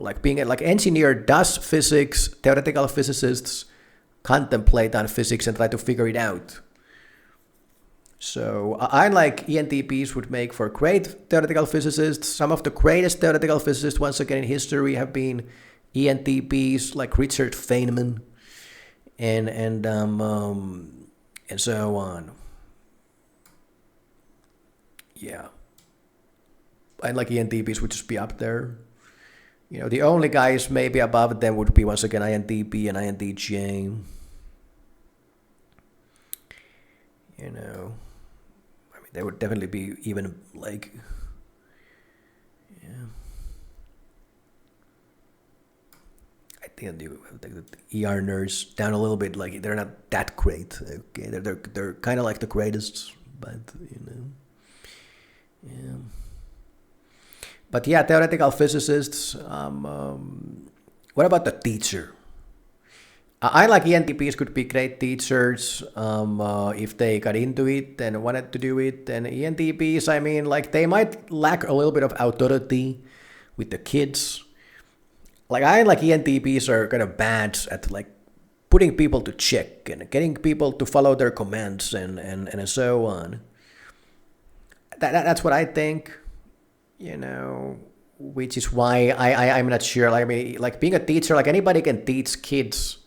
like being like engineer does physics, theoretical physicists contemplate on physics and try to figure it out. So I like ENTPs would make for great theoretical physicists. Some of the greatest theoretical physicists once again in history have been ENTPs, like Richard Feynman and so on. Yeah. I like ENTPs would just be up there. You know, the only guys maybe above them would be once again INTP and INTJ. You know, I mean, they would definitely be even like, yeah. you take the ER nurse down a little bit. Like they're not that great. Okay, they're kind of like the greatest, but yeah. But yeah, theoretical physicists. What about the teacher? I like ENTPs could be great teachers if they got into it and wanted to do it. And ENTPs, I mean, like they might lack a little bit of authority with the kids. Like I like ENTPs are kind of bad at like putting people to check and getting people to follow their commands and so on. That's what I think, which is why I'm not sure. Like, I mean, like being a teacher, like anybody can teach kids.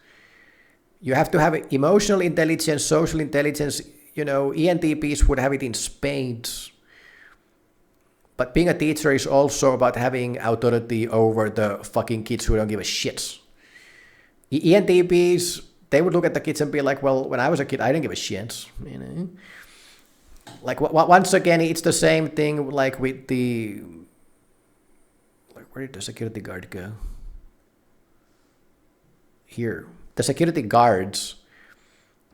You have to have emotional intelligence, social intelligence. ENTPs would have it in spades. But being a teacher is also about having authority over the fucking kids who don't give a shit. ENTPs, they would look at the kids and be like, well, when I was a kid, I didn't give a shit. Like, once again, it's the same thing like with the... Like, where did the security guard go? Here. The security guards.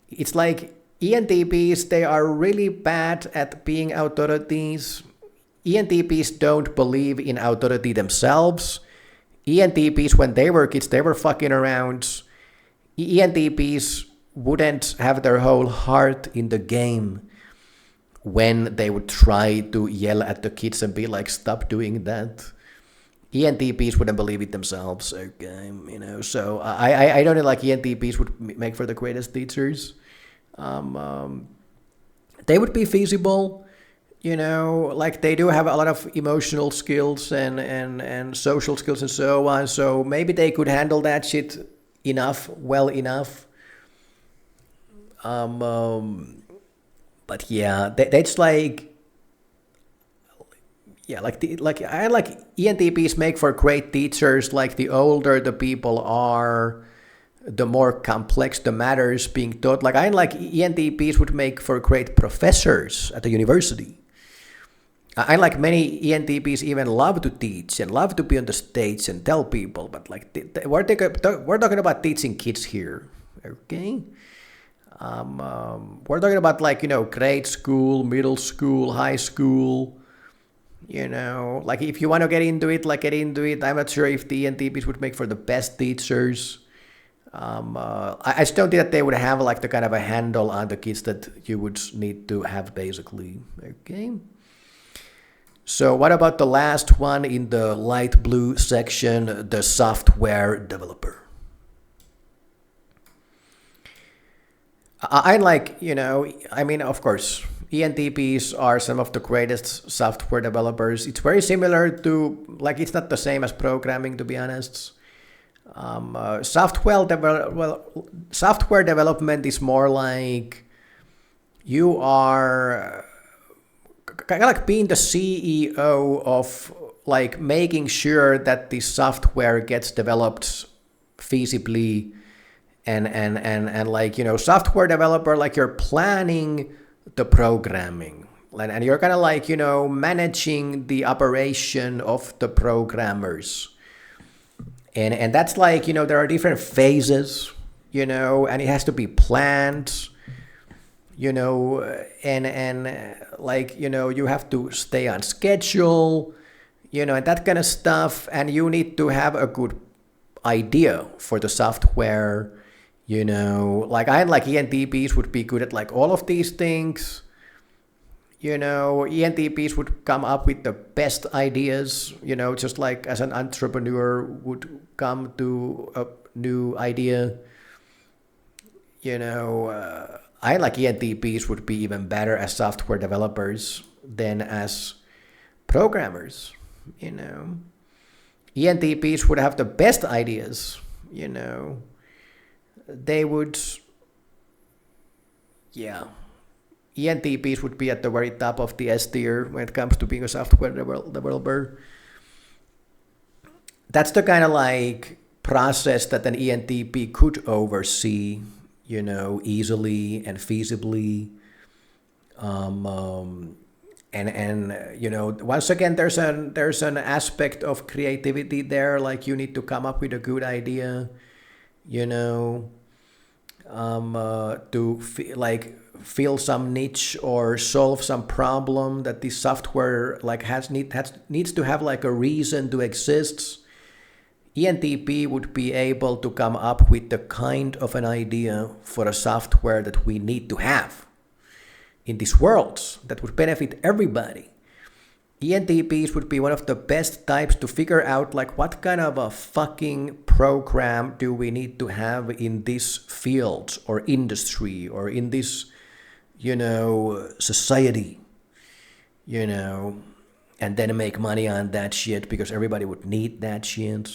It's like ENTPs, they are really bad at being authorities. ENTPs don't believe in authority themselves. ENTPs, when they were kids, they were fucking around. ENTPs wouldn't have their whole heart in the game when they would try to yell at the kids and be like, stop doing that. ENTPs wouldn't believe it themselves, okay, so I don't know, like ENTPs would make for the greatest teachers. They would be feasible, like they do have a lot of emotional skills and social skills and so on, so maybe they could handle that shit well enough. But yeah, that's like, yeah, I like ENTPs make for great teachers. Like the older the people are, the more complex the matters being taught. Like I like ENTPs would make for great professors at the university. I like many ENTPs even love to teach and love to be on the stage and tell people. But like we're talking about teaching kids here, okay? We're talking about like grade school, middle school, high school. Like if you want to get into it, like get into it. I'm not sure if the ENTPs would make for the best teachers. I just don't think that they would have like the kind of a handle on the kids that you would need to have basically. Okay. So what about the last one in the light blue section, the software developer? I like, I mean, of course, ENTPs are some of the greatest software developers. It's very similar to, like, it's not the same as programming, to be honest. Software development is more like you are kind of like being the CEO of like making sure that the software gets developed feasibly and like, software developer, like you're planning the programming and you're kind of like, managing the operation of the programmers. And that's like, there are different phases, and it has to be planned, and like, you have to stay on schedule, and that kind of stuff. And you need to have a good idea for the software, like I like ENTPs would be good at like all of these things. ENTPs would come up with the best ideas, just like as an entrepreneur would come to a new idea. I like ENTPs would be even better as software developers than as programmers. ENTPs would have the best ideas, they would, yeah. ENTPs would be at the very top of the S tier when it comes to being a software developer. That's the kind of like process that an ENTP could oversee, easily and feasibly. And once again, there's an aspect of creativity there. Like you need to come up with a good idea. you know, to fill some niche or solve some problem that this software like needs to have like a reason to exist. ENTP would be able to come up with the kind of an idea for a software that we need to have in this world that would benefit everybody. ENTPs would be one of the best types to figure out like what kind of a fucking program do we need to have in this field or industry or in this, society, and then make money on that shit because everybody would need that shit.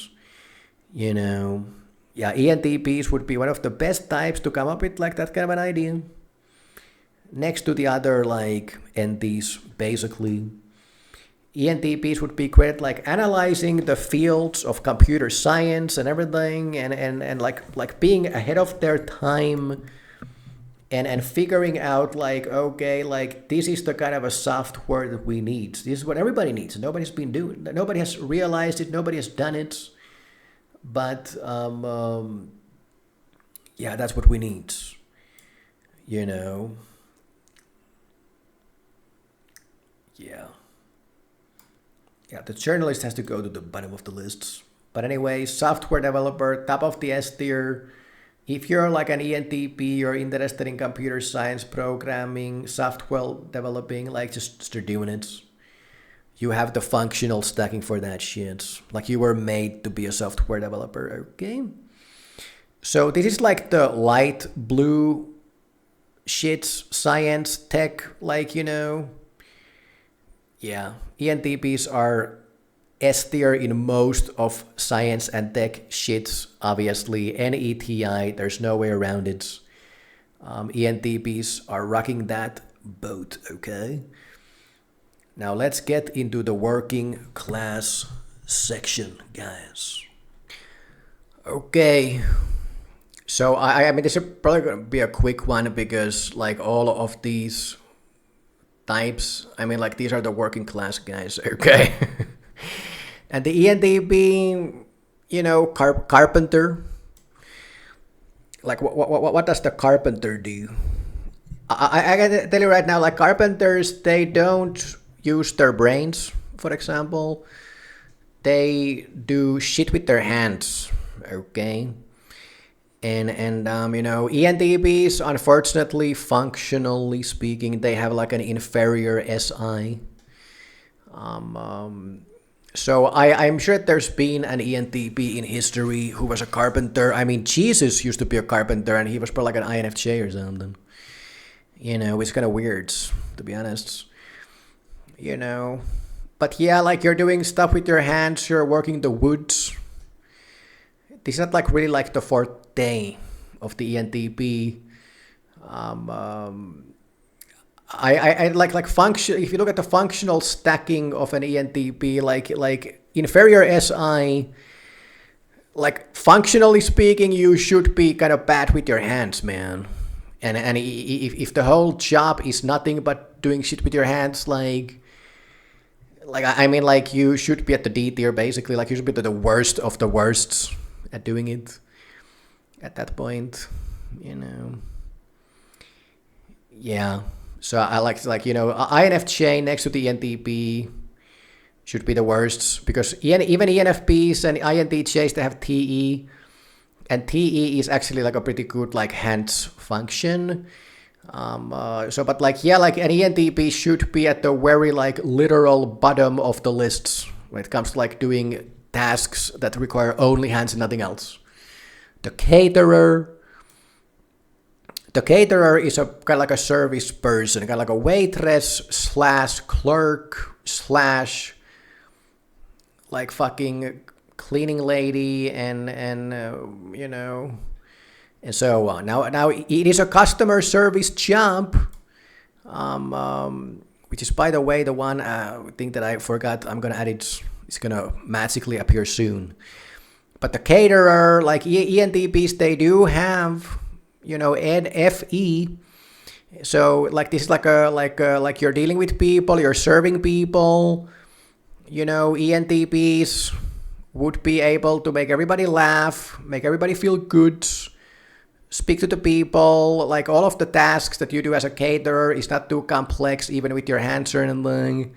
ENTPs would be one of the best types to come up with like that kind of an idea. Next to the other like NTs, basically. ENTPs would be great like analyzing the fields of computer science and everything and like being ahead of their time and figuring out like, okay, like this is the kind of a software that we need. This is what everybody needs. Nobody's been doing. Nobody has realized it. Nobody has done it. But that's what we need, Yeah. Yeah, the journalist has to go to the bottom of the lists. But anyway, software developer, top of the S tier. If you're like an ENTP, you're interested in computer science, programming, software developing, like just start doing it. You have the functional stacking for that shit. Like you were made to be a software developer, okay? So this is like the light blue shit, science, tech, ENTPs are S tier in most of science and tech shits, obviously. NETI, there's no way around it. ENTPs are rocking that boat, okay? Now let's get into the working class section, guys. Okay. So I mean, this is probably going to be a quick one because like all of these types, I mean, like these are the working class guys, okay? And the ENTP, carpenter. Like what does the carpenter do? I can tell you right now, like carpenters, they don't use their brains, for example. They do shit with their hands, okay? And ENTPs, unfortunately, functionally speaking, they have like an inferior SI. So I'm sure there's been an ENTP in history who was a carpenter. I mean, Jesus used to be a carpenter and he was probably like an INFJ or something. It's kind of weird, to be honest. But yeah, like you're doing stuff with your hands, you're working the woods. This is not like really like the forte of the ENTP. I like function. If you look at the functional stacking of an ENTP, like inferior SI, like functionally speaking, you should be kind of bad with your hands, man. And if the whole job is nothing but doing shit with your hands, like I mean, like you should be at the D tier basically. Like you should be the worst of the worsts at doing it. At that point, Yeah. So I like INFJ next to the ENTP should be the worst because even ENFPs and INTJs, they have TE, and TE is actually like a pretty good like hands function. But an ENTP should be at the very like literal bottom of the lists when it comes to like doing tasks that require only hands and nothing else. The caterer is a kind of like a service person, kind of like a waitress / clerk / like fucking cleaning lady and so on. Now it is a customer service job, which is, by the way, the one thing that I forgot. I'm gonna add it. It's gonna magically appear soon. But the caterer, like ENTPs, they do have NFE. So like this is like you're dealing with people, you're serving people. ENTPs would be able to make everybody laugh, make everybody feel good, speak to the people, like all of the tasks that you do as a caterer is not too complex, even with your hands or anything.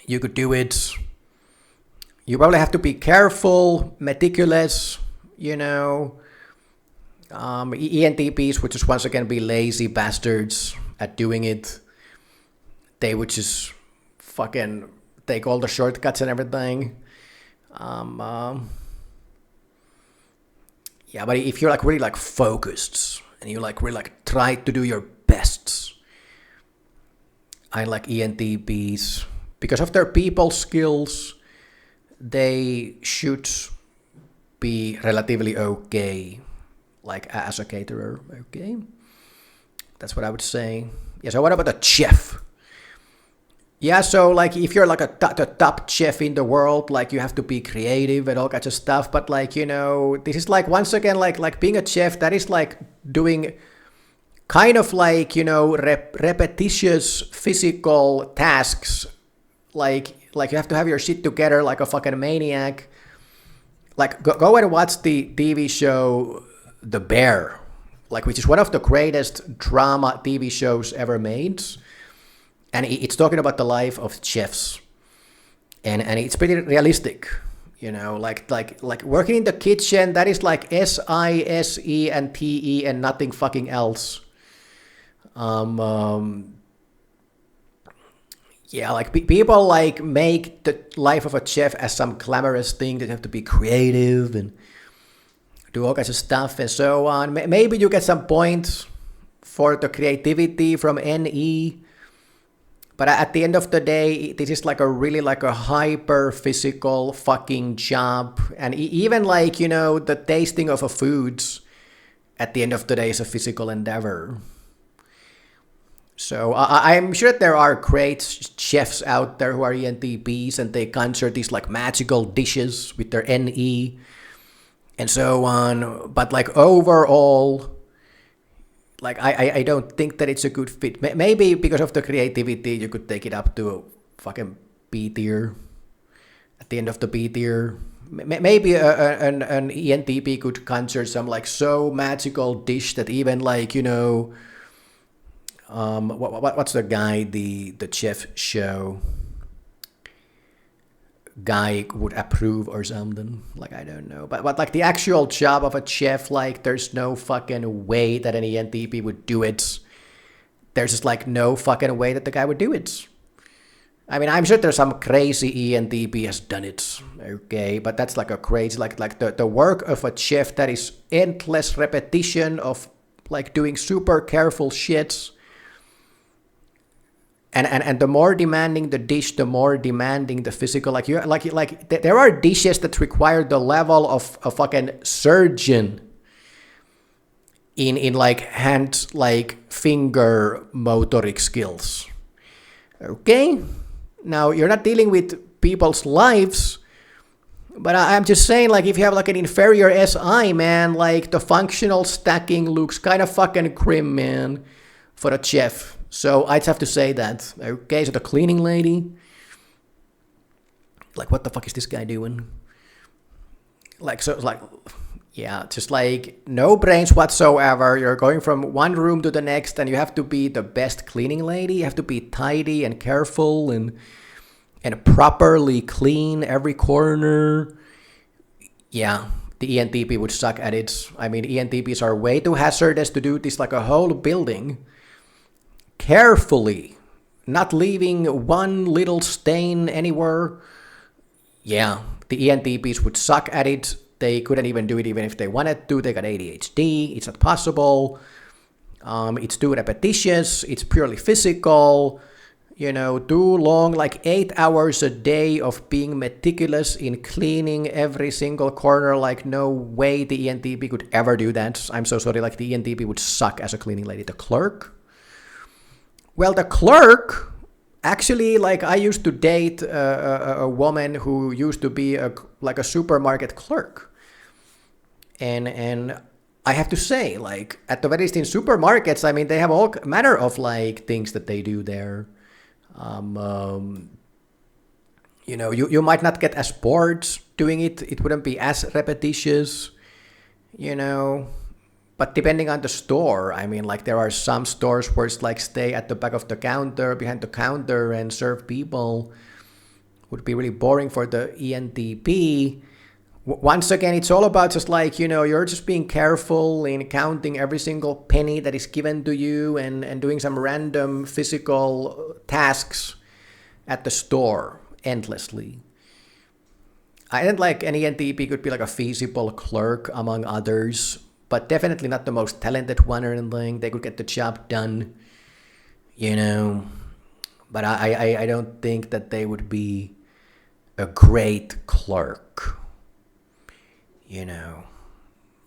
You could do it. You probably have to be careful, meticulous, you know. ENTPs would just once again be lazy bastards at doing it. They would just fucking take all the shortcuts and everything. Yeah, but if you're like really like focused and you like really like try to do your best, I like ENTPs because of their people skills. They should be relatively okay, like as a caterer. Okay, that's what I would say. Yeah. So what about a chef? Yeah, so like if you're like the top chef in the world, like you have to be creative and all kinds of stuff. But like, you know, this is like once again like being a chef, that is like doing kind of like, you know, repetitious physical tasks. Like you have to have your shit together like a fucking maniac. Like go and watch the TV show The Bear, like which is one of the greatest drama TV shows ever made. And it's talking about the life of chefs, and it's pretty realistic, you know, like working in the kitchen. That is like SISE and TE and nothing fucking else. Yeah, like people like make the life of a chef as some glamorous thing. They have to be creative and do all kinds of stuff and so on. Maybe you get some points for the creativity from NE. But at the end of the day, this is like a really like a hyper physical fucking job. And even like, you know, the tasting of a foods at the end of the day is a physical endeavor. So I'm sure that there are great chefs out there who are ENTPs and they conjure these like magical dishes with their NE and so on. But like overall, like I don't think that it's a good fit. Maybe because of the creativity, you could take it up to a fucking B tier. At the end of the B tier, maybe an ENTP could conjure some like so magical dish that even like, you know, what's the guy, the chef show guy would approve or something. Like, I don't know. But like the actual job of a chef, like there's no fucking way that an ENTP would do it. There's just like no fucking way that the guy would do it. I mean, I'm sure there's some crazy ENTP has done it. Okay, but that's like a crazy, like the work of a chef that is endless repetition of like doing super careful shit. And the more demanding the dish, the more demanding the physical. Like you, like there are dishes that require the level of a fucking surgeon in like hand, like finger motoric skills. Okay, now you're not dealing with people's lives, but I'm just saying, like if you have like an inferior SI, man, like the functional stacking looks kind of fucking grim, man, for a chef. So I'd have to say that. Okay, so the cleaning lady, like what the fuck is this guy doing? Like, so like, yeah, just like no brains whatsoever. You're going from one room to the next and you have to be the best cleaning lady. You have to be tidy and careful and properly clean every corner. Yeah, the ENTP would suck at it. I mean, ENTPs are way too hazardous to do this like a whole building carefully, not leaving one little stain anywhere. Yeah, the ENTPs would suck at it. They couldn't even do it even if they wanted to. They got ADHD. It's not possible. It's too repetitious. It's purely physical. You know, too long, like 8 hours a day of being meticulous in cleaning every single corner. Like, no way the ENTP could ever do that. I'm so sorry. Like, the ENTP would suck as a cleaning lady. The clerk? Well, the clerk, actually, like I used to date a woman who used to be like a supermarket clerk. And I have to say, like at the very least in supermarkets, I mean, they have all manner of like things that they do there. you might not get as bored doing it. It wouldn't be as repetitious, But depending on the store, I mean, like there are some stores where it's like stay at the back of the counter, behind the counter and serve people. Would be really boring for the ENTP. Once again, it's all about just like, you're just being careful in counting every single penny that is given to you and doing some random physical tasks at the store endlessly. I don't like an ENTP could be like a feasible clerk among others, but definitely not the most talented one or anything. They could get the job done, But I don't think that they would be a great clerk.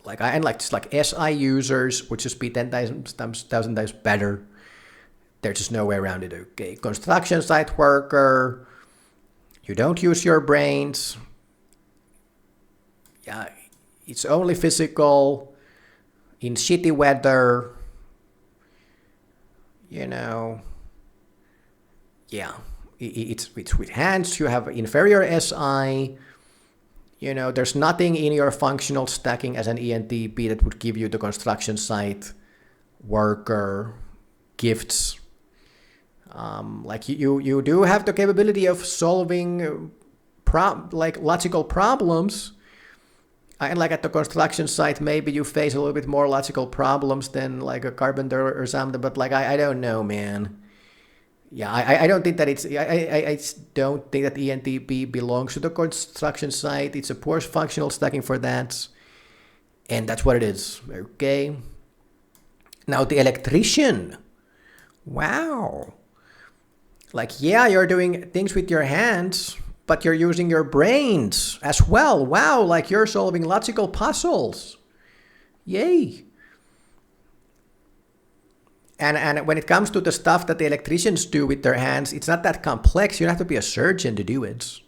Like SI users would just be 10,000 times better. There's just no way around it. Okay, construction site worker. You don't use your brains. Yeah, it's only physical. In shitty weather. Yeah. It's with hands. You have inferior SI. There's nothing in your functional stacking as an ENTP that would give you the construction site worker gifts. Like you do have the capability of solving logical problems. And like at the construction site, maybe you face a little bit more logical problems than like a carpenter or something. But like I don't know, man. Yeah, I don't think that I don't think that ENTP belongs to the construction site. It's a poor functional stacking for that. And that's what it is. Okay. Now the electrician. Wow. Like, yeah, you're doing things with your hands, but you're using your brains as well. Wow, like you're solving logical puzzles. Yay. And when it comes to the stuff that the electricians do with their hands, it's not that complex. You don't have to be a surgeon to do it.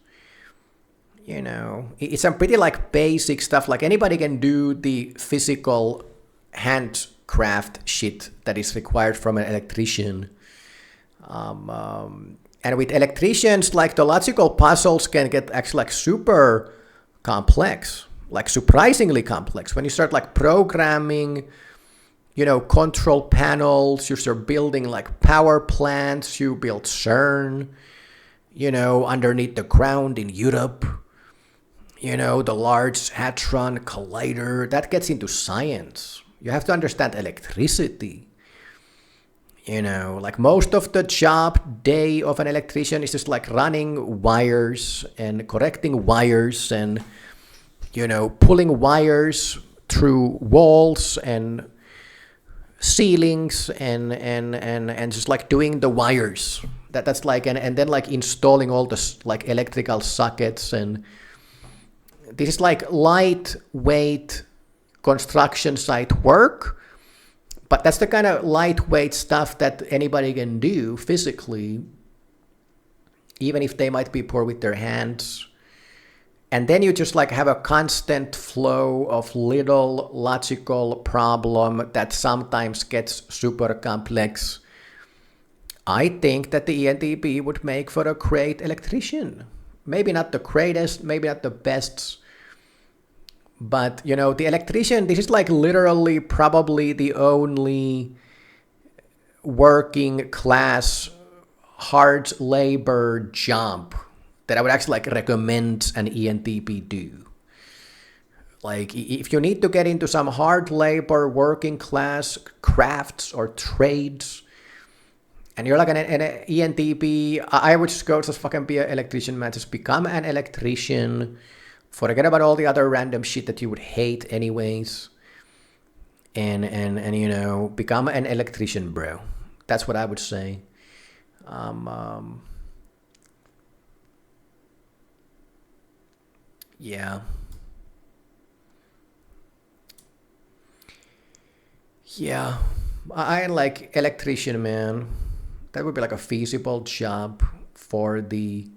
It's some pretty like basic stuff. Like anybody can do the physical handcraft shit that is required from an electrician. And with electricians, like the logical puzzles can get actually like super complex, like surprisingly complex. When you start like programming, control panels, you start building like power plants, you build CERN, underneath the ground in Europe, the Large Hadron Collider, that gets into science. You have to understand electricity. Like most of the job day of an electrician is just like running wires and correcting wires and, pulling wires through walls and ceilings and just like doing the wires. That's like and then like installing all the like electrical sockets, and this is like lightweight construction site work. But that's the kind of lightweight stuff that anybody can do physically, even if they might be poor with their hands. And then you just like have a constant flow of little logical problem that sometimes gets super complex. I think that the ENTP would make for a great electrician. Maybe not the greatest, maybe not the best. But, the electrician, this is like literally probably the only working class hard labor job that I would actually like recommend an ENTP do. Like if you need to get into some hard labor working class crafts or trades and you're like an ENTP, I would just fucking be an electrician, man. Just become an electrician. Forget about all the other random shit that you would hate anyways. And become an electrician, bro. That's what I would say. Yeah. Yeah. I like electrician, man. That would be like a feasible job for the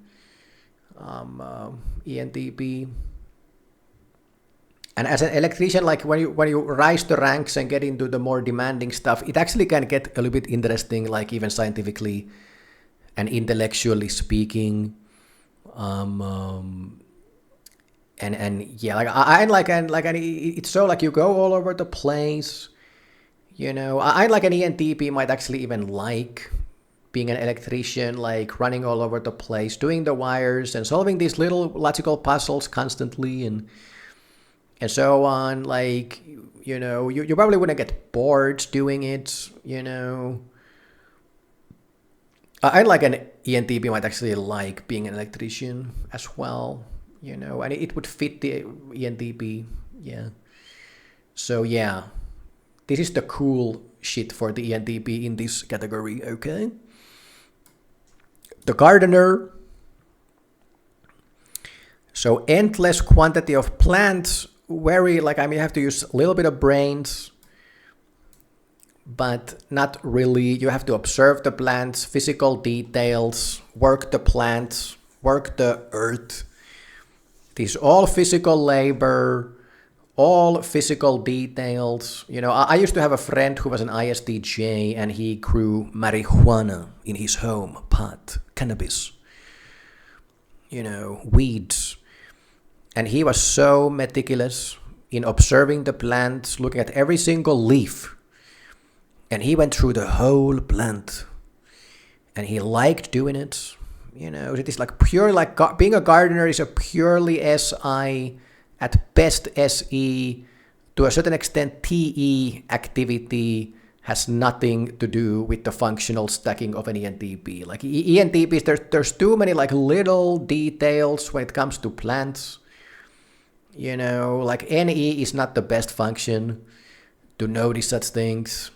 ENTP. And as an electrician, like when you rise the ranks and get into the more demanding stuff, it actually can get a little bit interesting, like even scientifically and intellectually speaking. And yeah, like I like and it's so like you go all over the place. You know, I like an ENTP might actually even like being an electrician, like running all over the place, doing the wires and solving these little logical puzzles constantly and so on. Like, you know, you probably wouldn't get bored doing it, you know. I like an ENTP might actually like being an electrician as well, you know, and it would fit the ENTP, yeah. So yeah, this is the cool shit for the ENTP in this category, okay? The gardener. So endless quantity of plants, very like, I mean, you have to use a little bit of brains, but not really. You have to observe the plants, physical details, work the plants, work the earth. This all physical labor, all physical details. You know, I used to have a friend who was an ISTJ and he grew marijuana in his home, pot, cannabis, you know, weeds. And he was so meticulous in observing the plants, looking at every single leaf. And he went through the whole plant. And he liked doing it. You know, it is like pure, like being a gardener is a purely SI, at best SE, to a certain extent TE activity, has nothing to do with the functional stacking of an ENTP. Like ENTPs, there's too many like little details when it comes to plants. You know, like NE is not the best function to notice such things.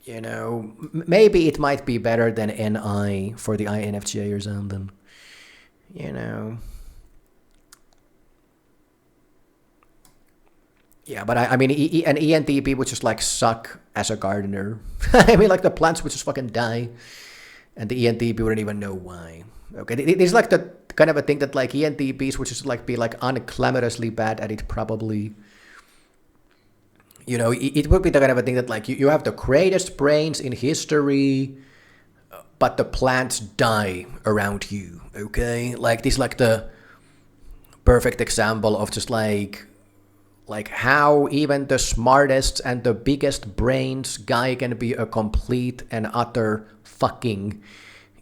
You know, maybe it might be better than NI for the INFJ or something. You know. Yeah, but I mean, an ENTP would just like suck as a gardener. I mean, like the plants would just fucking die, and the ENTP wouldn't even know why. Okay, it's like the kind of a thing that like ENTPs would just like be like unclamorously bad at it probably. You know, it would be the kind of a thing that like you have the greatest brains in history, but the plants die around you. Okay, like this, like the perfect example of just like how even the smartest and the biggest brains guy can be a complete and utter fucking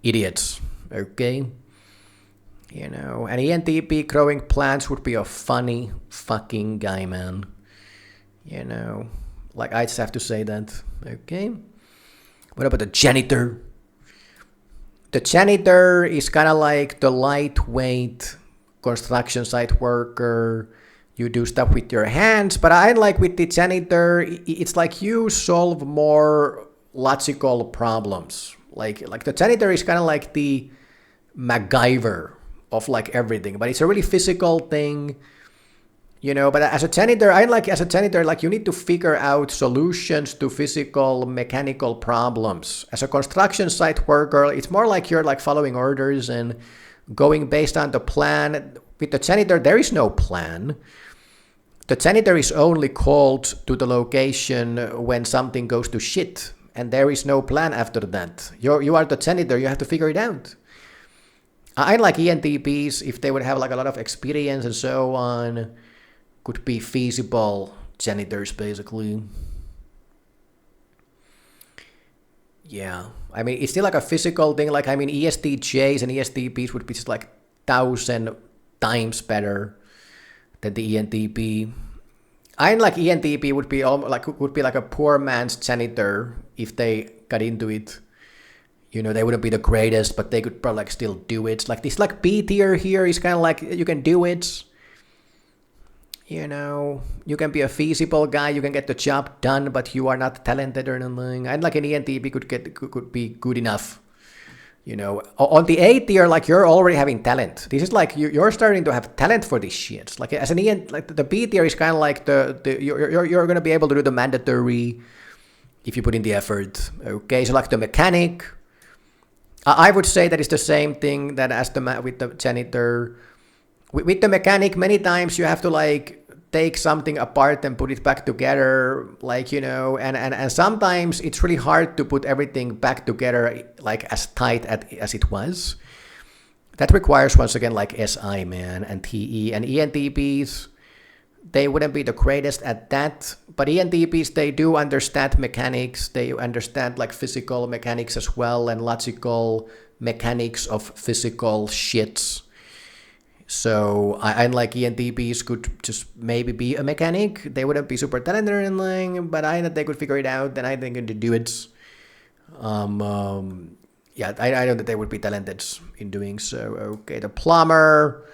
idiot. Okay, you know, an ENTP growing plants would be a funny fucking guy, man. You know, like I just have to say that. Okay. What about the janitor? The janitor is kind of like the lightweight construction site worker. You do stuff with your hands, but I like with the janitor, it's like you solve more logical problems. Like the janitor is kind of like the MacGyver of like everything, but it's a really physical thing. You know, but as a janitor, like you need to figure out solutions to physical, mechanical problems. As a construction site worker, it's more like you're like following orders and going based on the plan. With the janitor, there is no plan. The janitor is only called to the location when something goes to shit, and there is no plan after that. You are the janitor, you have to figure it out. I like ENTPs, if they would have like a lot of experience and so on, could be feasible janitors, basically. Yeah, I mean, it's still like a physical thing. Like, I mean, ESTJs and ESTPs would be just like 1,000 times better than the ENTP. I like ENTP would be like a poor man's janitor if they got into it. You know, they wouldn't be the greatest, but they could probably like still do it. Like this, like B tier here is kind of like you can do it. You know, you can be a feasible guy, you can get the job done, but you are not talented or anything. And like an ENTP could be good enough. You know, on the A tier, like you're already having talent. This is like you're starting to have talent for this shit. Like as an like the B tier is kind of like you're gonna be able to do the mandatory if you put in the effort. Okay, so like the mechanic, I would say that is the same thing that as with the janitor. With the mechanic, many times you have to like take something apart and put it back together, like, you know, and sometimes it's really hard to put everything back together like as tight as it was. that requires, once again, like SI, man, and TE. And ENTPs, they wouldn't be the greatest at that. But ENTPs, they do understand mechanics. They understand like physical mechanics as well, and logical mechanics of physical shits. So I like ENTPs could just maybe be a mechanic. They wouldn't be super talented or anything, but I think they could figure it out, and I think they could do it. Yeah, I know that they would be talented in doing so. Okay, the plumber.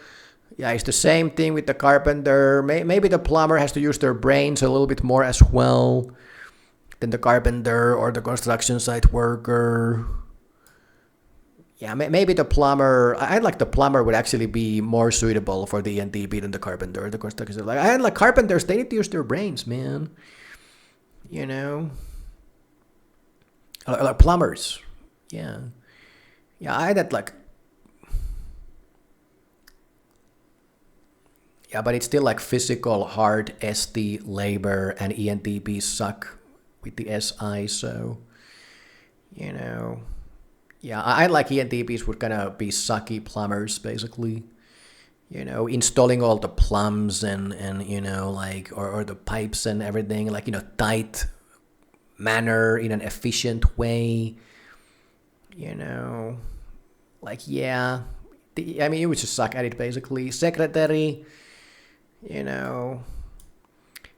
Yeah, it's the same thing with the carpenter. Maybe the plumber has to use their brains a little bit more as well than the carpenter or the construction site worker. Yeah, maybe the plumber. I like the plumber would actually be more suitable for the ENTP than the carpenter or the construction. Like I like carpenters, they need to use their brains, man. You know, like plumbers. Yeah, I had like. Yeah, but it's still like physical, hard, ST, labor, and ENTP suck with the SI, so, you know. Yeah, I like ENTPs would kind of be sucky plumbers, basically. You know, installing all the plumbs and you know, like, or the pipes and everything, like, you know, tight manner in an efficient way. You know, like, yeah. I mean, you would just suck at it, basically. Secretary. You know,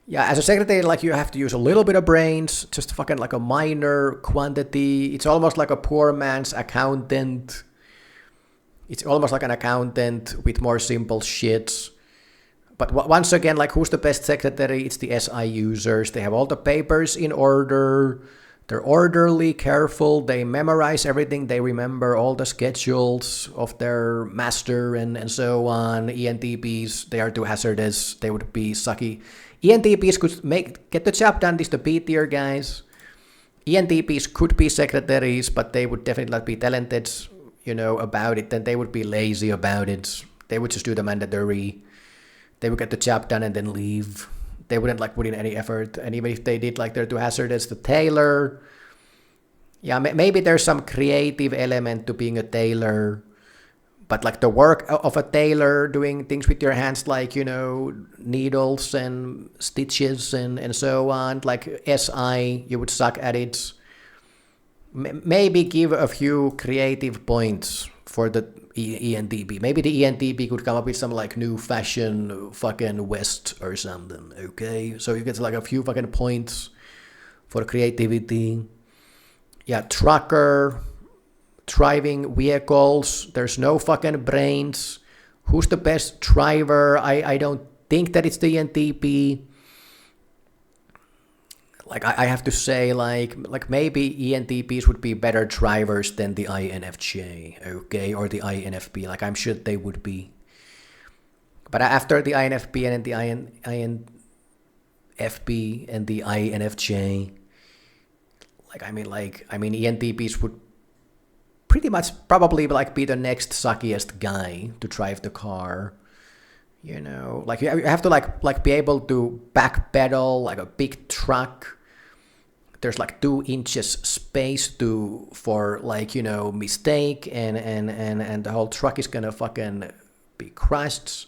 yeah, as a secretary, like you have to use a little bit of brains, just fucking like a minor quantity. It's almost like a poor man's accountant. It's almost like an accountant with more simple shits. But once again, like who's the best secretary? It's the SI users. They have all the papers in order. They're orderly, careful. They memorize everything. They remember all the schedules of their master and so on. ENTPs, they are too hazardous. They would be sucky. ENTPs could get the job done. These the B tier guys. ENTPs could be secretaries, but they would definitely not be talented, you know, about it. Then they would be lazy about it. They would just do the mandatory. They would get the job done and then leave. They wouldn't like put in any effort, and even if they did, like they're too hazardous. The tailor, yeah, maybe there's some creative element to being a tailor, but like the work of a tailor, doing things with your hands, like, you know, needles and stitches and so on, like SI, you would suck at it. Maybe give a few creative points for the ENTP. Maybe the ENTP could come up with some like new fashion fucking West or something, okay? So you get like a few fucking points for creativity. Yeah, trucker, driving vehicles, there's no fucking brains. Who's the best driver? I don't think that it's the ENTP. Like I have to say, like maybe ENTPs would be better drivers than the INFJ, okay, or the INFP. Like I'm sure they would be. But after the INFP and the INFP and the INFJ, like I mean ENTPs would pretty much probably like be the next suckiest guy to drive the car. You know, like you have to like be able to backpedal like a big truck. There's like 2 inches space for like, you know, mistake and the whole truck is gonna fucking be crushed.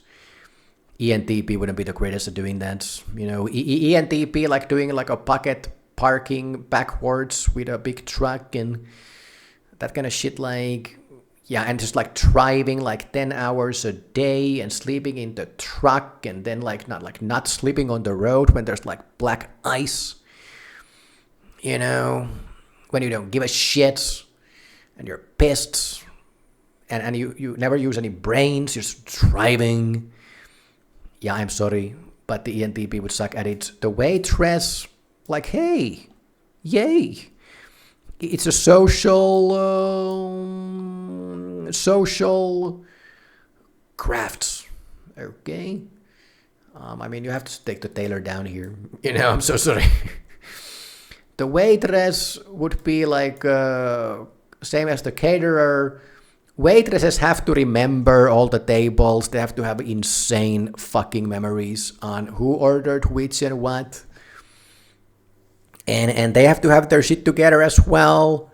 ENTP wouldn't be the greatest at doing that. You know, ENTP like doing like a pocket parking backwards with a big truck and that kind of shit, like, yeah, and just like driving like 10 hours a day and sleeping in the truck and then like not sleeping on the road when there's like black ice. You know, when you don't give a shit and you're pissed and you never use any brains, you're just driving. Yeah, I'm sorry, but the ENTP would suck at it. The waitress, like, hey, yay. It's a social crafts, okay? I mean, you have to take the tailor down here. You know, I'm so sorry. The waitress would be like same as the caterer. Waitresses have to remember all the tables. They have to have insane fucking memories on who ordered which and what. And they have to have their shit together as well.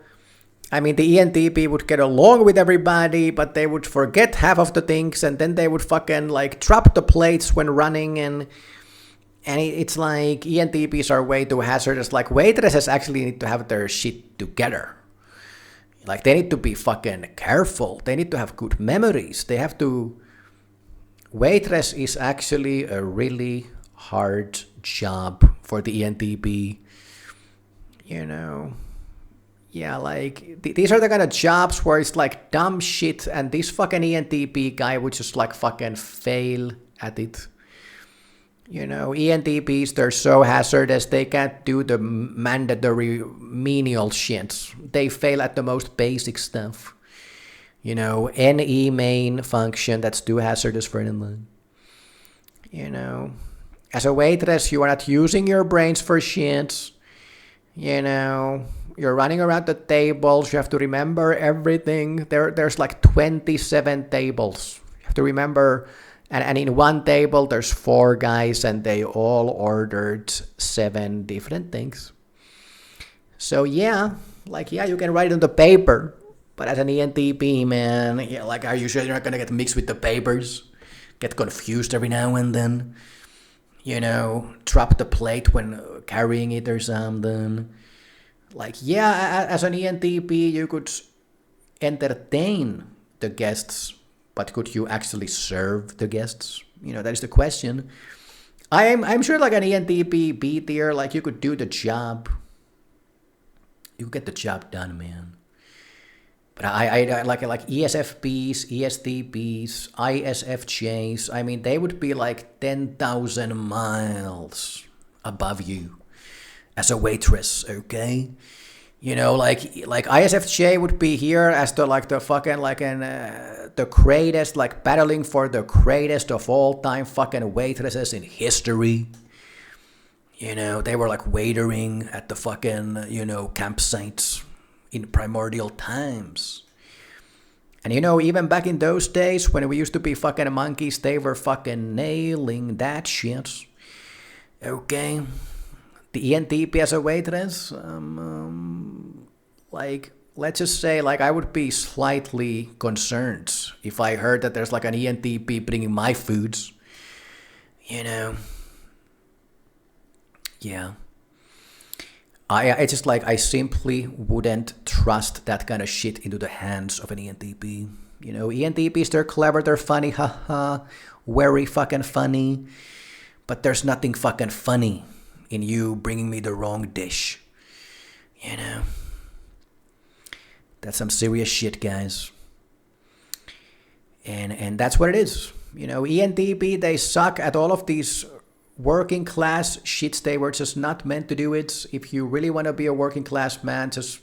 I mean, the ENTP would get along with everybody, but they would forget half of the things, and then they would fucking like drop the plates when running, and it's like ENTPs are way too hazardous. Like waitresses actually need to have their shit together. Like they need to be fucking careful. They need to have good memories. They have to. Waitress is actually a really hard job for the ENTP. You know. Yeah, like, these are the kind of jobs where it's like dumb shit, and this fucking ENTP guy would just like fucking fail at it. You know, ENTPs, they're so hazardous, they can't do the mandatory menial shits. They fail at the most basic stuff. You know, NE main function, that's too hazardous for anyone. You know, as a waitress, you are not using your brains for shit. You know, you're running around the tables. You have to remember everything. There's like 27 tables. You have to remember, and in one table there's 4 guys, and they all ordered 7 different things. So yeah, you can write it on the paper, but as an ENTP, man, yeah, like, are you sure you're not gonna get mixed with the papers? Get confused every now and then? You know, drop the plate when carrying it or something. Like, yeah, as an ENTP, you could entertain the guests, but could you actually serve the guests? You know, that is the question. I'm sure like an ENTP B tier, like you could do the job. You could get the job done, man. But I like ESFPs, ESTPs, ISFJs. I mean, they would be like 10,000 miles above you as a waitress, okay? You know, like ISFJ would be here as the the greatest, like battling for the greatest of all time fucking waitresses in history. You know, they were like waitering at the fucking, you know, campsites in primordial times. And you know, even back in those days when we used to be fucking monkeys, they were fucking nailing that shit. Okay. The ENTP as a waitress, like, let's just say, like, I would be slightly concerned if I heard that there's like an ENTP bringing my foods. You know. Yeah. It's just like I simply wouldn't trust that kind of shit into the hands of an ENTP. You know, ENTPs, they're clever, they're funny, haha, very fucking funny. But there's nothing fucking funny in you bringing me the wrong dish. You know, that's some serious shit, guys. And that's what it is. You know, ENTP, they suck at all of these working class shits. They were just not meant to do it. If you really want to be a working class man, just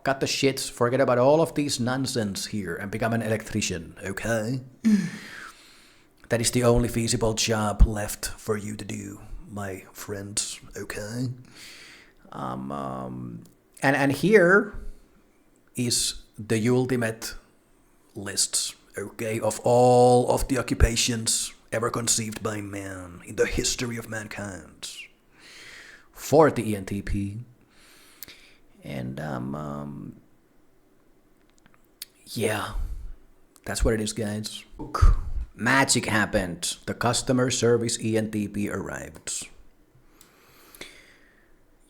cut the shits, forget about all of these nonsense here and become an electrician, okay? That is the only feasible job left for you to do, my friends, okay? And here is the ultimate list, okay, of all of the occupations ever conceived by man in the history of mankind for the ENTP. And yeah, that's what it is, guys. Magic happened. The customer service ENTP arrived.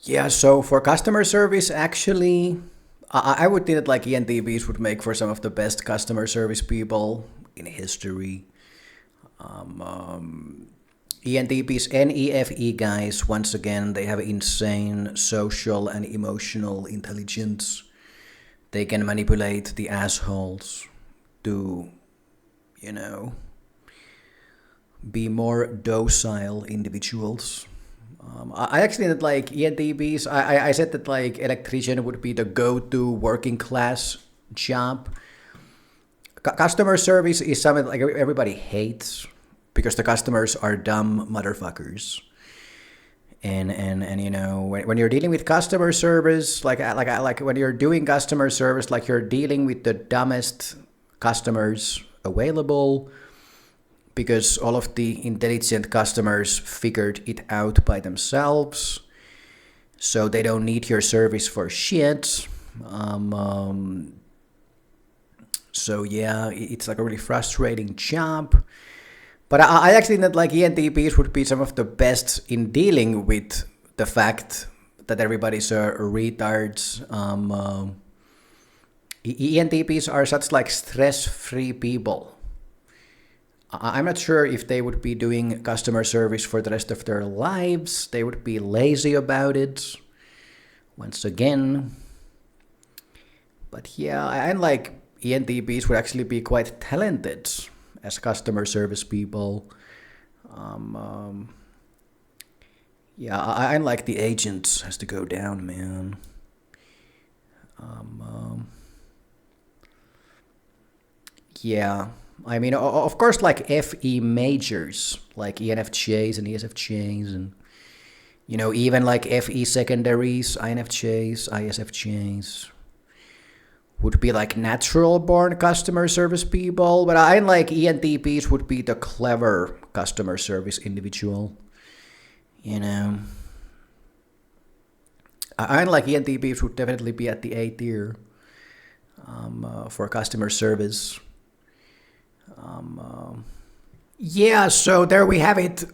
Yeah, so for customer service, actually, I would think that like ENTPs would make for some of the best customer service people in history. ENTPs and EFE guys, once again, they have insane social and emotional intelligence. They can manipulate the assholes to, you know, be more docile individuals. I actually think that like ENTPs, I said that like electrician would be the go-to working class job. Customer service is something like everybody hates because the customers are dumb motherfuckers. And you know, when you're dealing with customer service, like when you're doing customer service, like you're dealing with the dumbest customers available, because all of the intelligent customers figured it out by themselves, so they don't need your service for shit. So yeah, it's like a really frustrating job. But I actually think that like ENTPs would be some of the best in dealing with the fact that everybody's retards. ENTPs are such like stress-free people. I'm not sure if they would be doing customer service for the rest of their lives. They would be lazy about it. Once again. But yeah, and like ENTPs would actually be quite talented as customer service people. Yeah, I like the agents has to go down, man. Yeah, I mean, of course, like FE majors, like ENFJs and ESFJs, and even like FE secondaries, INFJs, ISFJs would be like natural born customer service people, but I like ENTPs would be the clever customer service individual. I like ENTPs would definitely be at the A tier for customer service. Yeah, so there we have it.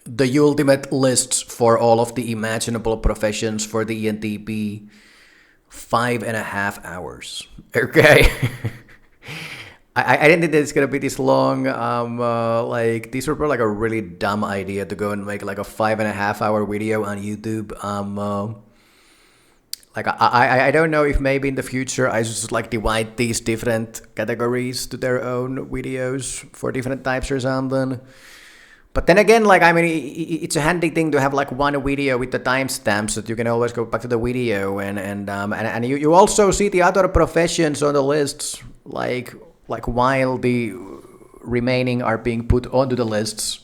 The ultimate lists for all of the imaginable professions for the ENTP. 5.5 hours. Okay. I didn't think that it's gonna be this long. Like these were like a really dumb idea to go and make like a 5.5 hour video on YouTube. Like I don't know if maybe in the future I just like divide these different categories to their own videos for different types or something. But then again, like I mean, it's a handy thing to have like one video with the timestamps that you can always go back to the video, and you also see the other professions on the lists, like while the remaining are being put onto the lists,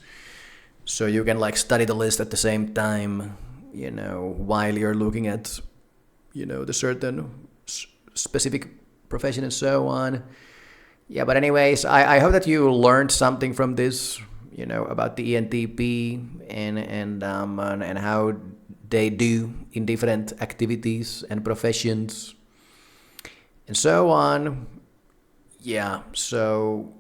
so you can like study the list at the same time, while you're looking at, the certain specific profession and so on. Yeah, but anyways, I hope that you learned something from this. About the ENTP and how they do in different activities and professions and so on. Yeah, so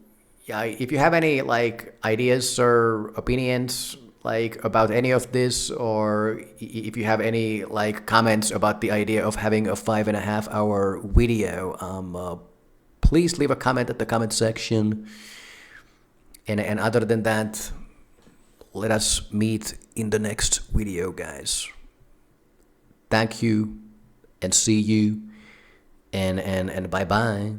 yeah, if you have any like ideas or opinions like about any of this, or if you have any like comments about the idea of having a 5.5 hour video, please leave a comment at the comment section. And other than that, let us meet in the next video, guys. Thank you, and see you, and bye-bye.